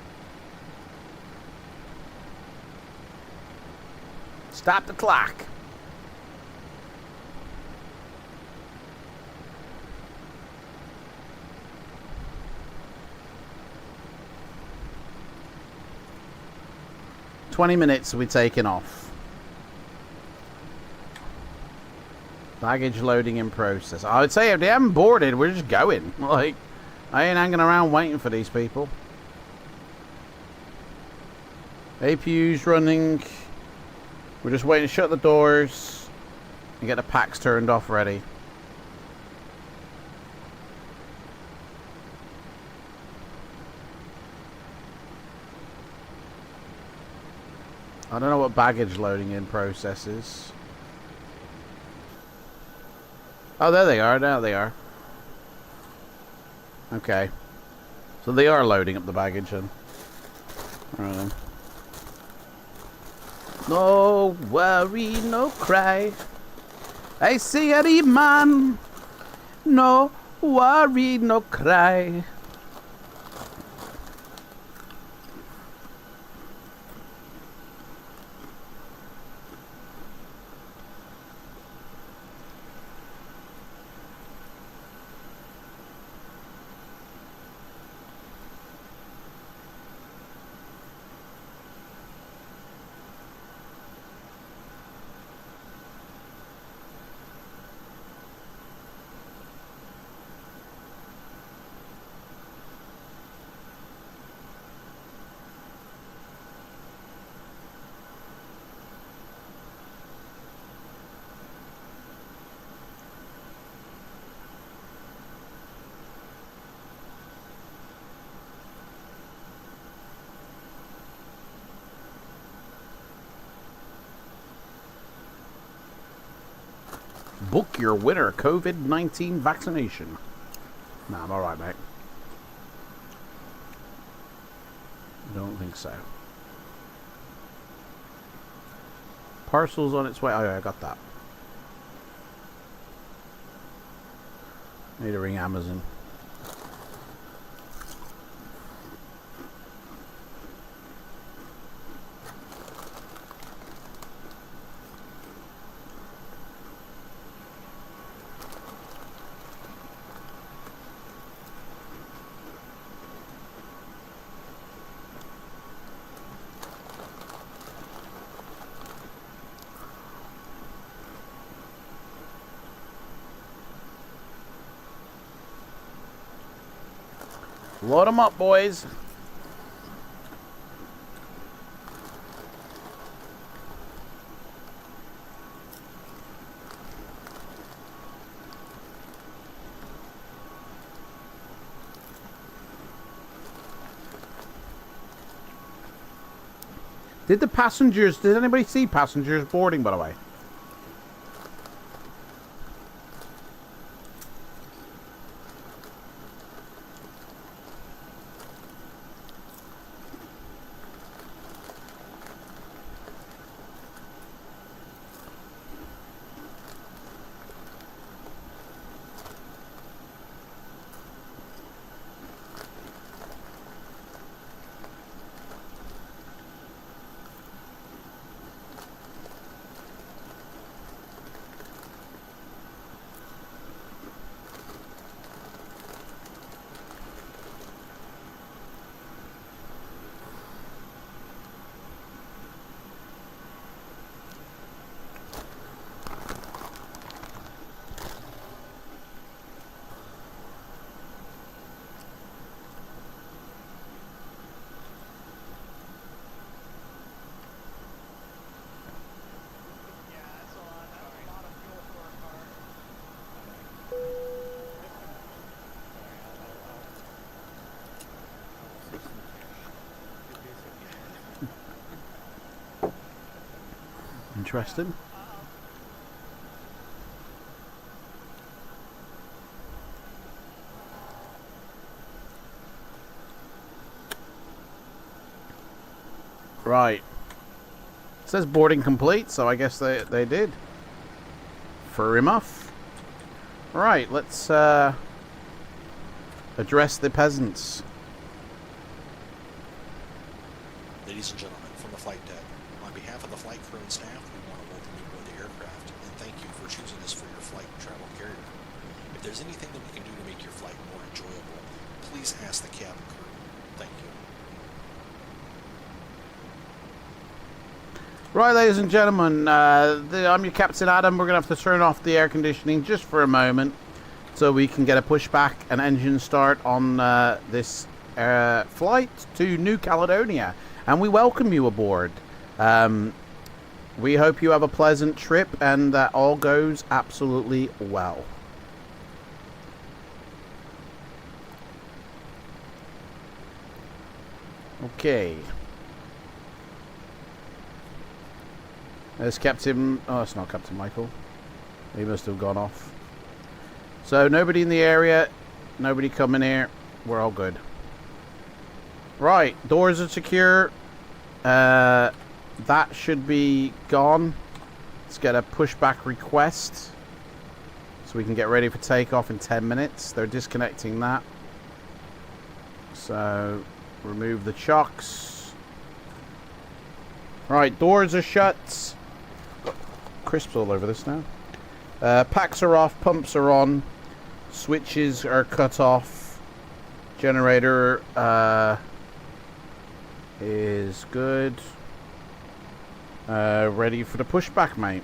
Stop the clock. $20 we're taking off. Baggage loading in process. I would say if they haven't boarded, we're just going. Like, I ain't hanging around waiting for these people. APU's running. We're just waiting to shut the doors and get the packs turned off ready. I don't know what baggage loading in process is. Oh, there they are. There they are. Okay. So they are loading up the baggage then. Alright then. No worry, no cry. I say it, man. No worry, no cry. Book your winter COVID-19 vaccination. Nah, I'm alright, mate. Don't think so. Parcel's on its way. Oh, yeah, I got that. Need to ring Amazon. Load them up, boys. Did anybody see passengers boarding, by the way? Interesting. Right. It says boarding complete, so I guess they did. Fair enough. Right, let's address the peasants. Ladies and gentlemen, from the flight deck, on behalf of the flight crew and staff, we want to welcome you aboard the aircraft and thank you for choosing us for your flight and travel carrier. If there's anything that we can do to make your flight more enjoyable, please ask the cabin crew. Thank you. Right, ladies and gentlemen, I'm your Captain Adam. We're going to have to turn off the air conditioning just for a moment so we can get a pushback and engine start on this flight to New Caledonia. And we welcome you aboard. We hope you have a pleasant trip and that all goes absolutely well. Okay. There's Captain... Oh, it's not Captain Michael. He must have gone off. So, nobody in the area. Nobody coming here. We're all good. Right. Doors are secure. That should be gone. Let's get a pushback request. So we can get ready for takeoff in 10 minutes. They're disconnecting that. So, remove the chocks. Right. Doors are shut. Crisps all over this now. Packs are off, pumps are on, switches are cut off, generator is good. Ready for the pushback, mate.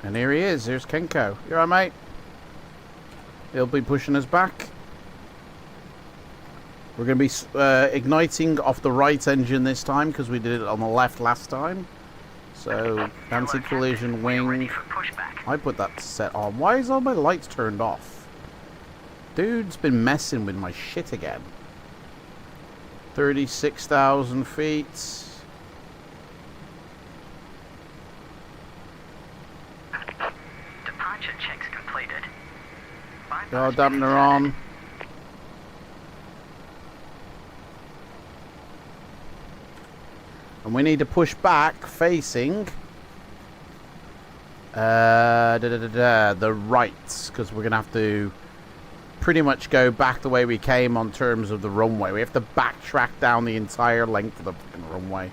And here he is. Here's Kenko. You alright, mate? He'll be pushing us back. We're going to be igniting off the right engine this time because we did it on the left last time. So, anti-collision wing. I put that set on. Why is all my lights turned off? Dude's been messing with my shit again. 36,000 feet. Departure checks completed. Yaw dampener on. And we need to push back facing the right, because we're going to have to pretty much go back the way we came on terms of the runway. We have to backtrack down the entire length of the fucking runway.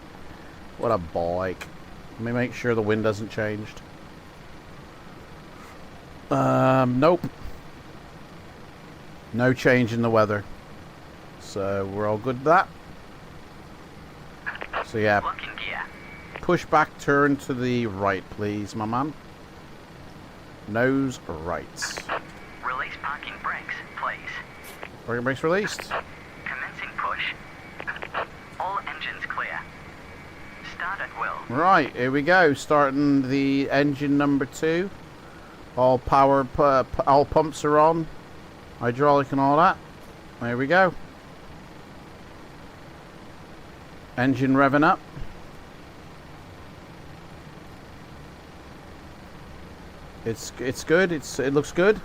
What a bike. Let me make sure the wind hasn't changed. Nope. No change in the weather. So we're all good with that. So yeah, push back, turn to the right, please, my man. Nose right. Release parking brakes, please. Parking brakes released. Commencing push. All engines clear. Start at will. Right, here we go. Starting the engine number 2. All power, all pumps are on. Hydraulic and all that. There we go. Engine revving up. It's good. It looks good.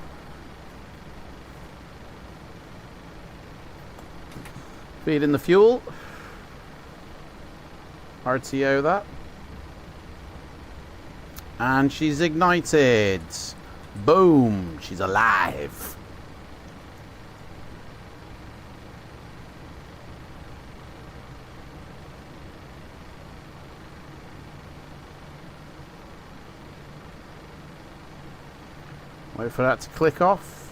Feed in the fuel. RTO that. And she's ignited. Boom. She's alive. Wait for that to click off.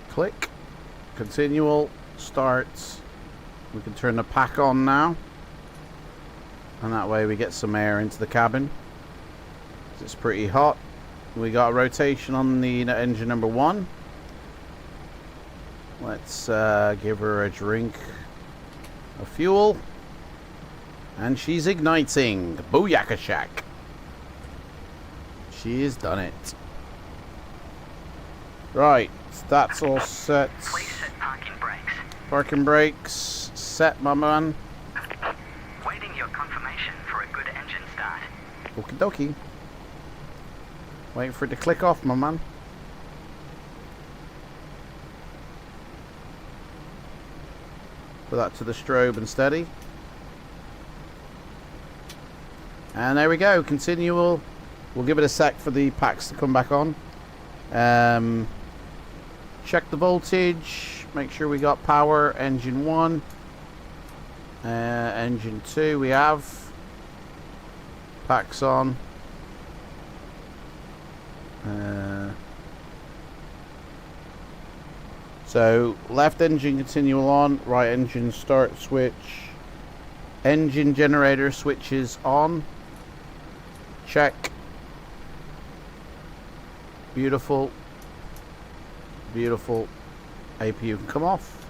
Click. Continual. Starts. We can turn the pack on now. And that way we get some air into the cabin. It's pretty hot. We got a rotation on the engine number 1. Let's give her a drink of fuel. And she's igniting. Booyaka shack. She's done it. Right. That's all set. Please set parking brakes. Parking brakes. Set, my man. Waiting your confirmation for a good engine start. Okie dokie. Waiting for it to click off, my man. Put that to the strobe and steady. And there we go. Continual. We'll give it a sec for the packs to come back on. Check the voltage. Make sure we got power. Engine 1. Engine 2 we have. Packs on. So left engine continual on. Right engine start switch. Engine generator switches on. Check. Beautiful. Beautiful. APU can come off.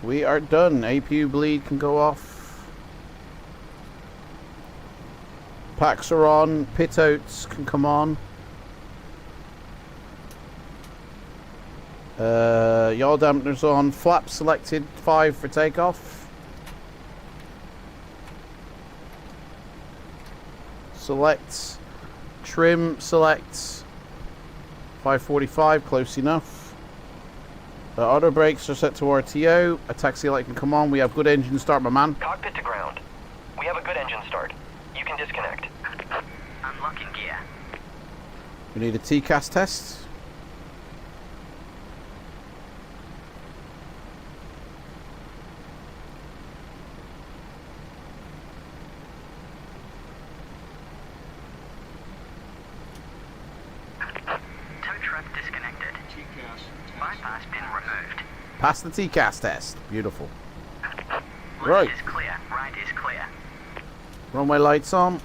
We are done. APU bleed can go off. Packs are on. Pit outs can come on. Yaw dampeners on. Flap selected. 5 for takeoff. Select. Trim select. 545, close enough. The auto brakes are set to RTO. A taxi light can come on. We have good engine start, my man. Cockpit to ground. We have a good engine start. You can disconnect. Unlocking gear. We need a TCAS test. Pass the TCAS test. Beautiful. Right. Left is clear. Right is clear. Runway lights on.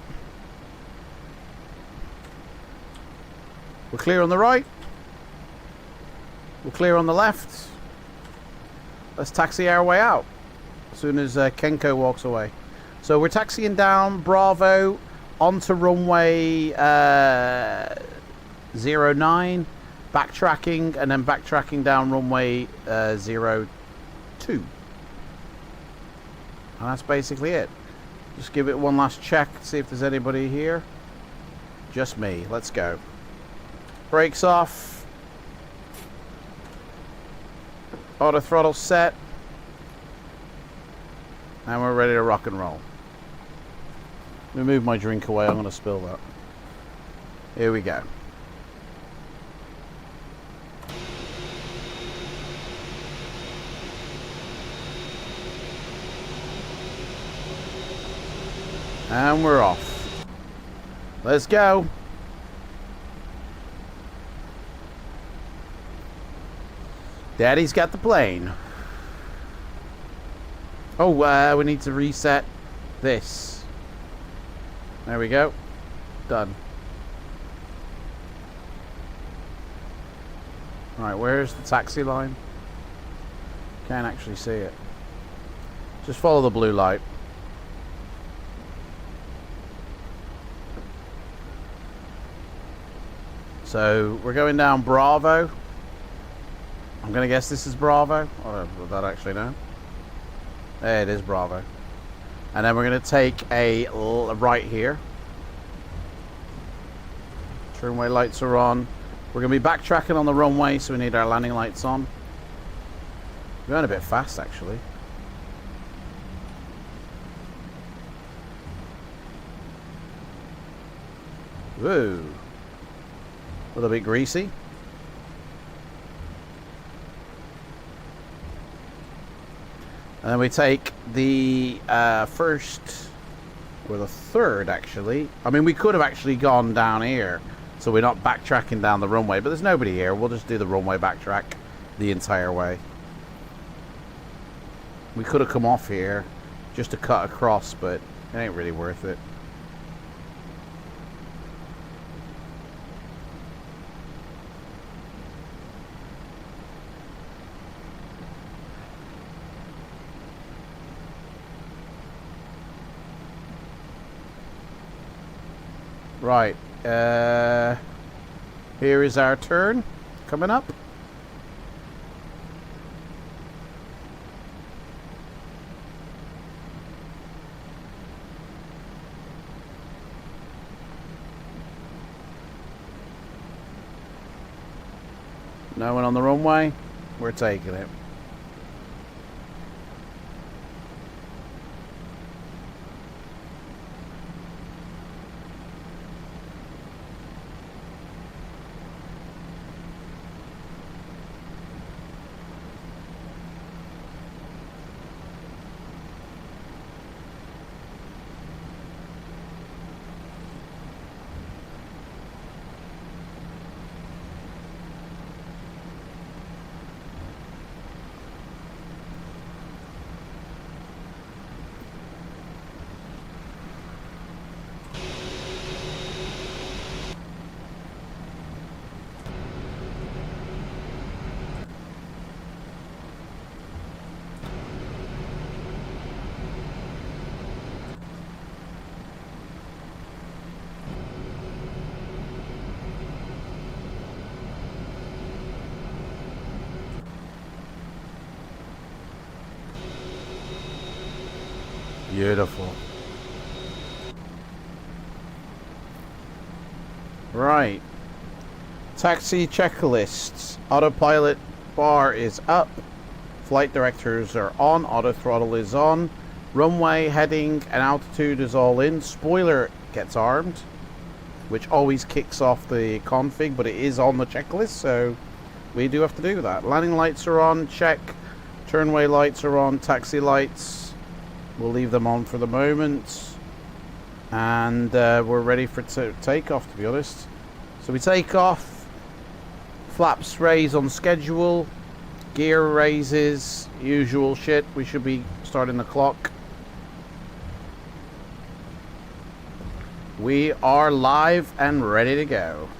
We're clear on the right. We're clear on the left. Let's taxi our way out as soon as Kenko walks away. So we're taxiing down Bravo onto runway 09. Backtracking and then backtracking down runway 02. And that's basically it. Just give it one last check, see if there's anybody here. Just me. Let's go. Brakes off. Auto throttle set. And we're ready to rock and roll. Let me move my drink away. I'm going to spill that. Here we go. And we're off. Let's go. Daddy's got the plane. Oh, we need to reset this. There we go. Done. Alright, where's the taxi line? Can't actually see it. Just follow the blue light. So we're going down Bravo. I'm going to guess this is Bravo. Or would that actually know? It is Bravo. And then we're going to take a right here. Turnway lights are on. We're going to be backtracking on the runway, so we need our landing lights on. We're going a bit fast, actually. Whoa. A little bit greasy. And then we take the first, or the third, actually. I mean, we could have actually gone down here, so we're not backtracking down the runway, but there's nobody here. We'll just do the runway backtrack the entire way. We could have come off here just to cut across, but it ain't really worth it. Right, here is our turn coming up. No one on the runway, we're taking it. Beautiful. Right. Taxi checklists. Autopilot bar is up. Flight directors are on. Auto throttle is on. Runway, heading, and altitude is all in. Spoiler gets armed, which always kicks off the config, but it is on the checklist, so we do have to do that. Landing lights are on. Check. Turnway lights are on. Taxi lights. We'll leave them on for the moment, and we're ready for takeoff, to be honest. So we take off, flaps raise on schedule, gear raises, usual shit. We should be starting the clock. We are live and ready to go.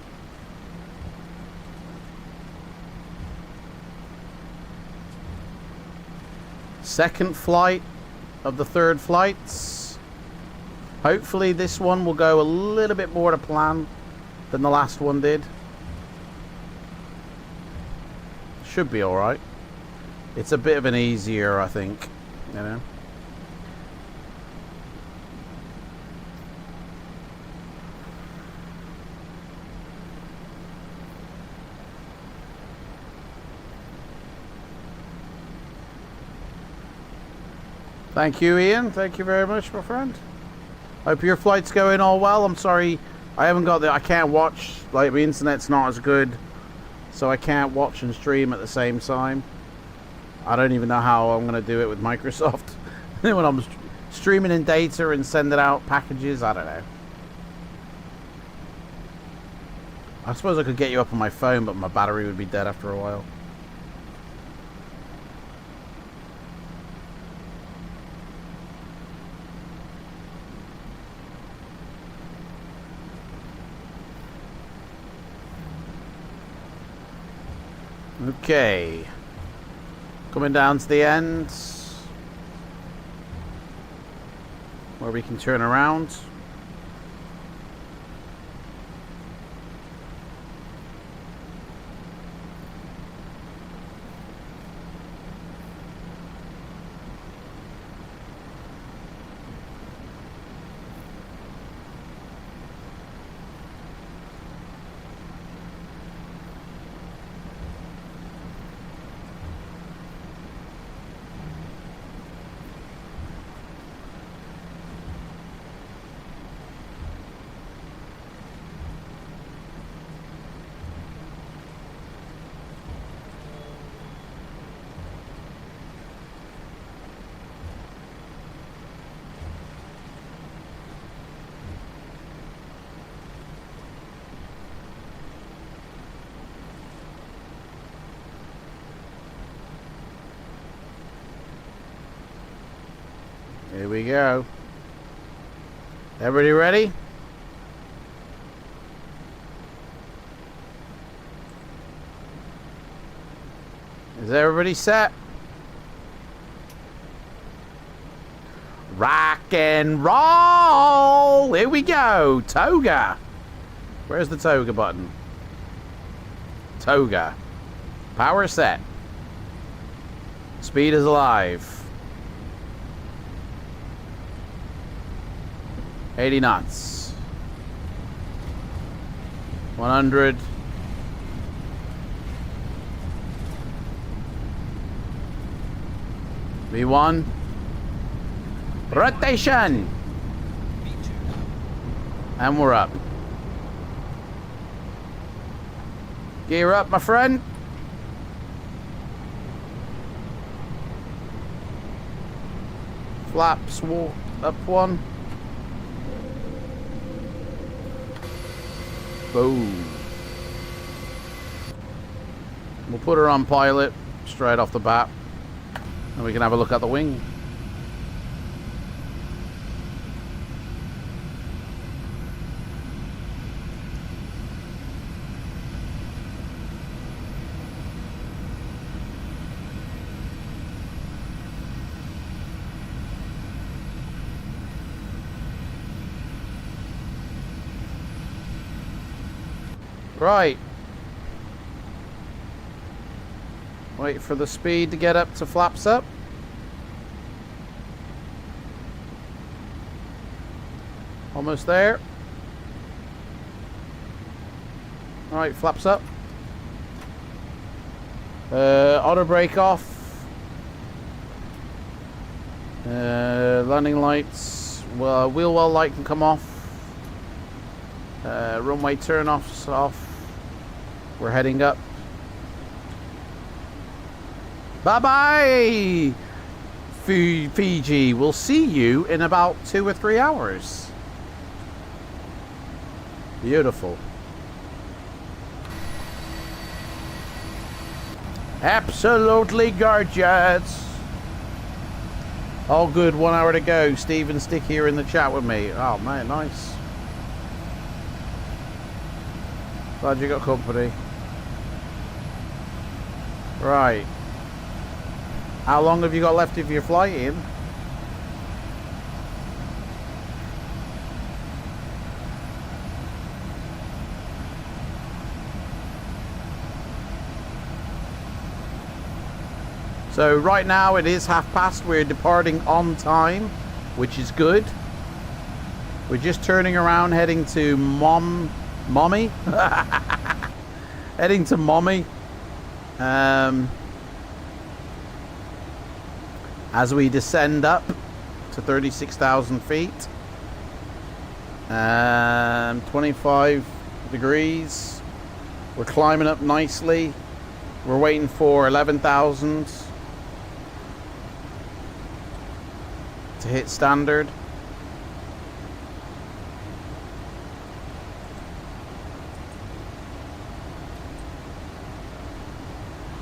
Second flight of the third flights. Hopefully this one will go a little bit more to plan than the last one did. Should be alright. It's a bit of an easier, I think, you know. Thank you, Ian. Thank you very much, my friend. Hope your flight's going all well. I'm sorry I haven't got I can't watch, like, my internet's not as good, so I can't watch and stream at the same time. I don't even know how I'm going to do it with Microsoft. When I'm streaming in data and sending out packages, I don't know. I suppose I could get you up on my phone, but my battery would be dead after a while. Okay, coming down to the end where we can turn around. Here we go. Everybody ready? Is everybody set? Rock and roll! Here we go. Toga. Where's the toga button? Toga. Power set. Speed is alive. 80 knots. 100. V1. Rotation. And we're up. Gear up, my friend. Flaps up one. Boom. We'll put her on pilot straight off the bat. And we can have a look at the wing. Right. Wait for the speed to get up to flaps up. Almost there. Alright, flaps up. Auto brake off. Landing lights. Well, wheel well light can come off. Runway turn offs off. We're heading up. Bye-bye, Fiji. We'll see you in about 2 or 3 hours. Beautiful. Absolutely gorgeous. All good. 1 hour to go. Steven, stick here in the chat with me. Oh, man, nice. Glad you got company. Right. How long have you got left of your flight in? So right now it is past. We're departing on time, which is good. We're just turning around, heading to Mommy. Heading to Mommy. As we descend up to 36,000 feet. 25 degrees. We're climbing up nicely. We're waiting for 11,000 to hit standard.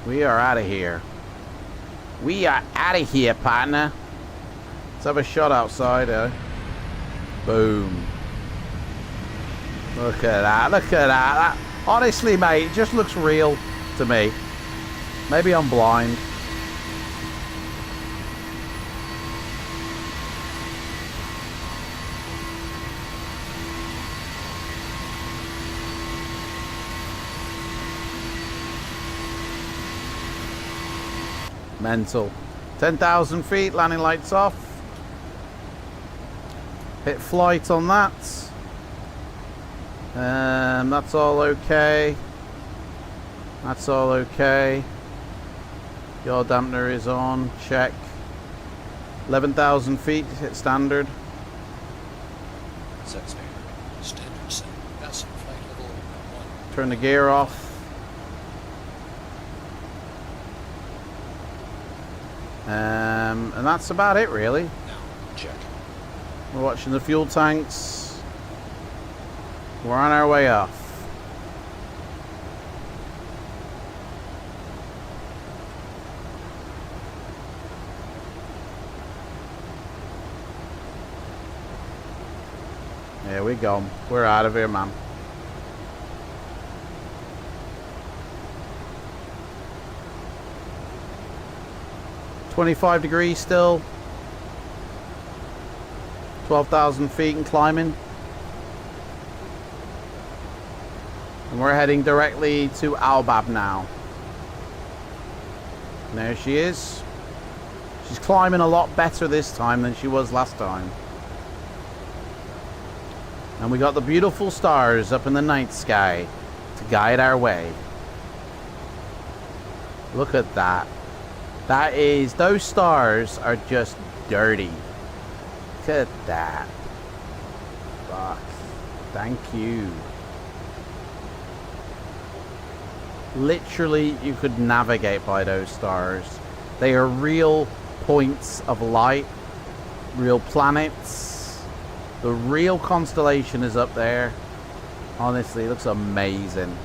We are out of here. We are out of here, partner. Let's have a shot outside, eh? Boom. Look at that. Look at that. Honestly, mate, it just looks real to me. Maybe I'm blind. Mental. 10,000 feet, landing lights off. Hit flight on that. That's all okay. That's all okay. Yaw dampener is on. Check. 11,000 feet, hit standard. Set standard. Standard set. That's flight level 1. Turn the gear off. And that's about it, really. Now, check. We're watching the fuel tanks. We're on our way off. Here we go. We're out of here, man. $25 still. 12,000 feet and climbing. And we're heading directly to Albab now. And there she is. She's climbing a lot better this time than she was last time. And we got the beautiful stars up in the night sky to guide our way. Look at that. That is, those stars are just dirty. Look at that. Fuck. Thank you. Literally, you could navigate by those stars. They are real points of light, real planets. The real constellation is up there. Honestly, it looks amazing.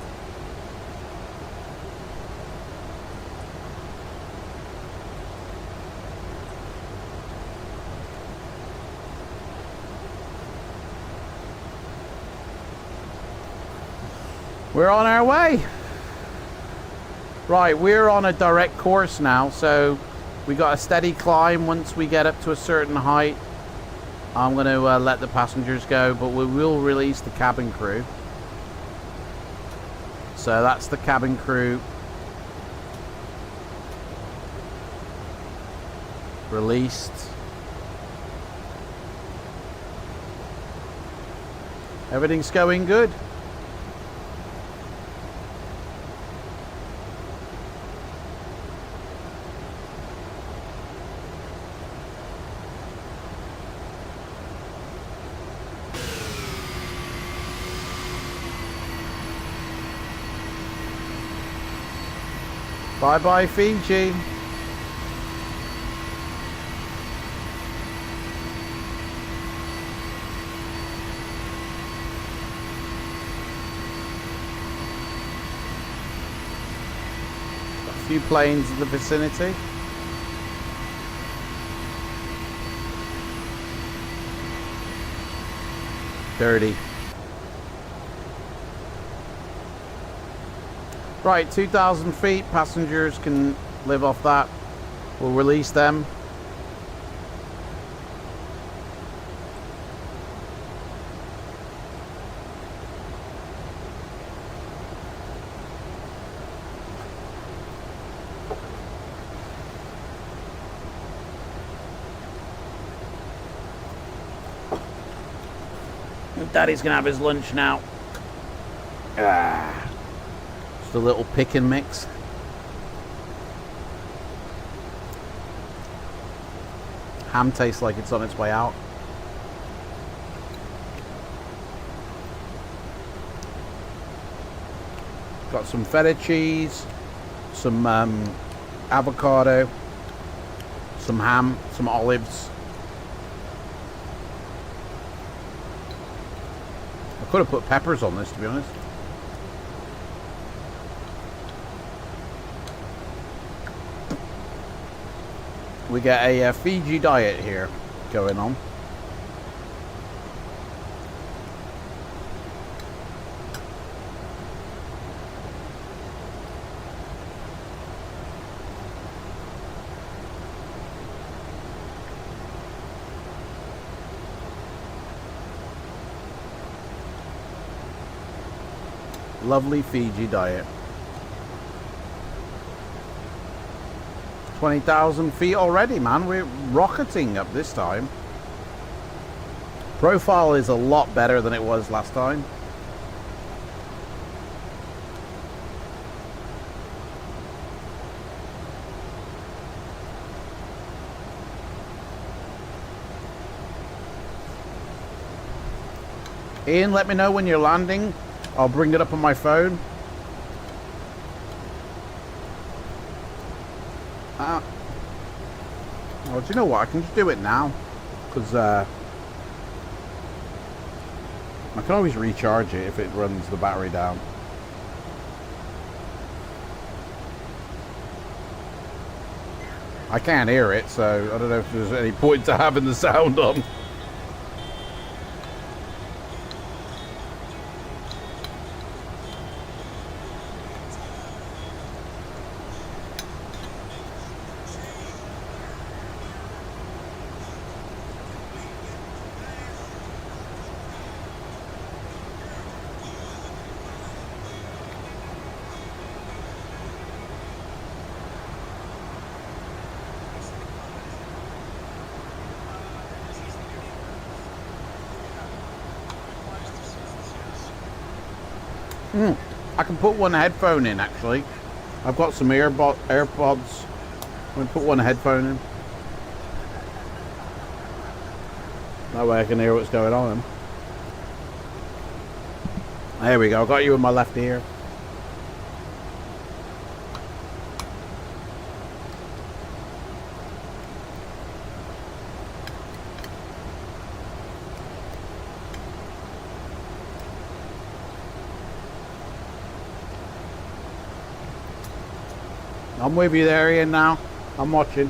We're on our way. Right, we're on a direct course now, so we got a steady climb. Once we get up to a certain height, I'm going to let the passengers go, but we will release the cabin crew. So that's the cabin crew released. Everything's going good. Bye-bye, Fiji. A few planes in the vicinity. Dirty. Right, 2,000 feet, passengers can live off that. We'll release them. Daddy's gonna have his lunch now. A little pick and mix. Ham tastes like it's on its way out. Got some feta cheese, some avocado, some ham, some olives. I could have put peppers on this, to be honest. We get a Fiji diet here going on. Lovely Fiji diet. 20,000 feet already, man. We're rocketing up this time. Profile is a lot better than it was last time. Ian, let me know when you're landing. I'll bring it up on my phone. Well, do you know what? I can just do it now, because I can always recharge it if it runs the battery down. I can't hear it, so I don't know if there's any point to having the sound on. I can put one headphone in, actually. I've got some AirPods. I'm going to put one headphone in. That way I can hear what's going on. There we go. I got you in my left ear. I'm with you there, Ian, now. I'm watching.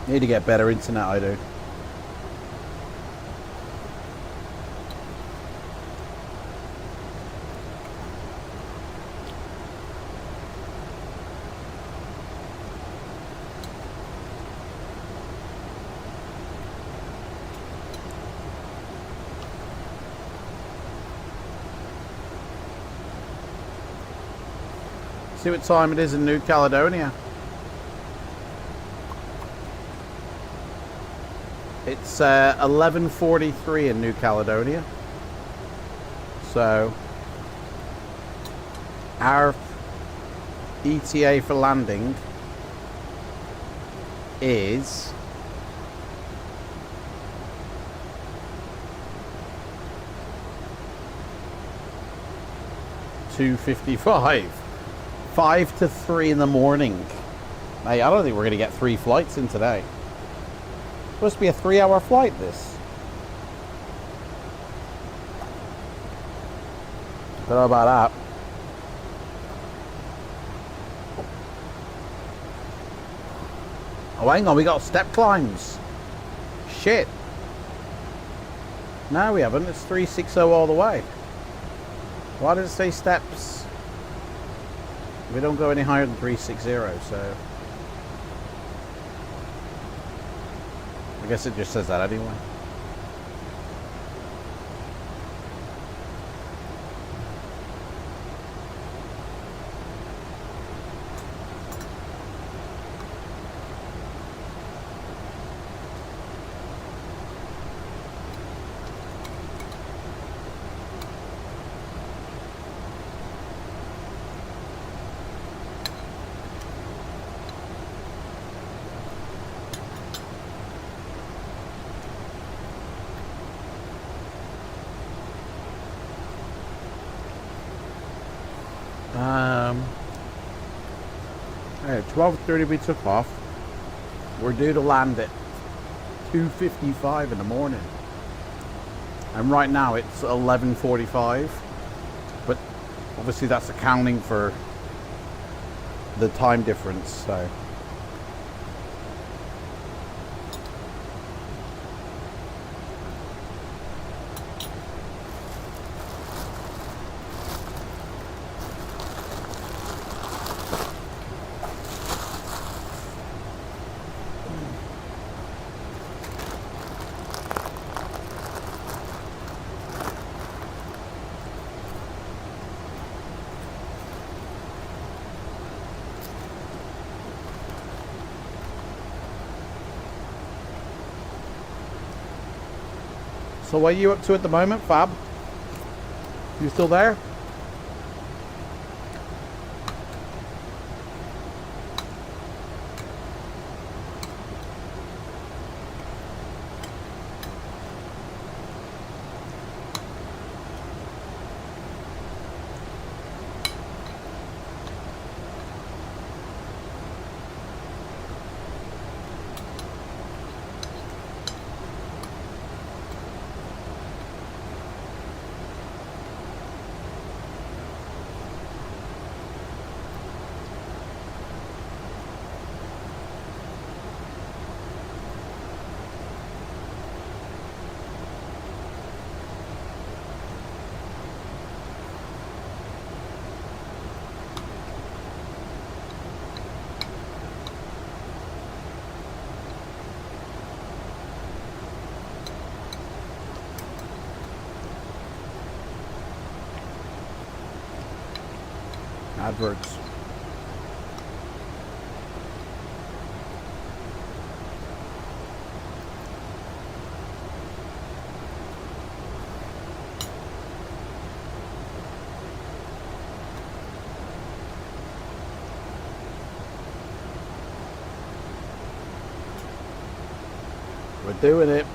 Need to get better internet, I do. See what time it is in New Caledonia. It's 11:43 in New Caledonia. So our ETA for landing is $2:55. 5 to 3 in the morning. Hey, I don't think we're going to get 3 flights in today. Supposed to be a 3-hour flight, this. Don't know about that. Oh, hang on, we got step climbs. Shit. No, we haven't. It's 360 all the way. Why does it say steps? We don't go any higher than 360, so I guess it just says that anyway. At 12:30 we took off. We're due to land at 2:55 in the morning. And right now it's 11:45. But obviously that's accounting for the time difference, so. So what are you up to at the moment, Fab? You still there? Adverts. We're doing it.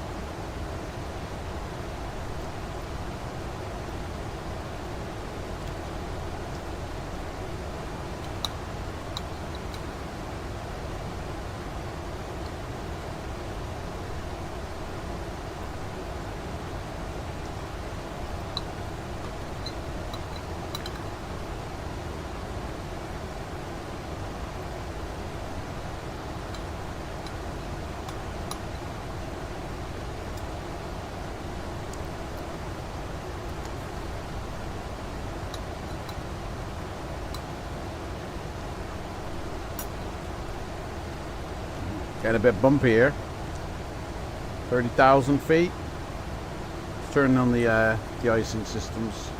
Getting a bit bumpy here. 30,000 feet. Let's turn on the icing systems.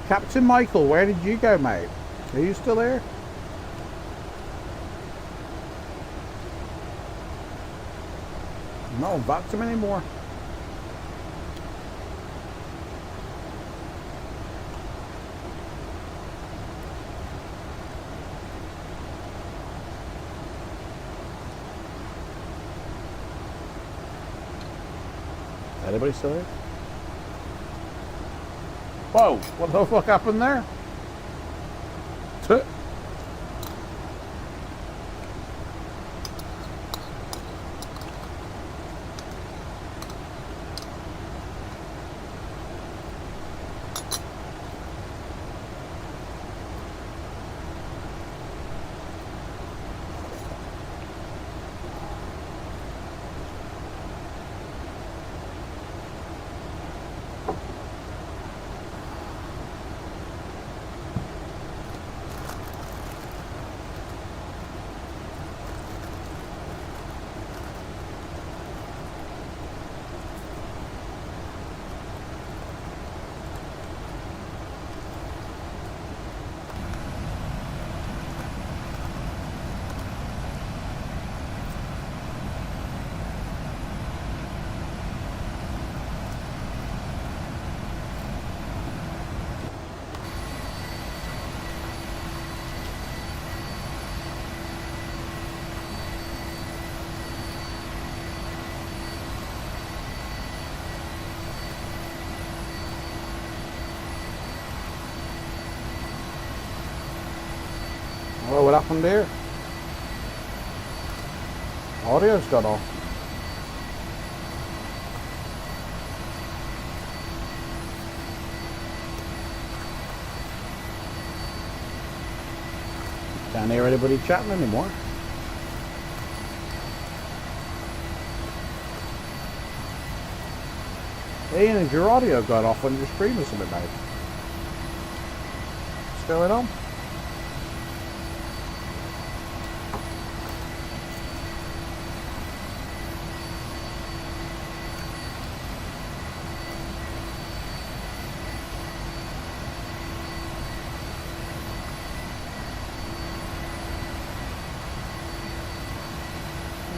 Captain Michael, where did you go, mate? Are you still there? I'm not on VLIGHTSIM anymore. Anybody still there? Whoa, what the fuck happened there? Oh, what happened there? Audio's got off. Can't hear anybody chatting anymore. Ian, has your audio got off on your stream or something, mate? What's going on?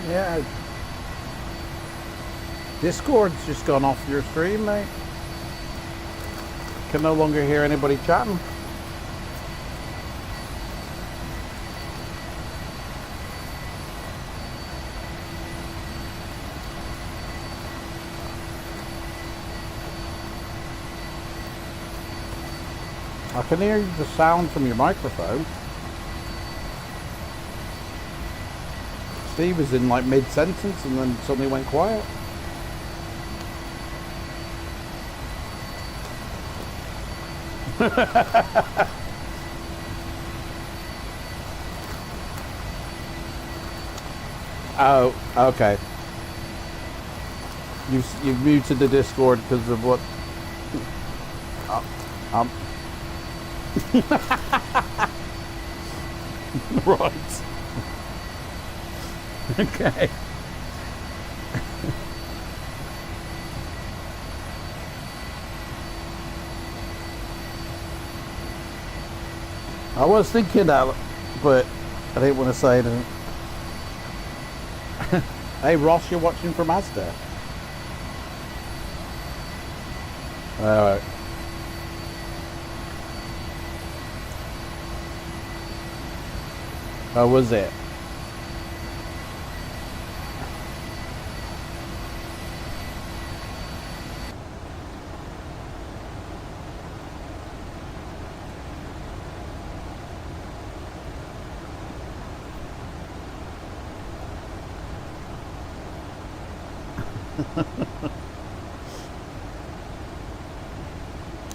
Yeah. Discord's just gone off your stream, mate. Can no longer hear anybody chatting. I can hear the sound from your microphone. Steve was in like mid-sentence and then suddenly went quiet. Oh, okay. You've muted the Discord because of what? Right. Okay. I was thinking that, but I didn't want to say anything. Hey Ross, you're watching from Mazda. Alright. How was it?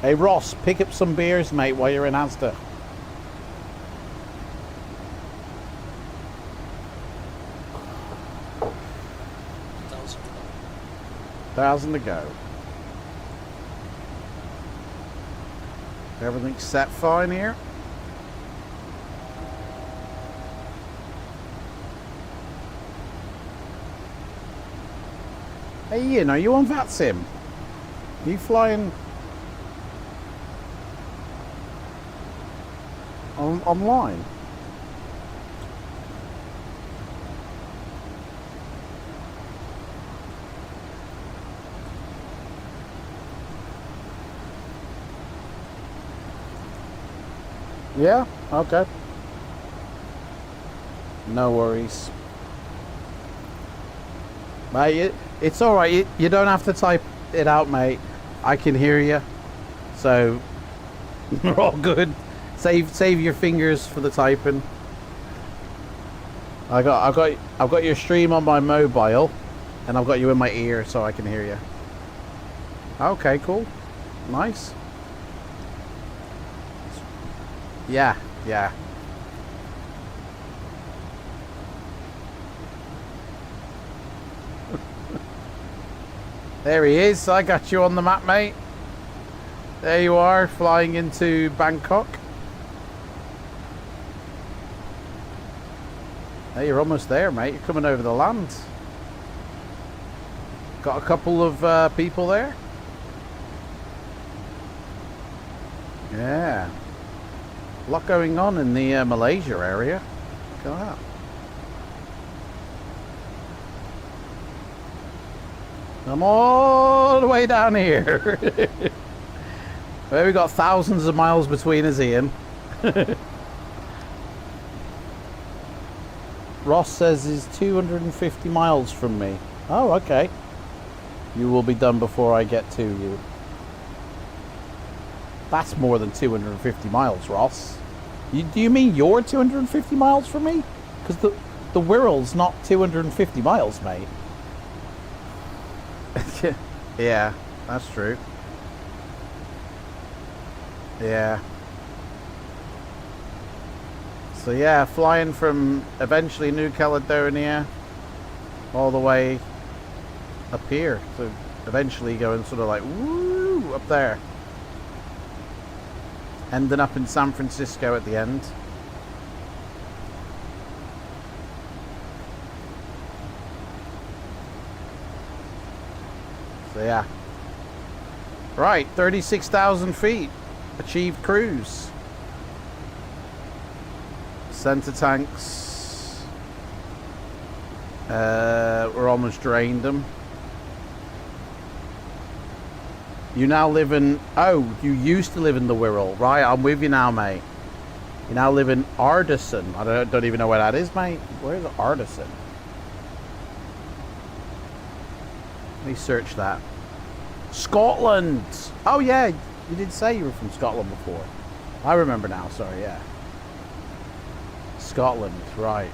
Hey Ross, pick up some beers, mate, while you're in Asda. $1,000 to go. Everything's set fine here. Hey Ian, are you on FLIGHTSIM? Are you flying online? Yeah? Okay. No worries. Mate, it's alright. You don't have to type it out, mate. I can hear you. So, we're all good. Save your fingers for the typing. I've got your stream on my mobile, and I've got you in my ear so I can hear you. Okay, cool. Nice. Yeah, yeah. There he is. I got you on the map, mate. There you are, flying into Bangkok. Hey, you're almost there, mate. You're coming over the land. Got a couple of people there. Yeah. A lot going on in the Malaysia area. Look at that. I'm all the way down here. Well, we got thousands of miles between us, Ian. Ross says he's 250 miles from me. Oh, okay. You will be done before I get to you. That's more than 250 miles, Ross. Do you mean you're 250 miles from me? Because the Wirral's not 250 miles, mate. Yeah, that's true. Yeah. So yeah, flying from eventually New Caledonia all the way up here. So eventually going sort of like woo up there. Ending up in San Francisco at the end. So yeah. Right, 36,000 feet. Achieved cruise. Center tanks. We're almost drained them. You now live in... Oh, you used to live in the Wirral. Right, I'm with you now, mate. You now live in Ardison. I don't even know where that is, mate. Where's Ardison? Let me search that. Scotland! Oh, yeah. You did say you were from Scotland before. I remember now, sorry, yeah. Scotland, right.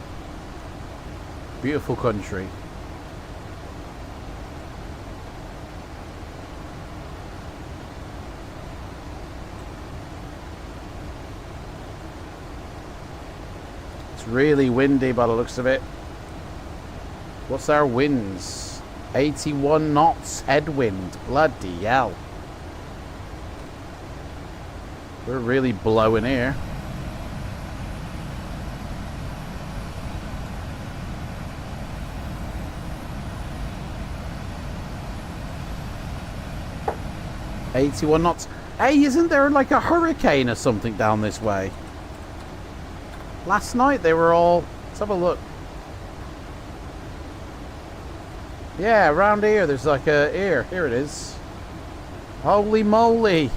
Beautiful country. It's really windy by the looks of it. What's our winds? 81 knots headwind. Bloody hell. We're really blowing here. .81 knots. Hey, isn't there like a hurricane or something down this way? Last night they were all... Let's have a look. Yeah, around here there's like a... Here it is. Holy moly.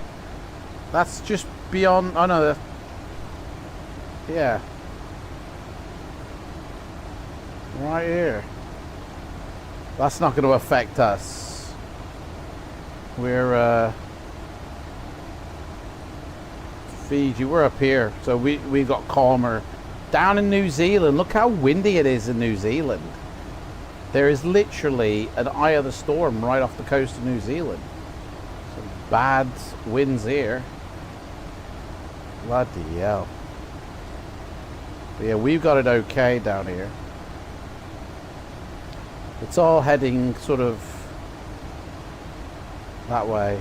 That's just beyond... Oh no. Yeah. Right here. That's not going to affect us. We're Fiji, we're up here, so we got calmer. Down in New Zealand, look how windy it is in New Zealand. There is literally an eye of the storm right off the coast of New Zealand. Some bad winds here. Bloody hell. But yeah, we've got it okay down here. It's all heading sort of that way.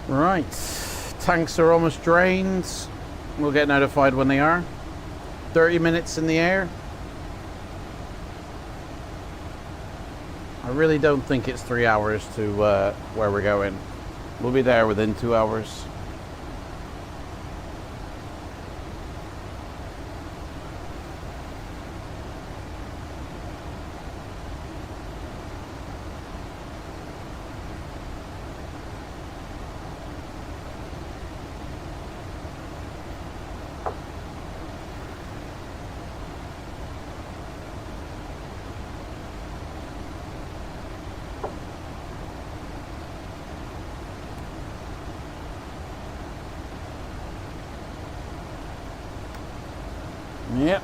Right, tanks are almost drained. We'll get notified when they are. 30 minutes in the air. I really don't think it's 3 hours to where we're going. We'll be there within 2 hours. Yep.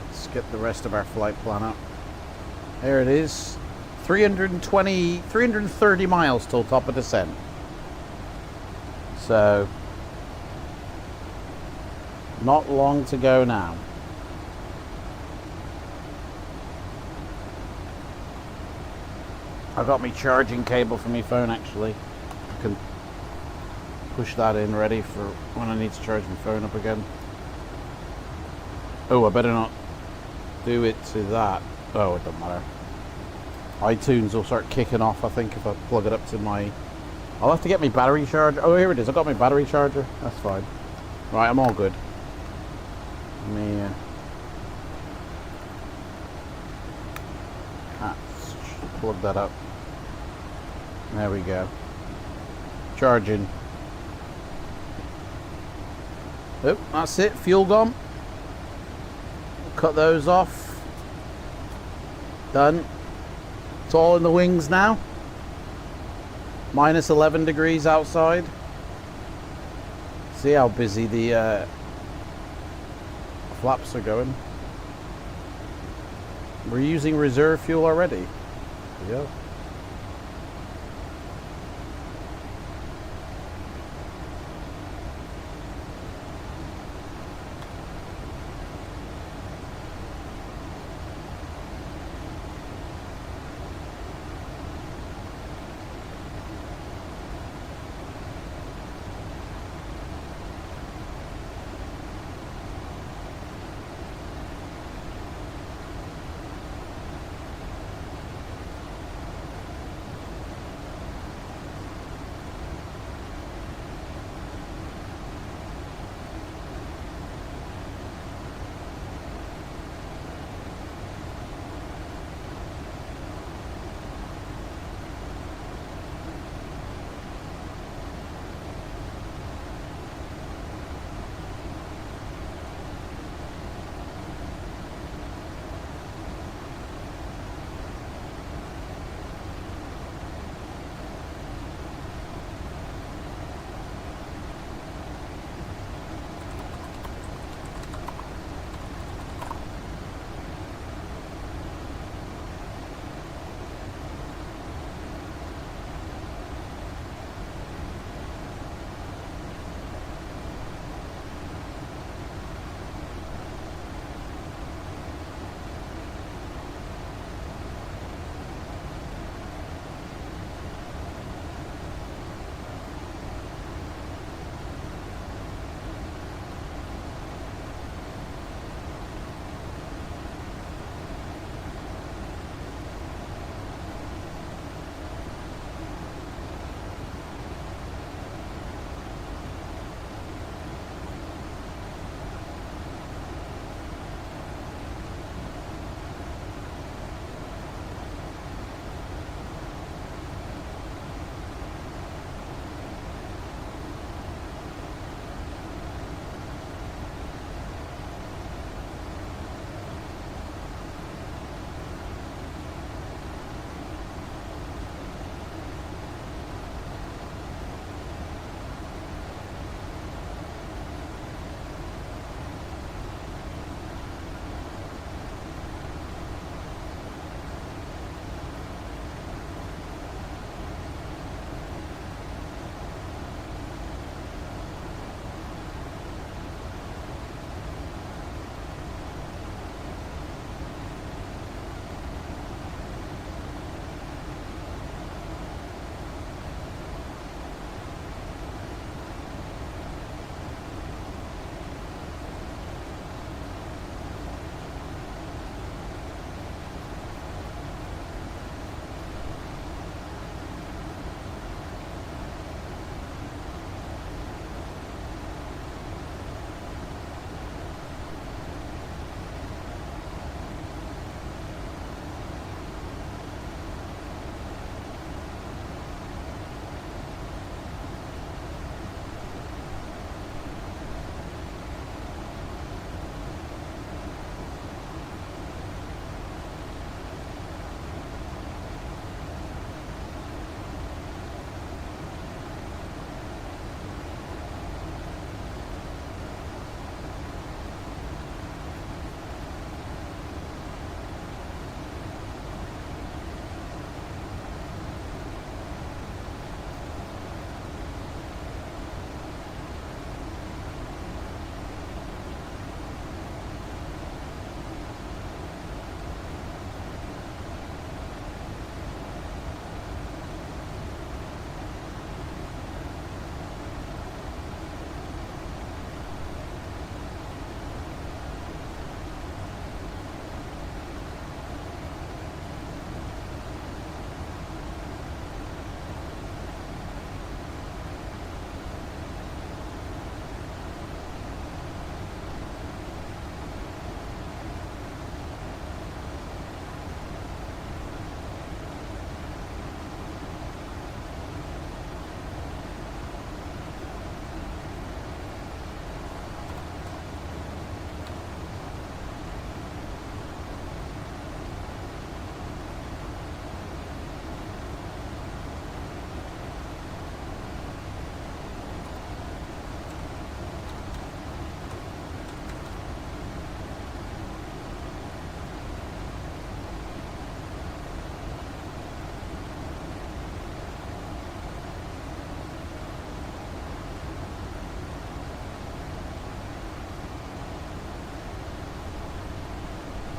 Let's get the rest of our flight plan up. There it is. 330 miles till top of descent. So, not long to go now. I got my charging cable for my phone actually. I can push that in ready for when I need to charge my phone up again. Oh, I better not do it to that. Oh, it doesn't matter. iTunes will start kicking off, I think, if I plug it up to my... I'll have to get my battery charger. Oh, here it is. I got my battery charger. That's fine. Right, I'm all good. Let me... plug that up. There we go. Charging. Oh, that's it. Fuel gone. Cut those off. Done. It's all in the wings now. Minus 11 degrees outside. See how busy the flaps are going. We're using reserve fuel already. Yeah.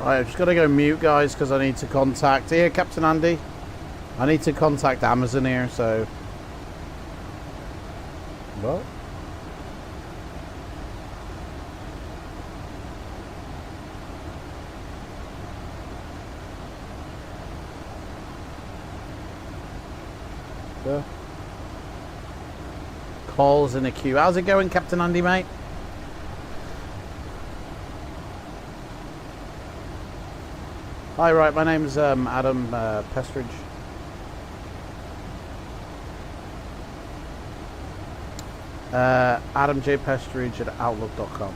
Right, I've just got to go mute, guys, because I need to contact... Here, Captain Andy. I need to contact Amazon here, so... What? Yeah. Calls in a queue. How's it going, Captain Andy, mate? Hi, right, my name's Adam Pestridge. Adam J. Pestridge at outlook.com.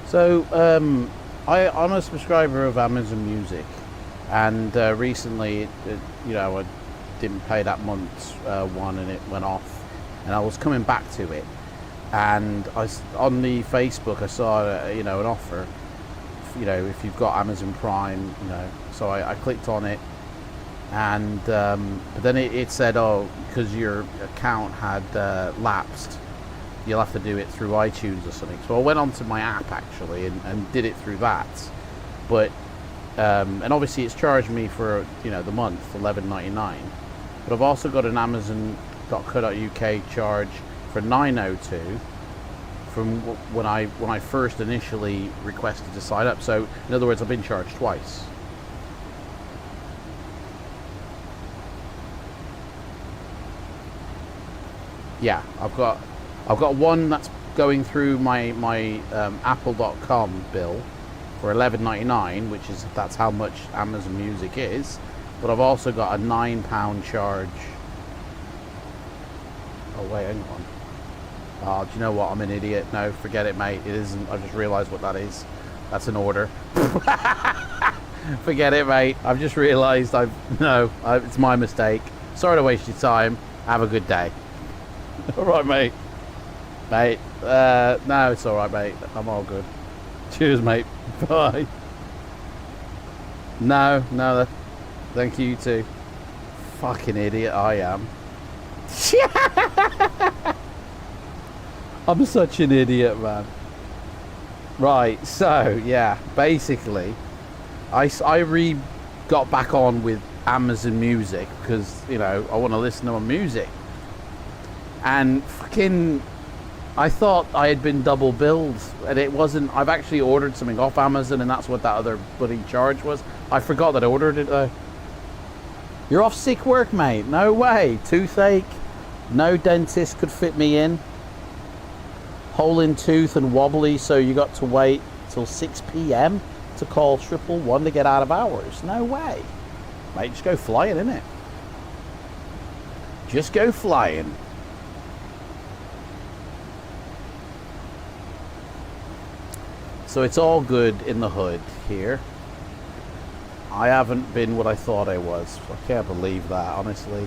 So, I'm a subscriber of Amazon Music, and recently, you know, I didn't pay that month's one, and it went off, and I was coming back to it, and on the Facebook I saw you know, an offer, you know, if you've got Amazon Prime, you know, so I clicked on it, and but then it said, oh, because your account had lapsed, you'll have to do it through iTunes or something. So I went onto my app actually and did it through that, but and obviously it's charged me for, you know, the month $11.99, but I've also got an Amazon.co.uk charge for $9.02 from when I first initially requested to sign up. So in other words, I've been charged twice. Yeah, I've got one that's going through my Apple.com bill for $11.99, which is, that's how much Amazon Music is. But I've also got a £9 charge. Oh wait, hang on. Oh, do you know what? I'm an idiot. No, forget it, mate. It isn't. I just realised what that is. That's an order. Forget it, mate. I've just realised it's my mistake. Sorry to waste your time. Have a good day. All right, mate. Mate, no, it's all right, mate. I'm all good. Cheers, mate. Bye. No, thank you, you too. Fucking idiot, I am. I'm such an idiot, man. Right, so, yeah, basically, I got back on with Amazon Music because, you know, I want to listen to my music. And fucking, I thought I had been double billed, and it wasn't. I've actually ordered something off Amazon, and that's what that other bloody charge was. I forgot that I ordered it, though. You're off sick work, mate? No way. Toothache. No dentist could fit me in. Hole in tooth and wobbly, so you got to wait till 6 p.m. to call 111 to get out of hours. No way. Mate, just go flying, innit? Just go flying. So it's all good in the hood here. I haven't been what I thought I was. I can't believe that, honestly.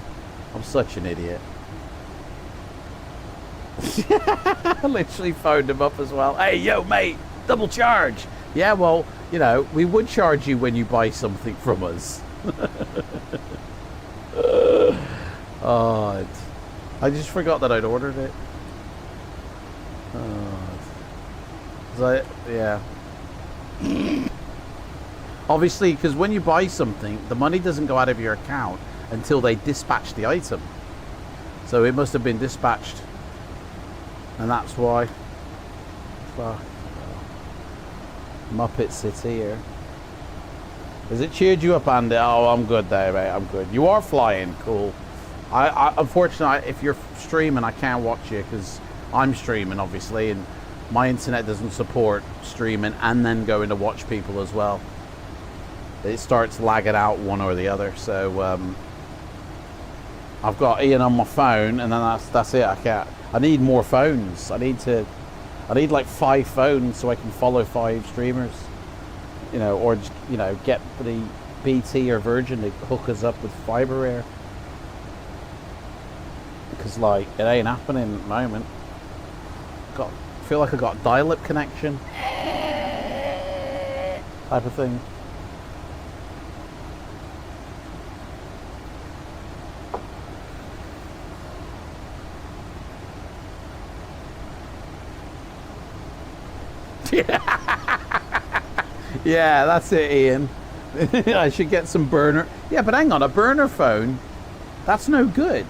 I'm such an idiot. I literally phoned him up as well. Hey, yo, mate, double charge. Yeah, well, you know, we would charge you when you buy something from us. Oh, I just forgot that I'd ordered it. Yeah. Obviously, because when you buy something, the money doesn't go out of your account until they dispatch the item. So it must have been dispatched. And that's why. Fuck. Muppet City here. Has it cheered you up, Andy? Oh, I'm good there, mate. I'm good. You are flying. Cool. I unfortunately, if you're streaming, I can't watch you because I'm streaming, obviously, and my internet doesn't support streaming and then going to watch people as well. It starts lagging out one or the other. So I've got Ian on my phone, and then that's it. I need more phones. I need like 5 phones so I can follow 5 streamers. You know, or just, you know, get the BT or Virgin to hook us up with fiber air. Because like it ain't happening at the moment. I feel like I got dial-up connection type of thing. Yeah, that's it, Ian. I should get some burner. Yeah, but hang on, a burner phone, that's no good.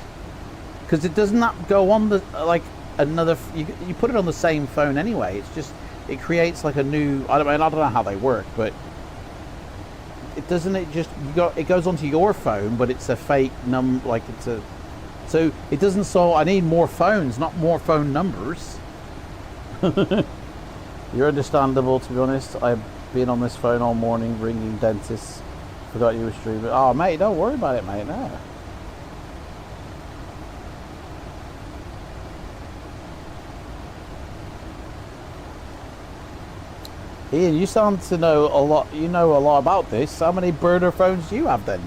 Because it does not go on the, like, another, you put it on the same phone anyway. It's just, it creates like a new, I don't know how they work, but it doesn't, it just, it goes onto your phone, but it's a fake like it's a, so it doesn't, so I need more phones, not more phone numbers. You're understandable, to be honest. I've been on this phone all morning ringing dentists. Forgot you were streaming. Oh, mate, don't worry about it, mate. No. Ian, you sound to know a lot. You know a lot about this. How many burner phones do you have then?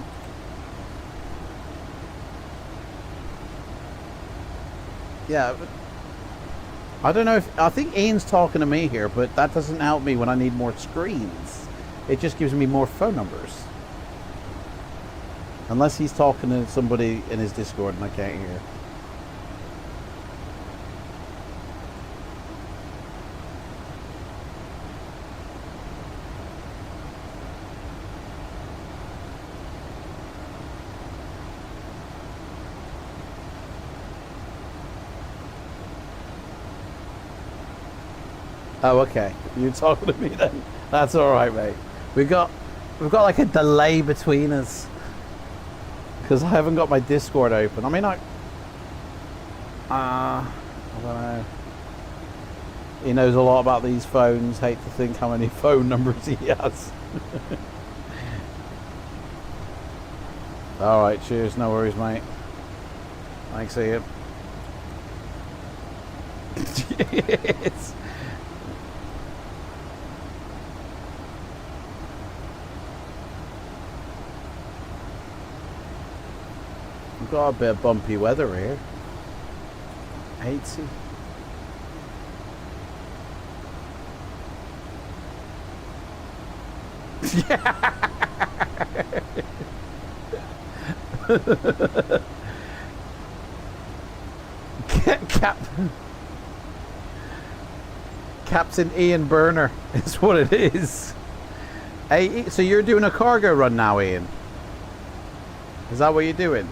Yeah. I don't know if, I think Ian's talking to me here, but that doesn't help me when I need more screens. It just gives me more phone numbers. Unless he's talking to somebody in his Discord and I can't hear. Oh, okay. You're talking to me then. That's all right, mate. We've got like a delay between us because I haven't got my Discord open. I mean, I don't know. He knows a lot about these phones. Hate to think how many phone numbers he has. All right. Cheers. No worries, mate. Thanks, Ian. Yes. We've got a bit of bumpy weather here. 80. Captain Ian Burner is what it is. Hey, so you're doing a cargo run now, Ian? Is that what you're doing?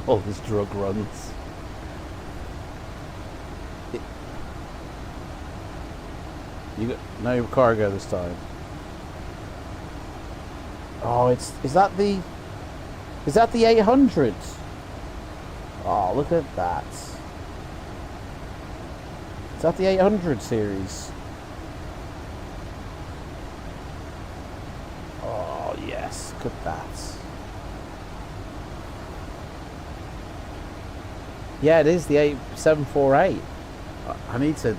All his drug runs. You got no cargo this time. Oh, is that the 800? Oh, look at that. Is that the 800 series? Oh yes, look at that. Yeah, it is the 738. I need to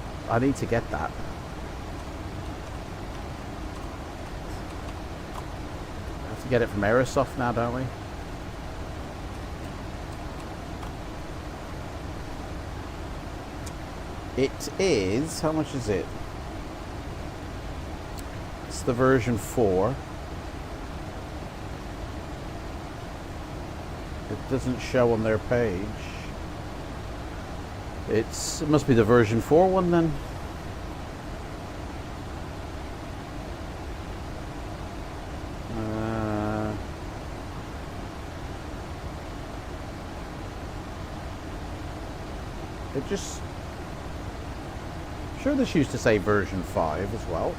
get that. I have to get it from Aerosoft now, don't we? It is, how much is it? It's the version 4. It doesn't show on their page. It must be the version 4 one then. It just, sure this used to say version 5 as well.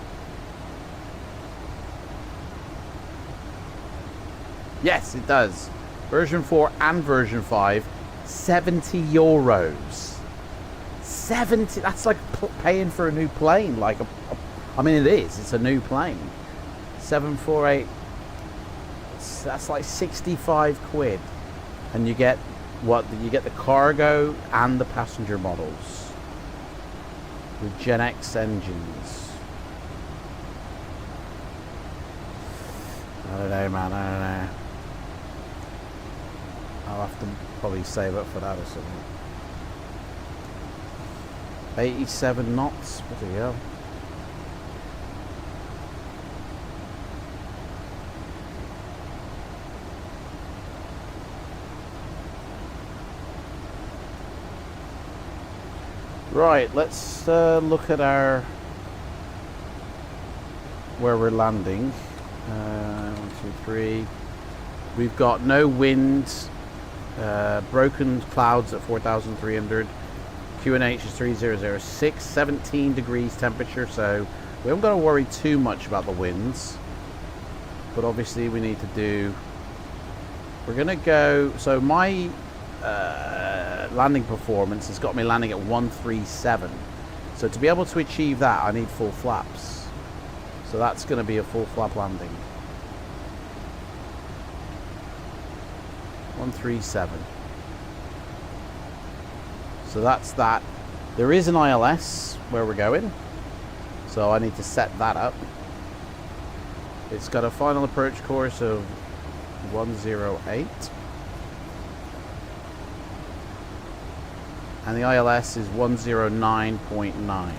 Yes, it does. Version 4 and version 5, €70. 70, that's like paying for a new plane. Like I mean, it is, it's a new plane. 748, that's like 65 quid, and you get what, you get the cargo and the passenger models with Gen X engines. I don't know, man, I don't know. I'll have to probably save up for that or something. 87 knots, what the hell? Right, let's look at our where we're landing. 1, 2, 3. We've got no wind, broken clouds at 4,300. QNH is 3006, 17 degrees temperature, so we haven't got to worry too much about the winds. But obviously we need to do... We're going to go... So my landing performance has got me landing at 137. So to be able to achieve that, I need full flaps. So that's going to be a full flap landing. 137. So that's that. There is an ILS where we're going, so I need to set that up. It's got a final approach course of 108, and the ILS is 109.9.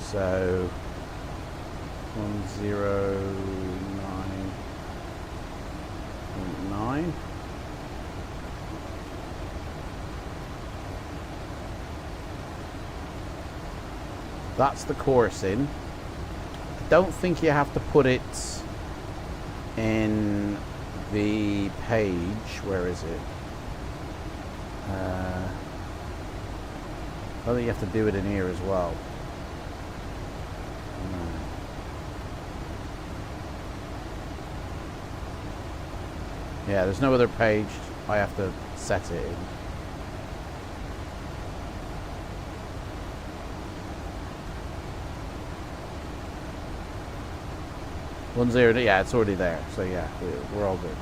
So 109.9. That's the course in. I don't think you have to put it in the page. Where is it? I think you have to do it in here as well. No. Yeah, there's no other page. I have to set it in. Yeah, it's already there. So yeah, we're all good.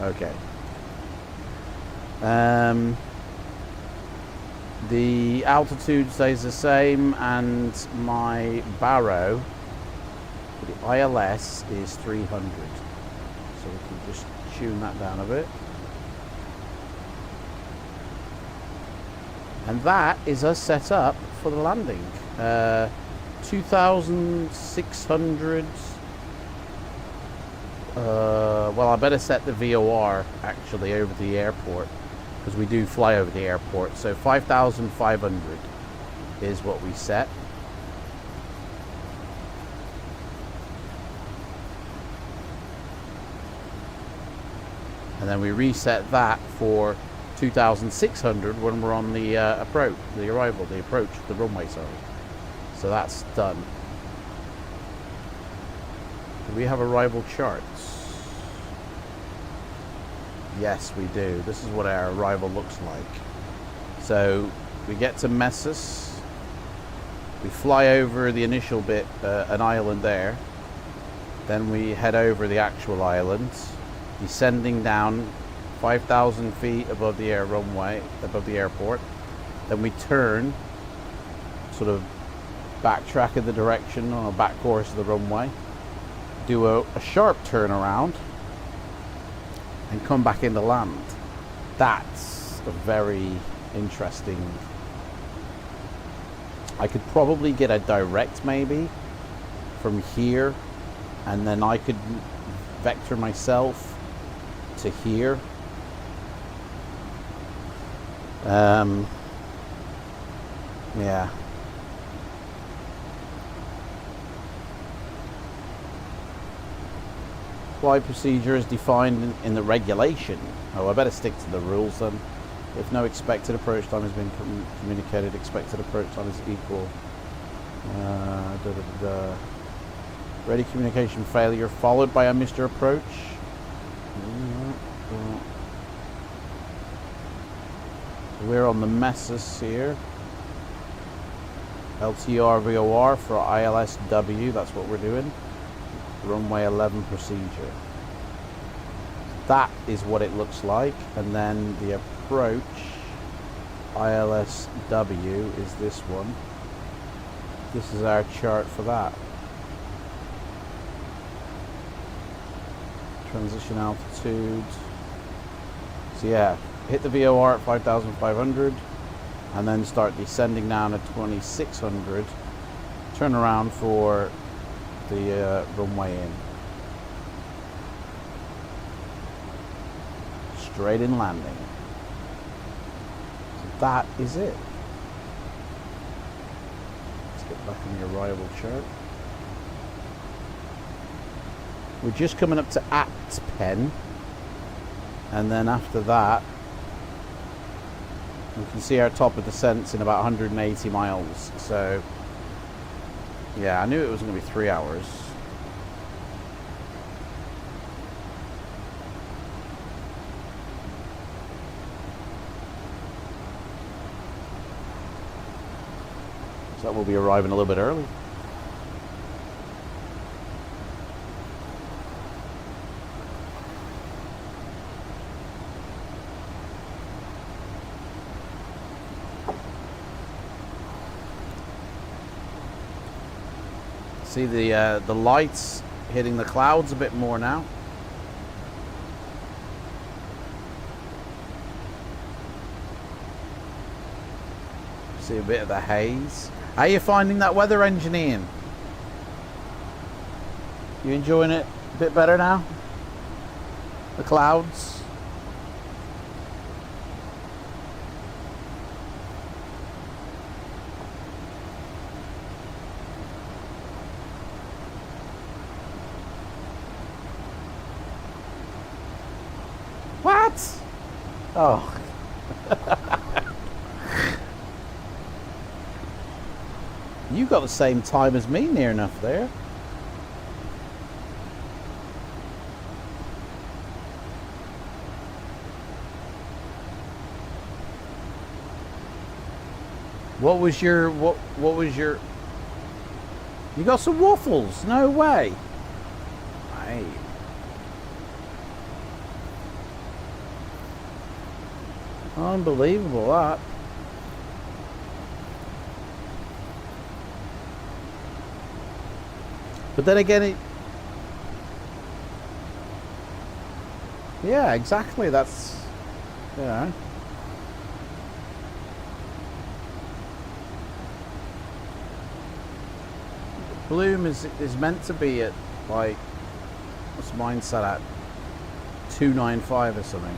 Okay. The altitude stays the same, and my baro, the ILS, is 300. So we can just tune that down a bit. And that is us set up for the landing. 2,600. Well, I better set the VOR actually over the airport, because we do fly over the airport. So 5,500 is what we set. And then we reset that for 2,600 when we're on the approach, the runway, sorry. So that's done. Do we have arrival charts? Yes, we do. This is what our arrival looks like. So we get to Messus. We fly over the initial bit, an island there. Then we head over the actual island, descending down 5,000 feet above the runway, above the airport. Then we turn, sort of backtrack in the direction on a back course of the runway. Do a sharp turnaround and come back into land. That's a very interesting... I could probably get a direct maybe from here, and then I could vector myself to here. Yeah. Flight procedure is defined in the regulation. Oh, I better stick to the rules then. If no expected approach time has been communicated, expected approach time is equal. Ready communication failure followed by a missed approach. We're on the Messus here. LTR VOR for ILSW, that's what we're doing. Runway 11 procedure. That is what it looks like. And then the approach ILSW is this one. This is our chart for that. Transition altitude. So yeah, hit the VOR at 5,500 and then start descending down at 2,600. Turn around for the runway in. Straight in landing. So that is it. Get back on the arrival chart. We're just coming up to ATPL, and then after that we can see our top of descent's in about 180 miles. So yeah, I knew it was going to be 3 hours. So that will be arriving a little bit early. See the lights hitting the clouds a bit more now. See a bit of the haze. How are you finding that weather engineering? You enjoying it a bit better now? The clouds? What? Oh. You got the same time as me near enough there. What was your you got some waffles? No way. Hey. Unbelievable that. But then again, yeah, exactly. That's, you know. Bloom is meant to be at, like, what's mine set at? 295 or something.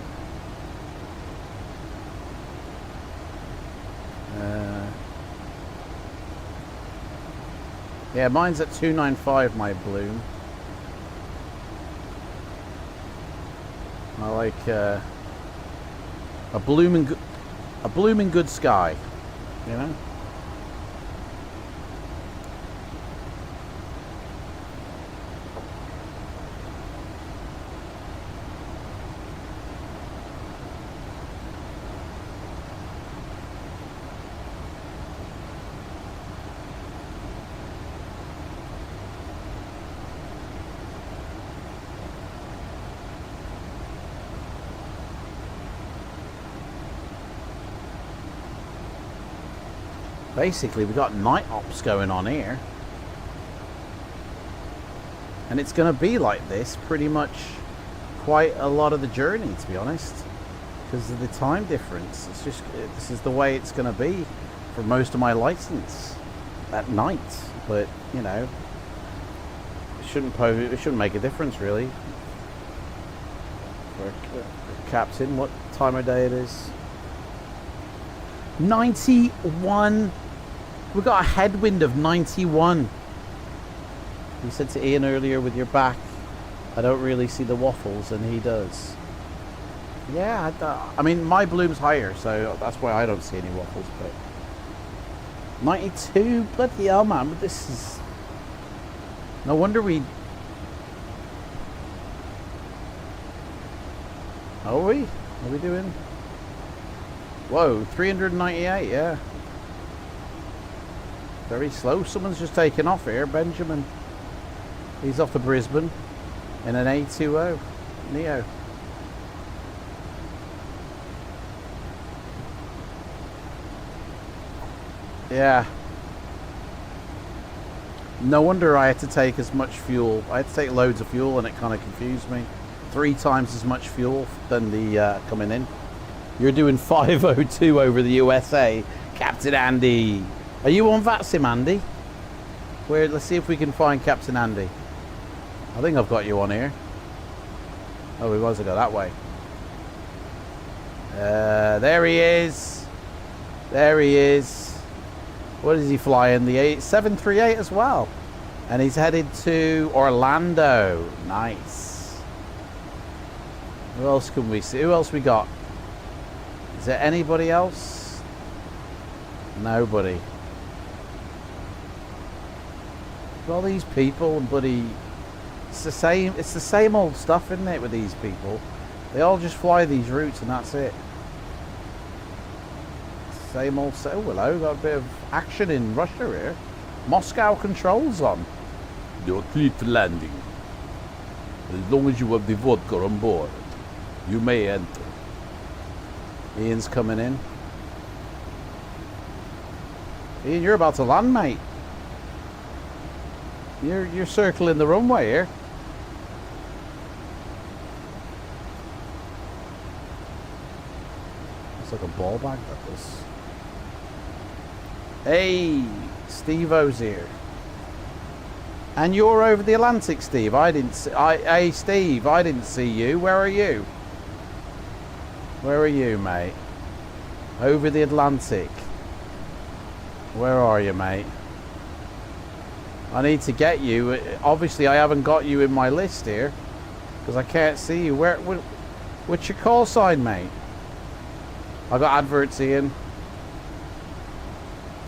Yeah, mine's at 295, my Bloom. I like a blooming good sky, you know. Basically, we've got night ops going on here. And it's going to be like this pretty much quite a lot of the journey, to be honest. Because of the time difference. It's just, this is the way it's going to be for most of my license at night. But, you know, it shouldn't make a difference, really. For Captain, what time of day it is? 91. We've got a headwind of 91. You said to Ian earlier, with your back, I don't really see the waffles, and he does. Yeah, I mean, my Bloom's higher, so that's why I don't see any waffles. But 92, bloody hell, man! But this is no wonder we. Are we? Are we doing? Whoa, 398, yeah. Very slow. Someone's just taken off here. Benjamin. He's off to Brisbane in an A20 Neo. Yeah. No wonder I had to take as much fuel. I had to take loads of fuel, and it kind of confused me. 3 times as much fuel than the coming in. You're doing 502 over the USA, Captain Andy. Are you on FLIGHTSIM, Andy? Where? Let's see if we can find Captain Andy. I think I've got you on here. Oh, we was to go that way. There he is. There he is. What is he flying? The 738 as well. And he's headed to Orlando. Nice. Who else can we see? Who else we got? Is there anybody else? Nobody. All these people and bloody... It's the same old stuff, isn't it, with these people? They all just fly these routes and that's it. Same old... Oh, hello. Got a bit of action in Russia here. Moscow controls on. You're clear to landing. As long as you have the vodka on board, you may enter. Ian's coming in. Ian, you're about to land, mate. You're circling the runway here. It's like a ball bag, that is. Hey, Steve-O's here. And you're over the Atlantic, Steve. Hey, Steve, I didn't see you. Where are you? Where are you, mate? Over the Atlantic. Where are you, mate? I need to get you. Obviously, I haven't got you in my list here because I can't see you. What's your call sign, mate? I got adverts, Ian.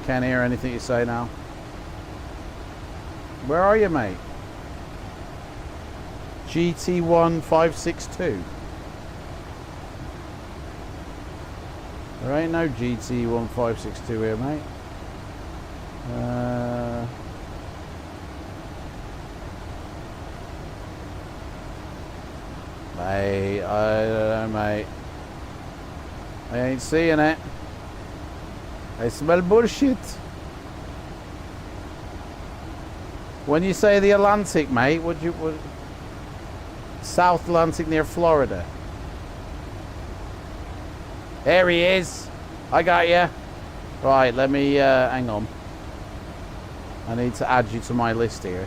Can't hear anything you say now. Where are you, mate? GT1562. There ain't no GT1562 here, mate. Mate, I don't know, mate. I ain't seeing it. I smell bullshit. When you say the Atlantic, mate, what South Atlantic near Florida? There he is. I got you. Right, let me hang on. I need to add you to my list here.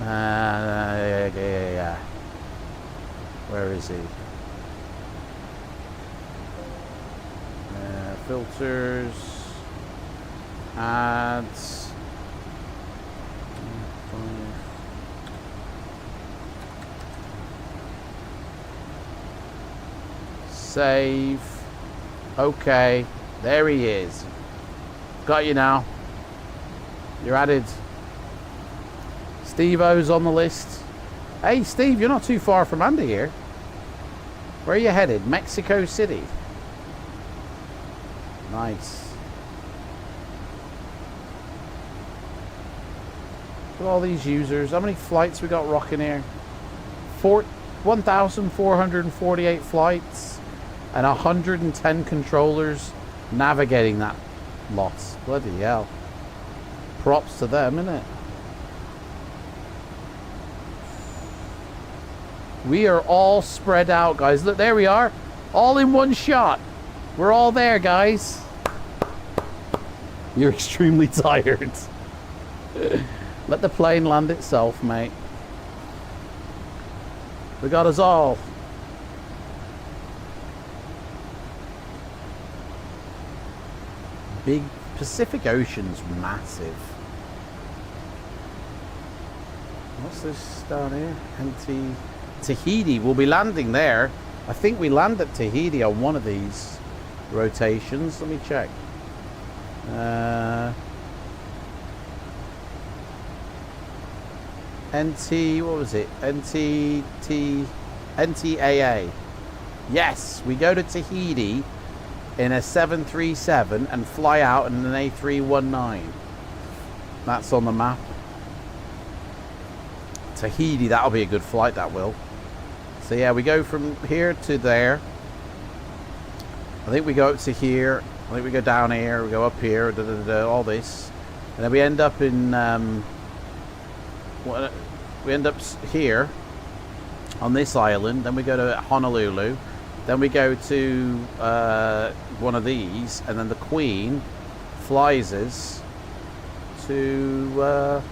Yeah. Where is he? Filters. Ads. Save. Okay. There he is. Got you now. You're added. Steve-O's on the list. Hey, Steve, you're not too far from Andy here. Where are you headed? Mexico City. Nice. Look at all these users. How many flights we got rocking here? 1,448 flights and 110 controllers navigating that lot. Bloody hell. Props to them, innit? We are all spread out, guys. Look, there we are. All in one shot. We're all there, guys. You're extremely tired. Let the plane land itself, mate. We got us all. Big Pacific Ocean's massive. What's this down here? Tahiti. We'll be landing there. I think we land at Tahiti on one of these rotations. Let me check. What was it? NTAA. Yes, we go to Tahiti in a 737 and fly out in an A319. That's on the map. Tahiti, that'll be a good flight, that will. So yeah, we go from here to there. I think we go up to here. I think we go down here. We go up here. All this, and then we end up in. We end up here on this island. Then we go to Honolulu. Then we go to one of these, and then the Queen flies us to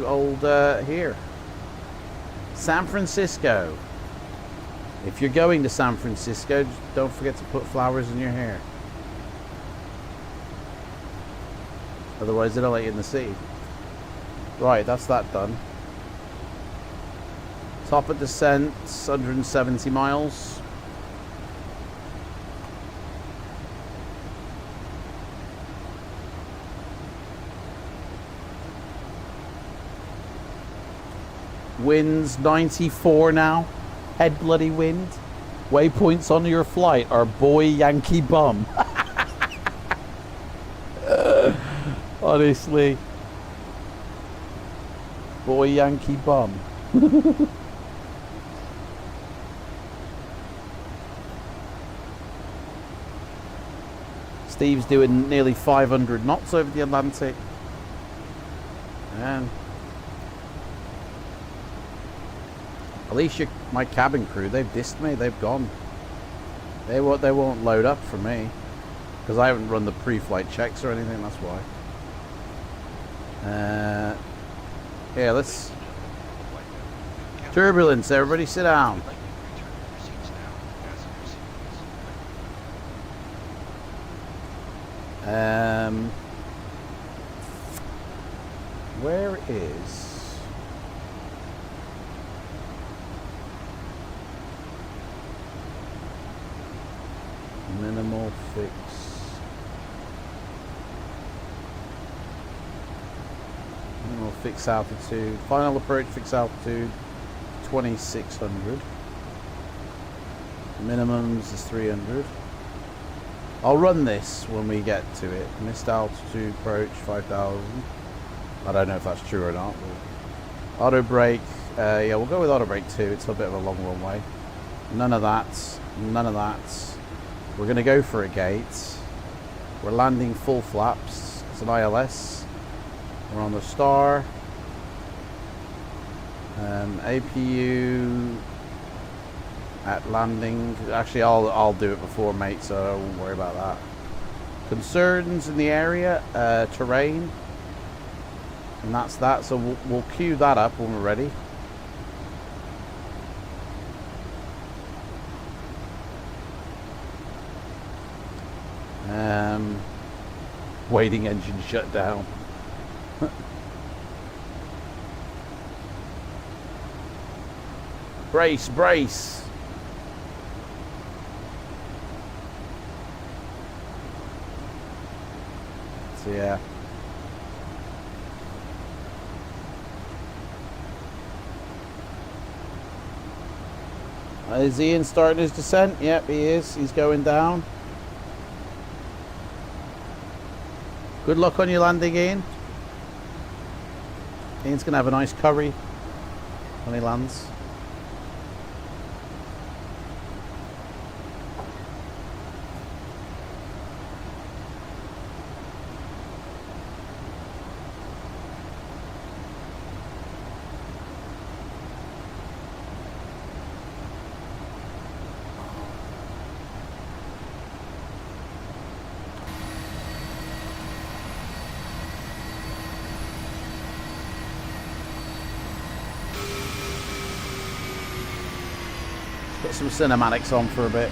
old here. San Francisco. If you're going to San Francisco, don't forget to put flowers in your hair. Otherwise, they'll let you in the sea. Right, that's that done. Top of descent, 170 miles. Winds 94 now. Head bloody wind. Waypoints on your flight are boy Yankee bum. Honestly. Boy Yankee bum. Steve's doing nearly 500 knots over the Atlantic. And at least my cabin crew, they've dissed me. They've gone. They won't load up for me because I haven't run the pre-flight checks or anything. That's why. Yeah, let's turbulence. Everybody, sit down. Where is minimal fix? Minimal fix altitude. Final approach fix altitude 2600. Minimums is 300. I'll run this when we get to it. Missed altitude approach 5000. I don't know if that's true or not. Auto brake, yeah, we'll go with auto brake 2. It's a bit of a long runway. None of that. None of that. We're going to go for a gate. We're landing full flaps. It's an ILS. We're on the star. APU at landing. Actually, I'll do it before, mate, so I won't worry about that. Concerns in the area, terrain, and that's that. So we'll queue that up when we're ready. Waiting engine shut down. Brace, brace. So yeah. Is Ian starting his descent? Yep, he is. He's going down. Good luck on your landing, Ian. Ian's going to have a nice curry when he lands. Put some cinematics on for a bit.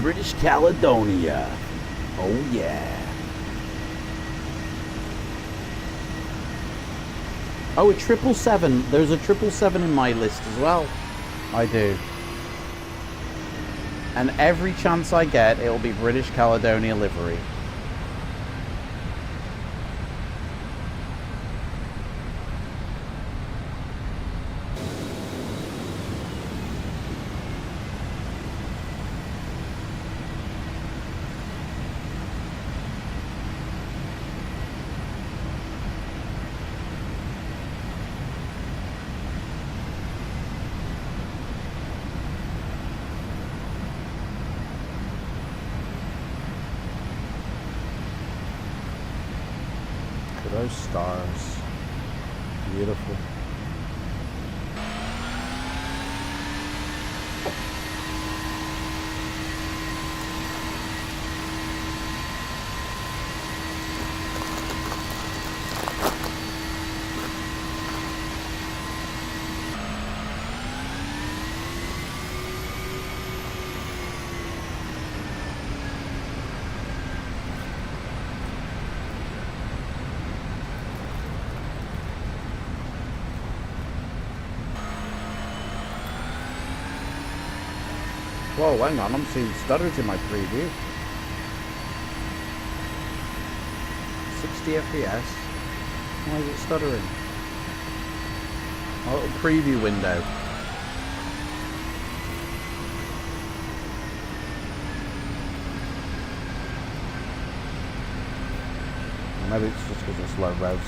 British Caledonia. Oh yeah. Oh, a 777. There's a 777 in my list as well. I do. And every chance I get, it'll be British Caledonia livery. Those stars. Beautiful. Whoa, hang on, I'm seeing stutters in my preview. 60 FPS. Why is it stuttering? A little preview window. Maybe it's just because of slow roads.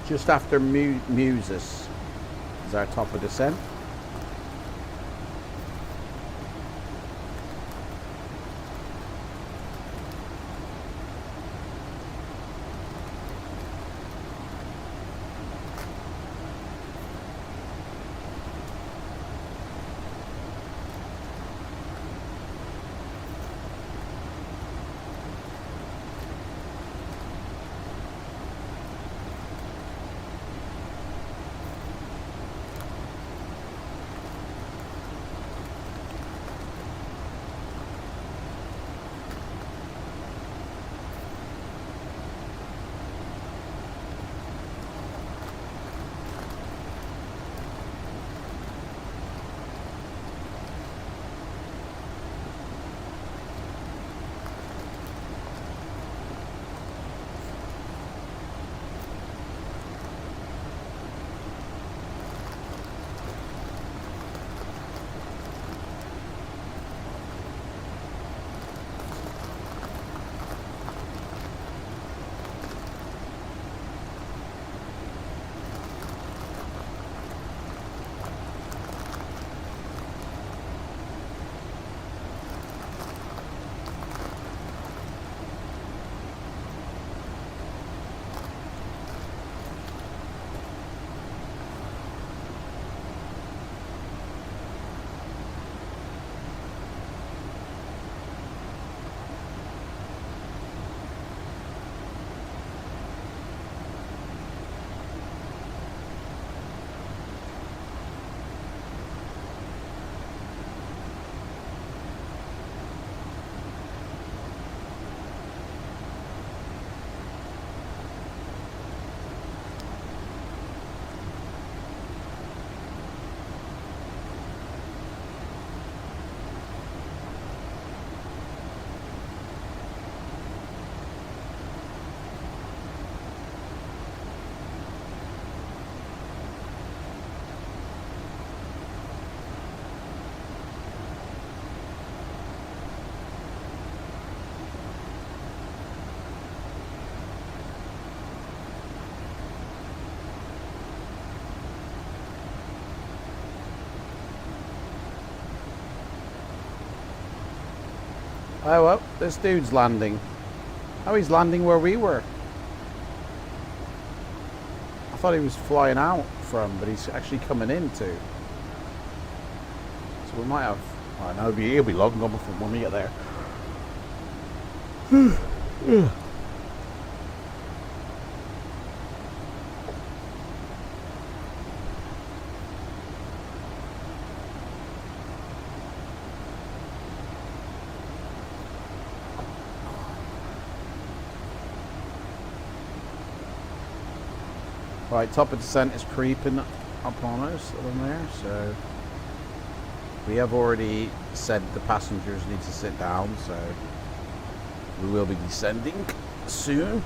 Just after Muses is our top of descent. Oh well, this dude's landing. Oh, he's landing where we were. I thought he was flying out from, but he's actually coming in too. So we might have... I know he'll be long gone before when we get there. Right, top of descent is creeping up on us on there, so we have already said the passengers need to sit down, so we will be descending soon.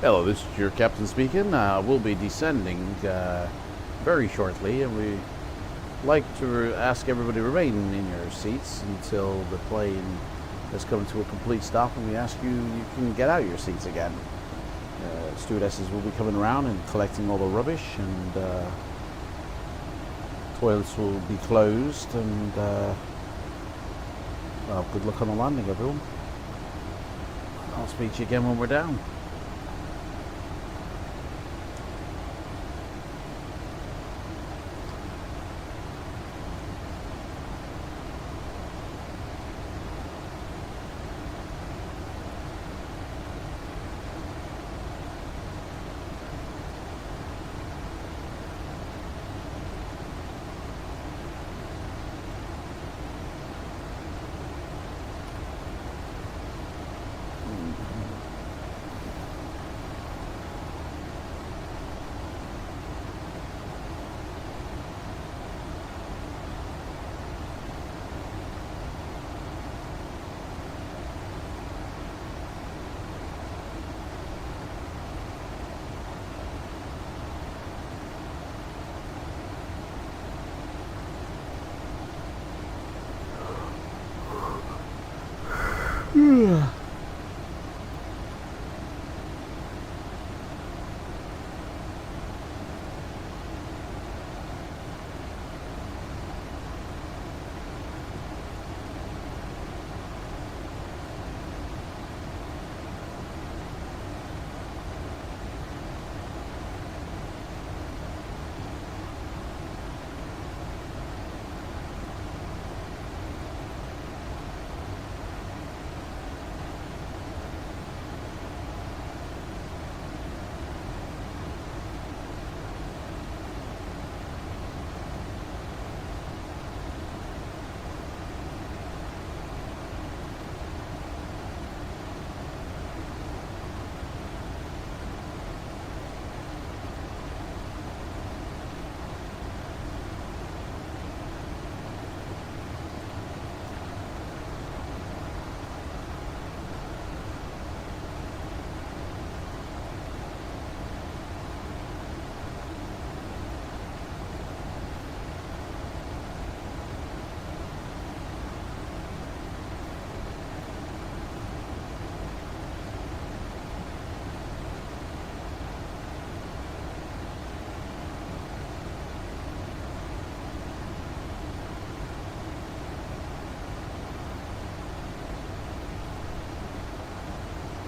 Hello, this is your captain speaking. We'll be descending very shortly, and we like to ask everybody to remain in your seats until the plane has come to a complete stop, and we ask you can get out of your seats again. Stewardesses will be coming around and collecting all the rubbish, and Toilets will be closed, and well, good luck on the landing, everyone. I'll speak to you again when we're down.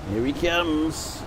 Here he comes.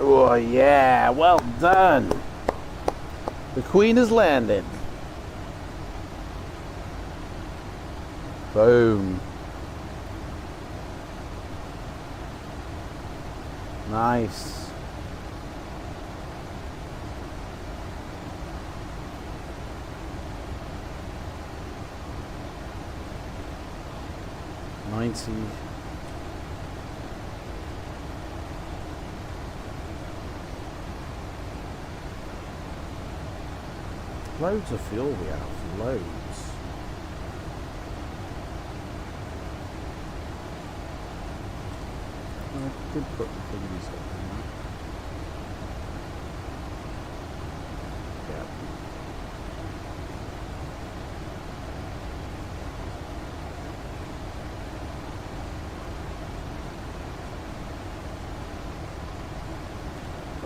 Oh yeah, well done. The Queen has landed. Boom. Nice. 90. Loads of fuel we have, loads. I did put the thingies up in that. Yeah.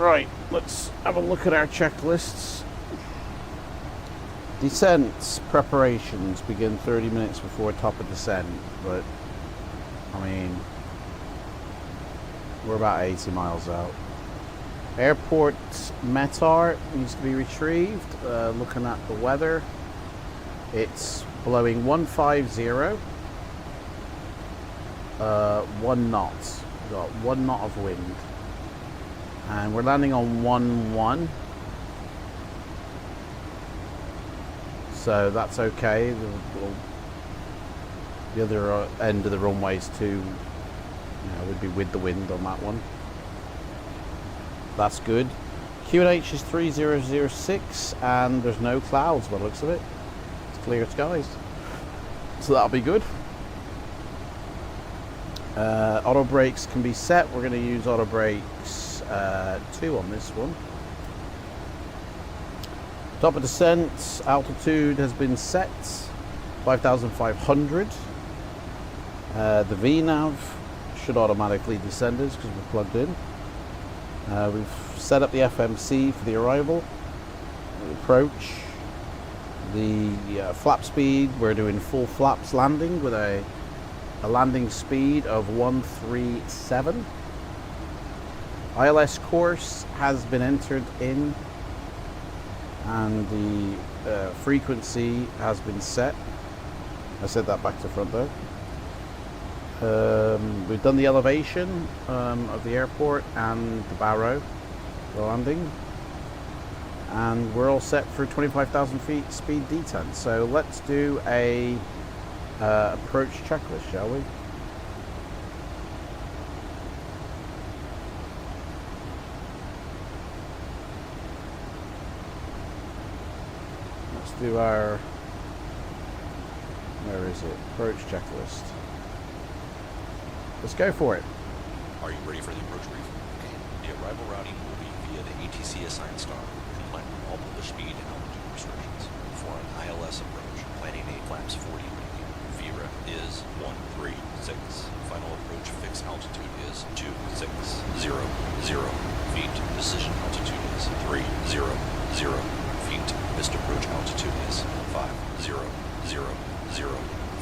Right, let's have a look at our checklists. Descent preparations begin 30 minutes before top of descent, but I mean, we're about 80 miles out. Airport METAR needs to be retrieved. Looking at the weather, it's blowing 150, 1 knot. We've got 1 knot of wind, and we're landing on 1-1. So that's okay. The other end of the runway's too, would be with the wind on that one. That's good. QNH is 3006 and there's no clouds by the looks of it. It's clear skies. So that'll be good. Auto brakes can be set. We're going to use auto brakes 2 on this one. Top of descent, altitude has been set, 5,500. The VNAV should automatically descend us because we're plugged in. We've set up the FMC for the arrival, the approach. The flap speed, we're doing full flaps landing with a landing speed of 137. ILS course has been entered in, and the frequency has been set. I said that back to front though. We've done the elevation of the airport and the barrow, the landing, and we're all set for 25,000 feet speed detent. So let's do a approach checklist, shall we? Do our, where is it, approach checklist. Let's go for it. Are you ready for the approach brief? Okay. The arrival routing will be via the ATC assigned star, compliant with all published speed and altitude restrictions. For an ILS approach, planning a flaps 40 landing. VERA is 136. Final approach fixed altitude is 2600 feet. Decision altitude is 300 feet. Missed approach altitude is 5000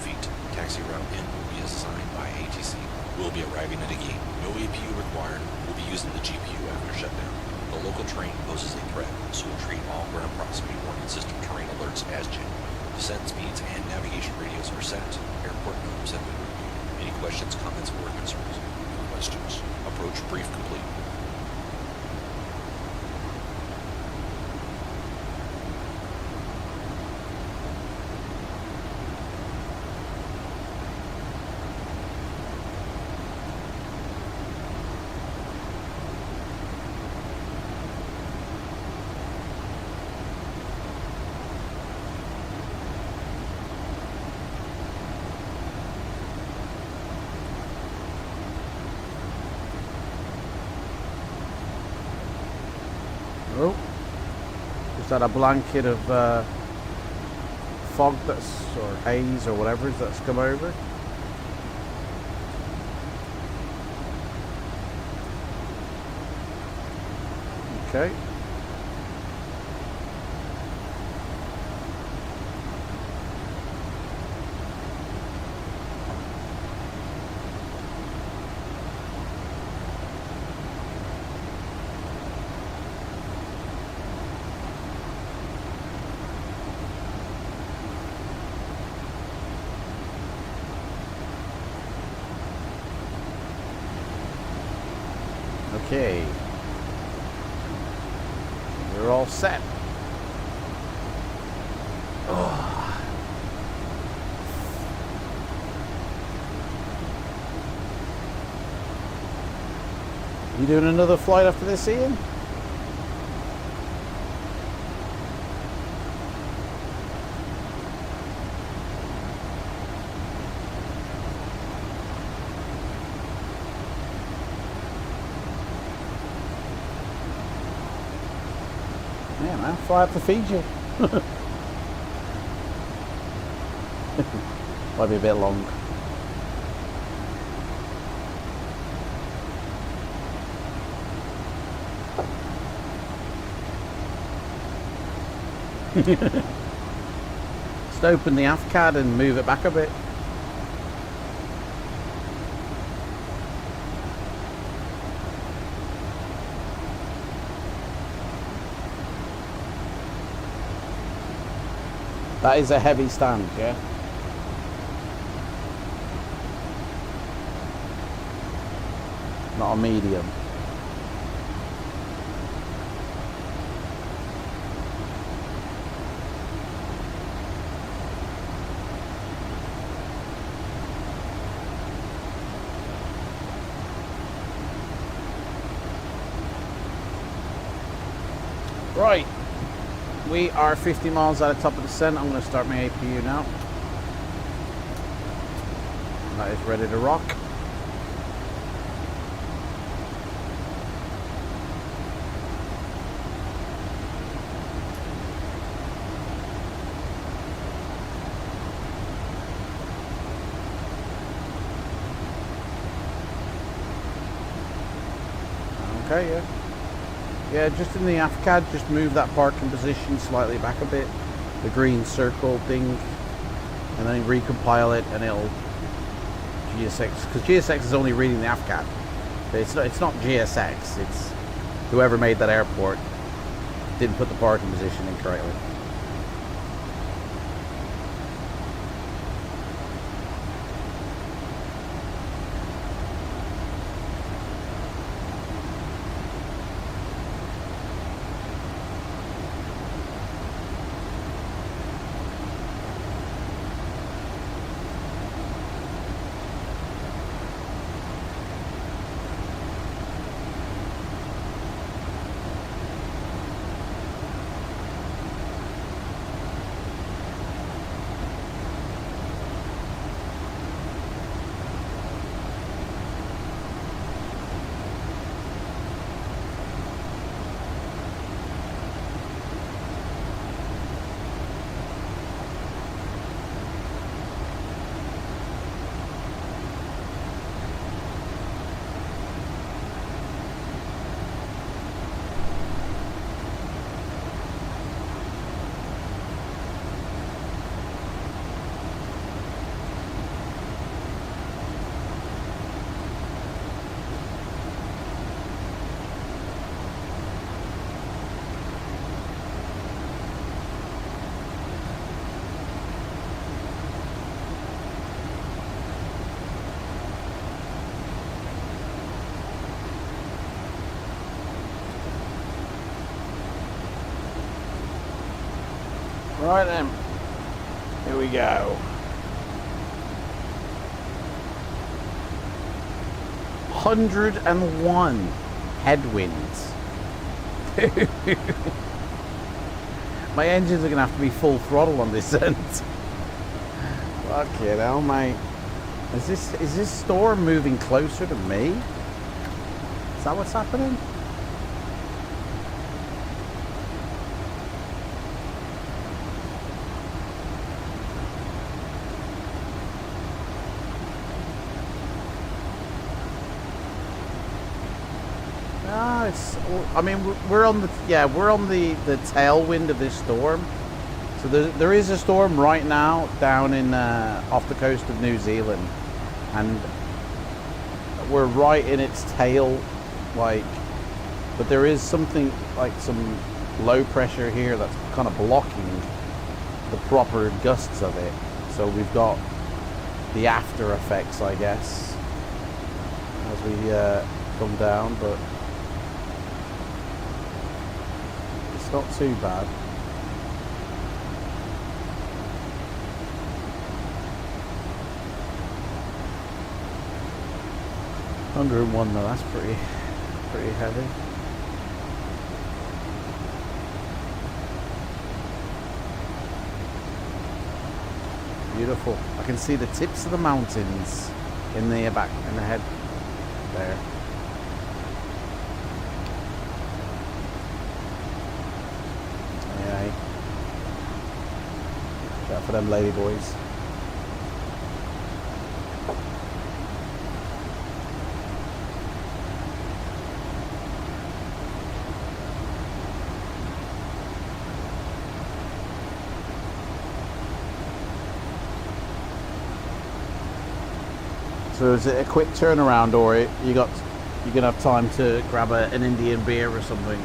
feet. Taxi route in will be assigned by ATC. We'll be arriving at a gate. No APU required. We'll be using the GPU after shutdown. The local terrain poses a threat, so we'll treat all ground proximity warning system terrain alerts as genuine. Descent speeds and navigation radios are set. Airport norms have been reviewed. Any questions, comments, or concerns? No questions. Approach brief complete. Oh, just had a blanket of fog or haze or whatever that's come over. Okay. Okay, we're all set. Oh. You doing another flight after this, Ian? Yeah, man, fly up to Fiji. Might be a bit long. Just open the AFCAD and move it back a bit. That is a heavy stand, yeah? Not a medium. Right, we are 50 miles out of top of descent. I'm going to start my APU now. That is ready to rock. Okay, yeah. Yeah, just in the AFCAD, just move that parking position slightly back a bit, the green circle thing, and then recompile it, and it'll GSX, because GSX is only reading the AFCAD. It's not GSX. It's whoever made that airport didn't put the parking position in correctly. Right then, here we go. 101 headwinds. My engines are going to have to be full throttle on this end. Fucking hell, mate. Is this storm moving closer to me? Is that what's happening? I mean, we're on the tailwind of this storm. So there is a storm right now down in off the coast of New Zealand, and we're right in its tail, like. But there is something like some low pressure here that's kind of blocking the proper gusts of it. So we've got the after effects, I guess, as we come down, but. It's not too bad. $101 though, that's pretty heavy. Beautiful. I can see the tips of the mountains in the back, in the head there. Yeah. Shout out for them lady boys. So is it a quick turnaround, or you're gonna have time to grab an Indian beer or something?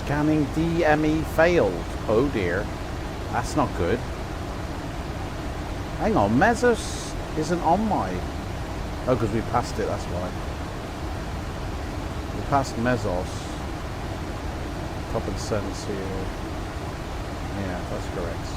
Scanning DME failed. Oh dear. That's not good. Hang on, Mesos isn't on my... Oh, because we passed it, that's why. We passed Mesos. Top and sense here. Yeah, that's correct.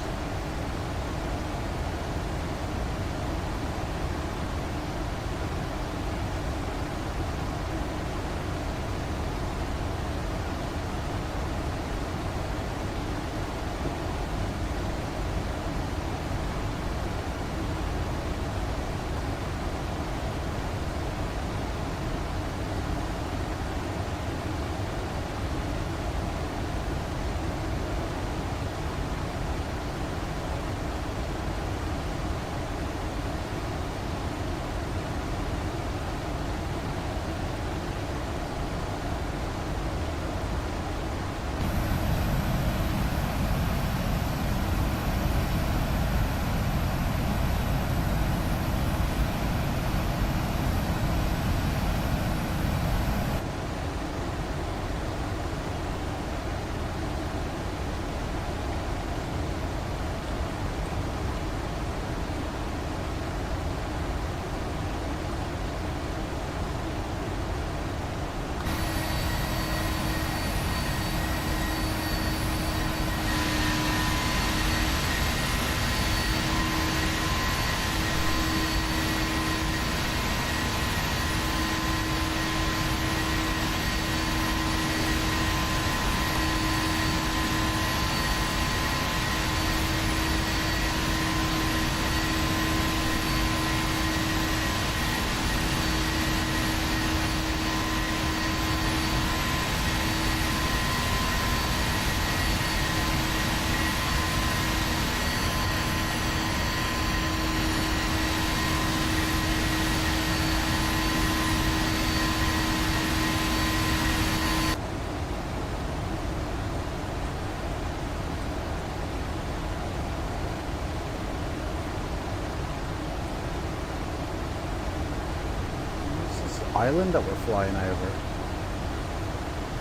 island that we're flying over?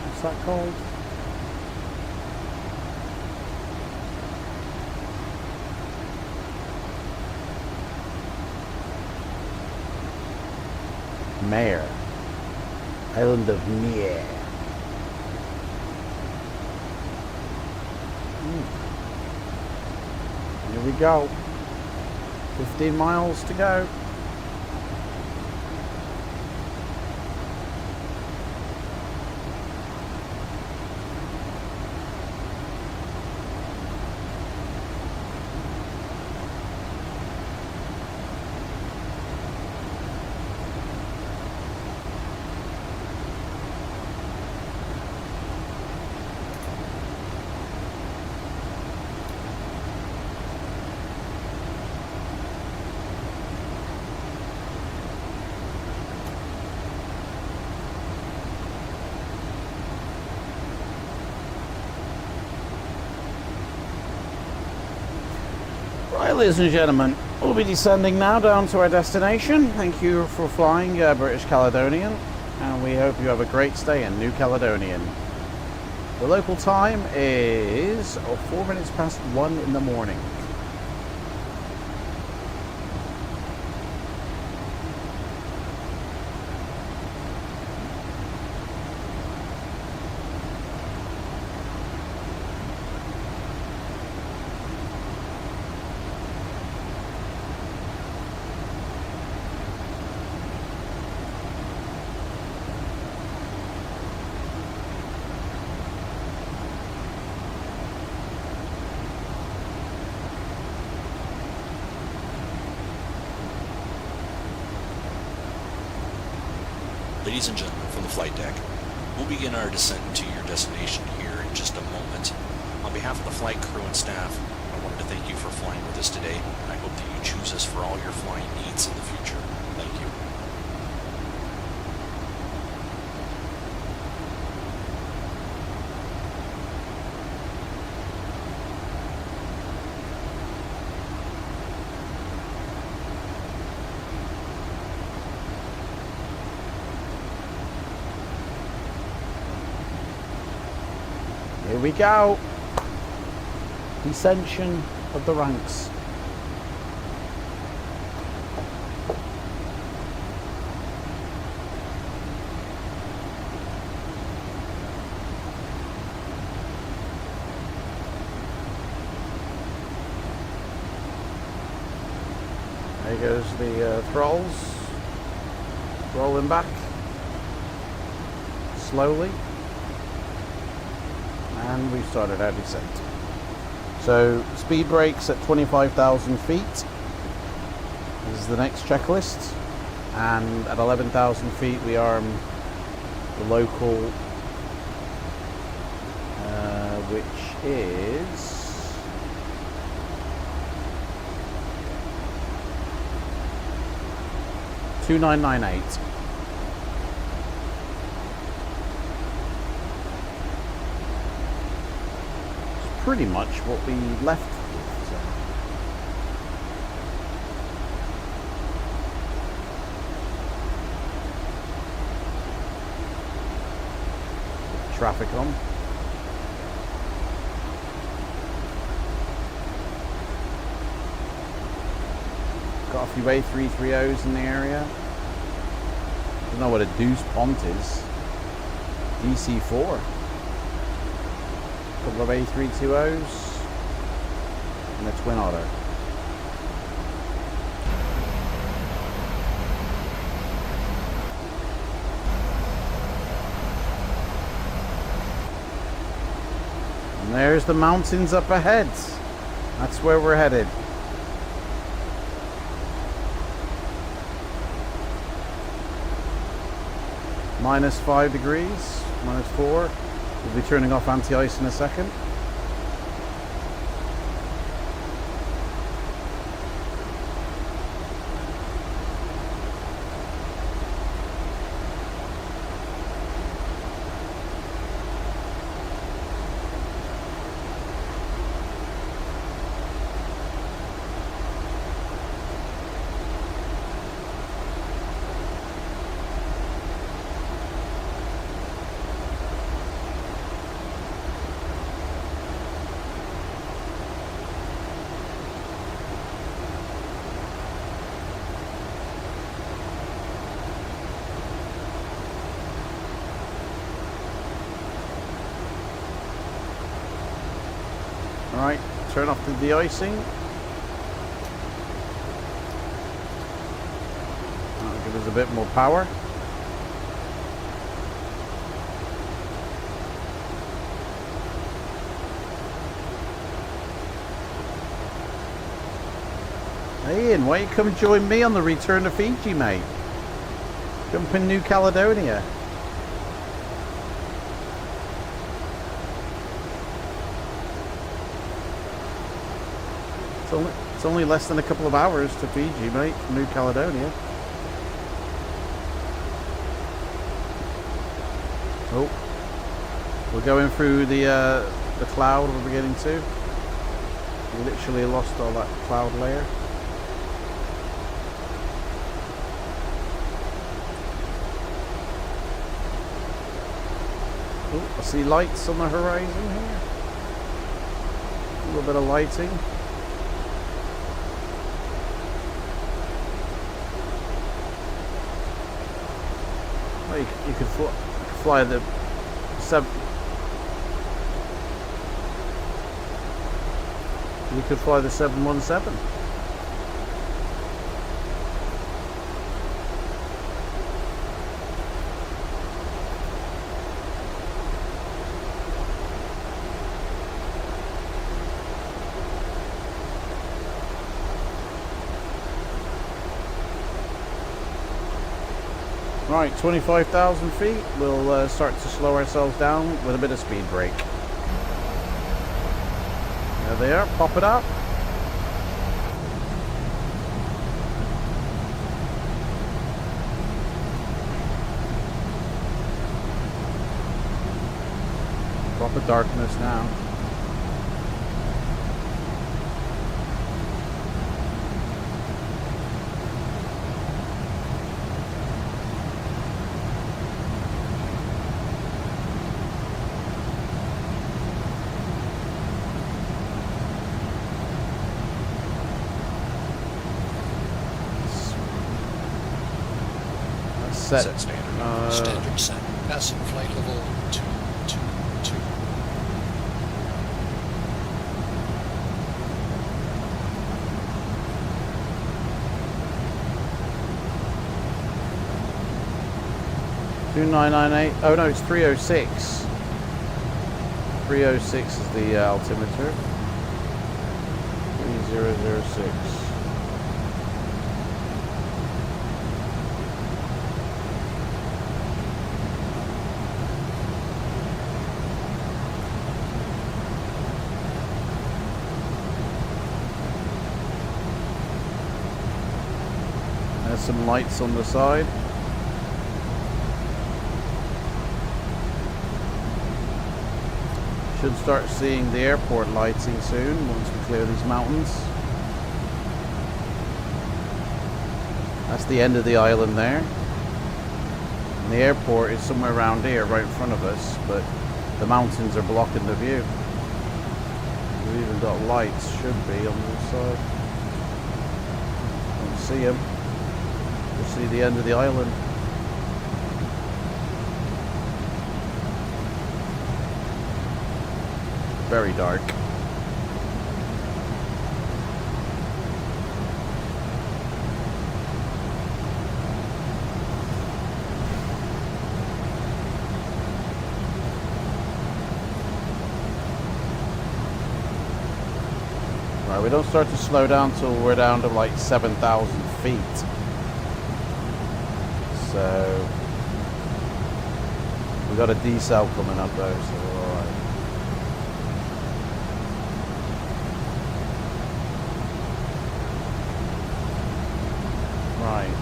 What's that called? Mare. Island of Mare. Here we go. 15 miles to go. Right, ladies and gentlemen, we'll be descending now down to our destination. Thank you for flying British Caledonian, and we hope you have a great stay in New Caledonian. The local time is 4 minutes past 1 in the morning. Ladies and gentlemen, from the flight deck, we'll begin our descent to your destination here in just a moment. On behalf of the flight crew and staff, I wanted to thank you for flying with us today, and I hope that you choose us for all your flying needs in the future. Thank you. Here we go. Descension of the ranks. There goes the throttles. Rolling back. Slowly. And we've started our descent. So speed brakes at 25,000 feet. This is the next checklist. And at 11,000 feet we arm the local, which is 2998. Pretty much what we left with. So. Traffic on. Got a few A330s in the area. Don't know what a deuce pont is. DC4. Couple of A320s and a twin otter. And there's the mountains up ahead. That's where we're headed. -5 degrees, -4. We'll be turning off anti-ice in a second. Alright, turn off the de-icing. That'll give us a bit more power. Hey Ian, why don't you come join me on the return to Fiji, mate? Jump in New Caledonia. It's only less than a couple of hours to Fiji, mate, from New Caledonia. Oh, we're going through the cloud we're getting to. We literally lost all that cloud layer. Oh, I see lights on the horizon here. A little bit of lighting. Oh, you could fly the You could fly the 717. Right, 25,000 feet. We'll start to slow ourselves down with a bit of speed brake. There they are, pop it up. Proper darkness now. Set standard. Standard set. Passing flight level 222. Oh no, it's 306. 306 is the altimeter. 3006. There's some lights on the side. Should start seeing the airport lighting soon once we clear these mountains. That's the end of the island there. And the airport is somewhere around here, right in front of us, but the mountains are blocking the view. We've even got lights, should be, on the side. Don't see them. Just see the end of the island. Very dark. Right, we don't start to slow down till we're down to like 7,000 feet. So we got a decel coming up though, so we're alright. Right.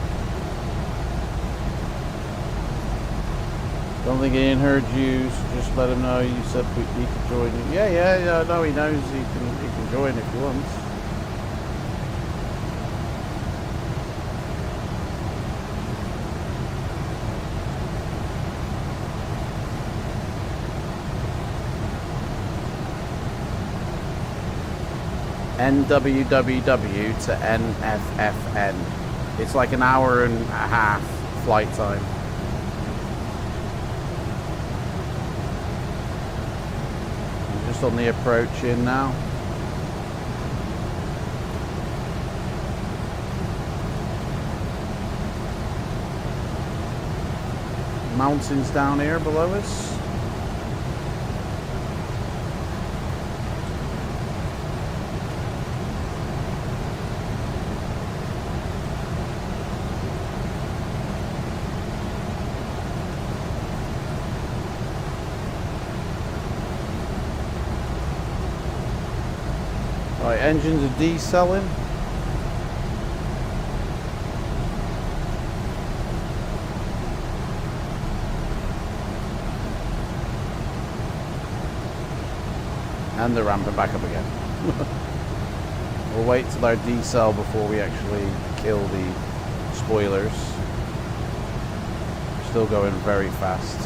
Don't think Ian heard you, so just let him know you said he could join you. Yeah, no, he knows he can join if he wants. NWWW to NFFN. It's like an hour and a half flight time. I'm just on the approach in now. mountains down here below us. Right, engines are decelling. And they're ramping back up again. We'll wait till our decel before we actually kill the spoilers. Still going very fast.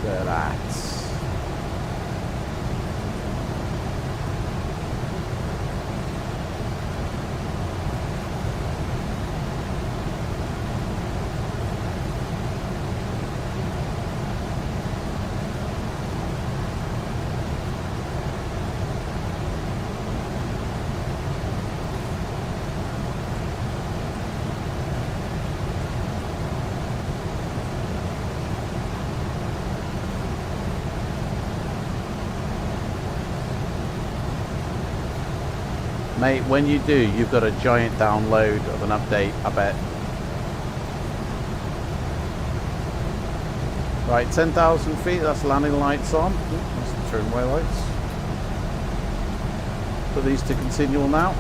Look at that. Mate, when you do, you've got a giant download of an update, I bet. Right, 10,000 feet, that's landing lights on. That's the turnway lights. Put these to continual now.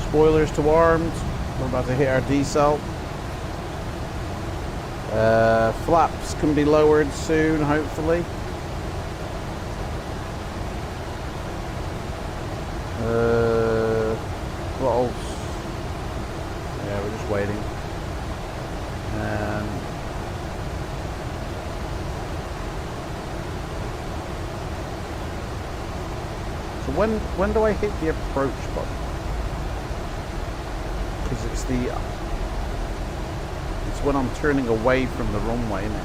Spoilers to armed. We're about to hit our decel. Flaps can be lowered soon, hopefully. Throttles. Yeah, we're just waiting. So when do I hit the approach button? Because it's when I'm turning away from the runway, isn't it?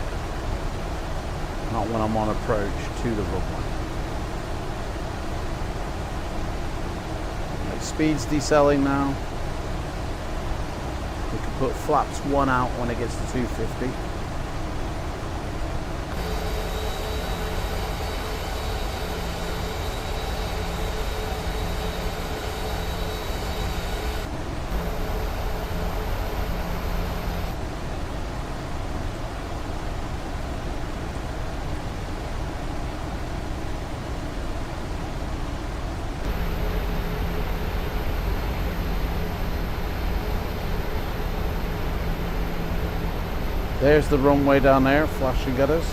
Not when I'm on approach to the runway. Speed's decelling now. We can put flaps 1 out when it gets to 250. There's the runway down there, flashing at us.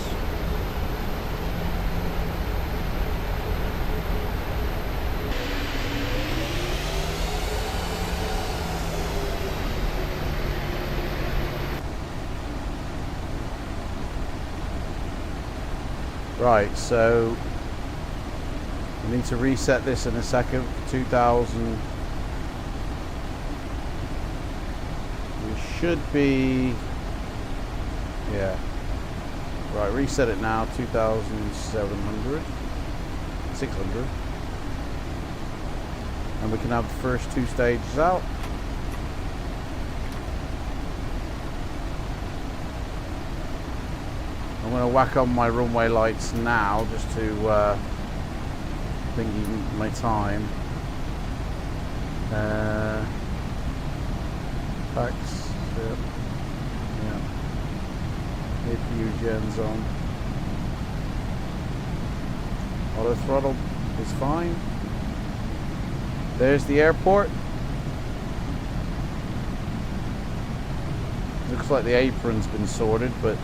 Right, so we need to reset this in a second. 2000. We should be. Yeah. Right, reset it now. 2,700. 600. And we can have the first 2 stages out. I'm going to whack on my runway lights now just to thingy my time. Packs. Yeah. APU gens on. Auto throttle is fine. There's the airport. Looks like the apron's been sorted, but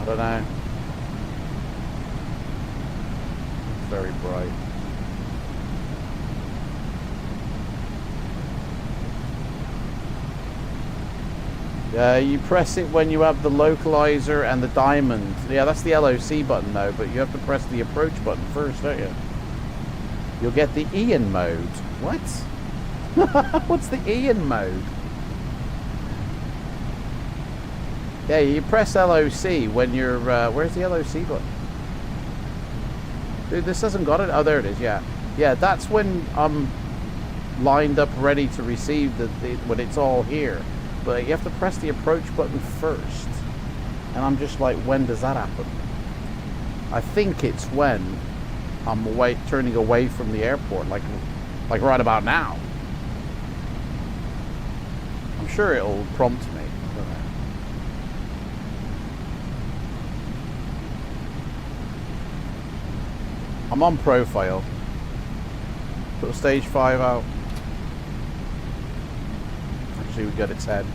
I don't know. It's very bright. You press it when you have the localizer and the diamond. Yeah, that's the LOC button though, but you have to press the approach button first, don't you? You'll get the Ian mode. What? What's the Ian mode? Yeah, you press LOC when you're... where's the LOC button? Dude, this hasn't got it. Oh, there it is, yeah. Yeah, that's when lined up ready to receive when it's all here. But you have to press the approach button first. And I'm just like, when does that happen? I think it's when I'm turning away from the airport, like right about now. I'm sure it'll prompt me. I'm on profile. Put stage 5 out. Actually, we got its head.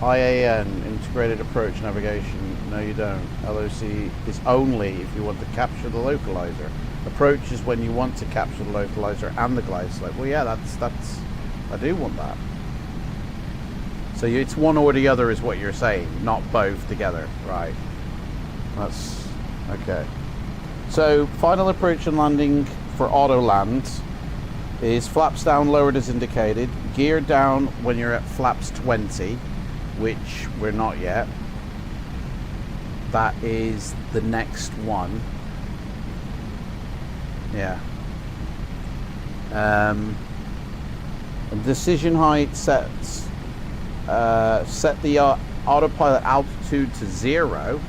IAN, integrated approach navigation. No, you don't. LOC is only if you want to capture the localizer. Approach is when you want to capture the localizer and the glide slope. Well, yeah, that's. I do want that. So it's one or the other is what you're saying, not both together, right? That's okay. So final approach and landing for auto land is flaps down lowered as indicated, gear down when you're at flaps 20, which we're not yet. That is the next one. Yeah. Decision height sets. Set the autopilot altitude to 0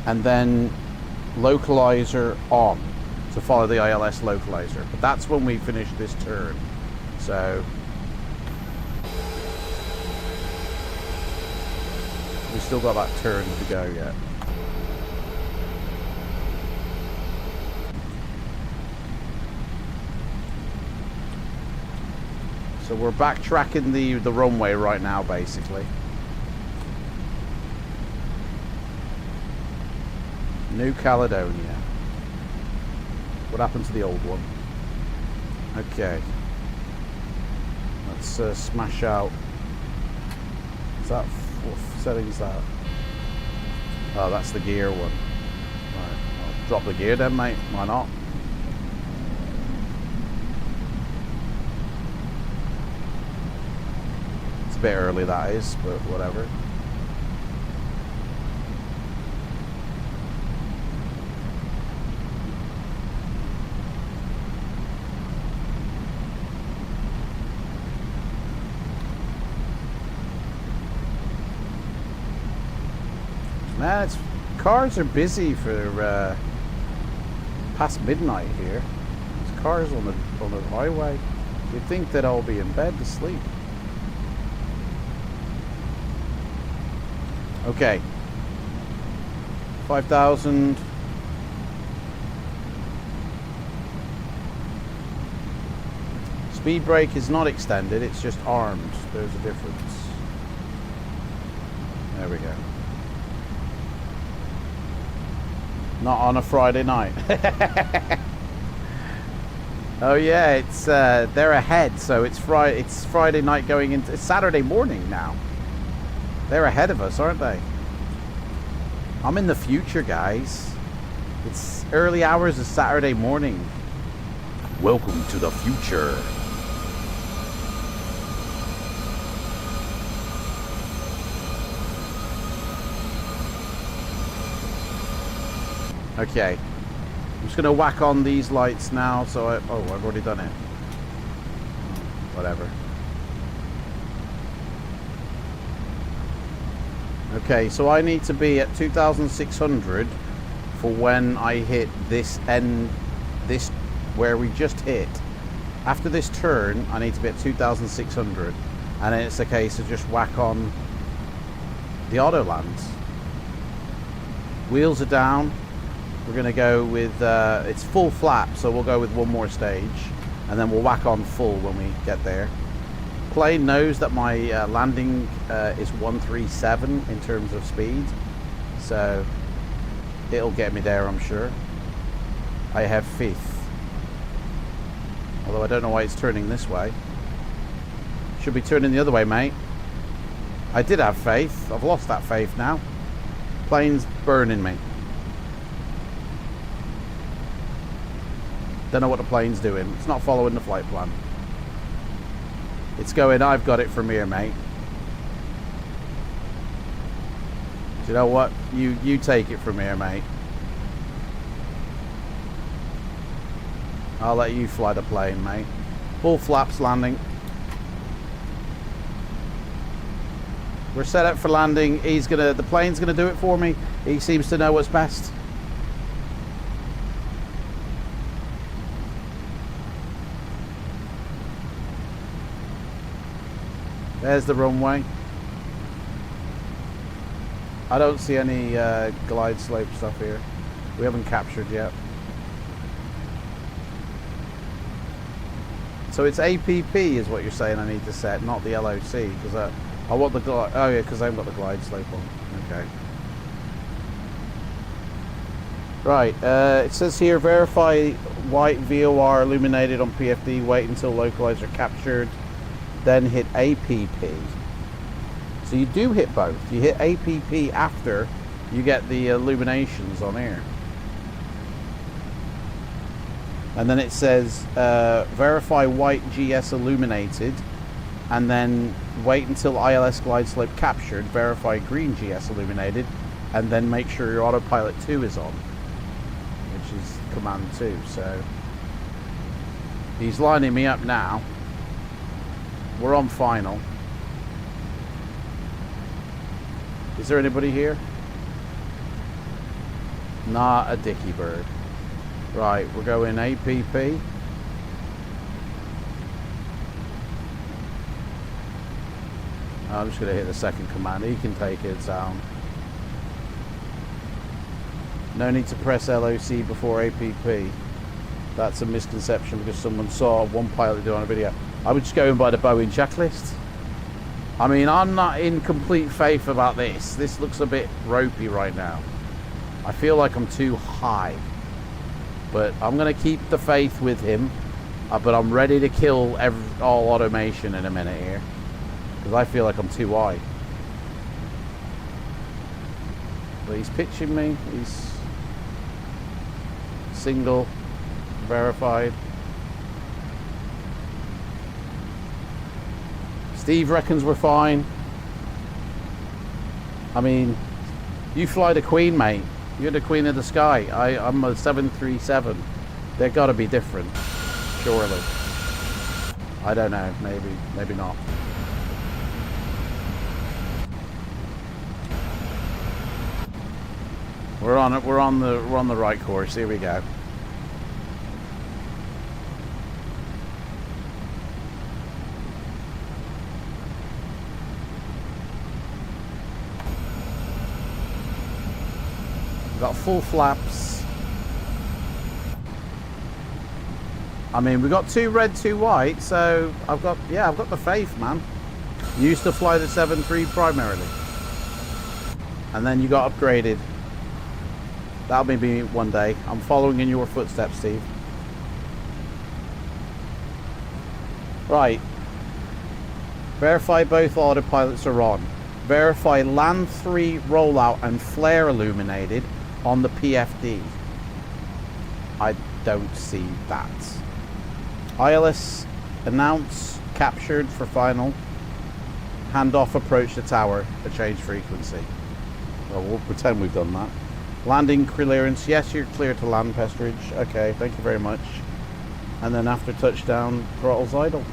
and then localizer on to follow the ILS localizer, but that's when we finish this turn. So we still got that turn to go yet. So we're backtracking the runway right now, basically. New Caledonia. What happened to the old one? Okay. Let's smash out. Is that what setting is that? Oh, that's the gear one. Right. I'll drop the gear then, mate. Why not? A bit early, that is, but whatever. Man, cars are busy for past midnight here. There's cars on the highway. You'd think they'd all be in bed to sleep. Okay, 5,000. Speed brake is not extended, it's just armed. There's a difference. There we go. Not on a Friday night. Oh yeah, it's they're ahead, so it's Friday night going into it's Saturday morning now. They're ahead of us, aren't they? I'm in the future, guys. It's early hours of Saturday morning. Welcome to the future. Okay. I'm just going to whack on these lights now, so I've already done it. Whatever. Okay, so I need to be at 2,600 for when I hit this end, this where we just hit. After this turn, I need to be at 2,600, and then it's a case of just whack on the auto lands. Wheels are down. We're going to go with, it's full flap, so we'll go with one more stage, and then we'll whack on full when we get there. Plane knows that my landing is 137 in terms of speed, so it'll get me there, I'm sure. I have faith. Although I don't know why it's turning this way. Should be turning the other way, mate. I did have faith. I've lost that faith now. Plane's burning me. Don't know what the plane's doing. It's not following the flight plan. It's going, I've got it from here, mate. Do you know what? You take it from here, mate. I'll let you fly the plane, mate. Full flaps landing. We're set up for landing. The plane's gonna do it for me. He seems to know what's best. There's the runway. I don't see any glide slope stuff here. We haven't captured yet. So it's APP is what you're saying I need to set, not the LOC, because I want the glide. Oh yeah, because I haven't got the glide slope on. Okay. Right. It says here, verify white VOR illuminated on PFD. Wait until localizer captured, then hit APP. So you do hit both. You hit APP after you get the illuminations on air. And then it says verify white GS illuminated, and then wait until ILS glide slope captured, verify green GS illuminated, and then make sure your autopilot 2 is on, which is command 2. So he's lining me up now. We're on final. Is there anybody here? Not a dicky bird. Right, we're going APP. I'm just going to hit the second command. He can take it down. No need to press LOC before APP. That's a misconception because someone saw one pilot do on a video. I was just going by the Boeing checklist. I mean, I'm not in complete faith about this. This looks a bit ropey right now. I feel like I'm too high. But I'm going to keep the faith with him. But I'm ready to kill all automation in a minute here. Because I feel like I'm too high. But he's pitching me. He's single. Verified. Steve reckons we're fine. I mean, you fly the Queen, mate. You're the Queen of the Sky. I'm a 737. They've got to be different. Surely. I don't know. Maybe not. We're on it. We're on the right course. Here we go. Got full flaps. I mean, we got 2 red, 2 white, so I've got the faith, man. Used to fly the 7.3 primarily, and then you got upgraded. That'll be me one day. I'm following in your footsteps, Steve. Right. Verify both autopilots are on. Verify land 3 rollout and flare illuminated on the PFD. I don't see that. ILS announce captured for final. Handoff approach the tower to change frequency. Well, we'll pretend we've done that. Landing clearance. Yes, you're clear to land, Pestridge. Okay, thank you very much. And then after touchdown, throttles idle.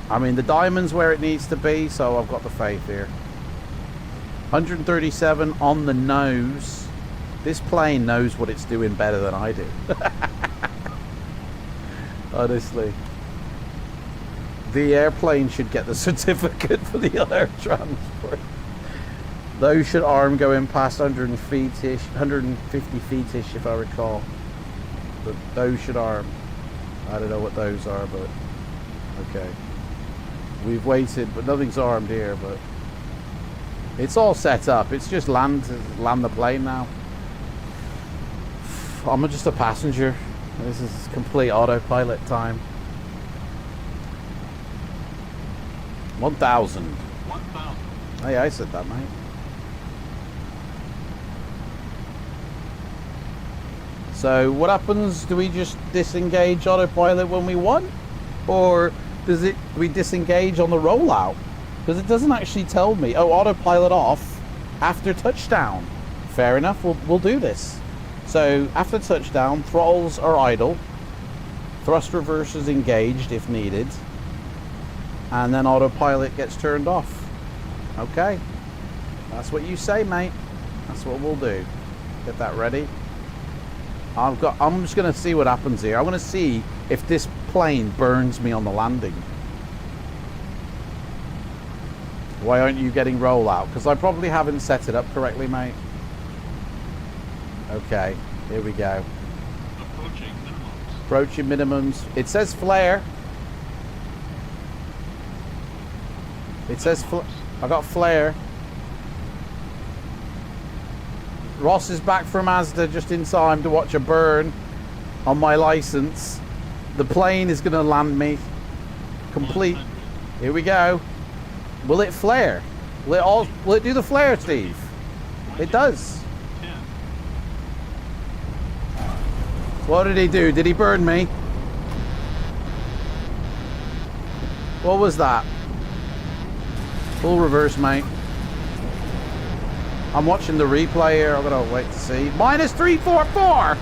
I mean, the diamond's where it needs to be, so I've got the faith here. 137 on the nose. This plane knows what it's doing better than I do. Honestly. The airplane should get the certificate for the air transport. Those should arm going past 150 feet-ish, if I recall. But those should arm. I don't know what those are, but okay. We've waited, but nothing's armed here, but it's all set up. It's just land the plane now. I'm just a passenger. This is complete autopilot time. 1,000. 1,000. Hey, I said that, mate. So what happens? Do we just disengage autopilot when we want? Or do we disengage on the rollout? Because it doesn't actually tell me. Oh, autopilot off after touchdown. Fair enough, we'll do this. So, after touchdown, throttles are idle. Thrust reversers engaged if needed. And then autopilot gets turned off. Okay. That's what you say, mate. That's what we'll do. Get that ready. I'm just going to see what happens here. I want to see if this plane burns me on the landing. Why aren't you getting rollout? Because I probably haven't set it up correctly, mate. Okay, here we go. Approaching minimums. Approaching minimums. It says flare. It says I got flare. Ross is back from Mazda just in time to watch a burn on my license. The plane is going to land me. Complete. Here we go. Will it flare? Will it do the flare, Steve? It does. What did he do? Did he burn me? What was that? Full reverse, mate. I'm watching the replay here. I'm gonna wait to see. Minus 344.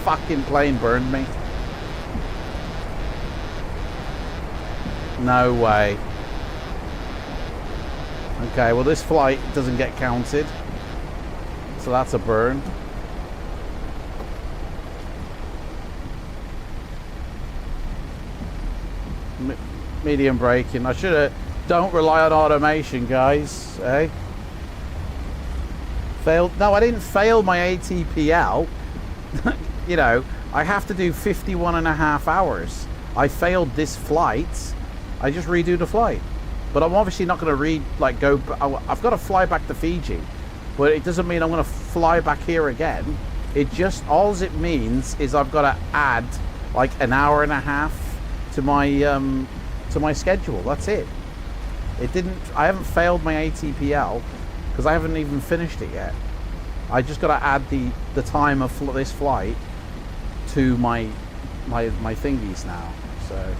Fucking plane burned me. No way. Okay, well this flight doesn't get counted, so that's a burn. Medium braking. I should have. Don't rely on automation, guys. Eh? Failed. No, I didn't fail my ATPL. You know, I have to do 51.5 hours. I failed this flight. I just redo the flight. But I'm obviously not going to go. I've got to fly back to Fiji, but it doesn't mean I'm going to fly back here again. It just all it means is I've got to add like an hour and a half to my schedule. That's it. It didn't. I haven't failed my ATPL because I haven't even finished it yet. I just got to add the time of this flight to my thingies now. So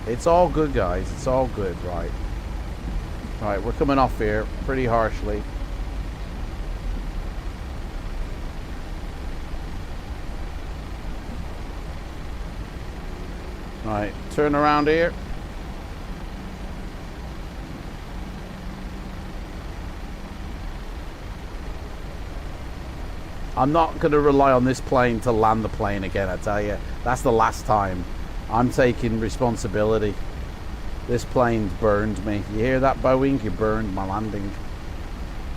it's all good, guys. It's all good, right? Right, we're coming off here pretty harshly. Right, turn around here. I'm not going to rely on this plane to land the plane again, I tell you. That's the last time. I'm taking responsibility. This plane's burned me. You hear that, Boeing? You burned my landing.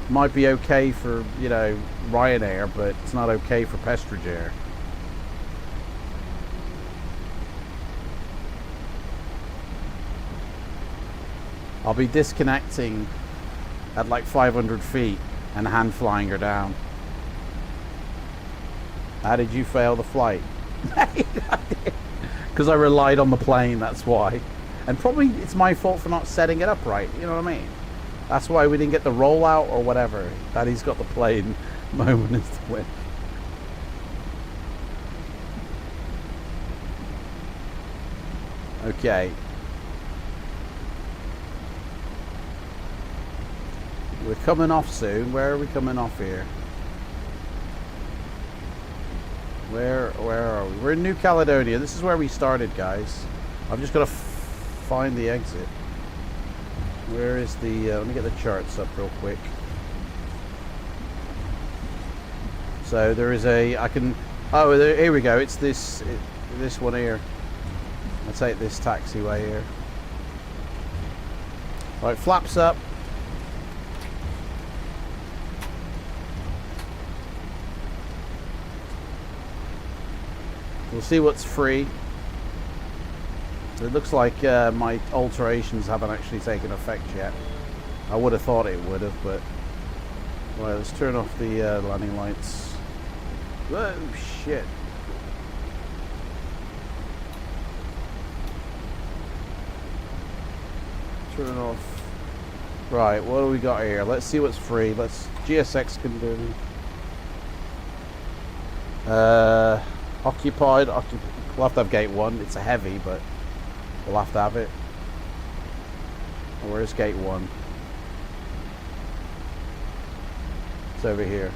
Might be okay for, you know, Ryanair, but it's not okay for Pestrager. I'll be disconnecting at like 500 feet and hand flying her down. How did you fail the flight? Because I relied on the plane, that's why. And probably it's my fault for not setting it up right, you know what I mean? That's why we didn't get the rollout or whatever. Daddy's got the plane. Moment is to win. Okay. We're coming off soon. Where are we coming off here? Where are we? We're in New Caledonia. This is where we started, guys. I've just got to find the exit. Where is the... let me get the charts up real quick. So there is a... I can... Oh, here we go. It's this one here. I'll take this taxiway here. Right, flaps up. We'll see what's free. It looks like my alterations haven't actually taken effect yet. I would have thought it would have, but... Right, let's turn off the landing lights. Whoa, shit. Turn it off. Right, what do we got here? Let's see what's free. GSX can do. Occupied. We'll have to have gate 1. It's a heavy, but we'll have to have it. Where's gate 1? It's over here.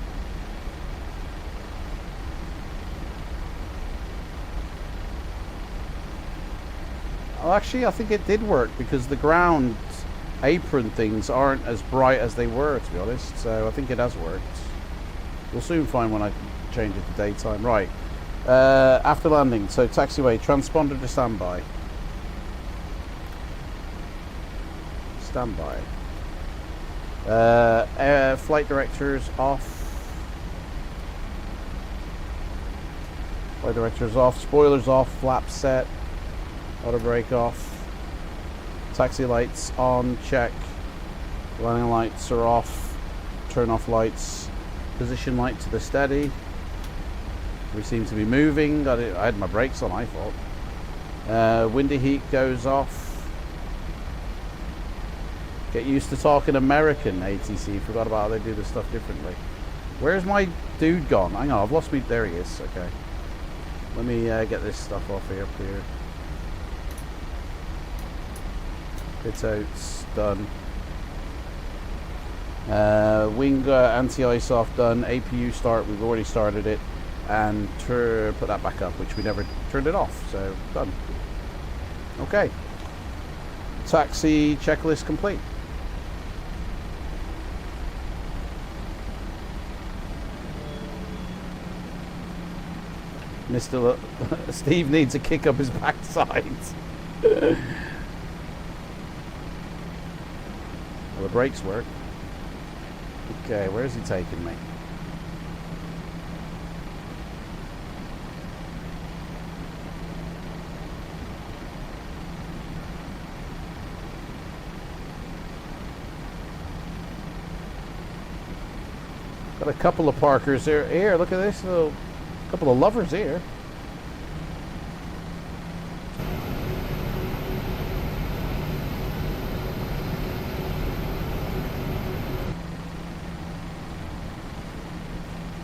Oh, actually, I think it did work because the ground apron things aren't as bright as they were, to be honest. So I think it has worked. We'll soon find when I change it to daytime. Right. After landing, so taxiway, transponder to standby. Standby. Flight directors off. Flight directors off. Spoilers off. Flaps set. Auto brake off. Taxi lights on. Check. Landing lights are off. Turn off lights. Position light to the steady. We seem to be moving. I had my brakes on, I thought. Window heat goes off. Get used to talking American, ATC. Forgot about how they do this stuff differently. Where's my dude gone? Hang on, I've lost me. There he is. Okay. Let me get this stuff off here. Up here. Pit outs done. Wing anti-ice off done. APU start. We've already started it. And put that back up, which we never turned it off. So done. Okay. Taxi checklist complete. Mr. Steve needs a kick up his backside. Well, the brakes work. Okay, where's he taking me? Got a couple of parkers here. Here, look at this little couple of lovers here.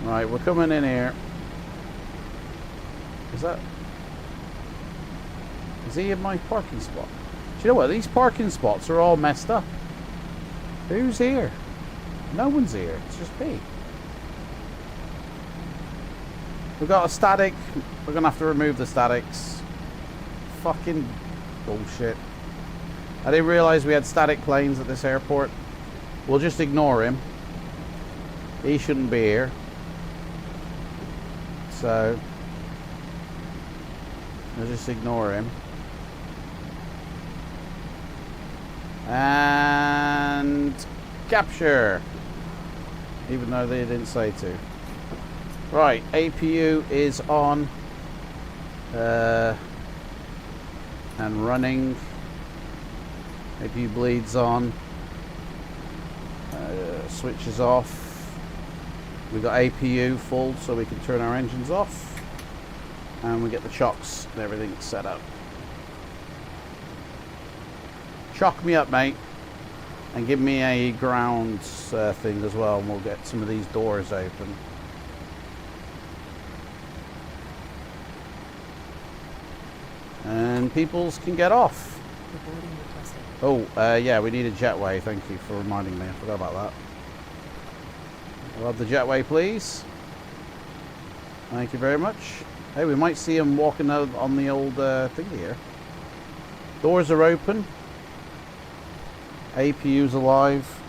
Right, we're coming in here. Is he in my parking spot? Do you know what? These parking spots are all messed up. Who's here? No one's here. It's just me. We've got a static. We're going to have to remove the statics. Fucking bullshit. I didn't realise we had static planes at this airport. We'll just ignore him. He shouldn't be here. So we'll just ignore him. And capture. Even though they didn't say to. Right, APU is on and running. APU bleeds on. Switch is off. We've got APU full so we can turn our engines off. And we get the chocks and everything set up. Chock me up, mate. And give me a ground thing as well, and we'll get some of these doors open. And peoples can get off. Oh, yeah, we need a jetway. Thank you for reminding me. I forgot about that. We'll have the jetway, please. Thank you very much. Hey, we might see him walking out on the old thing here. Doors are open. APU's alive.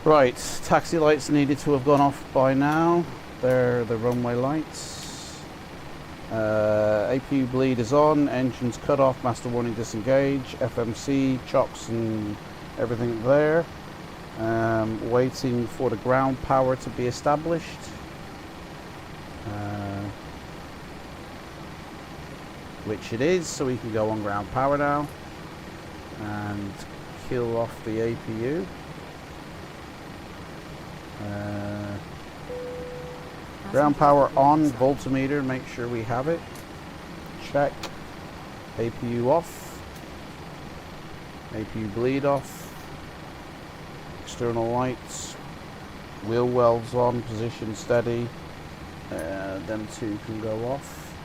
Right, taxi lights needed to have gone off by now. They're the runway lights. APU bleed is on. Engines cut off. Master warning disengage. FMC, chocks and everything there. Waiting for the ground power to be established. Which it is, so we can go on ground power now. And kill off the APU. Ground power on, voltmeter, make sure we have it. Check. APU off. APU bleed off. External lights. Wheel wells on, position steady. Them two can go off.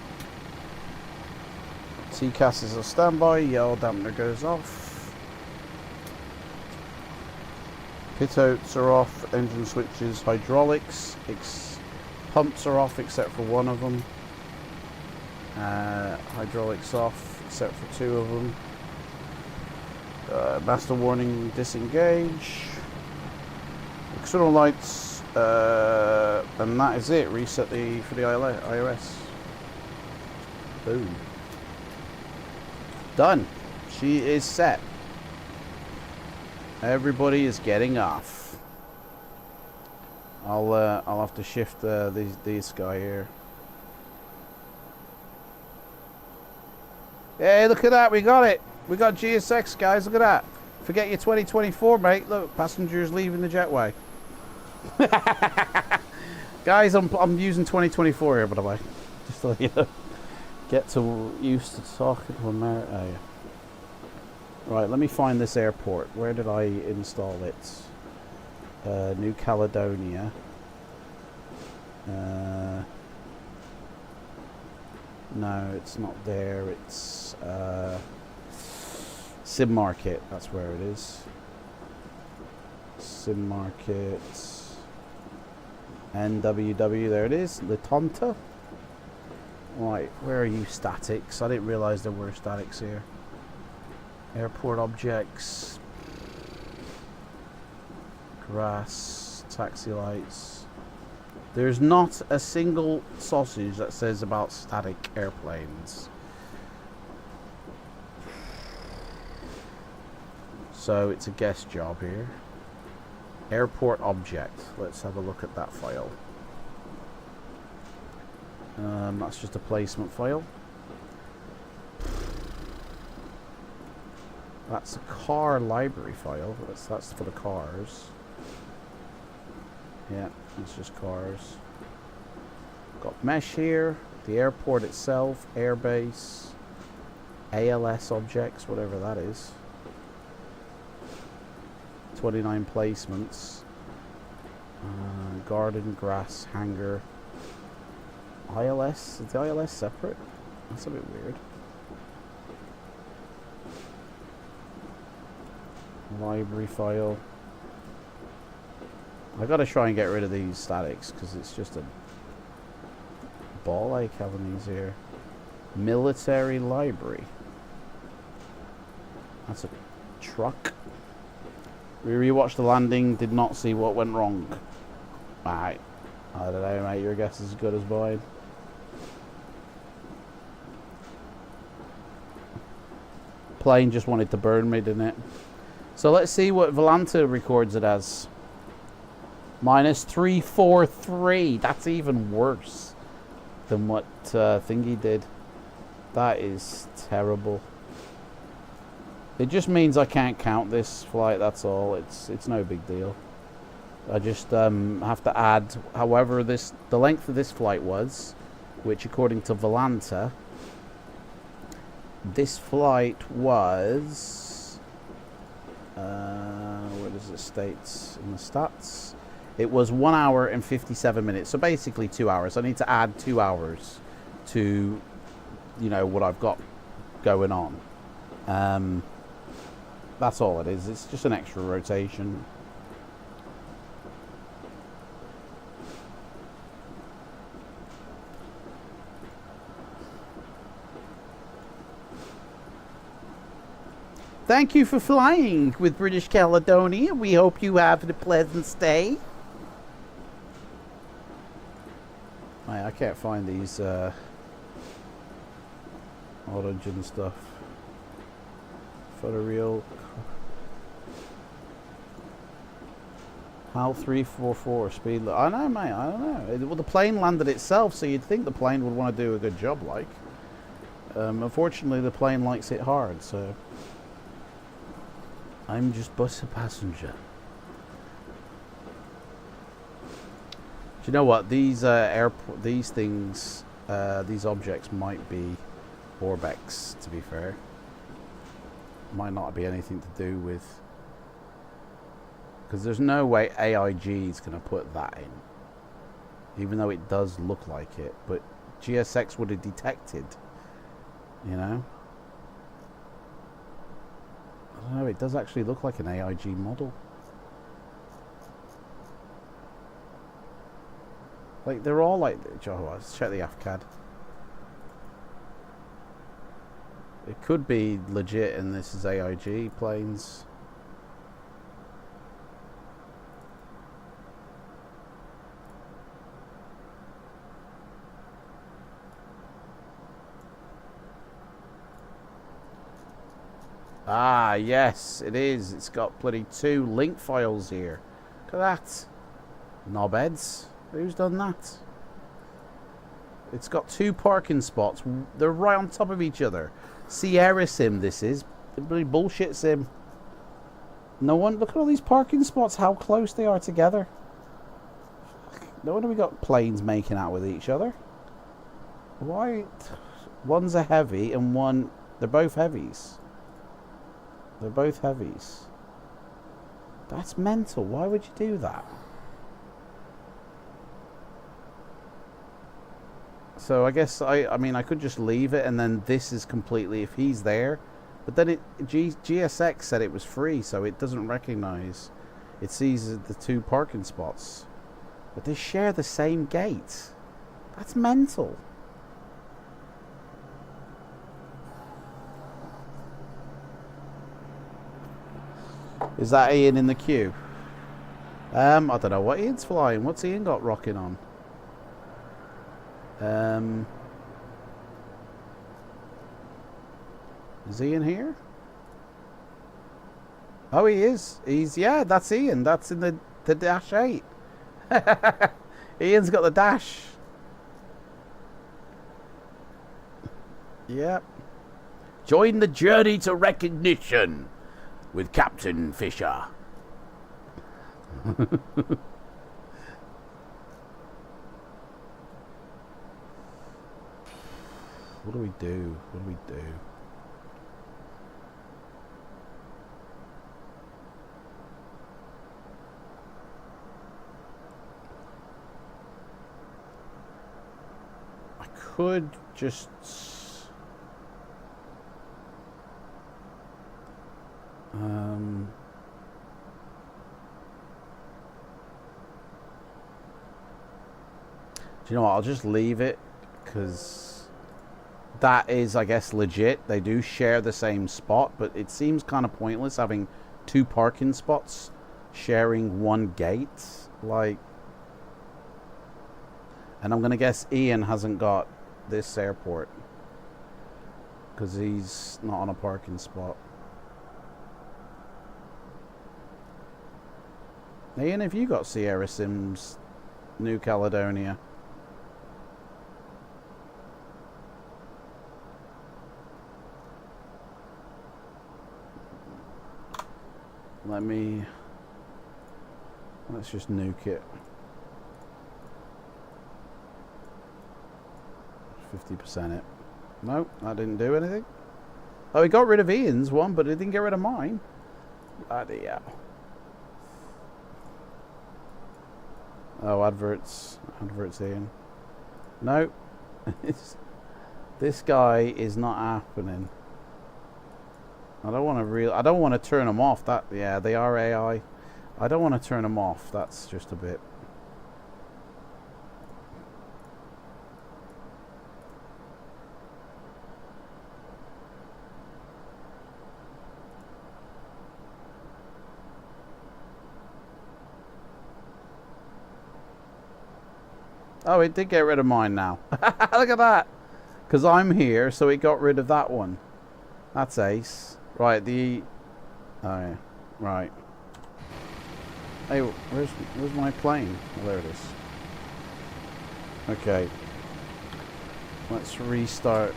TCAS is a standby, yellow dampener goes off. Pitouts are off, engine switches, hydraulics, pumps are off except for one of them. Hydraulics off except for two of them. Master warning disengage. External lights, and that is it. Reset for the iOS. Boom. Done. She is set. Everybody is getting off. I'll have to shift this guy here. Hey, look at that! We got it. We got GSX, guys. Look at that. Forget your 2024, mate. Look, passengers leaving the jetway. Guys, I'm using 2024 here, by the way. Just to let you know. Get used to talking to America. Oh, yeah. Right, let me find this airport. Where did I install it? New Caledonia. No, it's not there. It's Sim Market. That's where it is. Sim Market. NWWW. There it is. Latonta. Right, where are you statics? I didn't realise there were statics here. Airport objects. Grass. Taxi lights. There's not a single sausage that says about static airplanes. So it's a guest job here. Airport object. Let's have a look at that file. That's just a placement file. That's a car library file. That's for the cars. Yeah, it's just cars. Got mesh here. The airport itself. Airbase. ALS objects, whatever that is. 29 placements. Garden, grass, hangar. ILS? Is the ILS separate? That's a bit weird. Library file. I gotta try and get rid of these statics because it's just a ball ache having these here. Military library. That's a truck. We rewatched the landing, did not see what went wrong. Alright. I don't know, mate. Your guess is as good as mine. Plane just wanted to burn me, didn't it? So let's see what Volanta records it as. Minus 343. That's even worse than what Thingy did. That is terrible. It just means I can't count this flight, that's all. It's no big deal. I just have to add however the length of this flight was, which according to Volanta, this flight was where does it state in the stats? It was 1 hour and 57 minutes, so basically 2 hours. I need to add 2 hours to, you know, what I've got going on. That's all it is. It's just an extra rotation. Thank you for flying with British Caledonia. We hope you have a pleasant stay. I can't find these odd engine stuff. Photoreal. HAL 344 speed. I know, mate. I don't know. Well, the plane landed itself, so you'd think the plane would want to do a good job, like. Unfortunately, the plane likes it hard, so I'm just but a passenger. Do you know what? These these things, these objects might be Orbex. To be fair, might not be anything to do with. Because there's no way AIG is going to put that in. Even though it does look like it. But GSX would have detected. You know? I don't know, it does actually look like an AIG model. Like, they're all like... Oh, let's check the AFCAD. It could be legit and this is AIG planes. Ah, yes, it is. It's got bloody 2 link files here. Look at that. Knobheads. Who's done that? It's got 2 parking spots. They're right on top of each other. Sierra sim, this is. The bloody bullshit sim. No one... Look at all these parking spots, how close they are together. No wonder we got planes making out with each other. Why? One's a heavy and one... They're both heavies. They're both heavies. That's mental. Why would you do that? So I guess I mean I could just leave it and then this is completely if he's there, but then GSX said it was free, so it doesn't recognize. It sees the 2 parking spots, but they share the same gate. That's mental. Is that Ian in the queue? I don't know what Ian's flying. What's Ian got rocking on? Is Ian here? Oh, he is. Yeah, that's Ian. That's in the Dash 8. Ian's got the Dash. Yep. Join the journey to recognition with Captain Fisher. What do we do? What do we do? I could just... do you know what? I'll just leave it because that is, I guess, legit. They do share the same spot, but it seems kind of pointless having 2 parking spots sharing 1 gate. Like, and I'm going to guess Ian hasn't got this airport because he's not on a parking spot. Ian, have you got Sierra Sims New Caledonia? Let's just nuke it. 50% it. No, that didn't do anything. Oh, he got rid of Ian's one, but he didn't get rid of mine. Bloody hell. Oh, adverts. Adverts, Ian. No. This guy is not happening. I don't want to turn them off. That, yeah, they are AI. I don't want to turn them off. That's just a bit. Oh, it did get rid of mine now. Look at that. Because I'm here, so it got rid of that one. That's ace. Right, the... Oh, yeah. Right. Hey, where's my plane? Oh, there it is. Okay. Let's restart.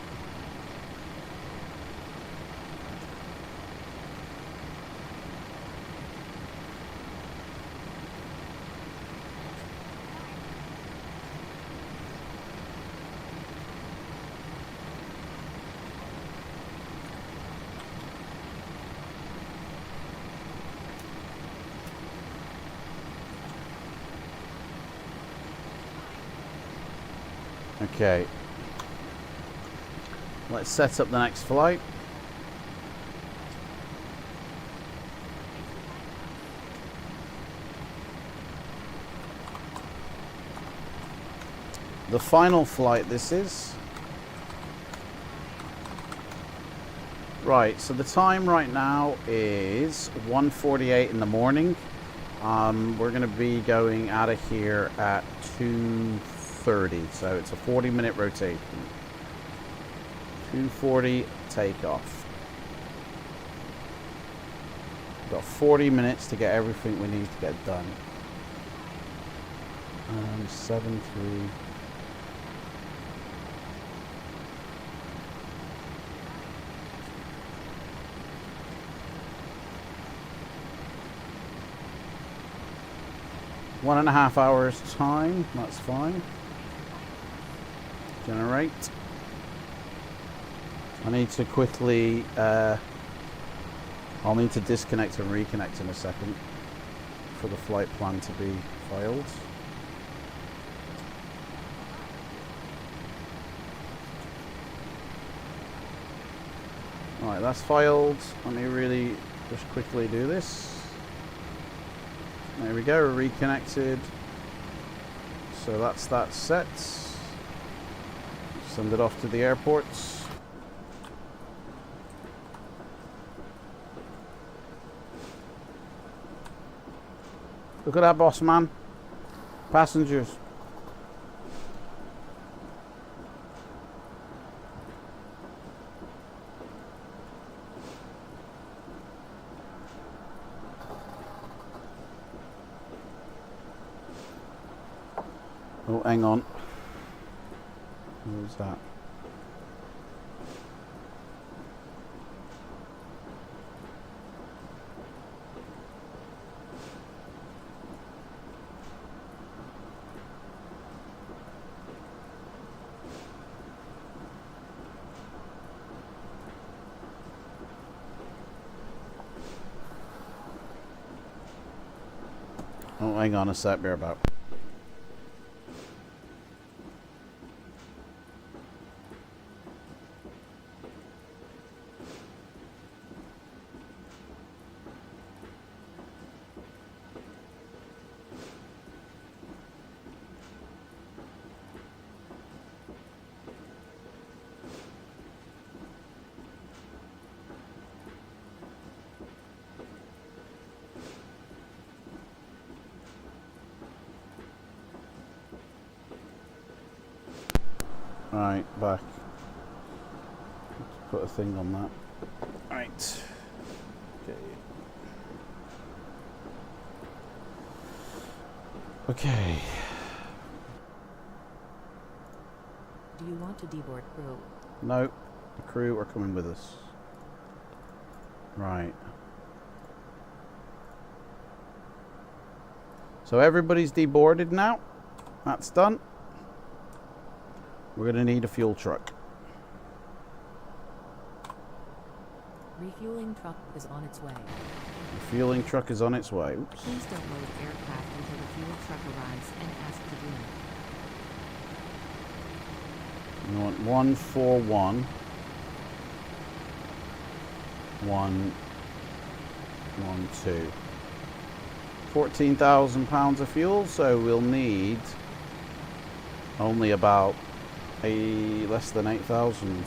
Okay. Let's set up the next flight. The final flight this is. Right, so the time right now is 1:48 in the morning. We're going to be going out of here at 2:30, so it's a 40-minute rotation. 2:40 takeoff. We've got 40 minutes to get everything we need to get done. 7-3. One and a half hours time, that's fine. Generate. I need to quickly, I'll need to disconnect and reconnect in a second for the flight plan to be filed. Alright, that's filed. Let me really just quickly do this. There we go, reconnected. So that's that set. Send it off to the airports. Look at that, boss man. Passengers. Oh, hang on. What was that? Oh, hang on a sec, bear about. Right, back. Put a thing on that. Right. Okay. Do you want to deboard crew? No, the crew are coming with us. Right. So everybody's deboarded now. That's done. We're going to need a fuel truck. Refueling truck is on its way. The fueling truck is on its way. Oops. Please don't load aircraft until the fuel truck arrives and ask to do it. We want 141. 112. 14,000 pounds of fuel, so we'll need only about less than 8,000.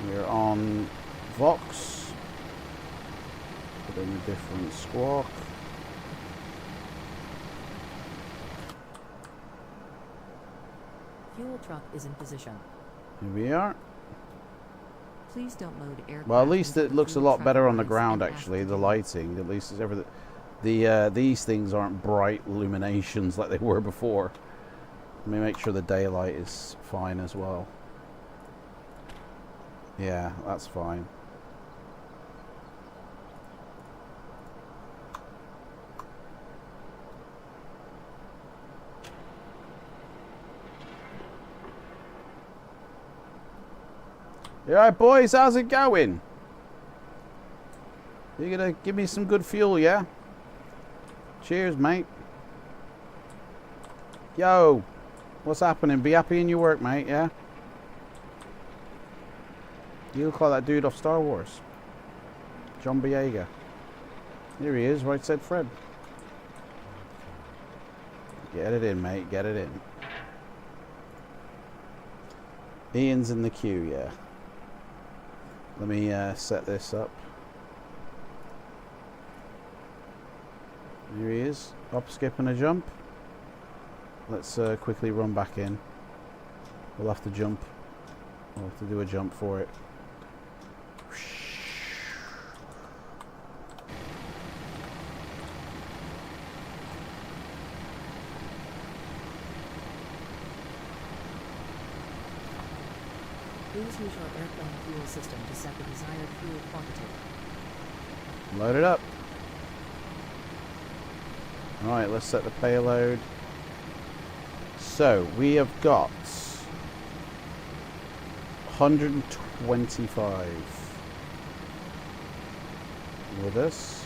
We're on Vox. Put in a different squawk. Fuel truck is in position. Here we are. Please don't load aircraft. Well, at least it looks a lot better on the ground, and actually. The lighting, at least, is everything. These things aren't bright illuminations like they were before. Let me make sure the daylight is fine as well. Yeah, that's fine. You alright, boys? How's it going? You gonna give me some good fuel, yeah? Cheers, mate. Yo, what's happening? Be happy in your work, mate, yeah? You look like that dude off Star Wars. John Boyega. Here he is, right said Fred. Get it in, mate, get it in. Ian's in the queue, yeah. Let me set this up. Here he is, hop, skip and a jump. Let's quickly run back in. We'll have to jump. We'll have to do a jump for it. Please use your airplane fuel system to set the desired fuel quantity. Load it up. Alright, let's set the payload. So, we have got 125 with us.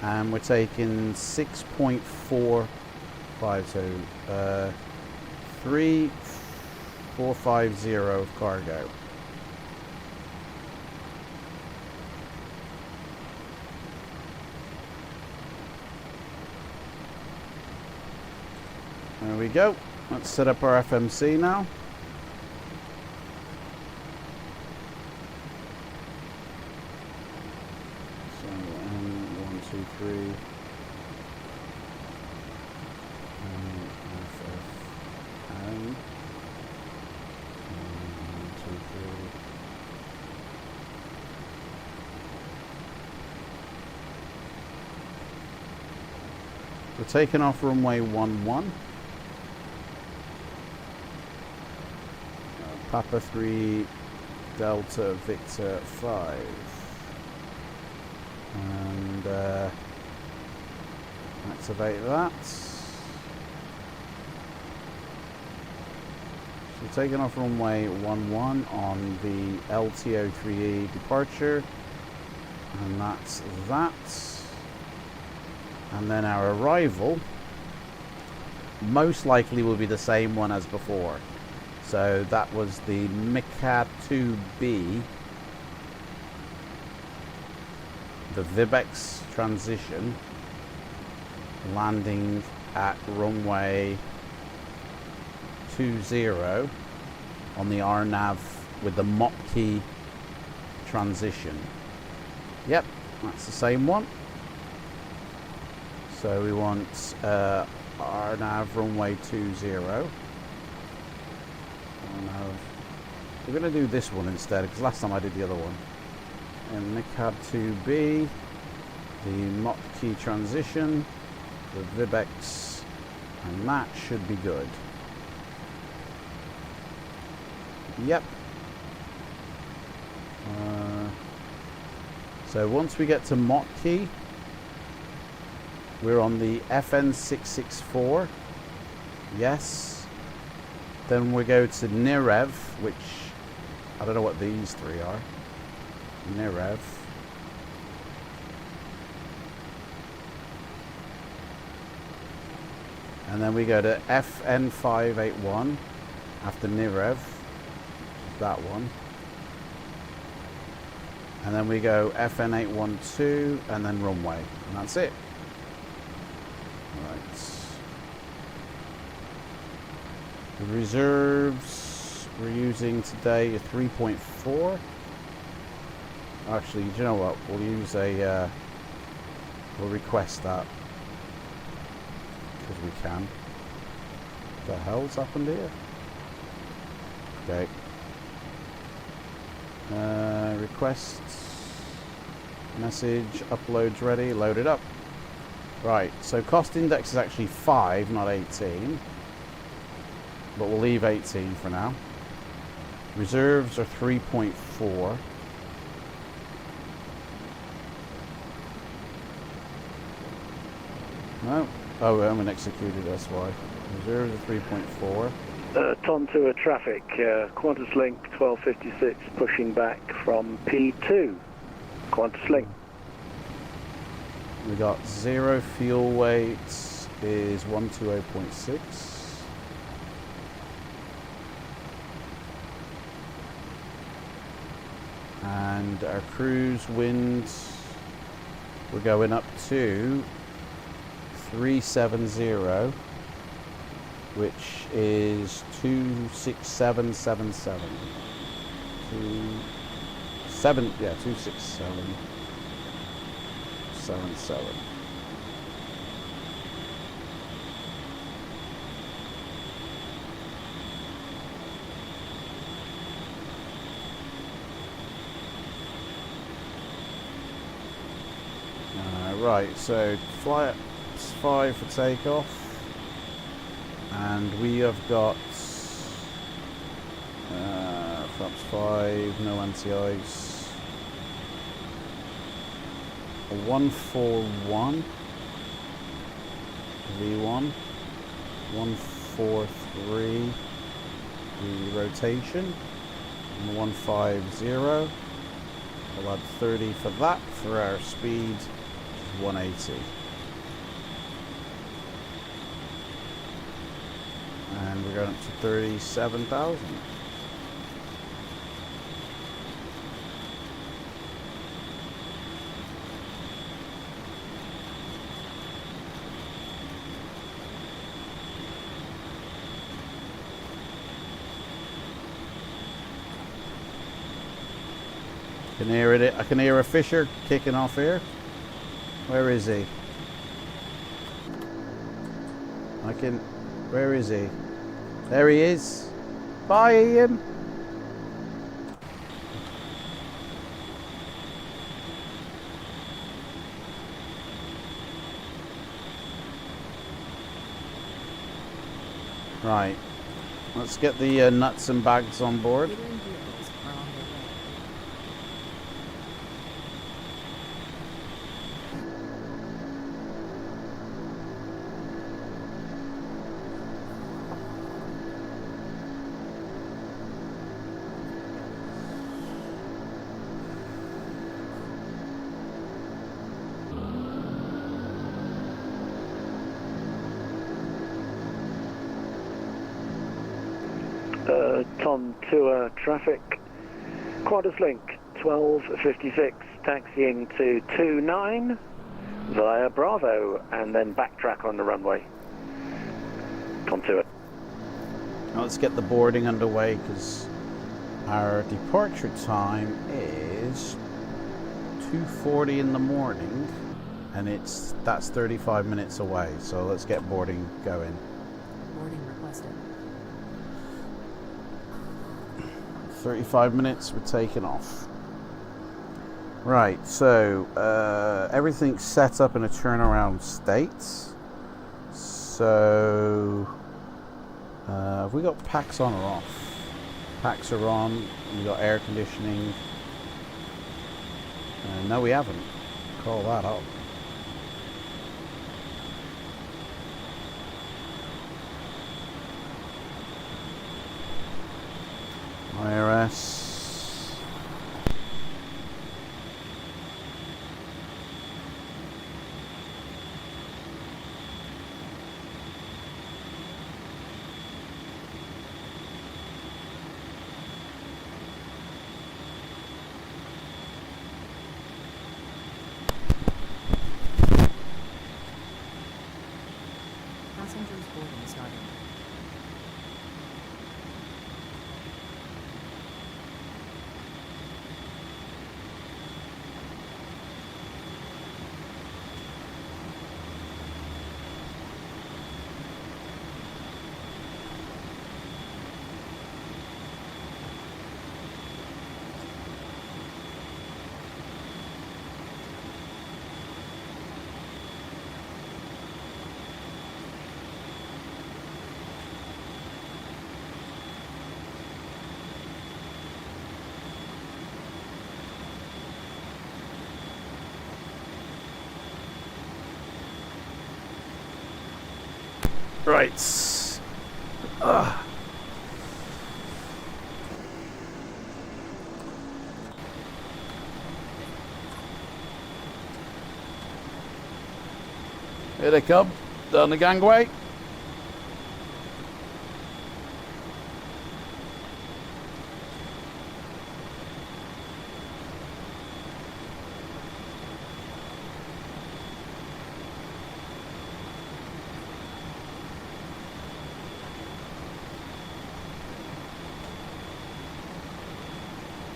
And we're taking 6.45, so 3450 of cargo. There we go. Let's set up our FMC now. So, 1, 2, 3. NFFN. 1, 2, 3. We're taking off runway 11. Papa 3 Delta Victor 5. And activate that. So taking off runway 11 on the LTO3E departure. And that's that. And then our arrival most likely will be the same one as before. So that was the MICA 2B, the VIBEX transition, landing at runway 20 on the RNAV with the MOP-key transition. Yep, that's the same one. So we want RNAV runway 20. We're going to do this one instead, because last time I did the other one. And MICAD 2B, the MOP key transition, the VIBEX, and that should be good. Yep. So once we get to MOP key, we're on the FN664. Yes. Then we go to NIREV, which I don't know what these three are. NIREV. And then we go to FN581 after NIREV, that one. And then we go FN812 and then runway, and that's it. Right. The reserves we're using today are 3.4. Actually, do you know what? We'll use a, we'll request that. Because we can. What the hell's happened here? Okay. Requests. Message. Uploads ready. Load it up. Right. So cost index is actually 5, not 18. But we'll leave 18 for now. Reserves are 3.4. No. Oh, we haven't executed, that's why. Reserves are 3.4. Tom to a traffic, Qantas Link 1256 pushing back from P2. Qantas Link. We got 0 fuel weight is 120.6. And our cruise wind, we're going up to 370, which is 26777. 26777. Right, so flight 5 for takeoff, and we have got flaps 5, no anti-ice, a 141 V1, 143 the rotation, and 150. We'll add 30 for that for our speed. 180, and we're going up to 37,000. Can hear it. I can hear a Fisher kicking off here. Where is he? Where is he? There he is. Bye, Ian. Right. Let's get the nuts and bags on board. Tom Tour traffic, Qantas Link 1256 taxiing to 29 via Bravo and then backtrack on the runway. Tom Tour. Now let's get the boarding underway because our departure time is 2:40 in the morning and that's 35 minutes away, so let's get boarding going. Boarding requested. 35 minutes, we're taking off. Right, so everything's set up in a turnaround state. So have we got packs on or off? Packs are on. We got air conditioning. No, we haven't. Call that up. IRS. Passengers boarding starting. Right. Here they come, down the gangway.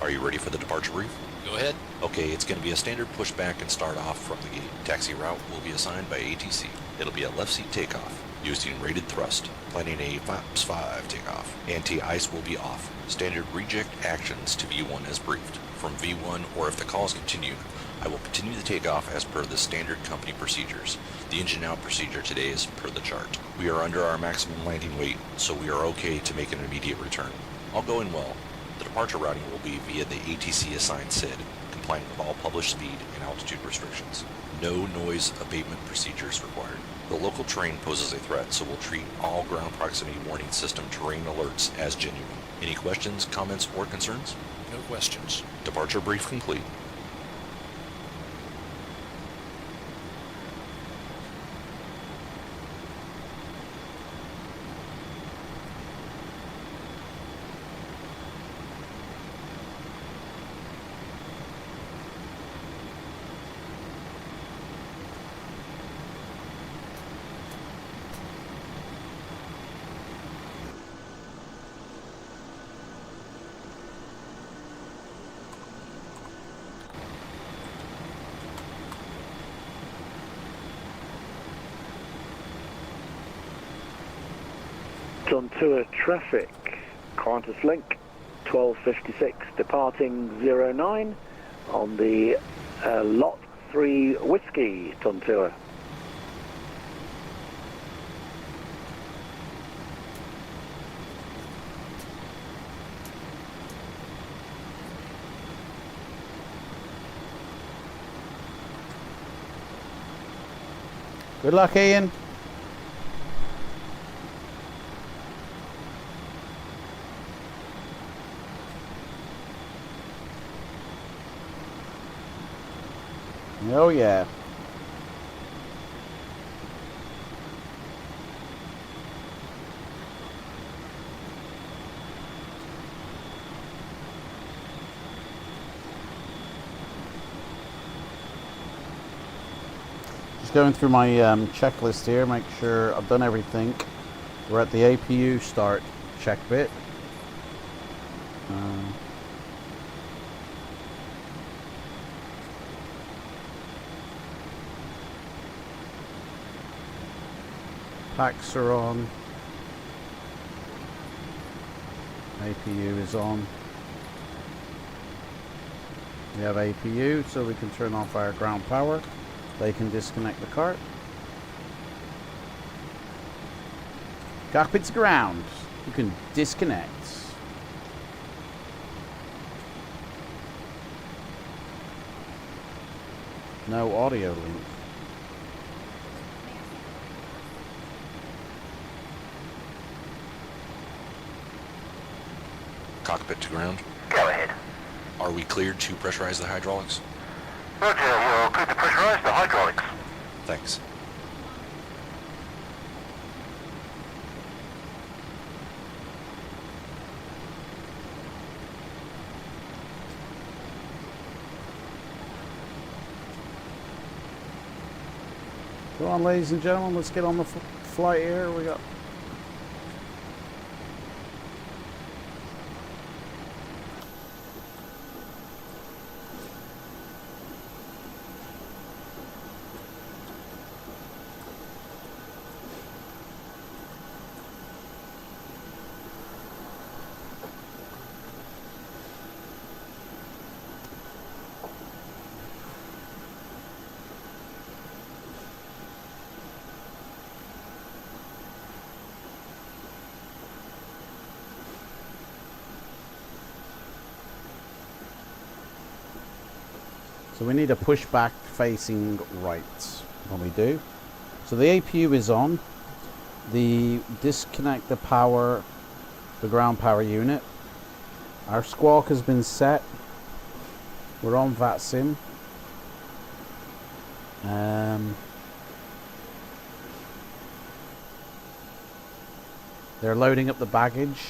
Are you ready for the departure brief? Go ahead. Okay, it's going to be a standard pushback and start off from the gate. Taxi route will be assigned by ATC. It'll be a left seat takeoff, using rated thrust, planning a FLAPS 5 takeoff. Anti-ice will be off. Standard reject actions to V1 as briefed. From V1, or if the calls continue, I will continue the takeoff as per the standard company procedures. The engine out procedure today is per the chart. We are under our maximum landing weight, so we are okay to make an immediate return. All going well. The departure routing will be via the ATC assigned SID, complying with all published speed and altitude restrictions. No noise abatement procedures required. The local terrain poses a threat, so we'll treat all ground proximity warning system terrain alerts as genuine. Any questions, comments, or concerns? No questions. Departure brief complete. Tontua traffic, Qantas link 1256 departing 09 on the lot 3 whiskey Tontua. Good luck, Ian. Oh yeah. Just going through my checklist here, make sure I've done everything. We're at the APU start check bit. Packs are on. APU is on. We have APU, so we can turn off our ground power. They can disconnect the cart. Cockpit's ground. You can disconnect. No audio link. Cockpit to ground. Go ahead. Are we cleared to pressurize the hydraulics? Roger, you're clear to pressurize the hydraulics. Thanks. Go on, ladies and gentlemen, let's get on the flight here. We got so we need a pushback facing right when we do. So the APU is on. The disconnect the power, the ground power unit. Our squawk has been set. We're on FLIGHTSIM. They're loading up the baggage.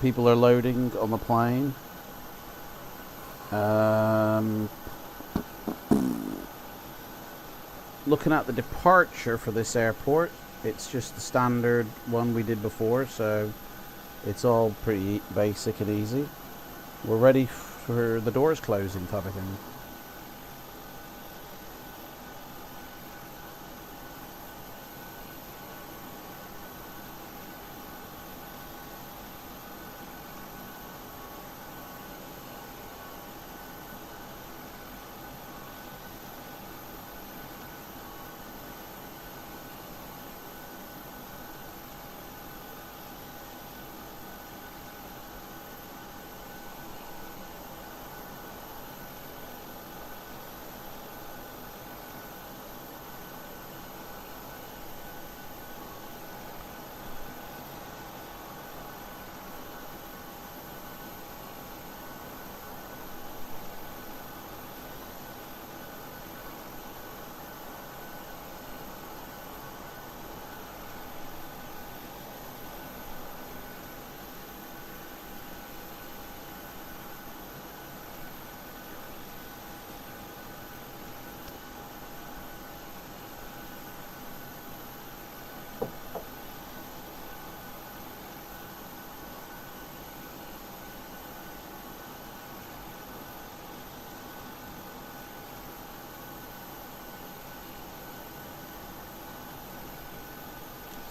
People are loading on the plane. Looking at the departure for this airport, it's just the standard one we did before, so it's all pretty basic and easy. we're ready for the doors closing type of thing.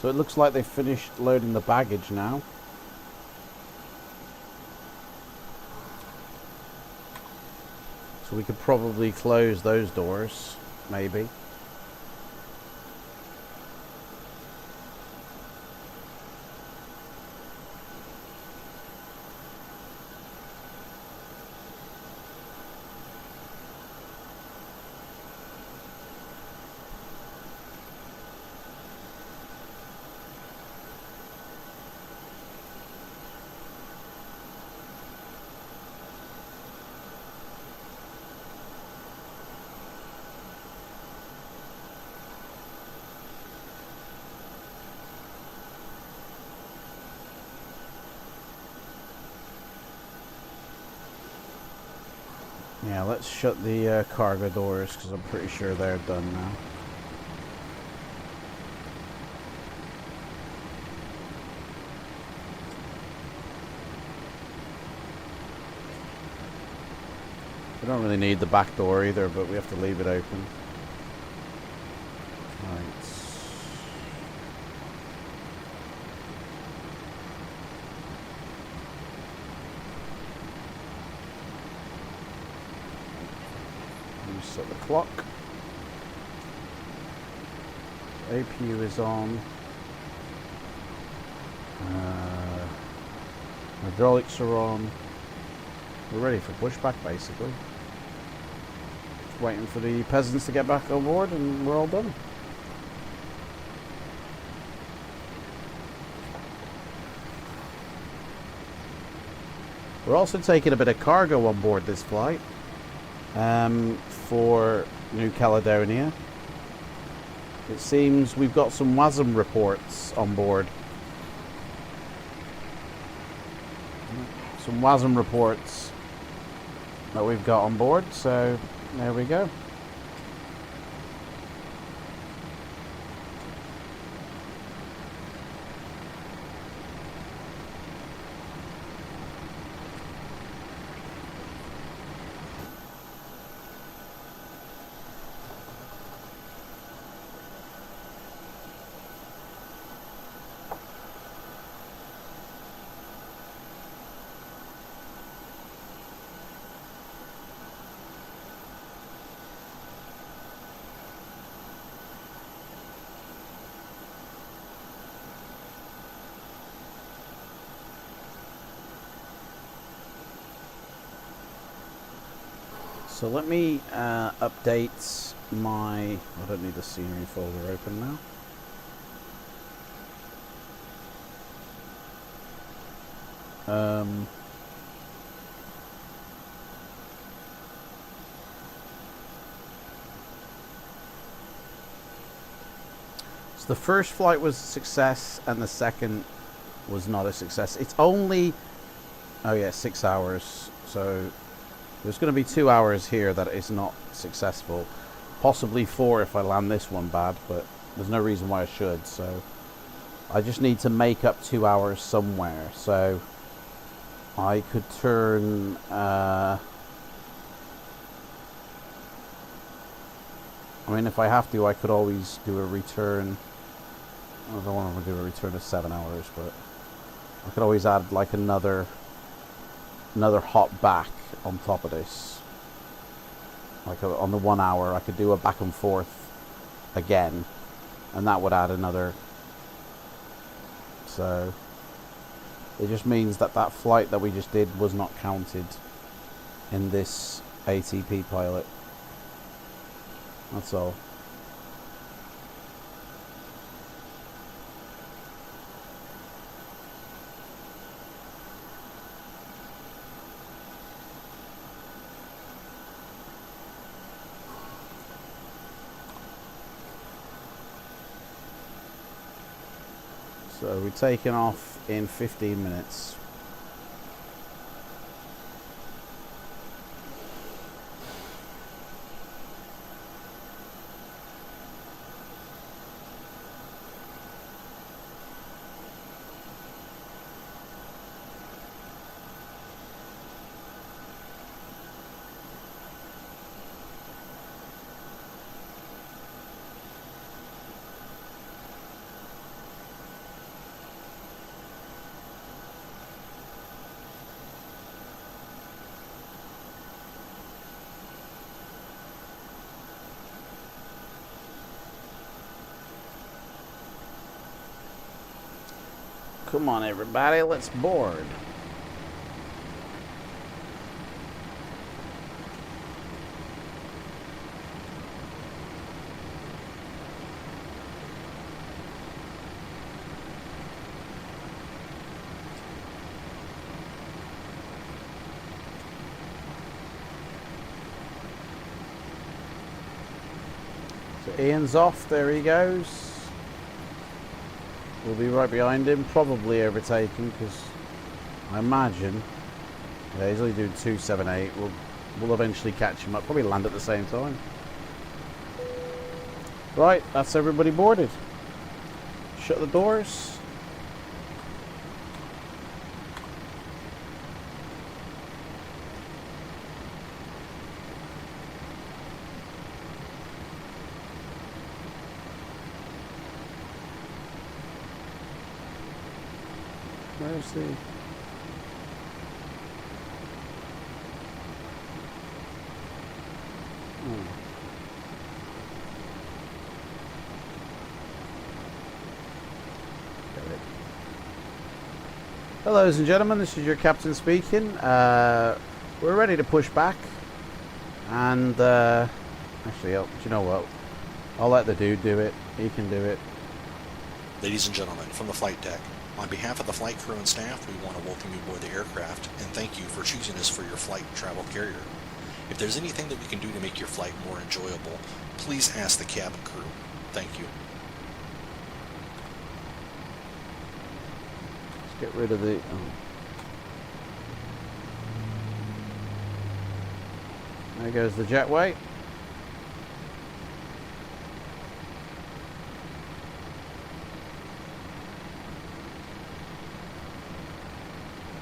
So it looks like they've finished loading the baggage now. So we could probably close those doors, maybe. Yeah, let's shut the cargo doors because I'm pretty sure they're done now. We don't really need the back door either, but we have to leave it open. Right. Reset the clock. APU is on. Hydraulics are on. We're ready for pushback basically. Just waiting for the peasants to get back on board and we're all done. We're also taking a bit of cargo on board this flight for New Caledonia. It seems we've got some WASM reports on board. Some WASM reports that we've got on board, so there we go. So let me update my... I don't need the scenery folder open now. So the first flight was a success and the second was not a success. It's only... oh yeah, 6 hours. So there's going to be 2 hours here that is not successful. Possibly 4 if I land this one bad, but there's no reason why I should. So I just need to make up 2 hours somewhere. So I could turn I mean, if I have to, I could always do a return. I don't want to do a return of 7 hours, but I could always add like another hop back on top of this. Like on the 1 hour, I could do a back and forth again, and that would add another. So it just means that that flight that we just did was not counted in this ATP pilot. That's all. So we're taking off in 15 minutes. Come on, everybody, let's board. So Ian's off, there he goes. We'll be right behind him, probably overtaking, because I imagine, yeah, he's only doing 278. We'll eventually catch him up, probably land at the same time. Right, that's everybody boarded. Shut the doors. Where's the... Hello, ladies and gentlemen, this is your captain speaking. We're ready to push back. And, actually, do you know what? I'll let the dude do it. He can do it. Ladies and gentlemen, from the flight deck, on behalf of the flight crew and staff, we want to welcome you aboard the aircraft and thank you for choosing us for your flight travel carrier. If there's anything that we can do to make your flight more enjoyable, please ask the cabin crew. Thank you. Let's get rid of the... There goes the jetway.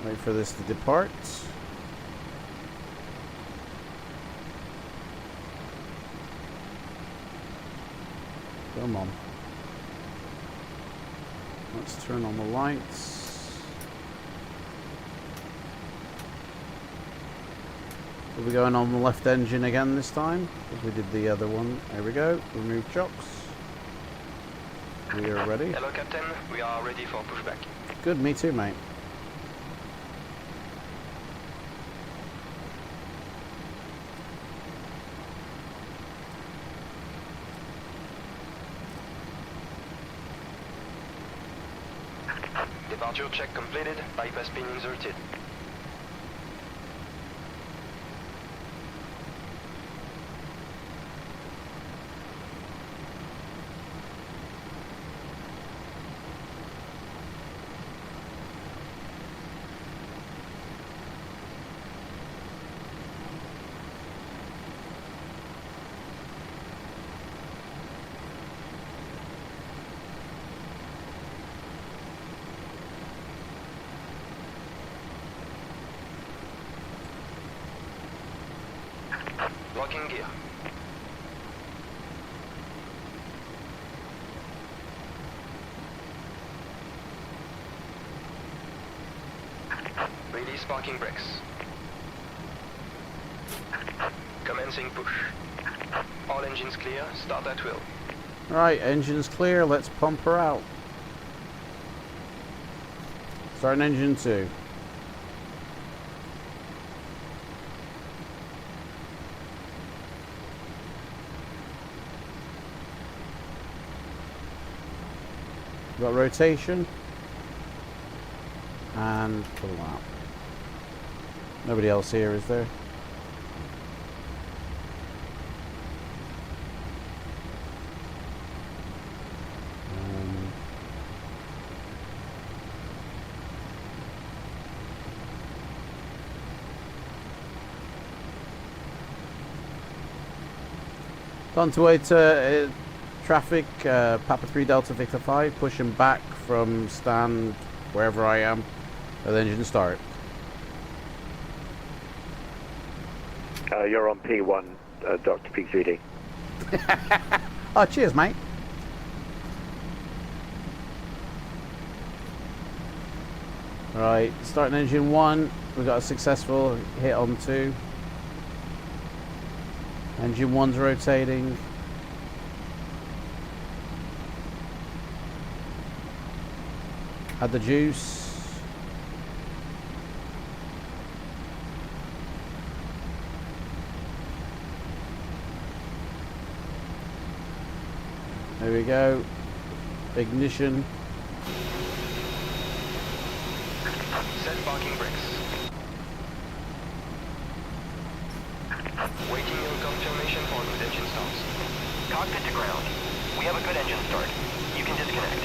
Wait for this to depart. Come on. Let's turn on the lights. We'll be going on the left engine again this time, because we did the other one. There we go. Remove chocks. We are ready. Hello, Captain. We are ready for pushback. Good, me too, mate. Departure check completed. Bypass pin inserted. Locking gear. Release parking brakes. Commencing push. All engines clear. Start at will. Right, engine's clear. Let's pump her out. Starting engine 2. Got rotation. And pull out. Nobody else here, is there? On to way to traffic, Papa 3 Delta Victor 5, pushing back from stand wherever I am. The engine start. You're on P1, Dr. P3D. Oh, cheers, mate. Right, starting engine 1. We got a successful hit on 2. Engine 1's rotating. Add the juice. There we go. Ignition. Set parking brakes. Waiting your confirmation for good engine starts. Cockpit to ground. We have a good engine start. You can disconnect.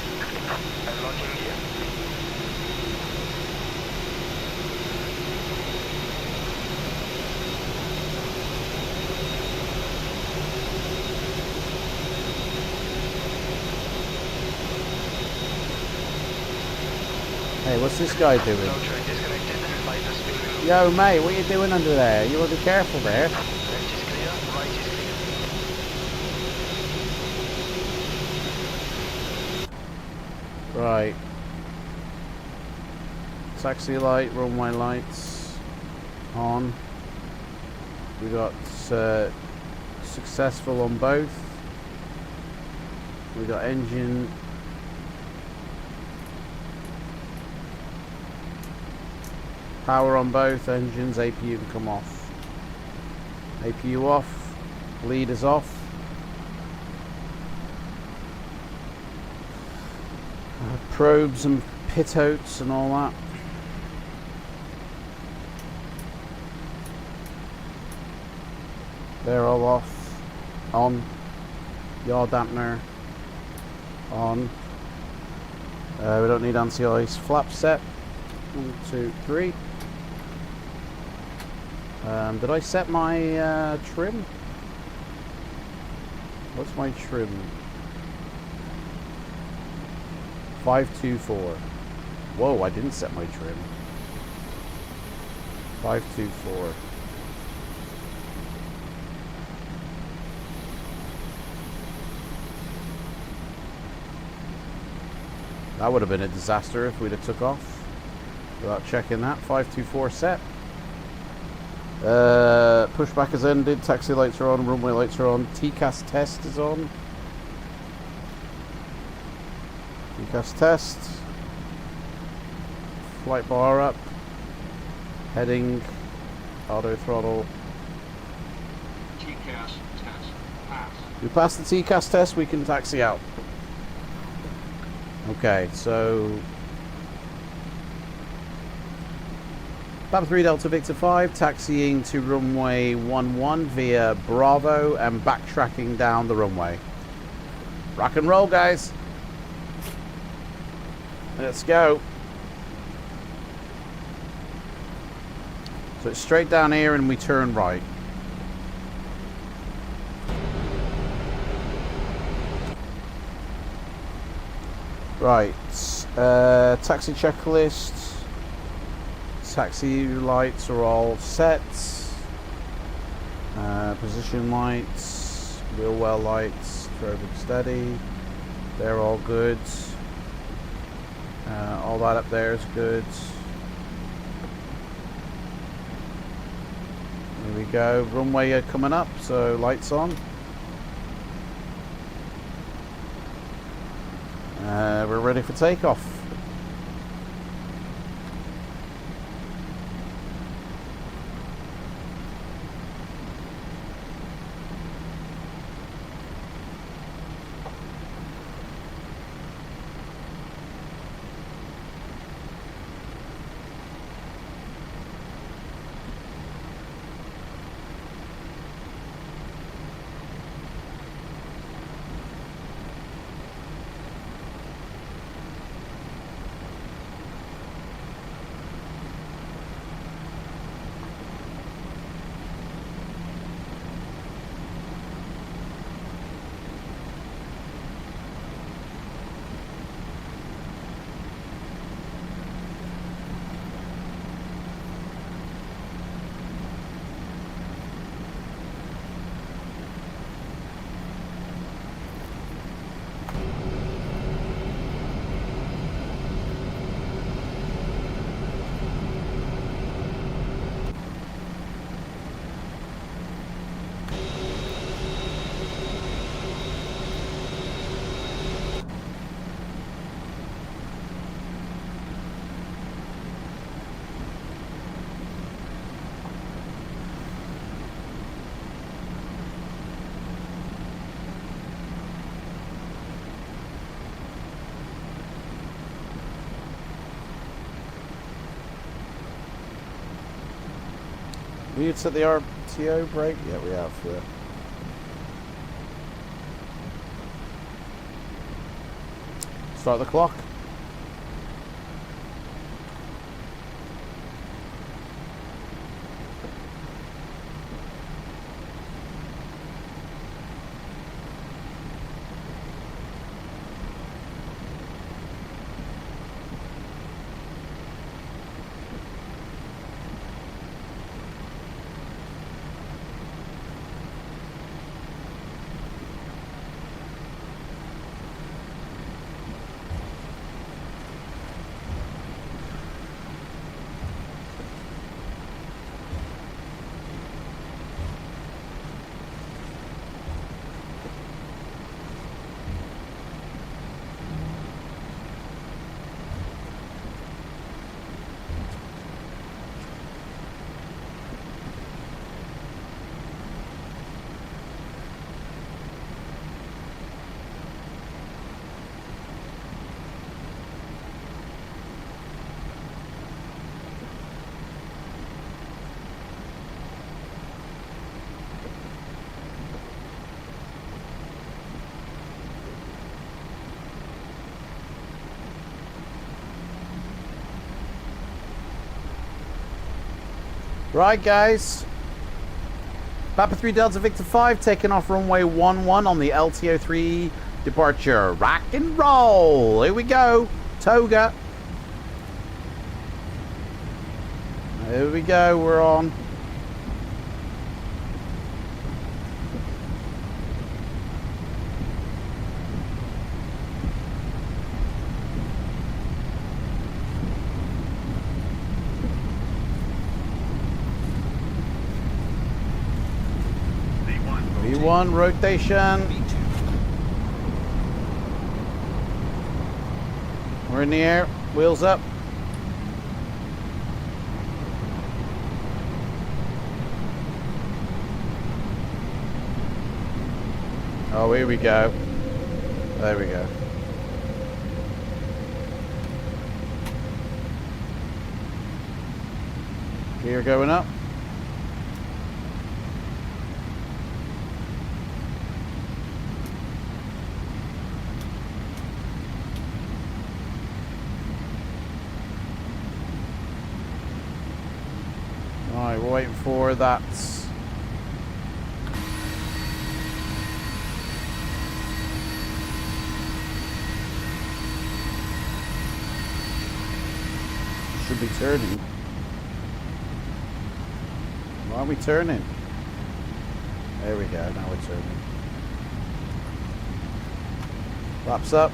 Unlocking gear. Hey, what's this guy doing? Yo, mate, what are you doing under there? You want to be careful there. Left is clear, right is clear. Right. Taxi light, runway lights on. We got successful on both. We got engine. Power on both engines. APU can come off. APU off. Lead is off. Probes and pitotes and all that. They're all off. On. Yaw dampener. On. We don't need anti-ice. Flap set. 1, 2, 3. Did I set my trim? What's my trim? 524. Whoa, I didn't set my trim. 524. That would have been a disaster if we'd have took off without checking that. 524 set. Pushback has ended. Taxi lights are on. Runway lights are on. TCAS test is on. TCAS test. Flight bar up. Heading. Auto throttle. TCAS test pass. We passed the TCAS test. We can taxi out. Okay, so Papa 3 Delta Victor 5 taxiing to runway 11 via Bravo and backtracking down the runway. Rock and roll, guys. Let's go. So it's straight down here and we turn right. Right, taxi checklist. Taxi lights are all set. Position lights, wheel well lights, strobe and steady. They're all good. All that up there is good. Here we go. Runway coming up, so lights on. We're ready for takeoff. We need to set the RTO brake? Yeah, we have. Yeah. Start the clock. Right, guys. Papa 3 Delta Victor 5 taking off runway 11 on the LTO3 departure. Rock and roll. Here we go. Toga. Here we go. We're on. V1 rotation. We're in the air. Wheels up. Oh, here we go. There we go. Gear going up. Alright, we're waiting for that. Should be turning. Why are we turning? There we go, now we're turning. Flaps up.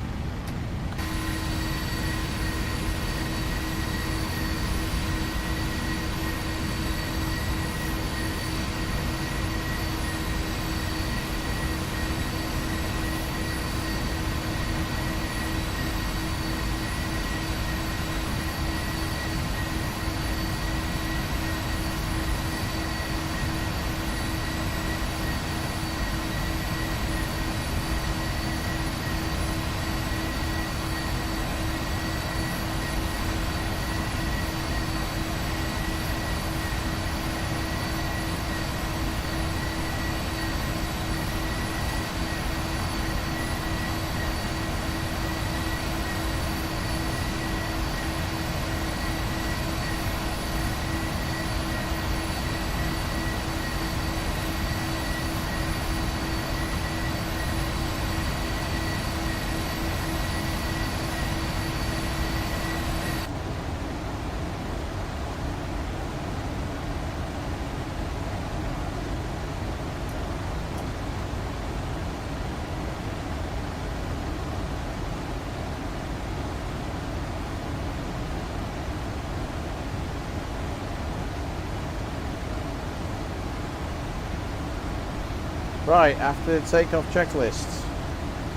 Right, after the takeoff checklists.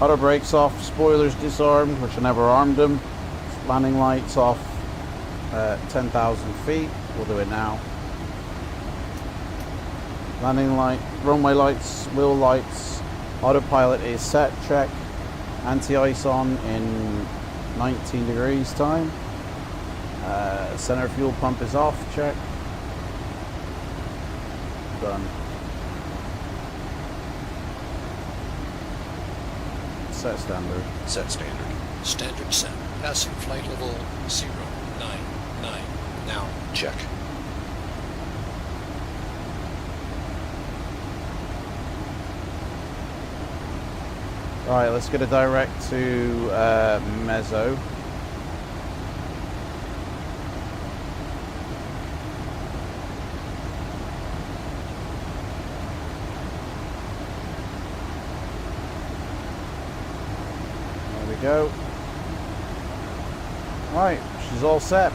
Auto brakes off, spoilers disarmed, which I never armed them. Landing lights off 10,000 feet. We'll do it now. Landing light, runway lights, wheel lights, autopilot is set, check. Anti-ice on in 19 degrees time. Center fuel pump is off, check. Done. Set standard. Set standard. Standard set. Passing flight level 099. Now. Check. Right, let's get a direct to Mezzo. There we go. Right, she's all set.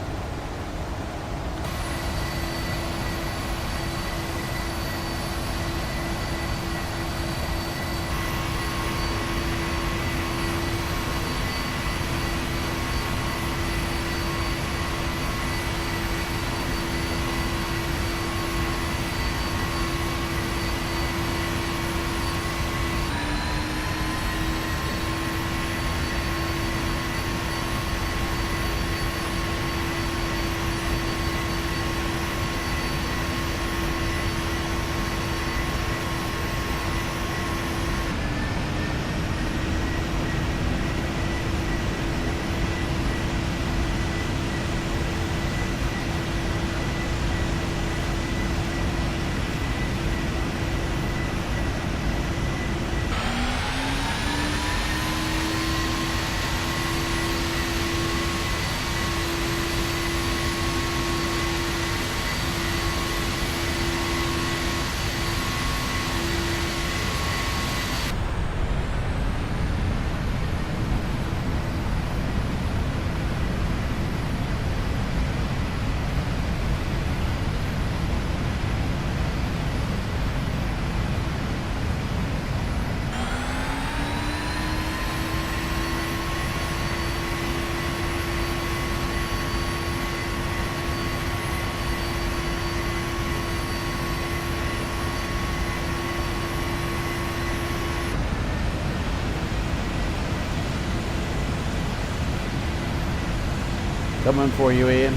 Coming for you, Ian.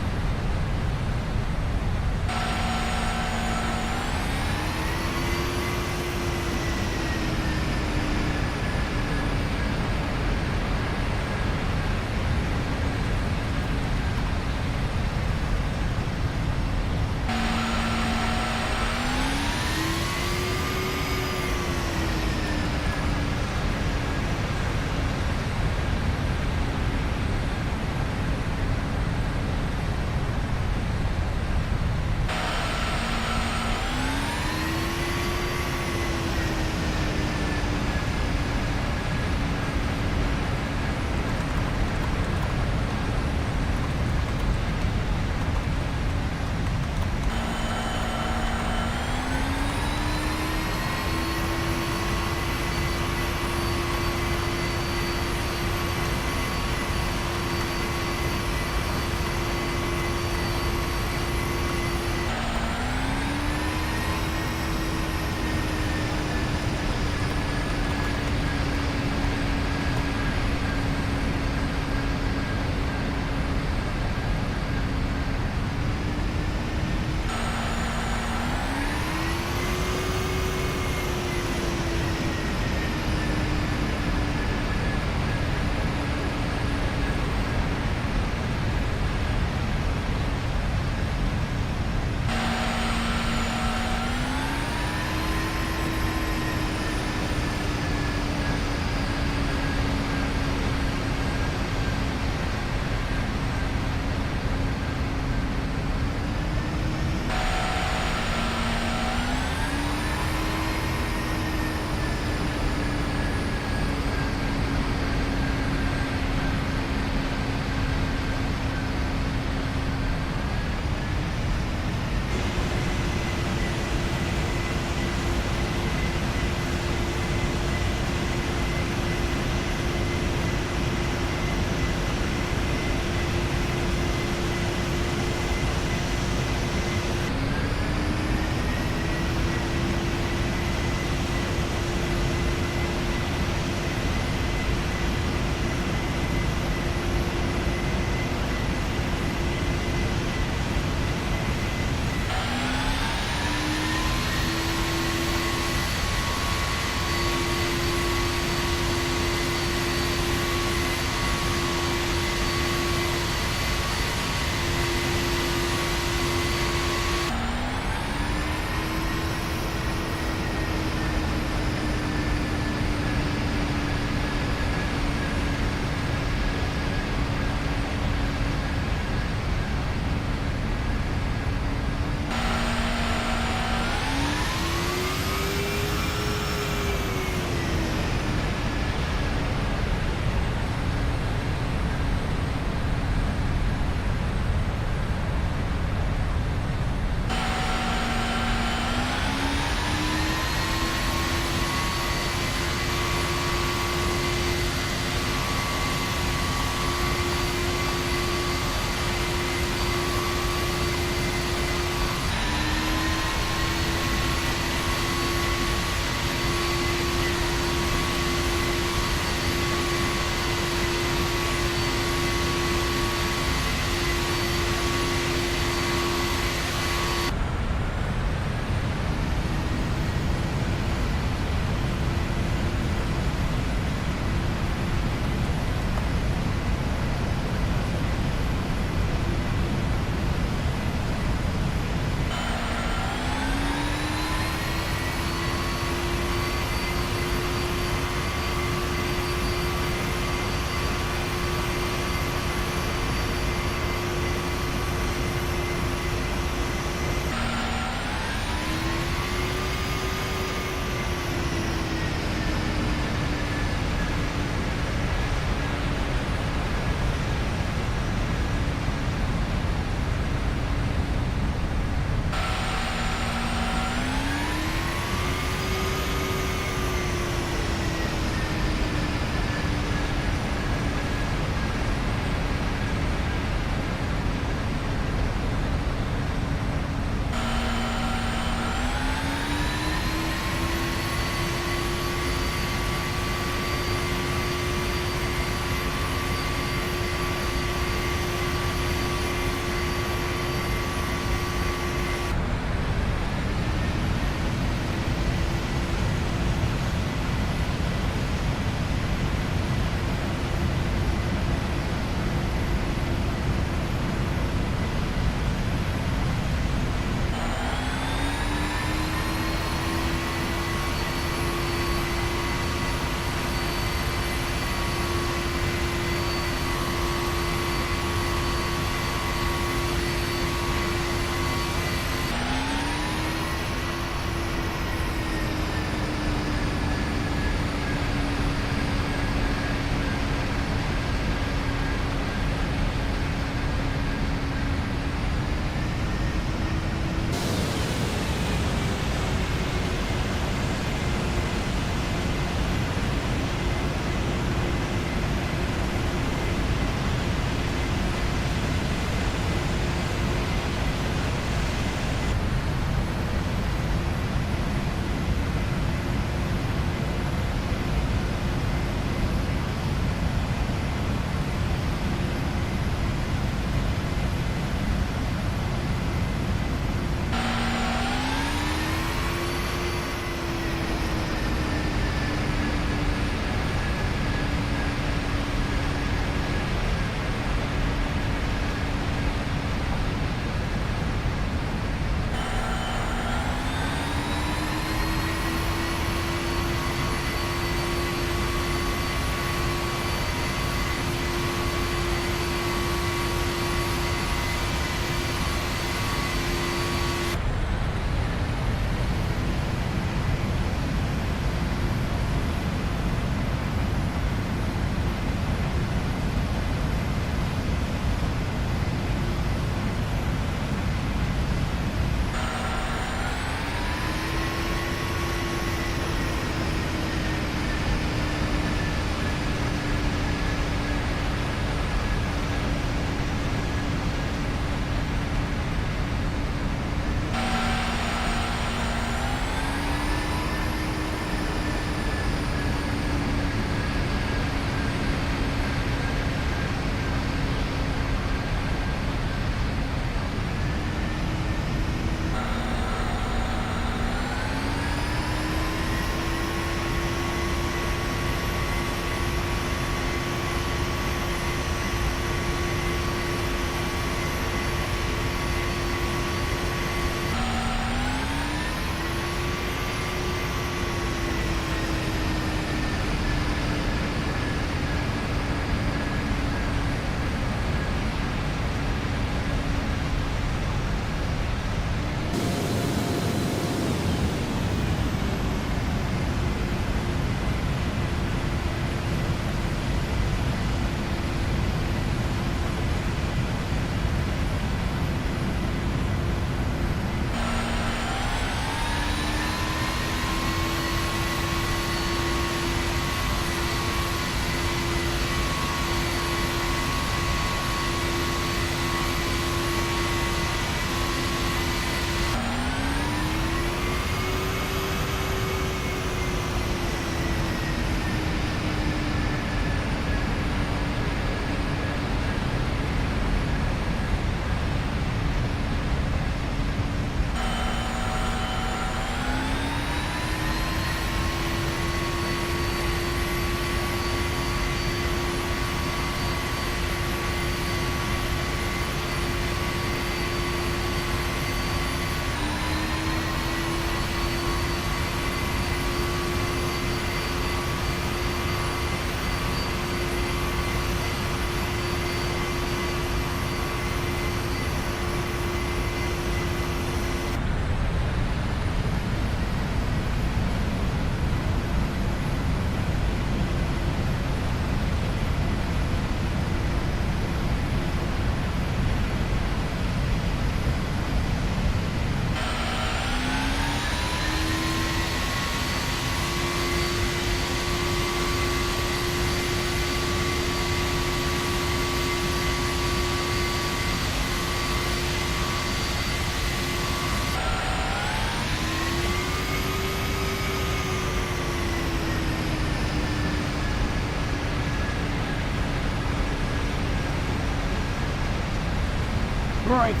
Right,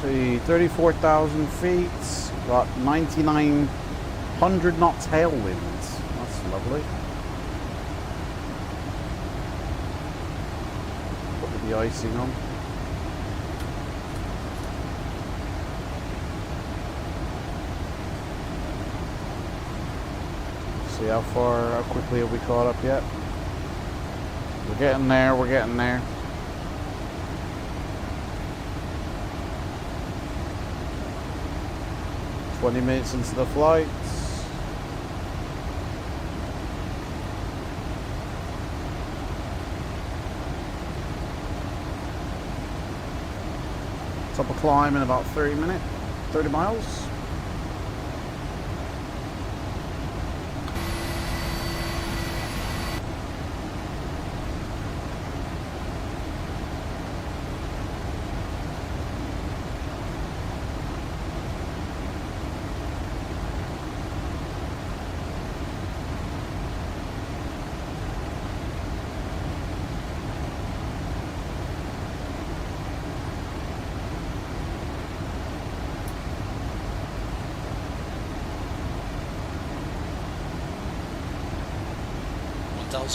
see, 34,000 feet, got 9,900 knot tailwinds. That's lovely. Put the icing on. See how quickly have we caught up yet? We're getting there, we're getting there. "20 minutes into the flight. Top of climb in about 30 miles.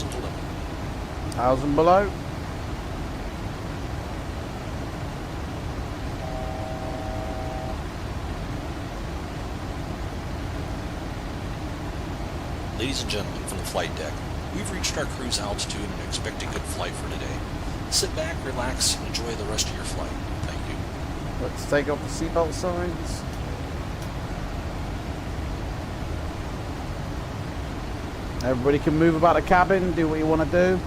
below. 1,000 below. Ladies and gentlemen from the flight deck, we've reached our cruise altitude and expect a good flight for today. Sit back, relax, and enjoy the rest of your flight. Thank you. Let's take off the seatbelt signs. Everybody can move about the cabin, do what you want to do.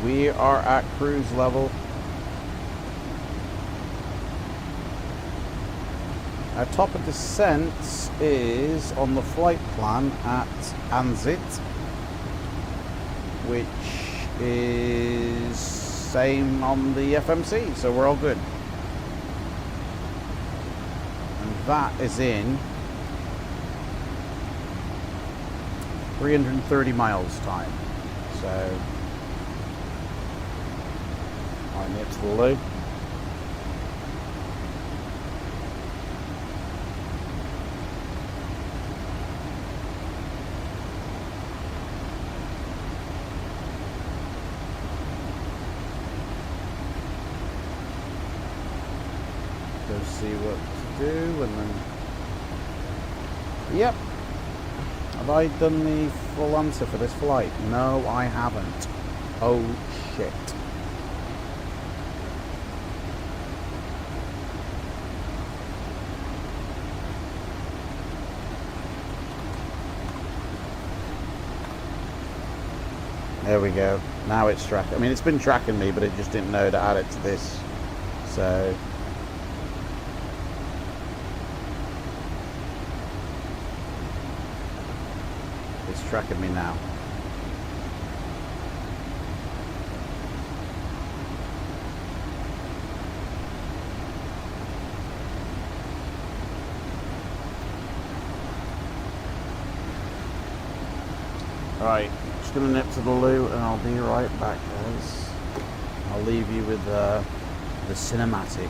We are at cruise level. Our top of descent is on the flight plan at Anzit, which is same on the FMC, so we're all good. And that is in 330 miles time. So I'm near to the loop. Go see what to do and then yep. Have I done the full answer for this flight? No, I haven't. Oh shit. There we go. Now it's tracking. I mean, it's been tracking me, but it just didn't know to add it to this. So it's tracking me now. Right, just gonna nip to the loo and I'll be right back, guys. I'll leave you with the cinematic.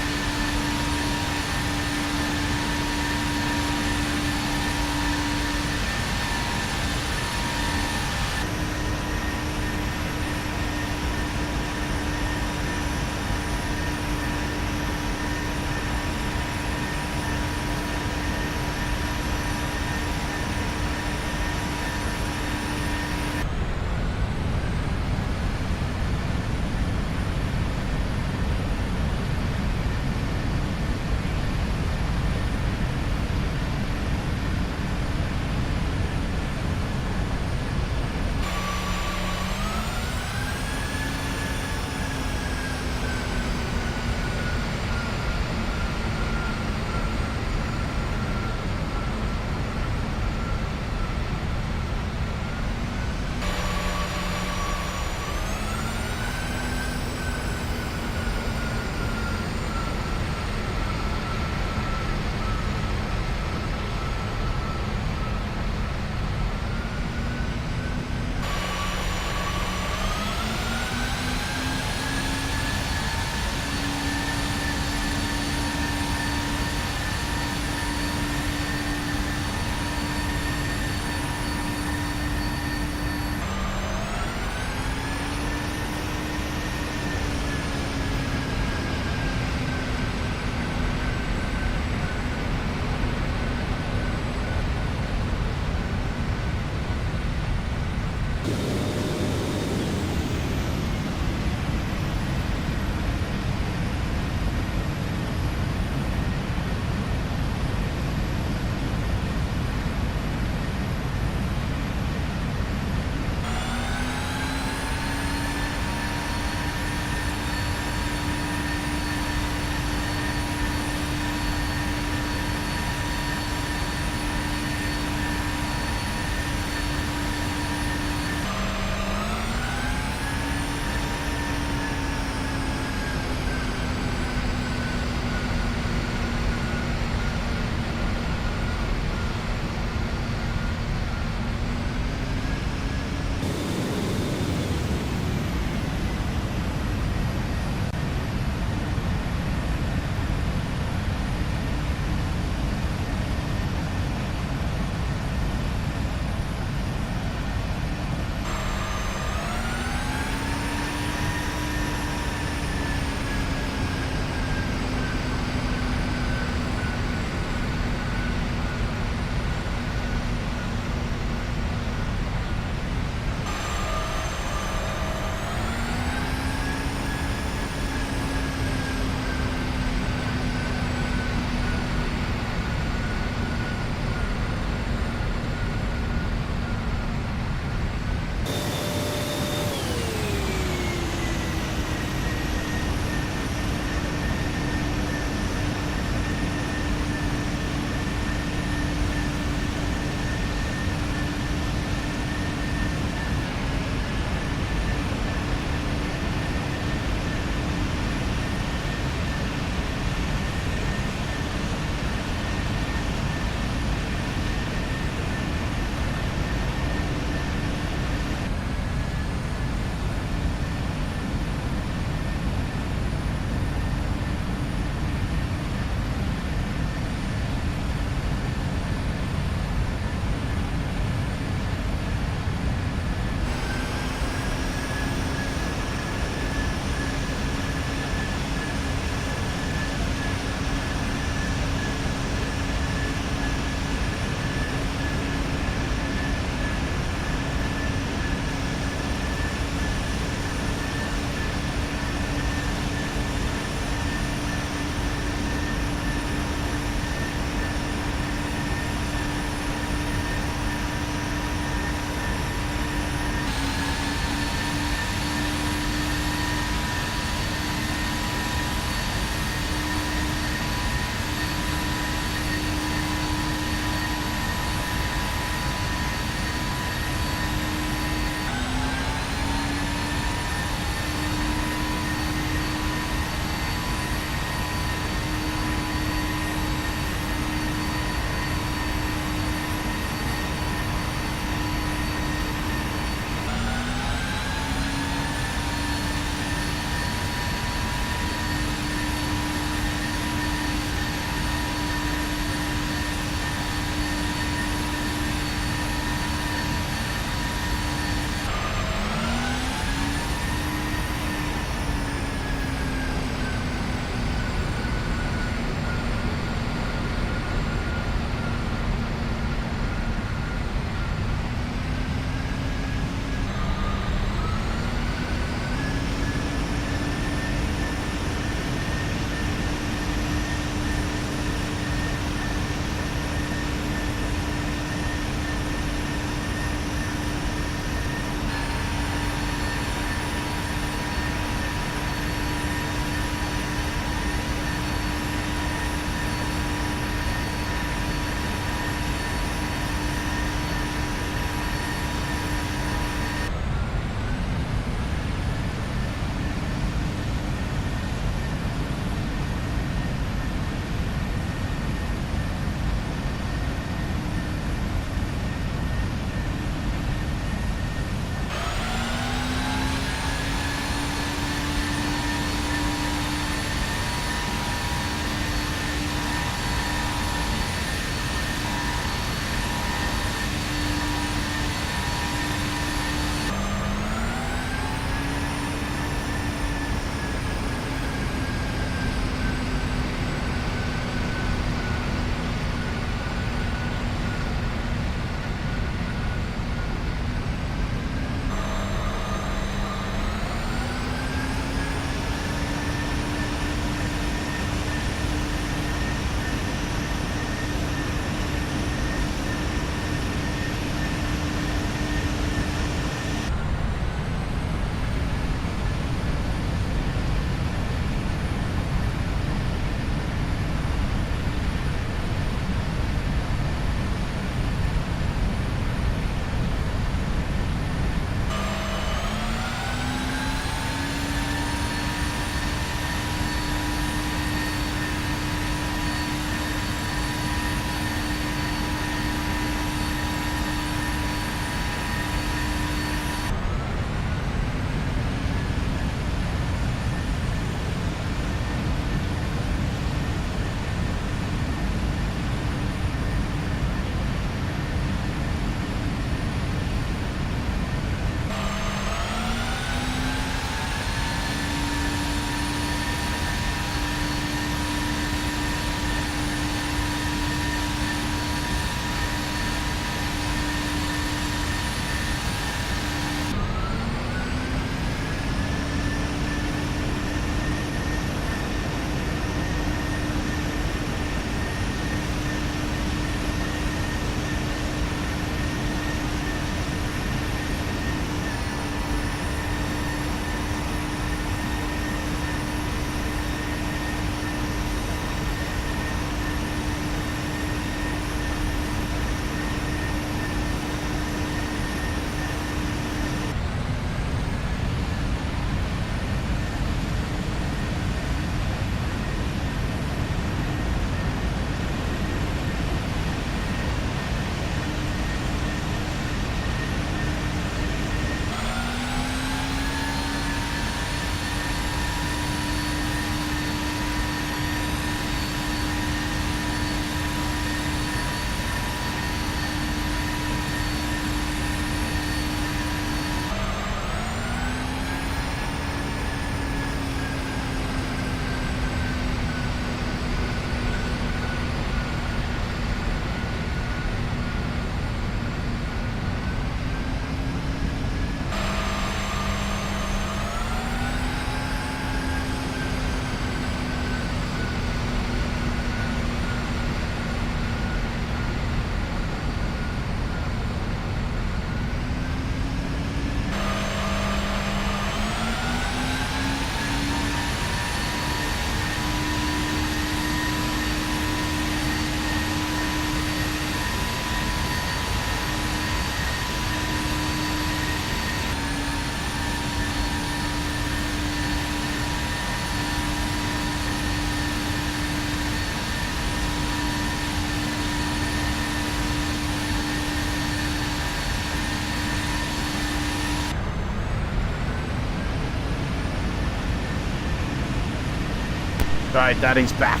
Right, Daddy's back.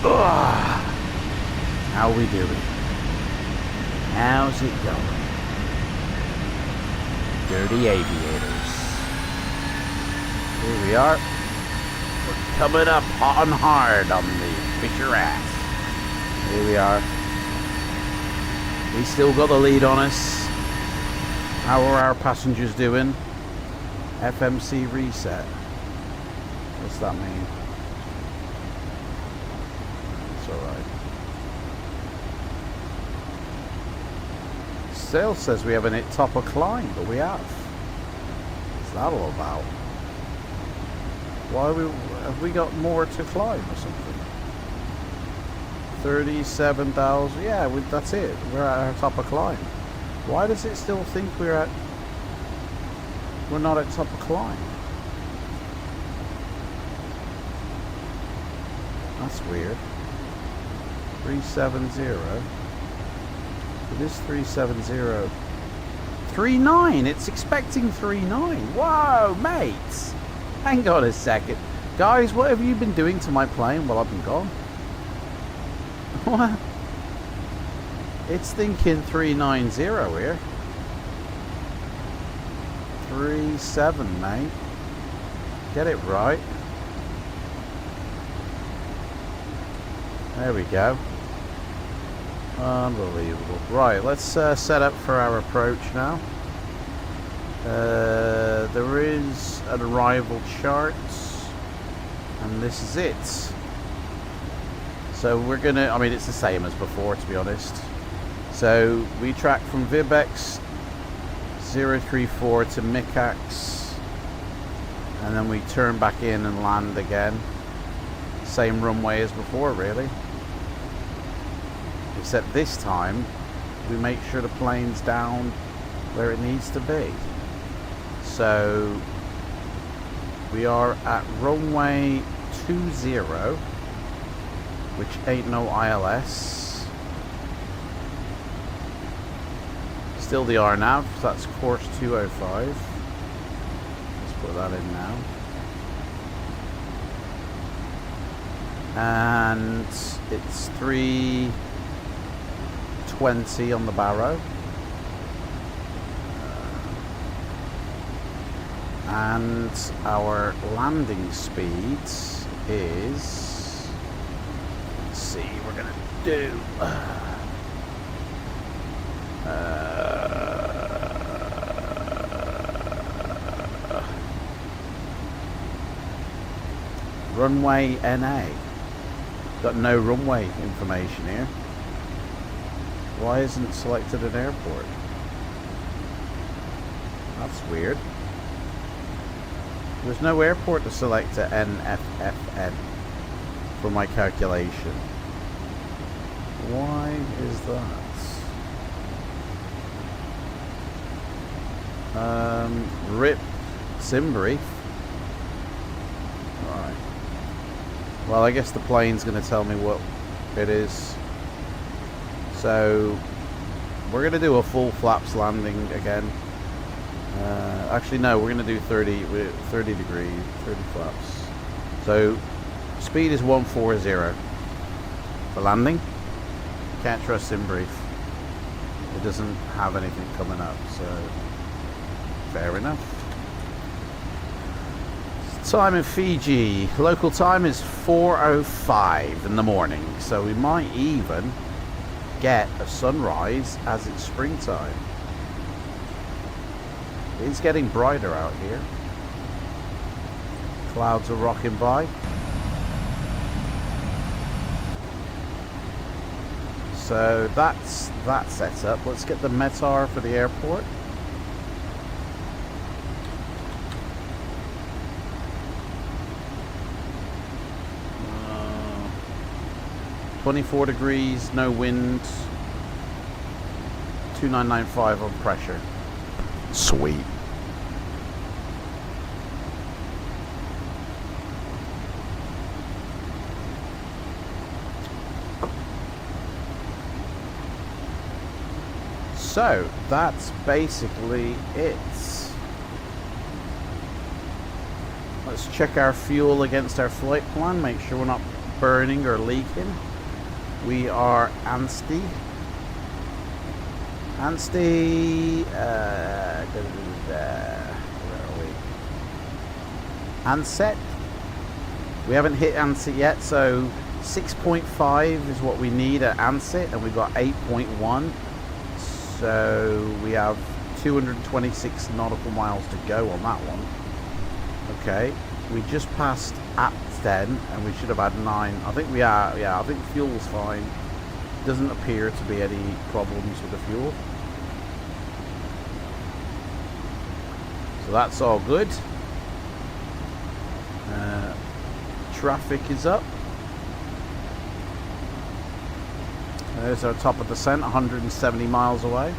Ugh. How we doing? How's it going? Dirty aviators. Here we are. We're coming up hot and hard on the Fisher ass. Here we are. We still got the lead on us. How are our passengers doing? FMC reset. What's that mean? It's alright. Sales says we haven't hit top of climb, but we have. What's that all about? Why have we got more to climb or something? 37,000. Yeah, that's it. We're at our top of climb. Why does it still think we're not at top of climb? That's weird. 370. It is 370. 39. It's expecting 39. Whoa, mates. Hang on a second. Guys, what have you been doing to my plane while I've been gone? What? It's thinking 390 here. 37, mate. Get it right. There we go. Unbelievable. Right, let's set up for our approach now. There is an arrival chart, and this is it. So we're gonna, I mean, it's the same as before, to be honest. So we track from Vibex 034 to Mikax, and then we turn back in and land again. Same runway as before, really. Except this time, we make sure the plane's down where it needs to be. So we are at runway 20, which ain't no ILS. Still the RNAV, so that's course 205. Let's put that in now. And it's 320 on the Barrow. And our landing speed is, let's see, we're gonna do runway NA. Got no runway information here. Why isn't it selected an airport? That's weird. There's no airport to select at NFFN for my calculation. Why is that? RIP sim brief. Alright. Well, I guess the plane's going to tell me what it is. So, we're going to do a full flaps landing again. Actually, no, we're going to do 30 degrees, 30 flaps. So, speed is 140 for landing. Can't trust sim brief. It doesn't have anything coming up, so fair enough. Time in Fiji. Local time is 4:05 in the morning, so we might even get a sunrise as it's springtime. It's getting brighter out here. Clouds are rocking by. So that's that set up. Let's get the METAR for the airport. 24 degrees, no wind, 2995 on pressure. Sweet. So that's basically it. Let's check our fuel against our flight plan, make sure we're not burning or leaking. We are Ansty. Where are we? Ansett. We haven't hit Ansett yet, so 6.5 is what we need at Ansett, and we've got 8.1. So we have 226 nautical miles to go on that one. Okay, we just passed Apsten, and we should have had 9. I think we are, yeah, I think fuel's fine. Doesn't appear to be any problems with the fuel. So that's all good. Traffic is up. There's our top of descent, 170 miles away.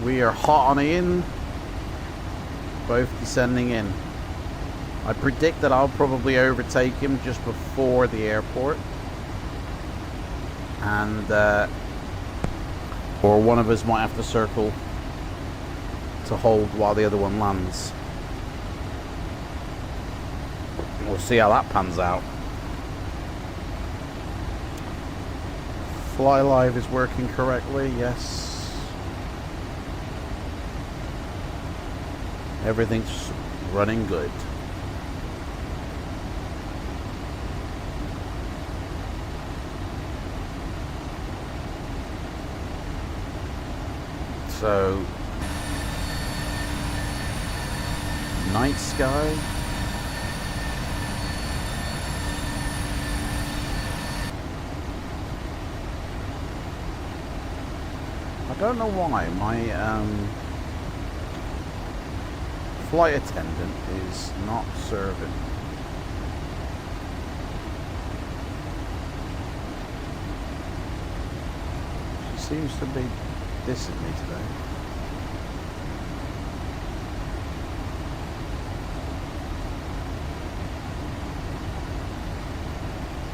We are hot on in, both descending in. I predict that I'll probably overtake him just before the airport. And, or one of us might have to circle to hold while the other one lands. We'll see how that pans out. Fly Live is working correctly, yes. Everything's running good. So, night sky. I don't know why my flight attendant is not serving. She seems to be dissing me today.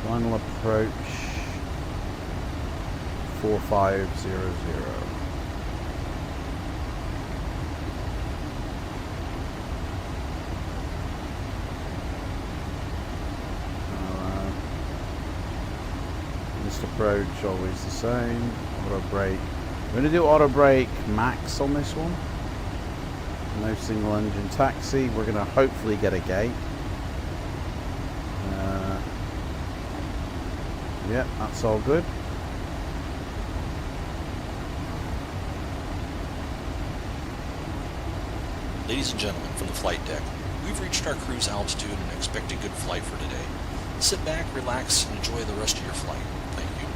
Final approach 4500. This approach always the same. Auto brake. We're going to do auto brake max on this one. No single engine taxi. We're going to hopefully get a gate. Yeah, that's all good. Ladies and gentlemen, from the flight deck, we've reached our cruise altitude and expect a good flight for today. Sit back, relax, and enjoy the rest of your flight. Thank you.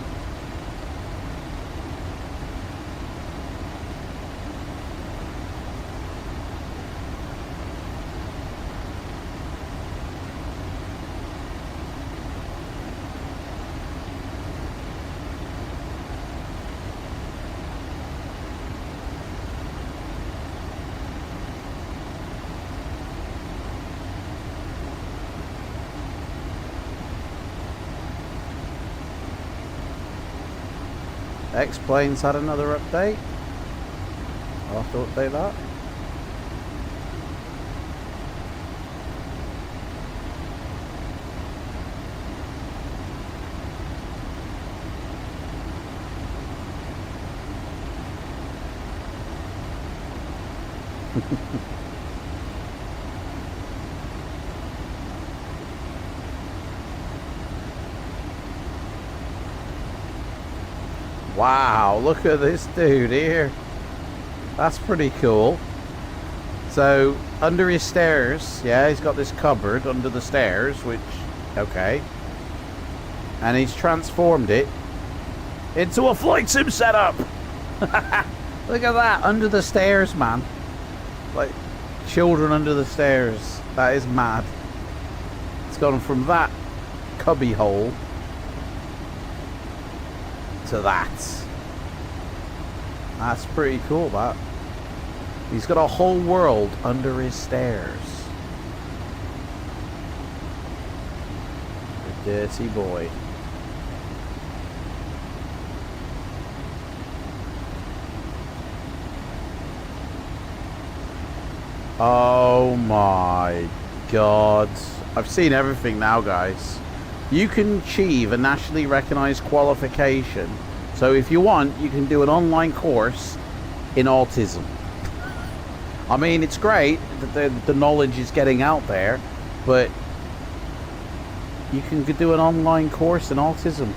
X-Plane's had another update. I'll have to update that. Wow, look at this dude here. That's pretty cool. So, under his stairs, yeah, he's got this cupboard under the stairs, which, okay. And he's transformed it into a flight sim setup. Look at that, under the stairs, man. Like, children under the stairs. That is mad. It's gone from that cubby hole to that. That's pretty cool, that. He's got a whole world under his stairs. The dirty boy. Oh my god. I've seen everything now, guys. You can achieve a nationally recognized qualification. So if you want, you can do an online course in autism. I mean, it's great that the knowledge is getting out there, but you can do an online course in autism.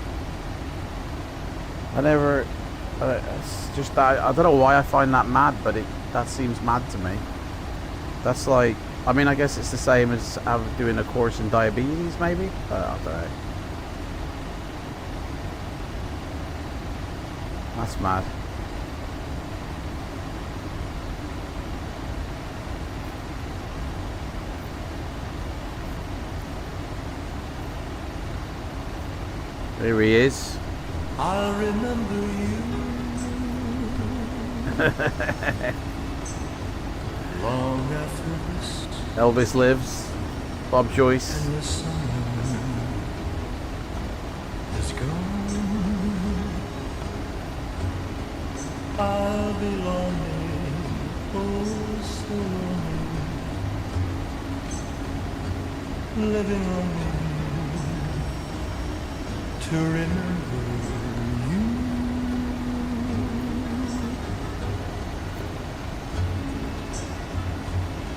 It's just, I don't know why I find that mad, but that seems mad to me. That's like, I mean, I guess it's the same as doing a course in diabetes, maybe? I don't know. That's mad. Here he is. I'll remember you. Long after this. Elvis lives. Bob Joyce. And the summer is gone. I'll be lonely, oh so lonely, living only to remember you.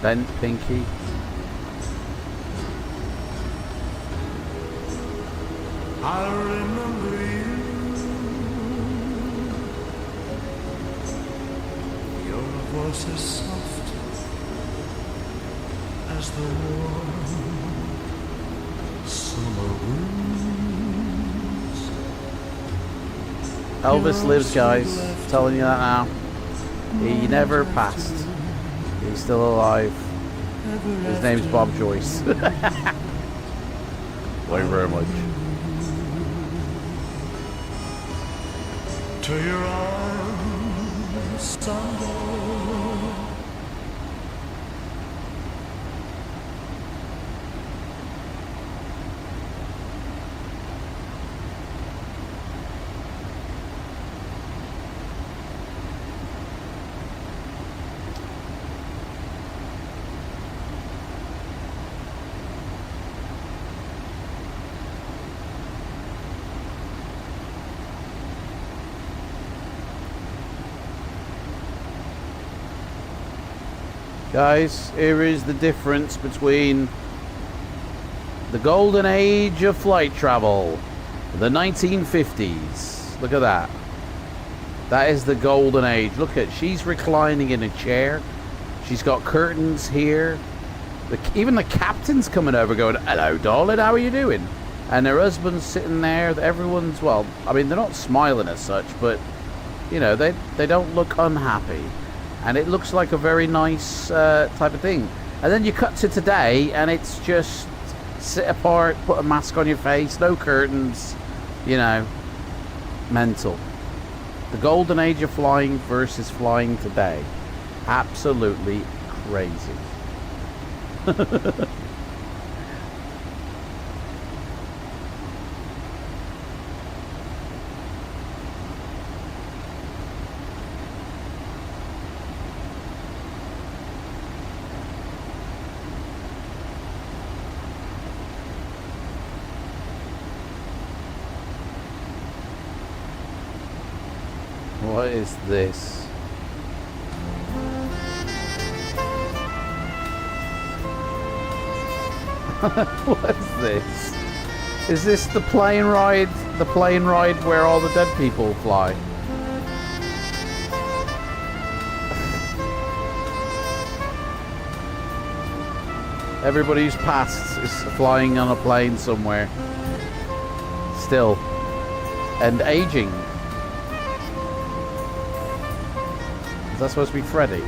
Bent Pinky. I'll remember you. Your voice is soft as the warm summer breeze. Elvis lives, guys. I'm telling you that now. He never passed. He's still alive. His name's Bob Joyce. Thank you very much. To your arms someday. Guys, here is the difference between the golden age of flight travel, the 1950s. Look at that. That is the golden age. Look at, she's reclining in a chair. She's got curtains here. Even the captain's coming over going, "Hello, darling, how are you doing?" And her husband's sitting there. Everyone's, well, I mean, they're not smiling as such, but, you know, they don't look unhappy. And it looks like a very nice type of thing. And then you cut to today, and it's just sit apart, put a mask on your face, no curtains, you know, mental. The golden age of flying versus flying today. Absolutely crazy. What is this? What is this? Is this the plane ride? The plane ride where all the dead people fly? Everybody who's passed is flying on a plane somewhere. Still. And aging. Is that supposed to be Freddy?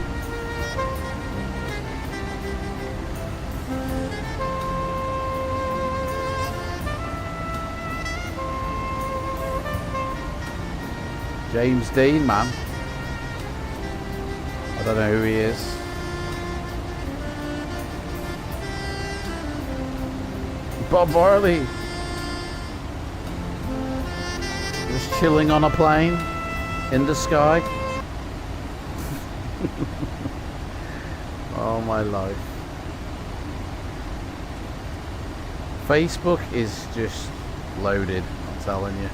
James Dean, man. I don't know who he is. Bob Marley. Just chilling on a plane in the sky. Oh Oh my life. Facebook is just loaded, I'm telling you.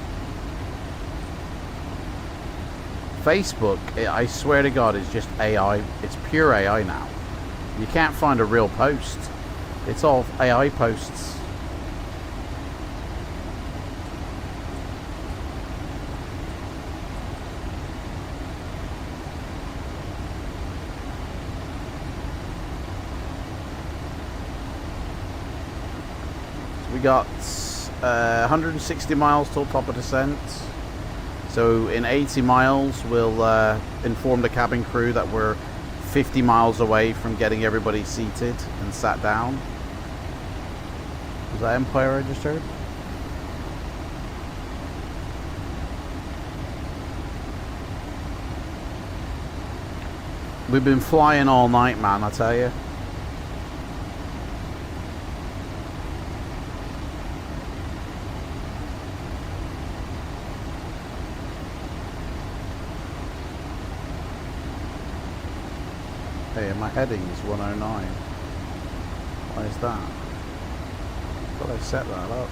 Facebook, I swear to God, is just AI. It's pure AI now. You can't find a real post. It's all AI posts. We got 160 miles till top of descent. So in 80 miles, we'll inform the cabin crew that we're 50 miles away from getting everybody seated and sat down. Was that Empire I just heard? We've been flying all night, man, I tell you. Hey, my heading is 109. Why is that? I thought I set that up.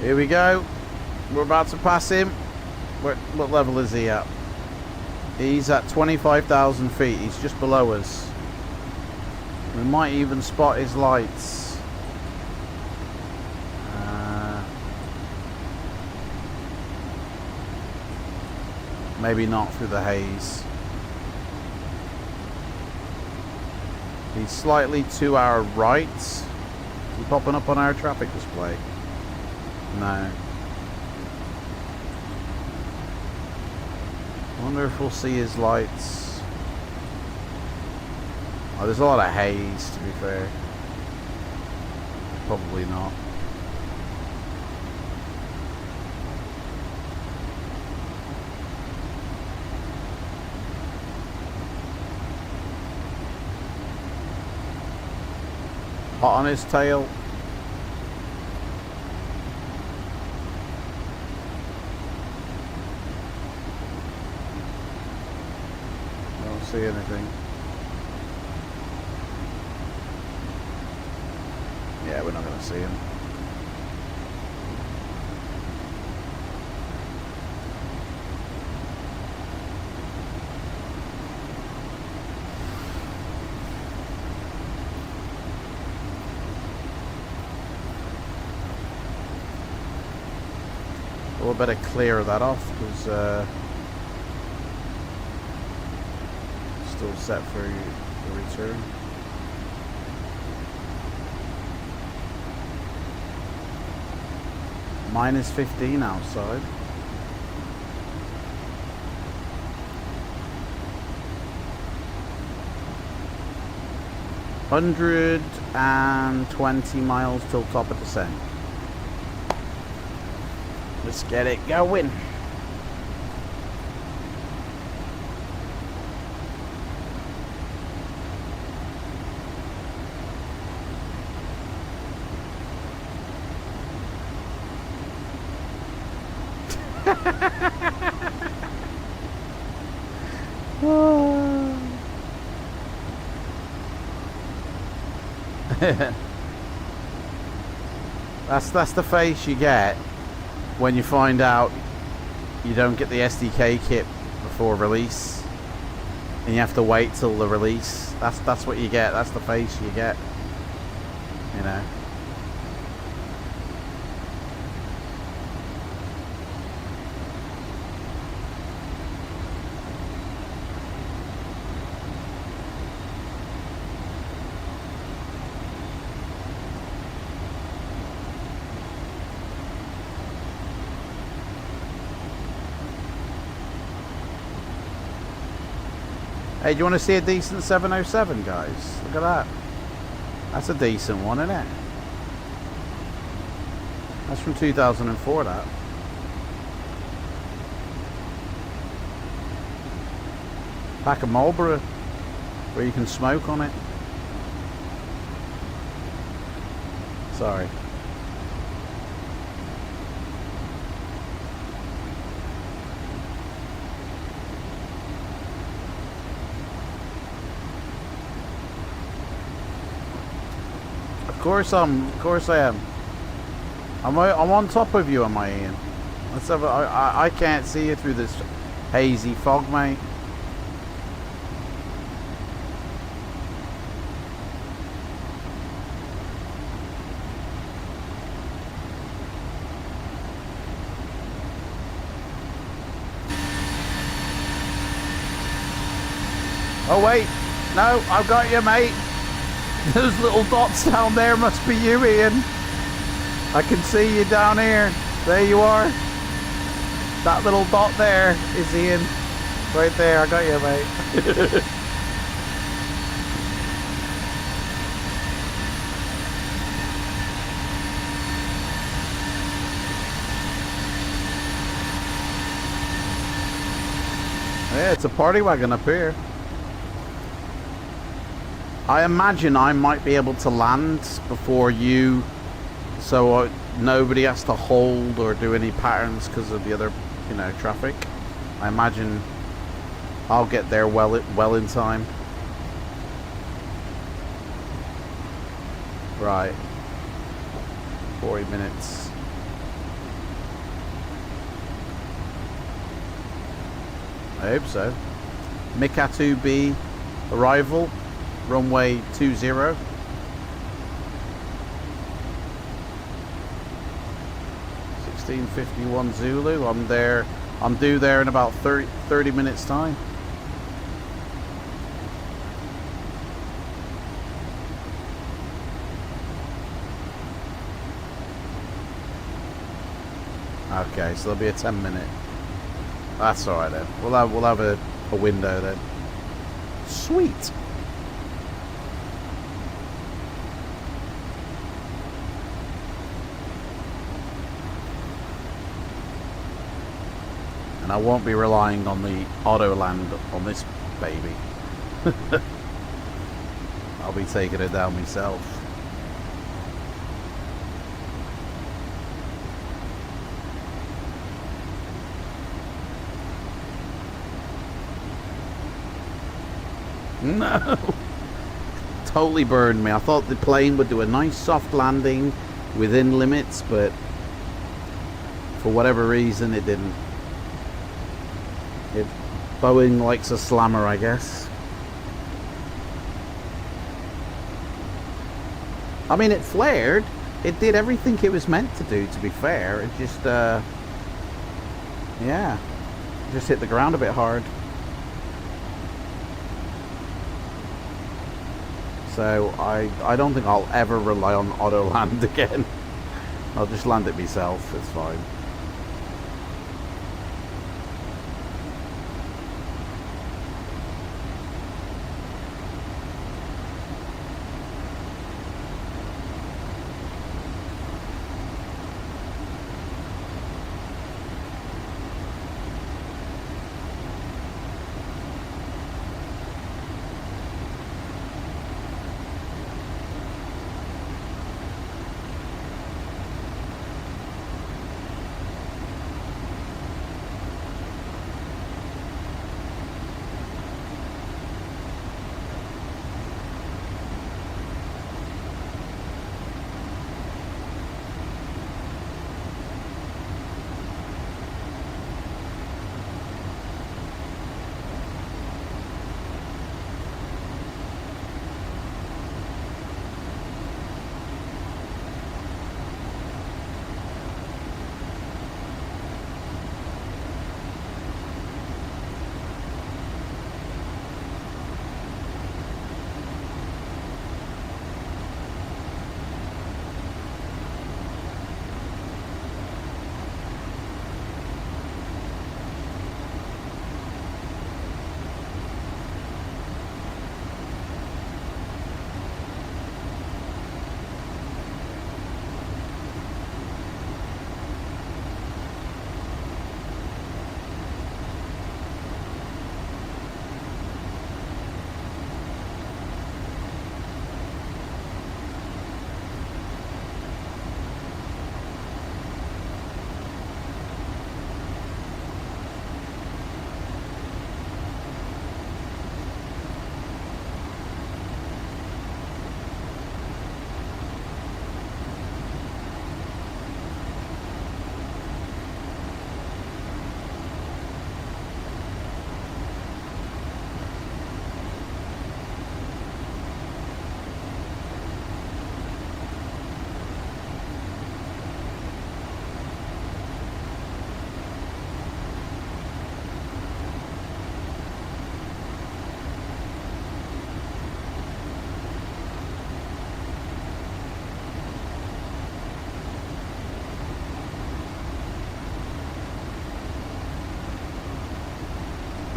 Here we go. We're about to pass him. What level is he at? He's at 25,000 feet. He's just below us. We might even spot his lights. Maybe not through the haze. He's slightly to our right. Is he popping up on our traffic display? No. I wonder if we'll see his lights. Oh, there's a lot of haze, to be fair. Probably not. Hot on his tail. See anything? Yeah, we're not going to see him. We'll better clear that off because still set for the return. Minus 15 outside. $120 miles till top of descent. Let's get it going. That's the face you get when you find out you don't get the SDK kit before release and you have to wait till the release. That's what you get. That's the face you get, you know. Hey, do you want to see a decent 707, guys? Look at that. That's a decent one, isn't it? That's from 2004, that. Pack of Marlboro, where you can smoke on it. Sorry. Of course I am. I'm on top of you, am I, Ian? Let's have I can't see you through this hazy fog, mate. Oh wait, no, I've got you, mate. Those little dots down there must be you, Ian. I can see you down here. There you are. That little dot there is Ian. Right there, I got you, mate. Yeah, it's a party wagon up here. I imagine I might be able to land before you, so nobody has to hold or do any patterns because of the other, you know, traffic. I imagine I'll get there well in time. Right. 40 minutes. I hope so. Mikatu B arrival. Runway 20. 1651 Zulu. I'm there. I'm due there in about 30 minutes time. Okay, so there'll be a 10-minute. That's all right then. We'll have a window then. Sweet. And I won't be relying on the auto land on this baby. I'll be taking it down myself. No! Totally burned me. I thought the plane would do a nice soft landing within limits, but for whatever reason it didn't. Boeing likes a slammer, I guess. I mean, it flared. It did everything it was meant to do, to be fair. It just, yeah. Just hit the ground a bit hard. So, I don't think I'll ever rely on auto land again. I'll just land it myself. It's fine.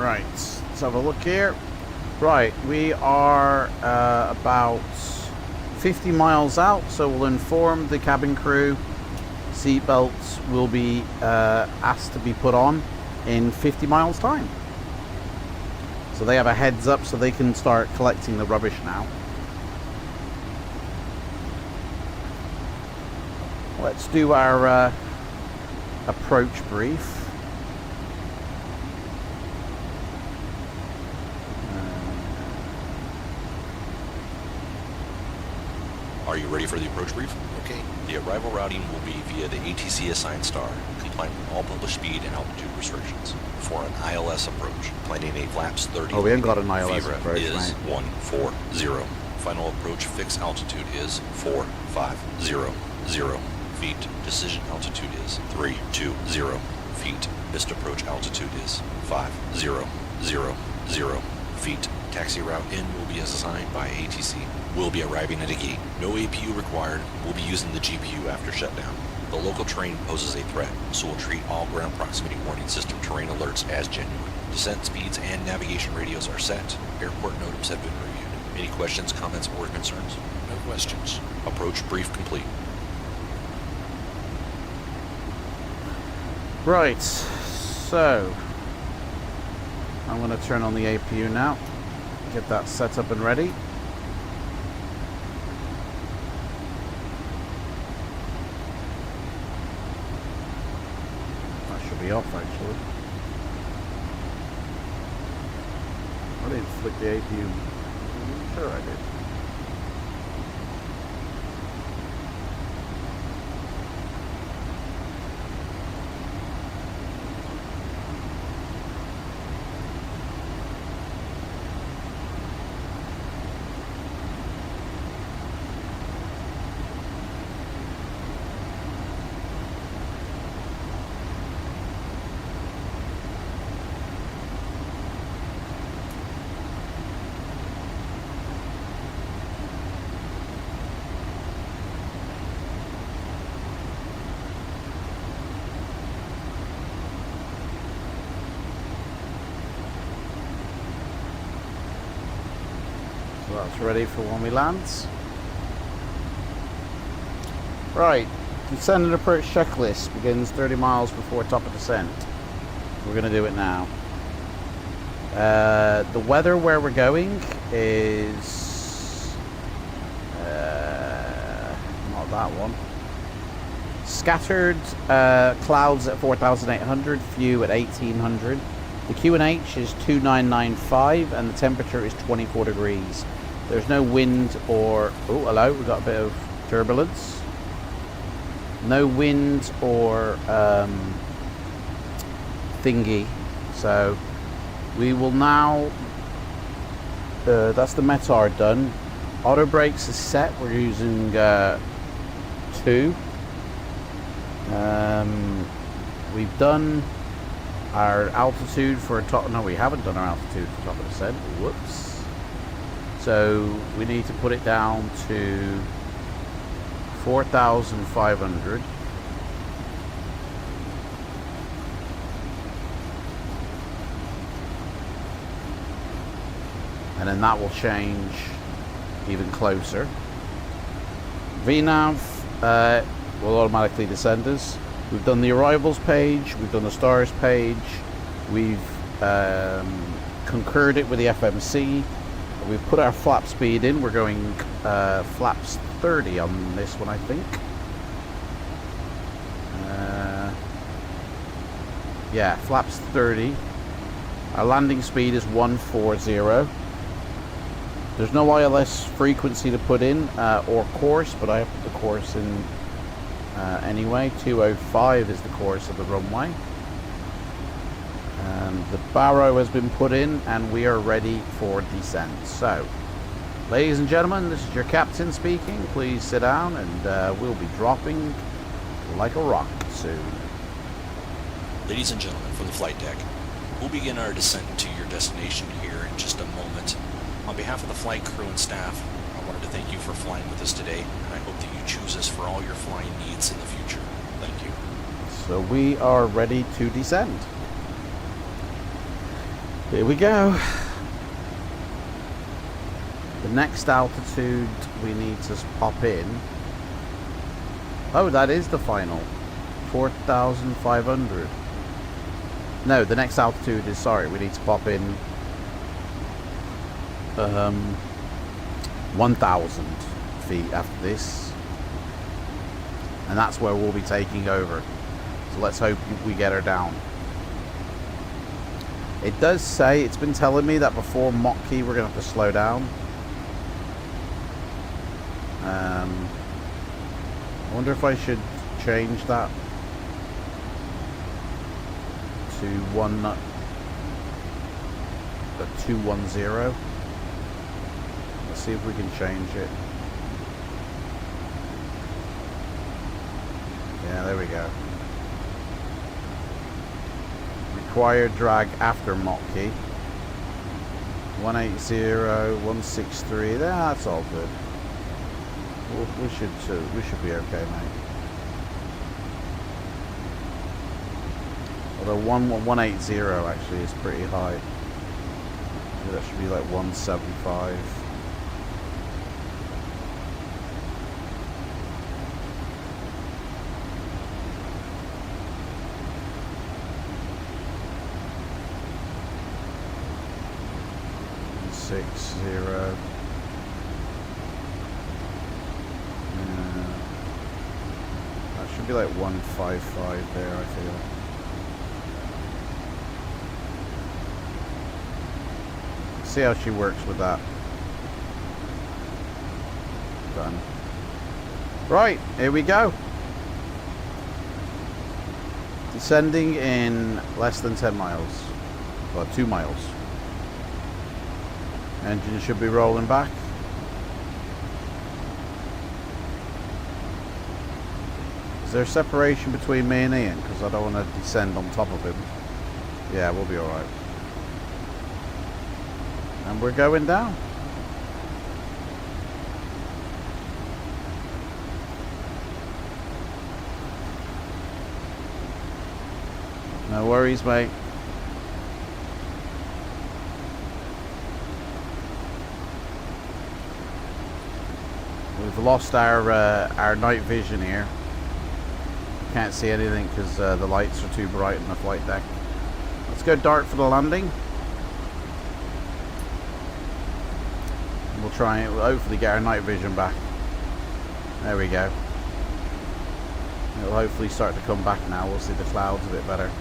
Right, let's have a look here. Right, we are about 50 miles out, so we'll inform the cabin crew. Seatbelts will be asked to be put on in 50 miles time. So they have a heads up so they can start collecting the rubbish now. Let's do our approach brief. Are you ready for the approach brief? Okay. The arrival routing will be via the ATC assigned star, complying with all published speed and altitude restrictions. For an ILS approach, planning a flaps 30. Oh, we haven't got an ILS VREF approach, is right? 140. Final approach fixed altitude is 450 feet. Decision altitude is 320 feet. Missed approach altitude is 5000 feet. Taxi route in will be assigned by ATC. We'll be arriving at a gate. No APU required. We'll be using the GPU after shutdown. The local terrain poses a threat, so we'll treat all ground proximity warning system terrain alerts as genuine. Descent speeds and navigation radios are set. Airport NOTAMs have been reviewed. Any questions, comments, or concerns? No questions. Approach brief complete. Right, so I'm going to turn on the APU now. Get that set up and ready. Be off actually. I didn't flick the APU. Sure I did. So that's ready for when we land. Right, descent and approach checklist begins 30 miles before top of descent. We're going to do it now. The weather where we're going is not that one. Scattered clouds at 4,800, few at 1,800. The QNH is 2995 and the temperature is 24 degrees. There's no wind or... Oh, hello, we've got a bit of turbulence. No wind or thingy. So we will now... that's the METAR done. Auto brakes is set. We're using 2. We've done our altitude for top... No, we haven't done our altitude for top of descent. Whoops. So we need to put it down to 4,500. And then that will change even closer. VNAV will automatically descend us. We've done the arrivals page, we've done the stars page, we've concurred it with the FMC, we've put our flap speed in. We're going flaps 30 on this one, I think. Yeah, flaps 30. Our landing speed is 140. There's no ILS frequency to put in or course, but I have put the course in anyway. 205 is the course of the runway. And the barrow has been put in and we are ready for descent. So, ladies and gentlemen, this is your captain speaking. Please sit down and we'll be dropping like a rocket soon. Ladies and gentlemen, from the flight deck, we'll begin our descent to your destination here in just a moment. On behalf of the flight crew and staff, I wanted to thank you for flying with us today, and I hope that you choose us for all your flying needs in the future. Thank you. So we are ready to descend. Here we go. The next altitude we need to pop in. Oh, that is the final. 4,500. No, the next altitude is, sorry, we need to pop in 1,000 feet after this. And that's where we'll be taking over. So let's hope we get her down. It does say, it's been telling me that before Mach key we're going to have to slow down. I wonder if I should change that to 210. Let's see if we can change it. Yeah, there we go. Required drag after Mach key. 180, 163. That's all good. We should be okay, mate. Although 180 actually is pretty high. That should be like 175. That should be like 155 there, I feel. See how she works with that. Done. Right, here we go. Descending in less than 10 miles. Well, 2 miles. Engine should be rolling back. Is there separation between me and Ian? Because I don't want to descend on top of him. Yeah, we'll be alright. And we're going down. No worries, mate. We've lost our night vision here. Can't see anything because the lights are too bright on the flight deck. Let's go dark for the landing. We'll try and hopefully get our night vision back. There we go. It'll hopefully start to come back now. We'll see the clouds a bit better.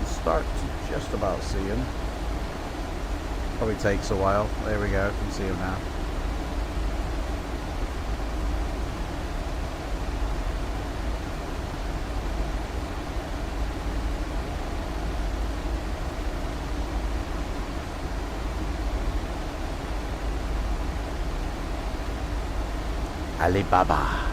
Start to just about see him. Probably takes a while. There we go. You can see him now. Alibaba.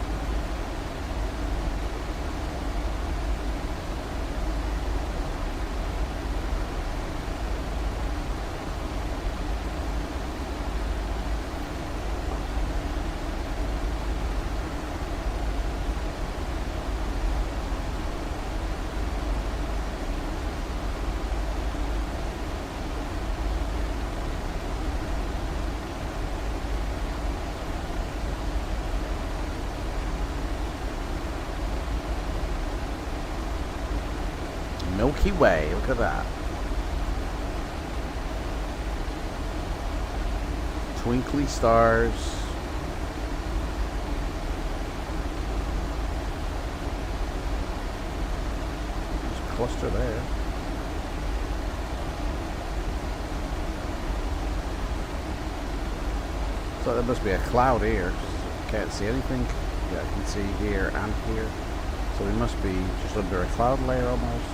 Milky Way, look at that. Twinkly stars. There's a cluster there. So there must be a cloud here. Can't see anything. Yeah, I can see here and here. So we must be just under a cloud layer almost.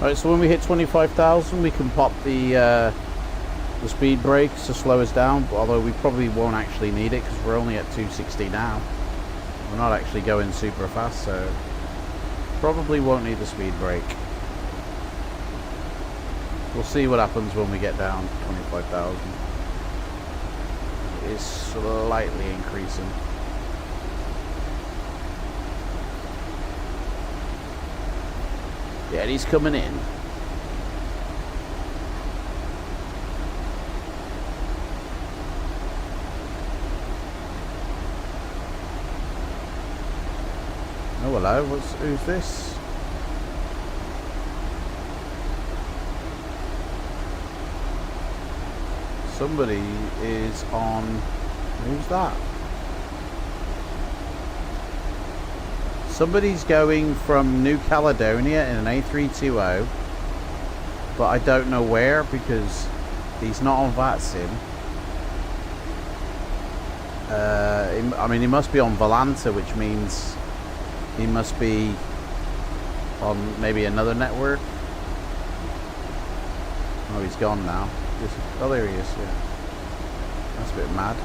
Alright, so when we hit 25,000 we can pop the speed brakes to slow us down, although we probably won't actually need it because we're only at 260 now. We're not actually going super fast, so probably won't need the speed brake. We'll see what happens when we get down to 25,000. It is slightly increasing. Yeah, he's coming in. Oh, hello. Who's this? Somebody is on. Who's that? Somebody's going from New Caledonia in an A320, but I don't know where because he's not on FLIGHTSIM. I mean, he must be on Volanta, which means he must be on maybe another network. Oh, he's gone now. Oh, there he is, yeah. That's a bit mad.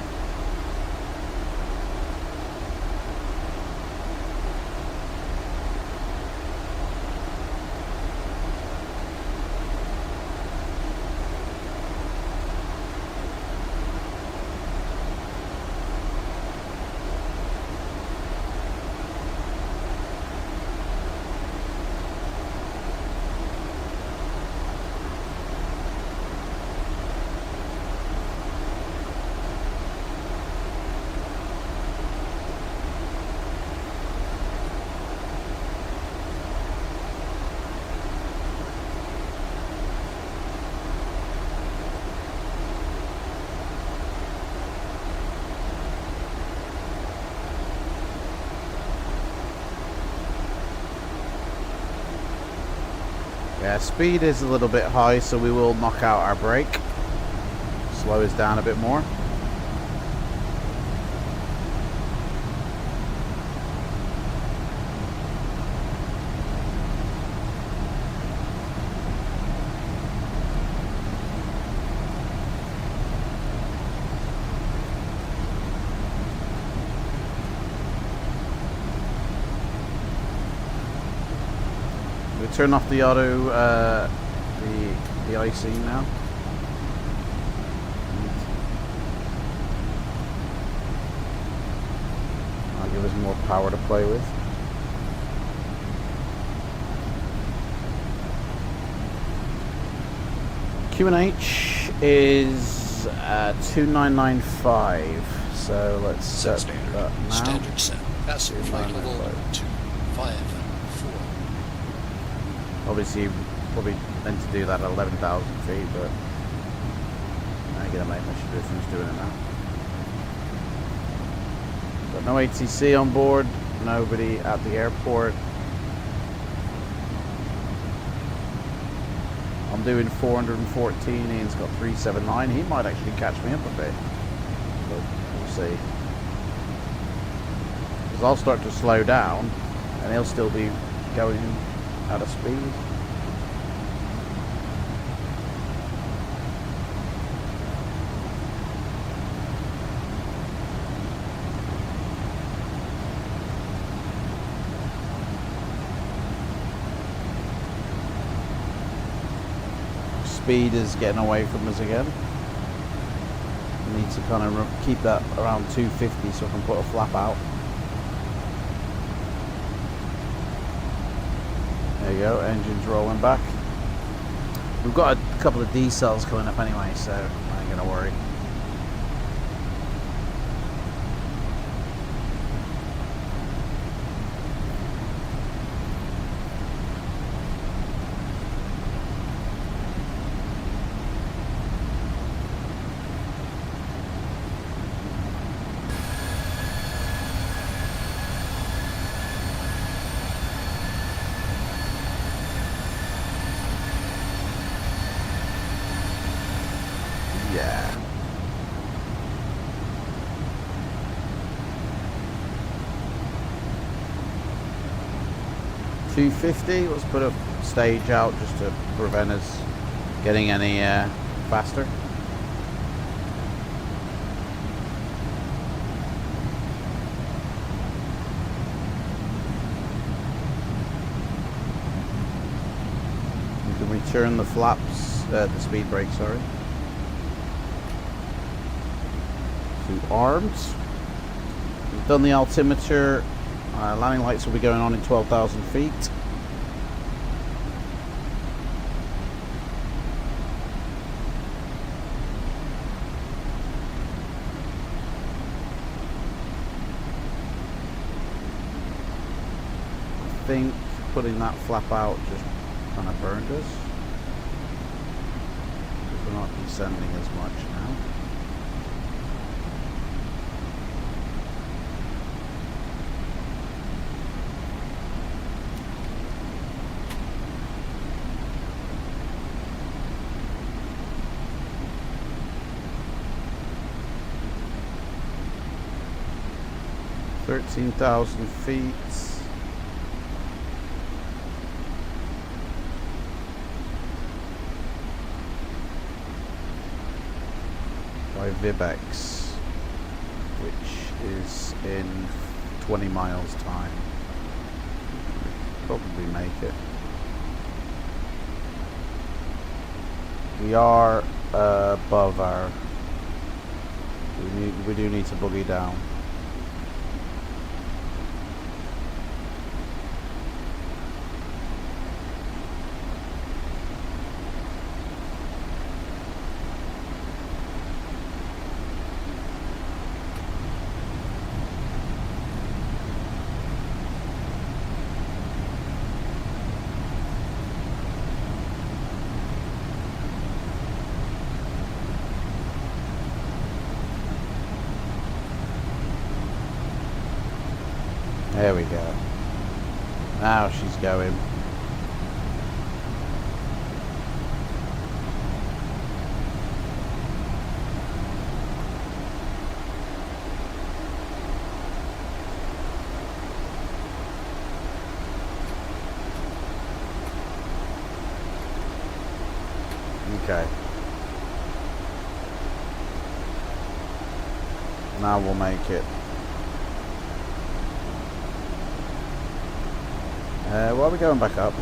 Yeah, speed is a little bit high, so we will knock out our brake. Slow us down a bit more. Turn off the auto, the IC now. I'll give us more power to play with. QNH is 2995, so let's set standard. that now. Standard set. Passing flight level 254. Obviously, probably meant to do that at 11,000 feet, but I ain't gonna make much difference doing it now. Got no ATC on board, nobody at the airport. I'm doing 414, Ian's got 379. He might actually catch me up a bit, but we'll see. Because I'll start to slow down, and he'll still be going out of speed. Speed is getting away from us again. We need to kind of keep that around 250 so I can put a flap out. There you go, engine's rolling back. We've got a couple of D cells coming up anyway, so I ain't gonna worry. Yeah. 250. Let's put a stage out just to prevent us getting any faster. You can return the flaps, the speed brake, sorry, to arms. We've done the altimeter. Landing lights will be going on in 12,000 feet. I think putting that flap out just kind of burned us. Because we're not descending as much now. $13,000 feet. By Vibex, which is in 20 miles time. Probably make it. We are above our. We do need to boogie down. There we go. Now she's going. Okay. Now we'll make it. Why are we going back up?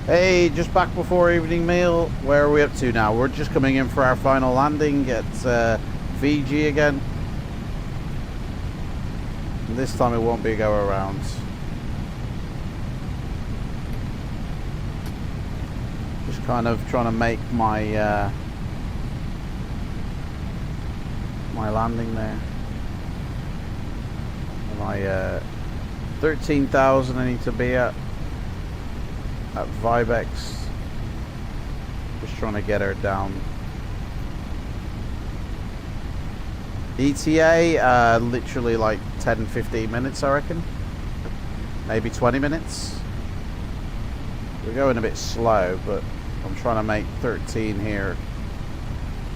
Hey, just back before evening meal. Where are we up to now? We're just coming in for our final landing at Fiji again. And this time it won't be a go around. Just kind of trying to make my my landing there. My 13,000 I need to be at Vibex. Just trying to get her down. ETA, literally like 10-15 minutes I reckon. Maybe 20 minutes. We're going a bit slow, but I'm trying to make 13 here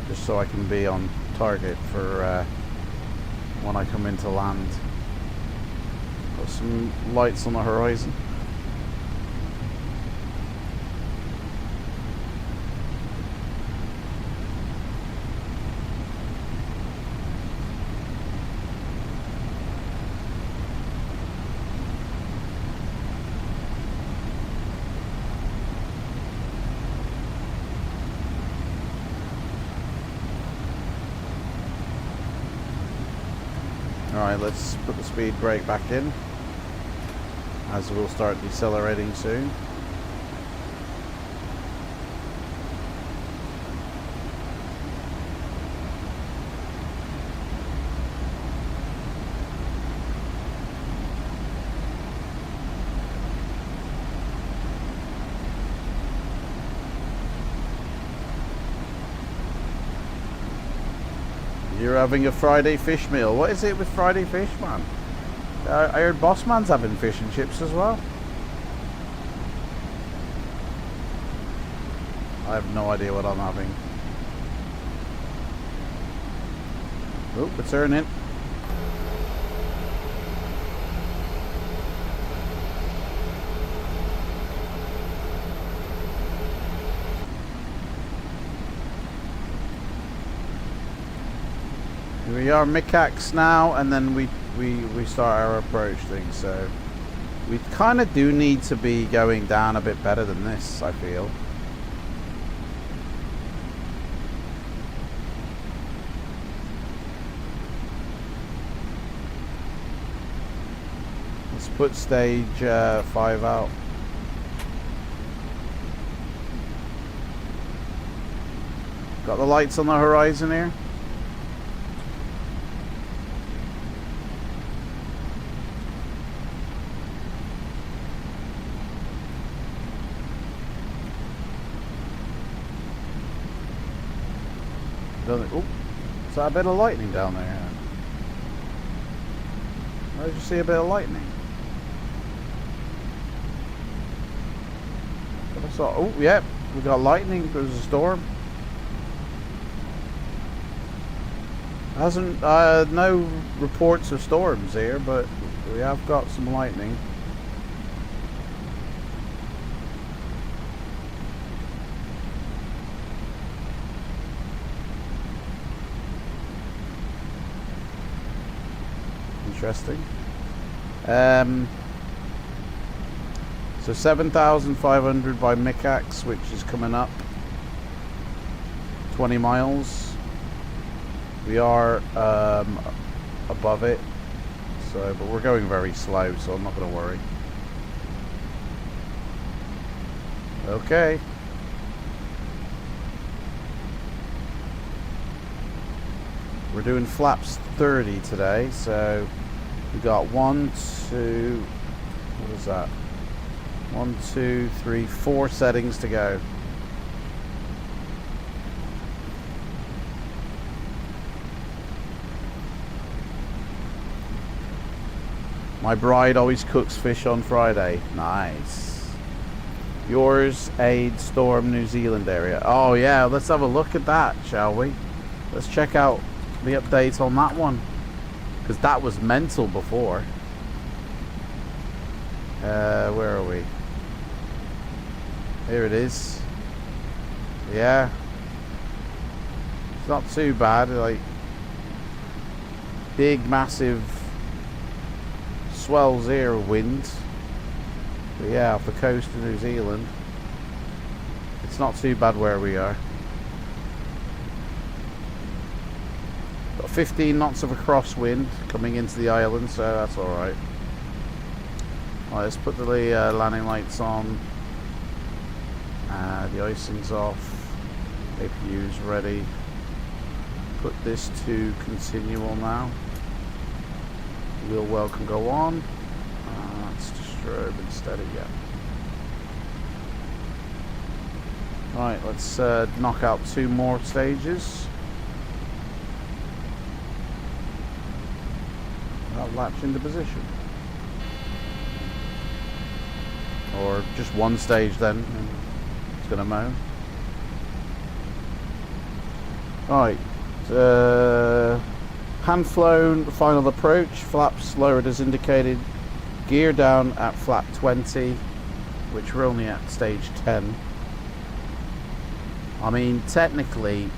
just so I can be on target for when I come into land. Got some lights on the horizon. Alright, let's put the speed brake back in, as we'll start decelerating soon. You're having a Friday fish meal. What is it with Friday fish, man? I heard Bossman's having fish and chips as well. I have no idea what I'm having. Oh, it's turning. We are mid-cax now, and then we start our approach thing, so we kind of do need to be going down a bit better than this, I feel. Let's put stage 5 out. Got the lights on the horizon here. Oh, is that a bit of lightning down there? Where did you see a bit of lightning? I saw. Oh, yeah, we got lightning. There's a storm. Hasn't no reports of storms here, but we have got some lightning. Interesting. So 7,500 by mid-cax, which is coming up 20 miles. We are above it, so but we're going very slow, so I'm not going to worry. Okay. We're doing flaps 30 today, so we got 1, 2, what is that? 1, 2, 3, 4 settings to go. My bride always cooks fish on Friday. Nice. Yours, Aid, Storm, New Zealand area. Oh yeah, let's have a look at that, shall we? Let's check out the update on that one, because that was mental before. Where are we? Here it is. Yeah, it's not too bad. Like big massive swells here of wind, but yeah, off the coast of New Zealand it's not too bad where we are. Got 15 knots of a crosswind coming into the island, so that's alright. Right, let's put the landing lights on. The icing's off. APU's ready. Put this to continual now. Wheel well can go on. Let's just strobe instead again. Right, let's knock out 2 more stages. I'll latch into position. Or just 1 stage then. It's gonna mow. Right. Hand flown, final approach, flaps lowered as indicated, gear down at flap 20, which we're only at stage 10. I mean, technically,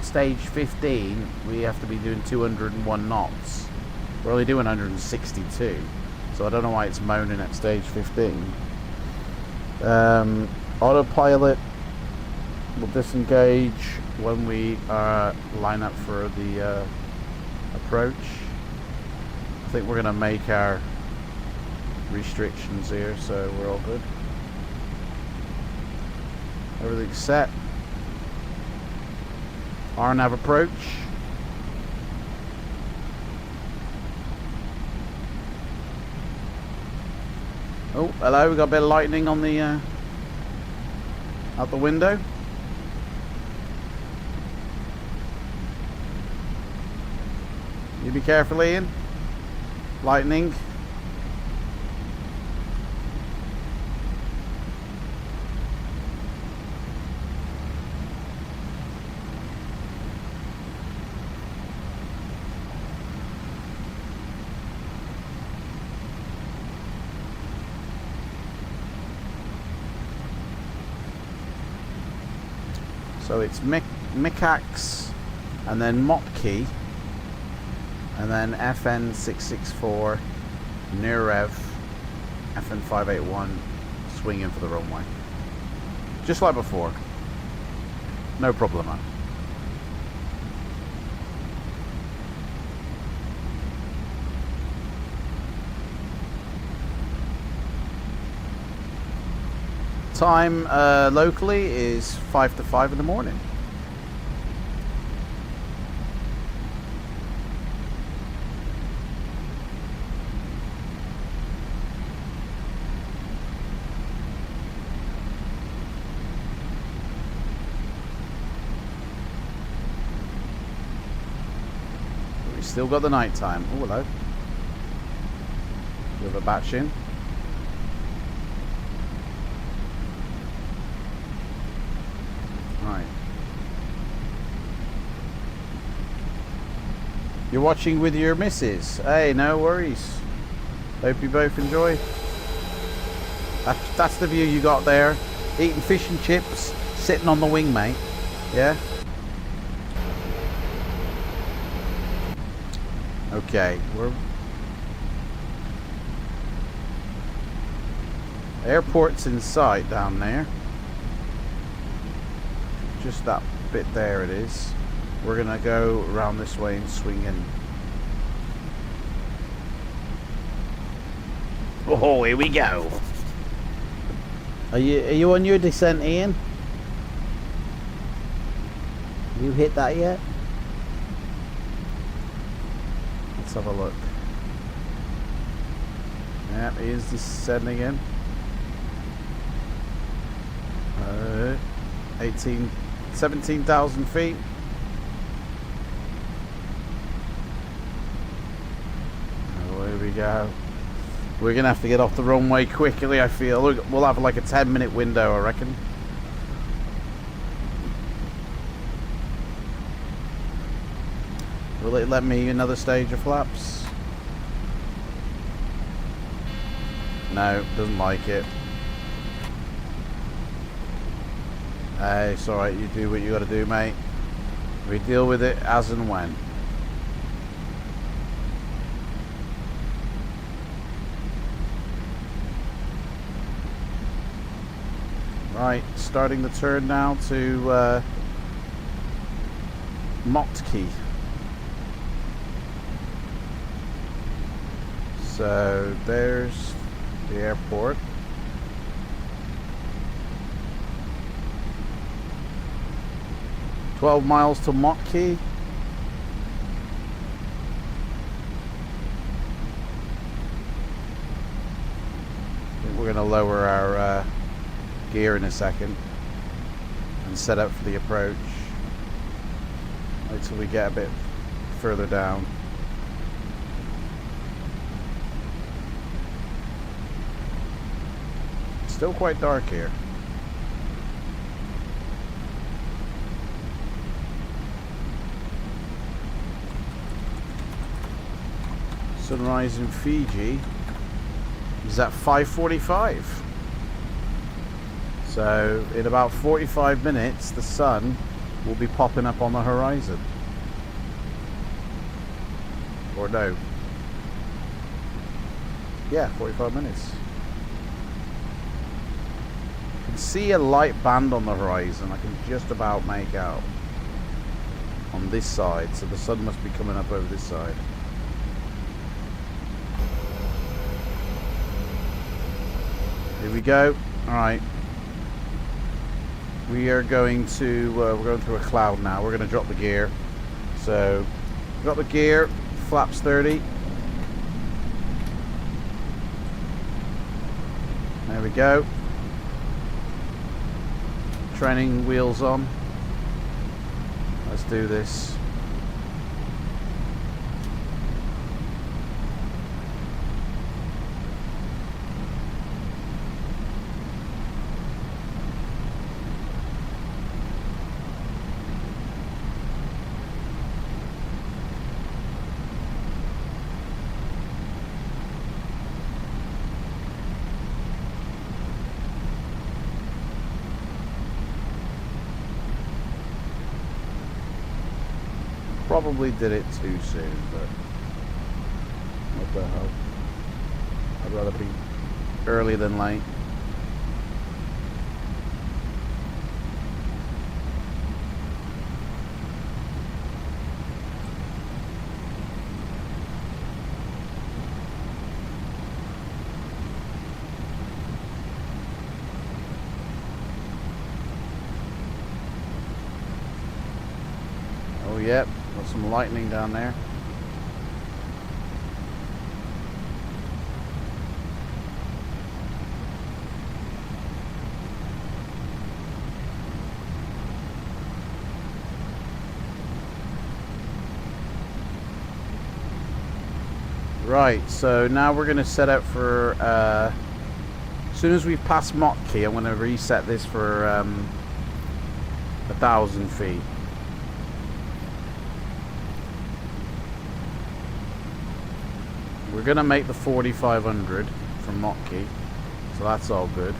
stage 15, we have to be doing 201 knots. We're only doing 162, so I don't know why it's moaning at stage 15. Autopilot will disengage when we line up for the approach. I think we're gonna make our restrictions here, so we're all good. Everything's set. RNAV approach. Oh, hello, we got a bit of lightning on the out the window. You be careful, Ian. Lightning. So it's Mikax, and then Motkey, and then FN664, Nurev, FN581, swinging for the runway. Just like before. No problemo. Time locally is 5 to 5 in the morning. We still got the night time. Oh, hello. We have a batch in. Right. You're watching with your missus. Hey, no worries. Hope you both enjoy. That's the view you got there. Eating fish and chips, sitting on the wing, mate. Yeah? Okay, we're... Airport's in sight down there. Just that bit there it is. We're gonna go around this way and swing in. Oh, here we go. Are you on your descent, Ian? You hit that yet? Let's have a look. Yep, Ian's descending in. 17,000 feet. Oh, here we go. We're gonna have to get off the runway quickly, I feel. We'll have like a 10-minute window, I reckon. Will it let me another stage of flaps? No, doesn't like it. Hey, it's alright, you do what you gotta do, mate. We deal with it as and when. Right, starting the turn now to Motkey. So there's the airport. $12 miles to Motkey. I think we're going to lower our gear in a second and set up for the approach. Wait till we get a bit further down. It's still quite dark here. Sunrise in Fiji is at 5:45. So in about 45 minutes the sun will be popping up on the horizon. Or no. Yeah, 45 minutes. You can see a light band on the horizon. I can just about make out on this side. So the sun must be coming up over this side. Here we go. Alright. We are going to, we're going through a cloud now. We're going to drop the gear. So, drop the gear, flaps 30. There we go. Training wheels on. Let's do this. Probably did it too soon, but what the hell? I'd rather be early than late. Oh, yep. Got some lightning down there. Right, so now we're going to set out for, as soon as we've passed Mach key, I'm going to reset this for 1,000 feet. We're going to make the 4,500 from Mach key, so that's all good.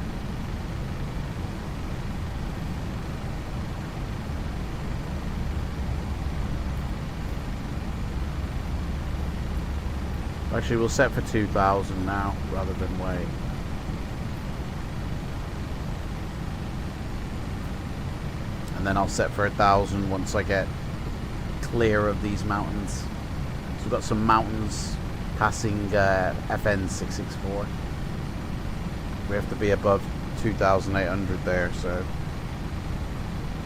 Actually, we'll set for 2,000 now, rather than wait. And then I'll set for 1,000 once I get clear of these mountains. So we've got some mountains passing FN 664. We have to be above 2,800 there, so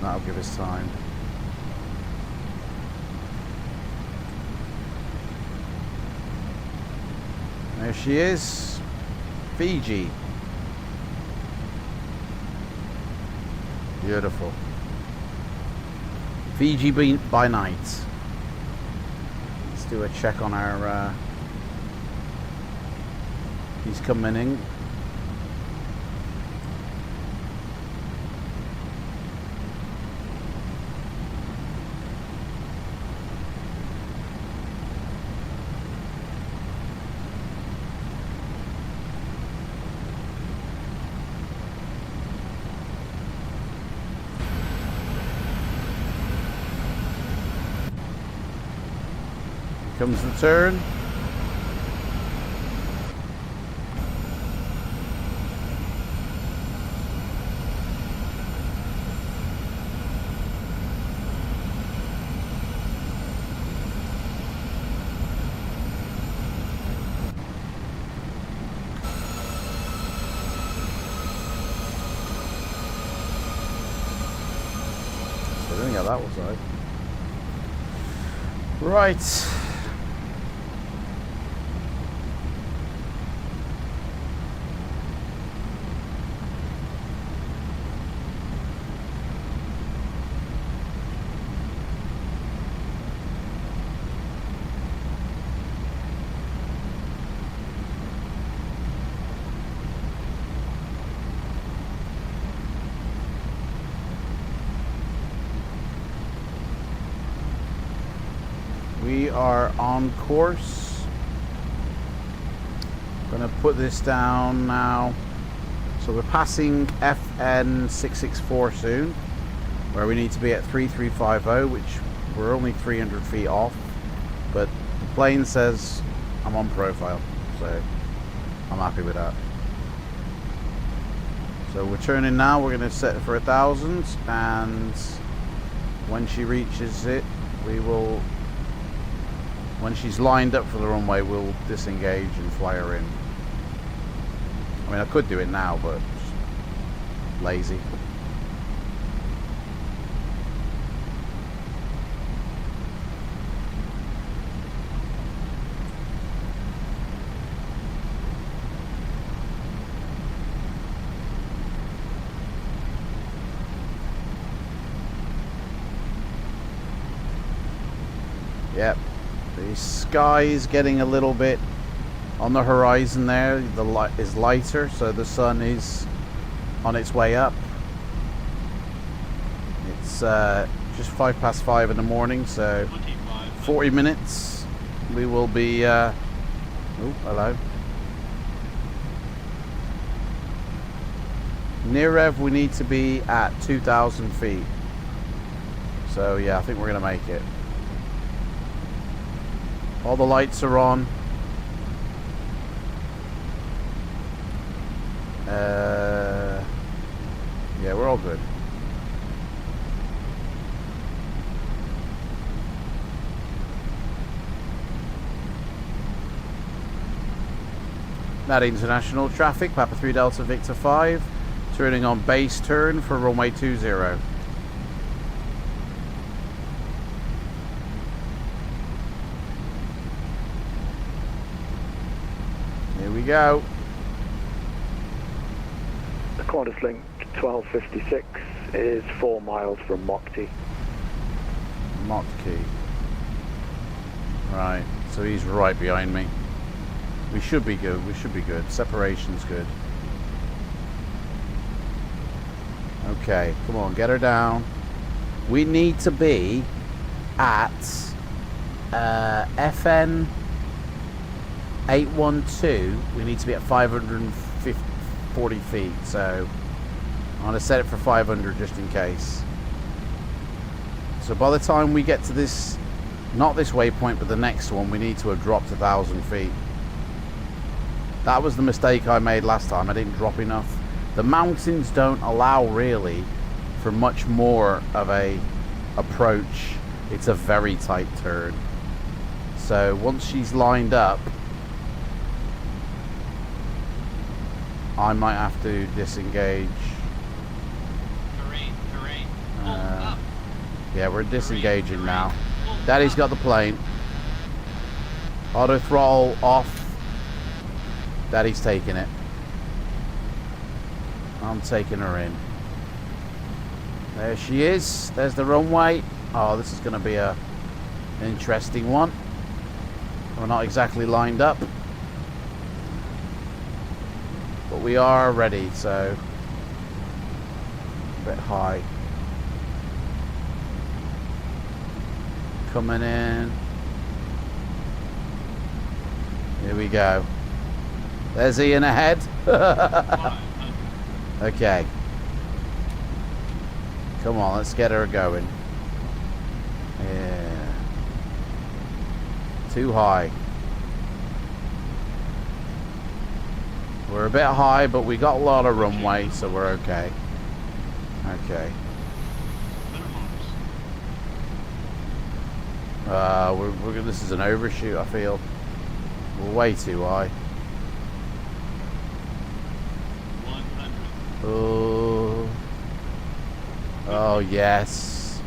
that'll give us time. There she is, Fiji. Beautiful. Fiji by night. Let's do a check on our he's coming in. Here comes the turn. I don't think how that was right. We are on course. Gonna put this down now. So we're passing FN 664 soon, where we need to be at 3350, which we're only 300 feet off, but the plane says I'm on profile, so I'm happy with that. So we're turning now. We're gonna set it for 1,000, and when she reaches it, we will. When she's lined up for the runway, we'll disengage and fly her in. mean, I could do it now, but just lazy. Yep, the sky is getting a little bit on the horizon there. The light is lighter, so the sun is on its way up. It's just 5:05 in the morning, so 40 minutes we will be oh, hello. Near rev, we need to be at 2,000 feet. So yeah, I think we're gonna make it. All the lights are on. Yeah, we're all good. That international traffic, Papa 3 Delta Victor 5, turning on base turn for runway 20. Here we go. The Qantas Link 1256 is 4 miles from Mokti. Mokti. Right, so he's right behind me. We should be good, we should be good. Separation's good. Okay, come on, get her down. We need to be at FN 812. We need to be at 540 feet, so I'm going to set it for 500 just in case. So by the time we get to this, not this waypoint, but the next one, we need to have dropped 1,000 feet. That was the mistake I made last time. I didn't drop enough. The mountains don't allow really for much more of a approach. It's a very tight turn. So once she's lined up, I might have to disengage. Yeah, we're disengaging now. Daddy's got the plane. Auto throttle off. Daddy's taking it. I'm taking her in. There she is. There's the runway. Oh, this is going to be an interesting one. We're not exactly lined up, but we are ready, so a bit high. Coming in. Here we go. There's Ian ahead. Okay. Come on, let's get her going. Yeah. Too high. We're a bit high, but we got a lot of runway, so we're okay. Okay. This is an overshoot, I feel. We're way too high. Oh. Oh, yes.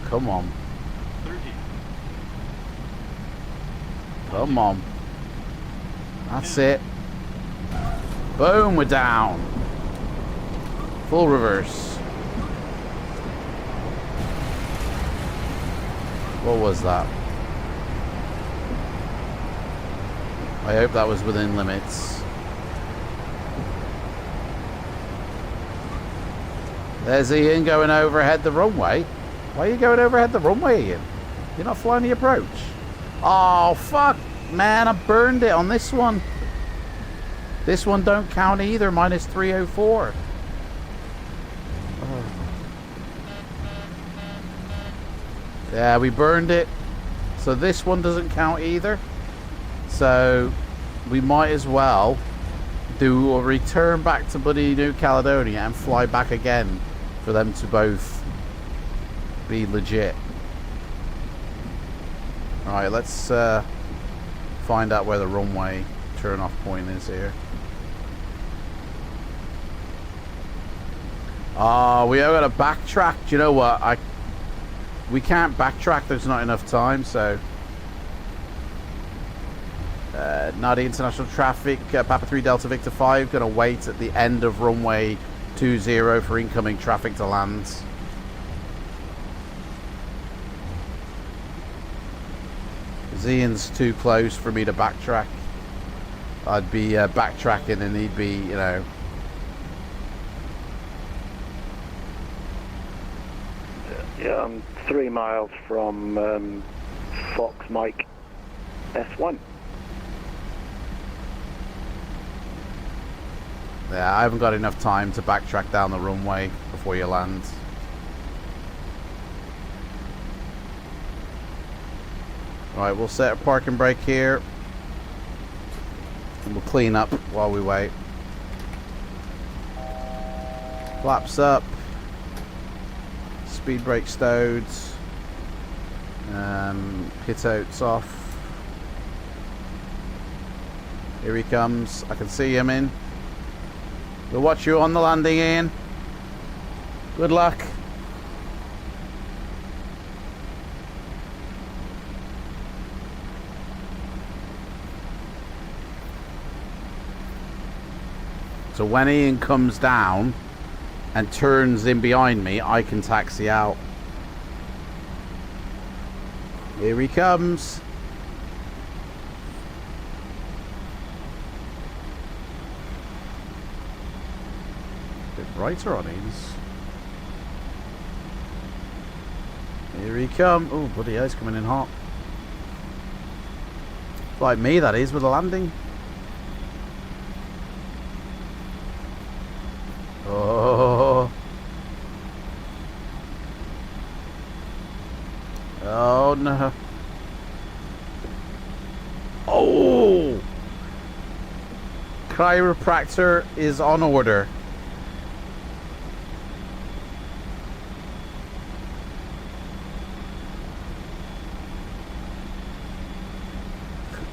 Come on. Come on. That's it. Boom, we're down. Full reverse. What was that? I hope that was within limits. There's Ian going overhead the runway. Why are you going overhead the runway, Ian? You're not flying the approach. Oh, fuck, man, I burned it on this one. This one don't count either, minus 304. Oh. Yeah, we burned it. So this one doesn't count either. So we might as well do a return back to bloody New Caledonia and fly back again for them to both be legit. Alright, let's find out where the runway turn off point is here. Oh, we are gonna backtrack. Do you know what? We can't backtrack. There's not enough time. So, not international traffic. Papa 3 Delta Victor 5 gonna wait at the end of runway 20 for incoming traffic to land. Ian's too close for me to backtrack. I'd be backtracking and he'd be, you know. Yeah, I'm 3 miles from Fox Mike S1. Yeah, I haven't got enough time to backtrack down the runway before you land. Right, we'll set a parking brake here. And we'll clean up while we wait. Flaps up. Speed brake stowed. Pit outs off. Here he comes. I can see him in. We'll watch you on the landing, Ian. Good luck. So when Ian comes down and turns in behind me, I can taxi out. Here he comes. A bit brighter on Ian's. Here he comes. Oh, bloody hell, he's coming in hot. Like me, that is, with a landing. Oh. Oh no. Oh. Chiropractor is on order.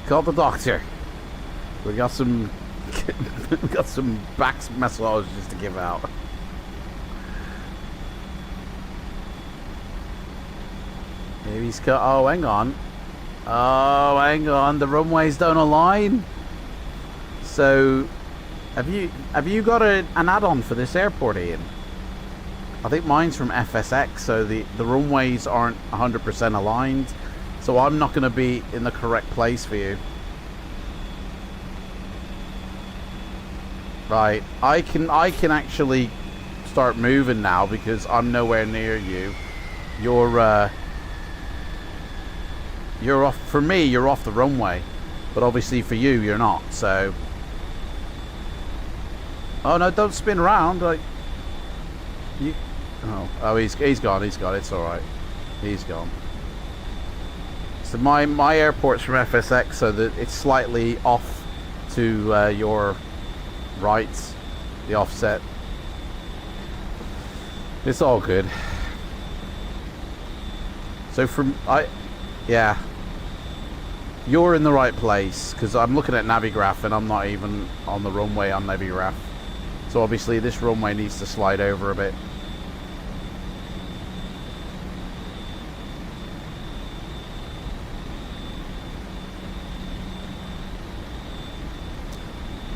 Call the doctor. We got some we got some back massages to give out. Maybe he's got. Oh, hang on. Oh, hang on. The runways don't align. So, have you got an add-on for this airport, Ian? I think mine's from FSX, so the runways aren't 100% aligned. So I'm not going to be in the correct place for you. Right, I can actually start moving now because I'm nowhere near you. You're off. For me, you're off the runway, but obviously for you, you're not. So, oh no, don't spin around. Like, you. Oh, he's gone. He's gone. It's all right. He's gone. So my airport's from FSX, so that it's slightly off to your right, the offset. It's all good. So yeah, you're in the right place because I'm looking at Navigraph and I'm not even on the runway on Navigraph. So obviously this runway needs to slide over a bit.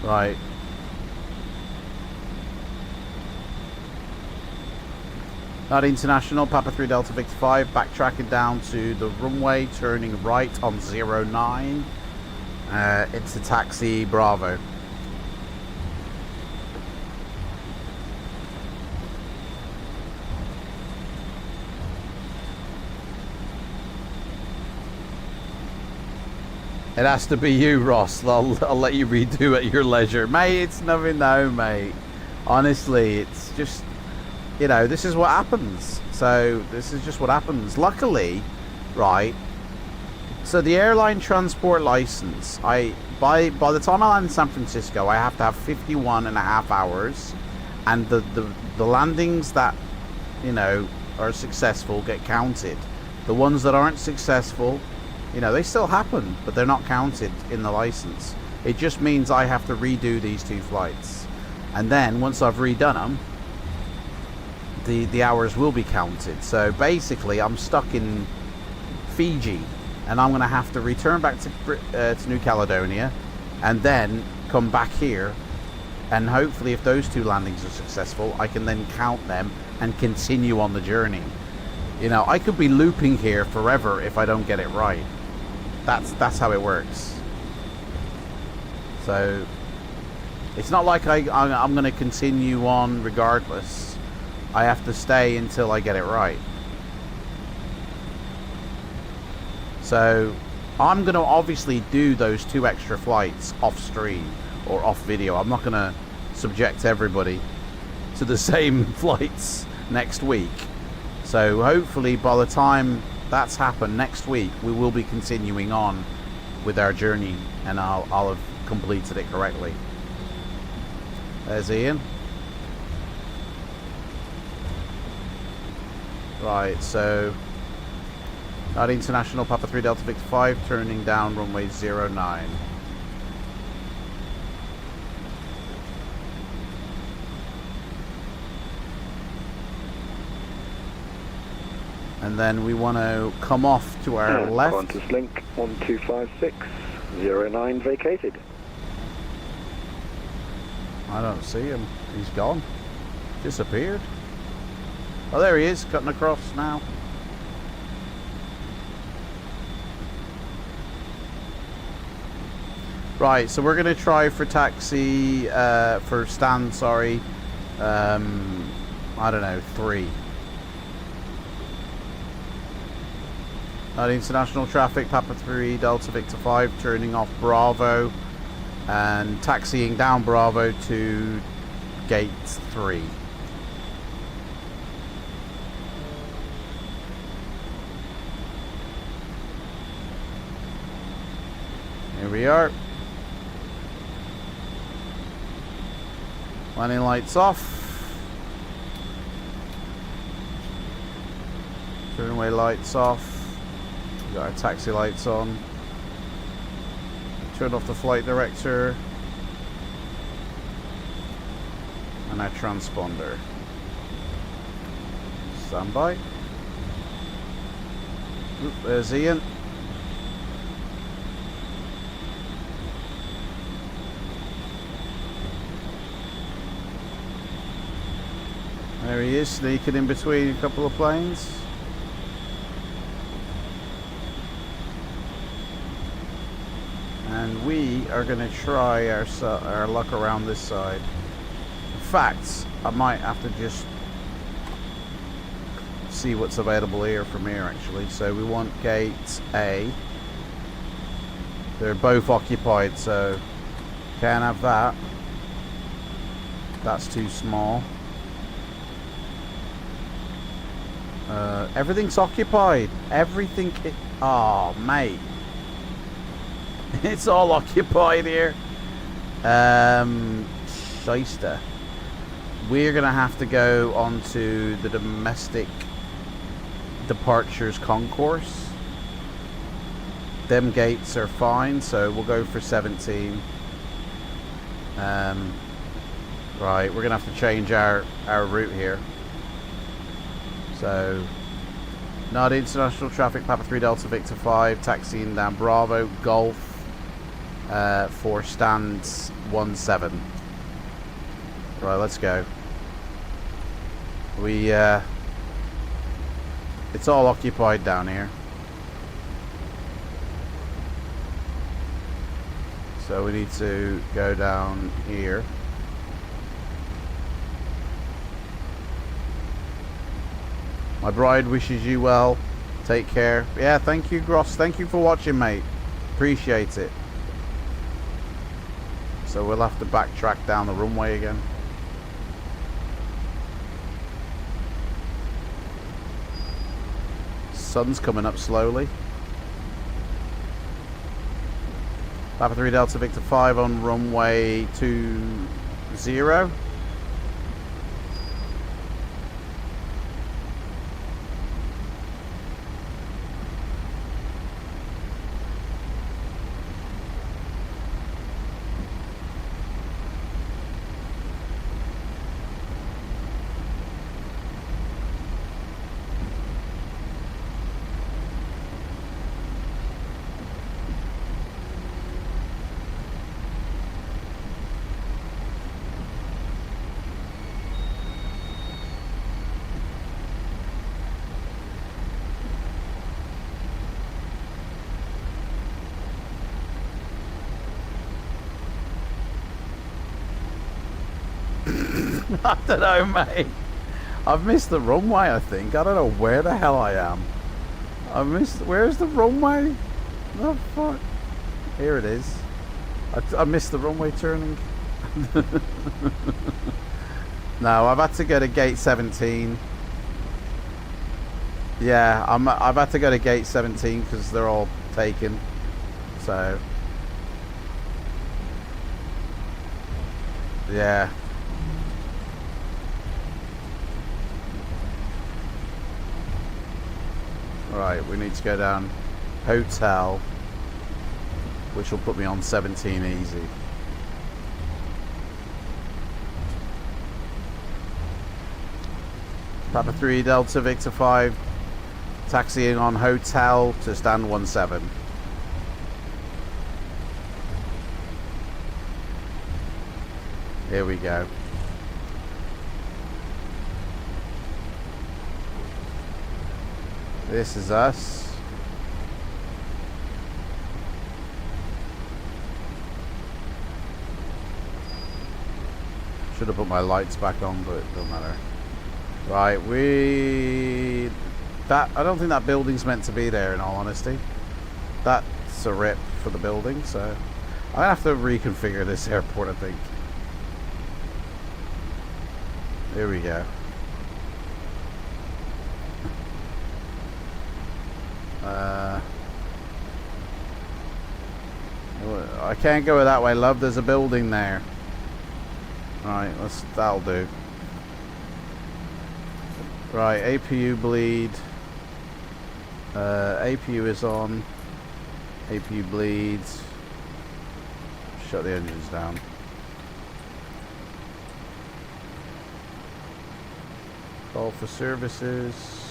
Right. Not international, Papa 3 Delta Victor 5, backtracking down to the runway, turning right on 09 into taxi Bravo. It has to be you, Ross. I'll let you redo at your leisure. Mate, it's nothing now, mate. Honestly, it's just, you know, this is what happens. So, this is just what happens. Luckily, right, so the airline transport license, by the time I land in San Francisco, I have to have 51.5 hours. And the landings that, you know, are successful get counted. The ones that aren't successful, you know, they still happen, but they're not counted in the license. It just means I have to redo these 2 flights. And then, once I've redone them, the hours will be counted. So basically, I'm stuck in Fiji, and I'm going to have to return back to New Caledonia, and then come back here. And hopefully, if those 2 landings are successful, I can then count them and continue on the journey. You know, I could be looping here forever if I don't get it right. That's how it works. So it's not like I'm going to continue on regardless. I have to stay until I get it right. So I'm going to obviously do those 2 extra flights off stream or off video. I'm not going to subject everybody to the same flights next week. So hopefully by the time that's happened next week, we will be continuing on with our journey, and I'll have completed it correctly. There's Ian. Right, so at International Papa 3 Delta Victor 5, turning down runway 09. And then we want to come off to our left. Qantas link 1256, 09 vacated. I don't see him. He's gone. Disappeared. Oh, there he is, cutting across now. Right, so we're going to try for taxi, for stand, sorry, I don't know, 3. International traffic, Papa 3, Delta Victor 5, turning off Bravo and taxiing down Bravo to gate 3. Here we are. Landing lights off. Runway lights off. We've got our taxi lights on. Turn off the flight director. And our transponder. Stand by. Oop, there's Ian. There he is, sneaking in between a couple of planes. And we are going to try our luck around this side. In fact, I might have to just see what's available here from here actually. So we want gate A. They're both occupied, so can't have that. That's too small. Everything's occupied. Everything. Oh, mate. It's all occupied here. Shyster. We're going to have to go onto the domestic departures concourse. Them gates are fine, so we'll go for 17. Right, we're going to have to change our route here. So, not international traffic, Papa 3 Delta Victor 5, taxiing down Bravo, Golf, for stand 17. Right, let's go. It's all occupied down here. So we need to go down here. My bride wishes you well. Take care. Yeah, thank you, Gross. Thank you for watching, mate. Appreciate it. So we'll have to backtrack down the runway again. Sun's coming up slowly. Papa 3 Delta Victor 5 on runway 20. I don't know, mate. I've missed the runway, I think. I don't know where the hell I am. Where's the runway? The fuck? Here it is. I missed the runway turning. No, I've had to go to gate 17. Yeah, I've had to go to gate 17 because they're all taken. So, yeah. Right, we need to go down hotel, which will put me on 17 easy. Papa 3 Delta Victor 5, taxiing on hotel to stand 17. Here we go. This is us. Should have put my lights back on, but it don't matter. Right, I don't think that building's meant to be there, in all honesty. That's a rip for the building, so I'm gonna have to reconfigure this airport, I think. There we go. I can't go that way, love. There's a building there. Alright, that'll do. Right, APU bleed. APU is on. APU bleeds. Shut the engines down. Call for services.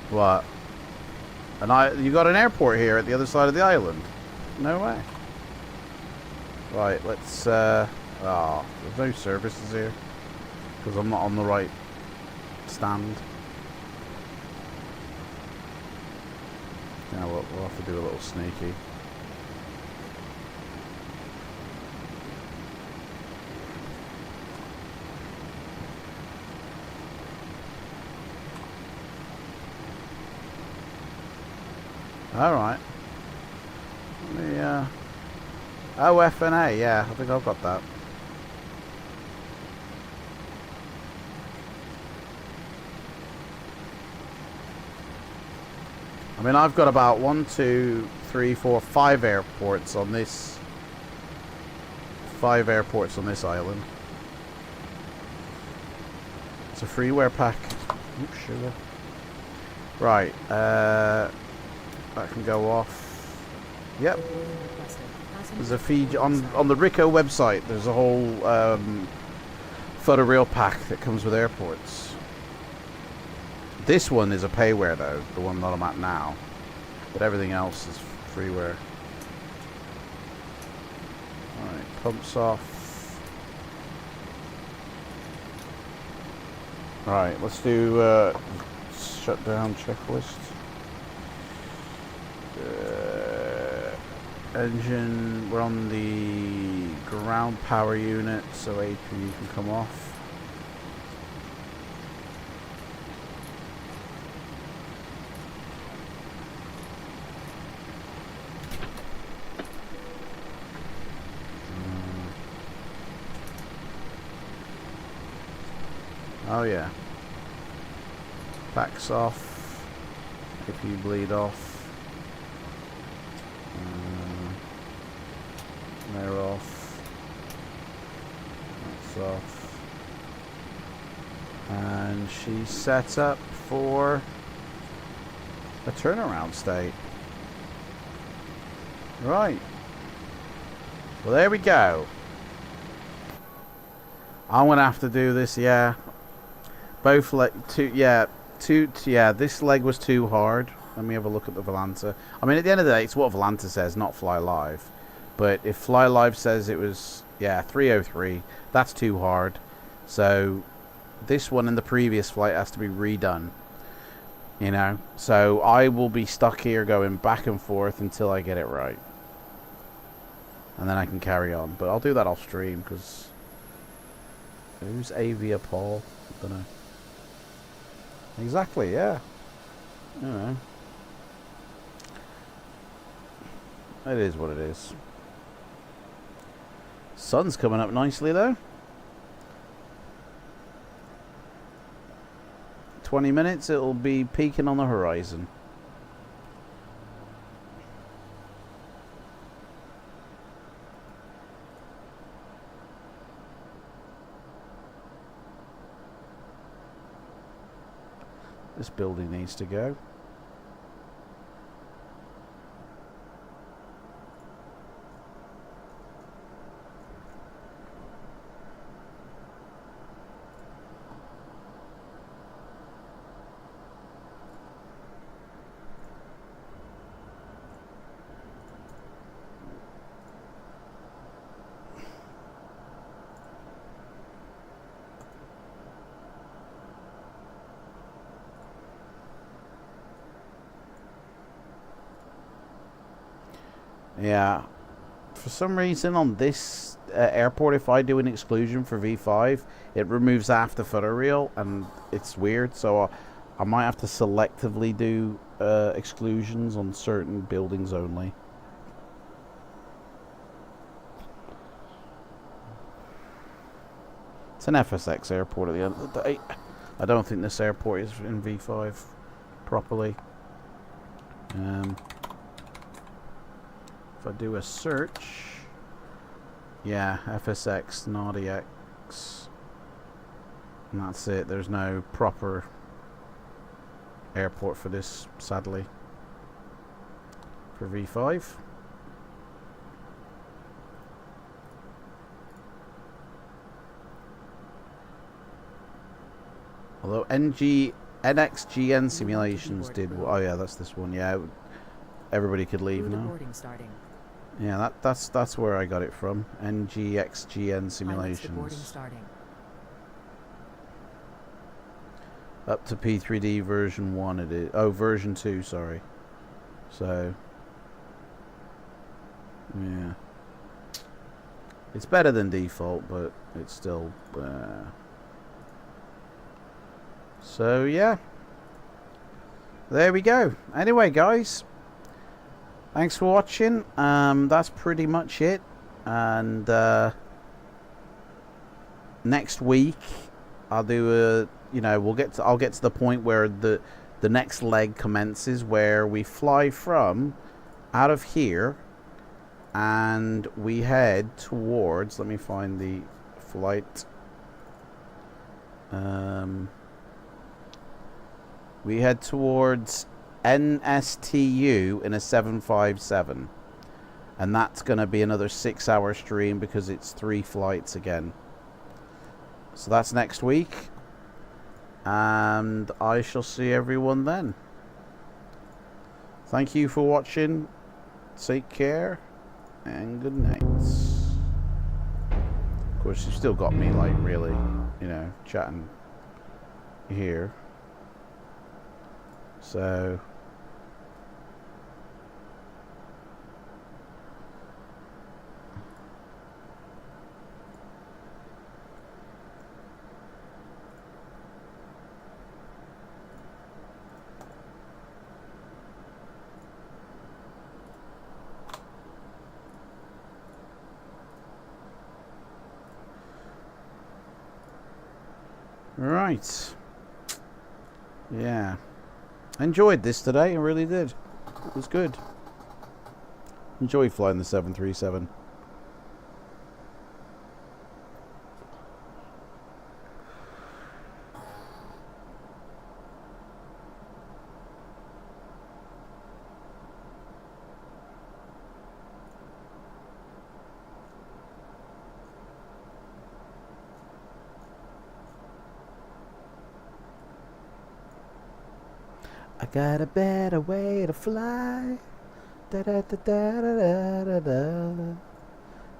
What? You got an airport here at the other side of the island? No way. Right, let's there's no services here because I'm not on the right stand. Yeah, we'll have to do a little sneaky. Alright. The OFNA, yeah, I think I've got that. I mean, I've got about 1, 2, 3, 4, 5 airports on this. 5 airports on this island. It's a freeware pack. Oops, sugar. Right, that can go off. Yep. There's a feed on the Rico website. There's a whole photoreal pack that comes with airports. This one is a payware though, the one that I'm at now. But everything else is freeware. Alright, pumps off. Alright, let's do shutdown checklist. Engine, we're on the ground power unit, so APU can come off. Oh yeah. Packs off. APU bleed off. They're off. That's off. And she's set up for a turnaround state. Right. Well, there we go. I'm gonna have to do this, yeah. Both this leg was too hard. Let me have a look at the Volanta. I mean, at the end of the day, it's what Volanta says, not Fly Live. But if Fly Live says it was, 303, that's too hard. So this one and the previous flight has to be redone. You know, so I will be stuck here going back and forth until I get it right. And then I can carry on. But I'll do that off stream, because... Who's Avia Paul? I don't know. Exactly, yeah. I don't know. It is what it is. Sun's coming up nicely, though. 20 minutes, it'll be peaking on the horizon. This building needs to go. Yeah, for some reason on this airport, if I do an exclusion for V5, it removes after footer reel, and it's weird, so I might have to selectively do exclusions on certain buildings only. It's an FSX airport at the end of the day. I don't think this airport is in V5 properly. If I do a search, yeah, FSX, not EX, and that's it. There's no proper airport for this, sadly, for V5. Although NXGN simulations did, oh yeah, that's this one. Yeah, everybody could leave now. Yeah, that's where I got it from. NGXGN simulations. Up to P3D version 1 it is. Oh, version 2, sorry. So, yeah. It's better than default, but it's still... So, yeah. There we go. Anyway, guys. Thanks for watching. That's pretty much it. And next week I'll do a, you know, I'll get to the point where the next leg commences, where we fly from out of here and we head towards, let me find the flight. We head towards NSTU in a 757, and that's going to be another 6-hour stream because it's 3 flights again. So that's next week, and I shall see everyone then. Thank you for watching. Take care and good night. Of course, you've still got me, like, really, you know, chatting here. So right. Yeah. I enjoyed this today, I really did. It was good. Enjoy flying the 737. I got a better way to fly. Da da da da da da da.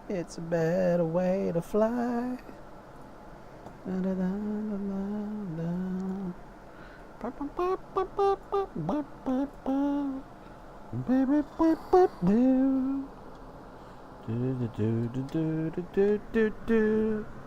It's a better way to fly. Da da da da da da. Do do do do do do do do.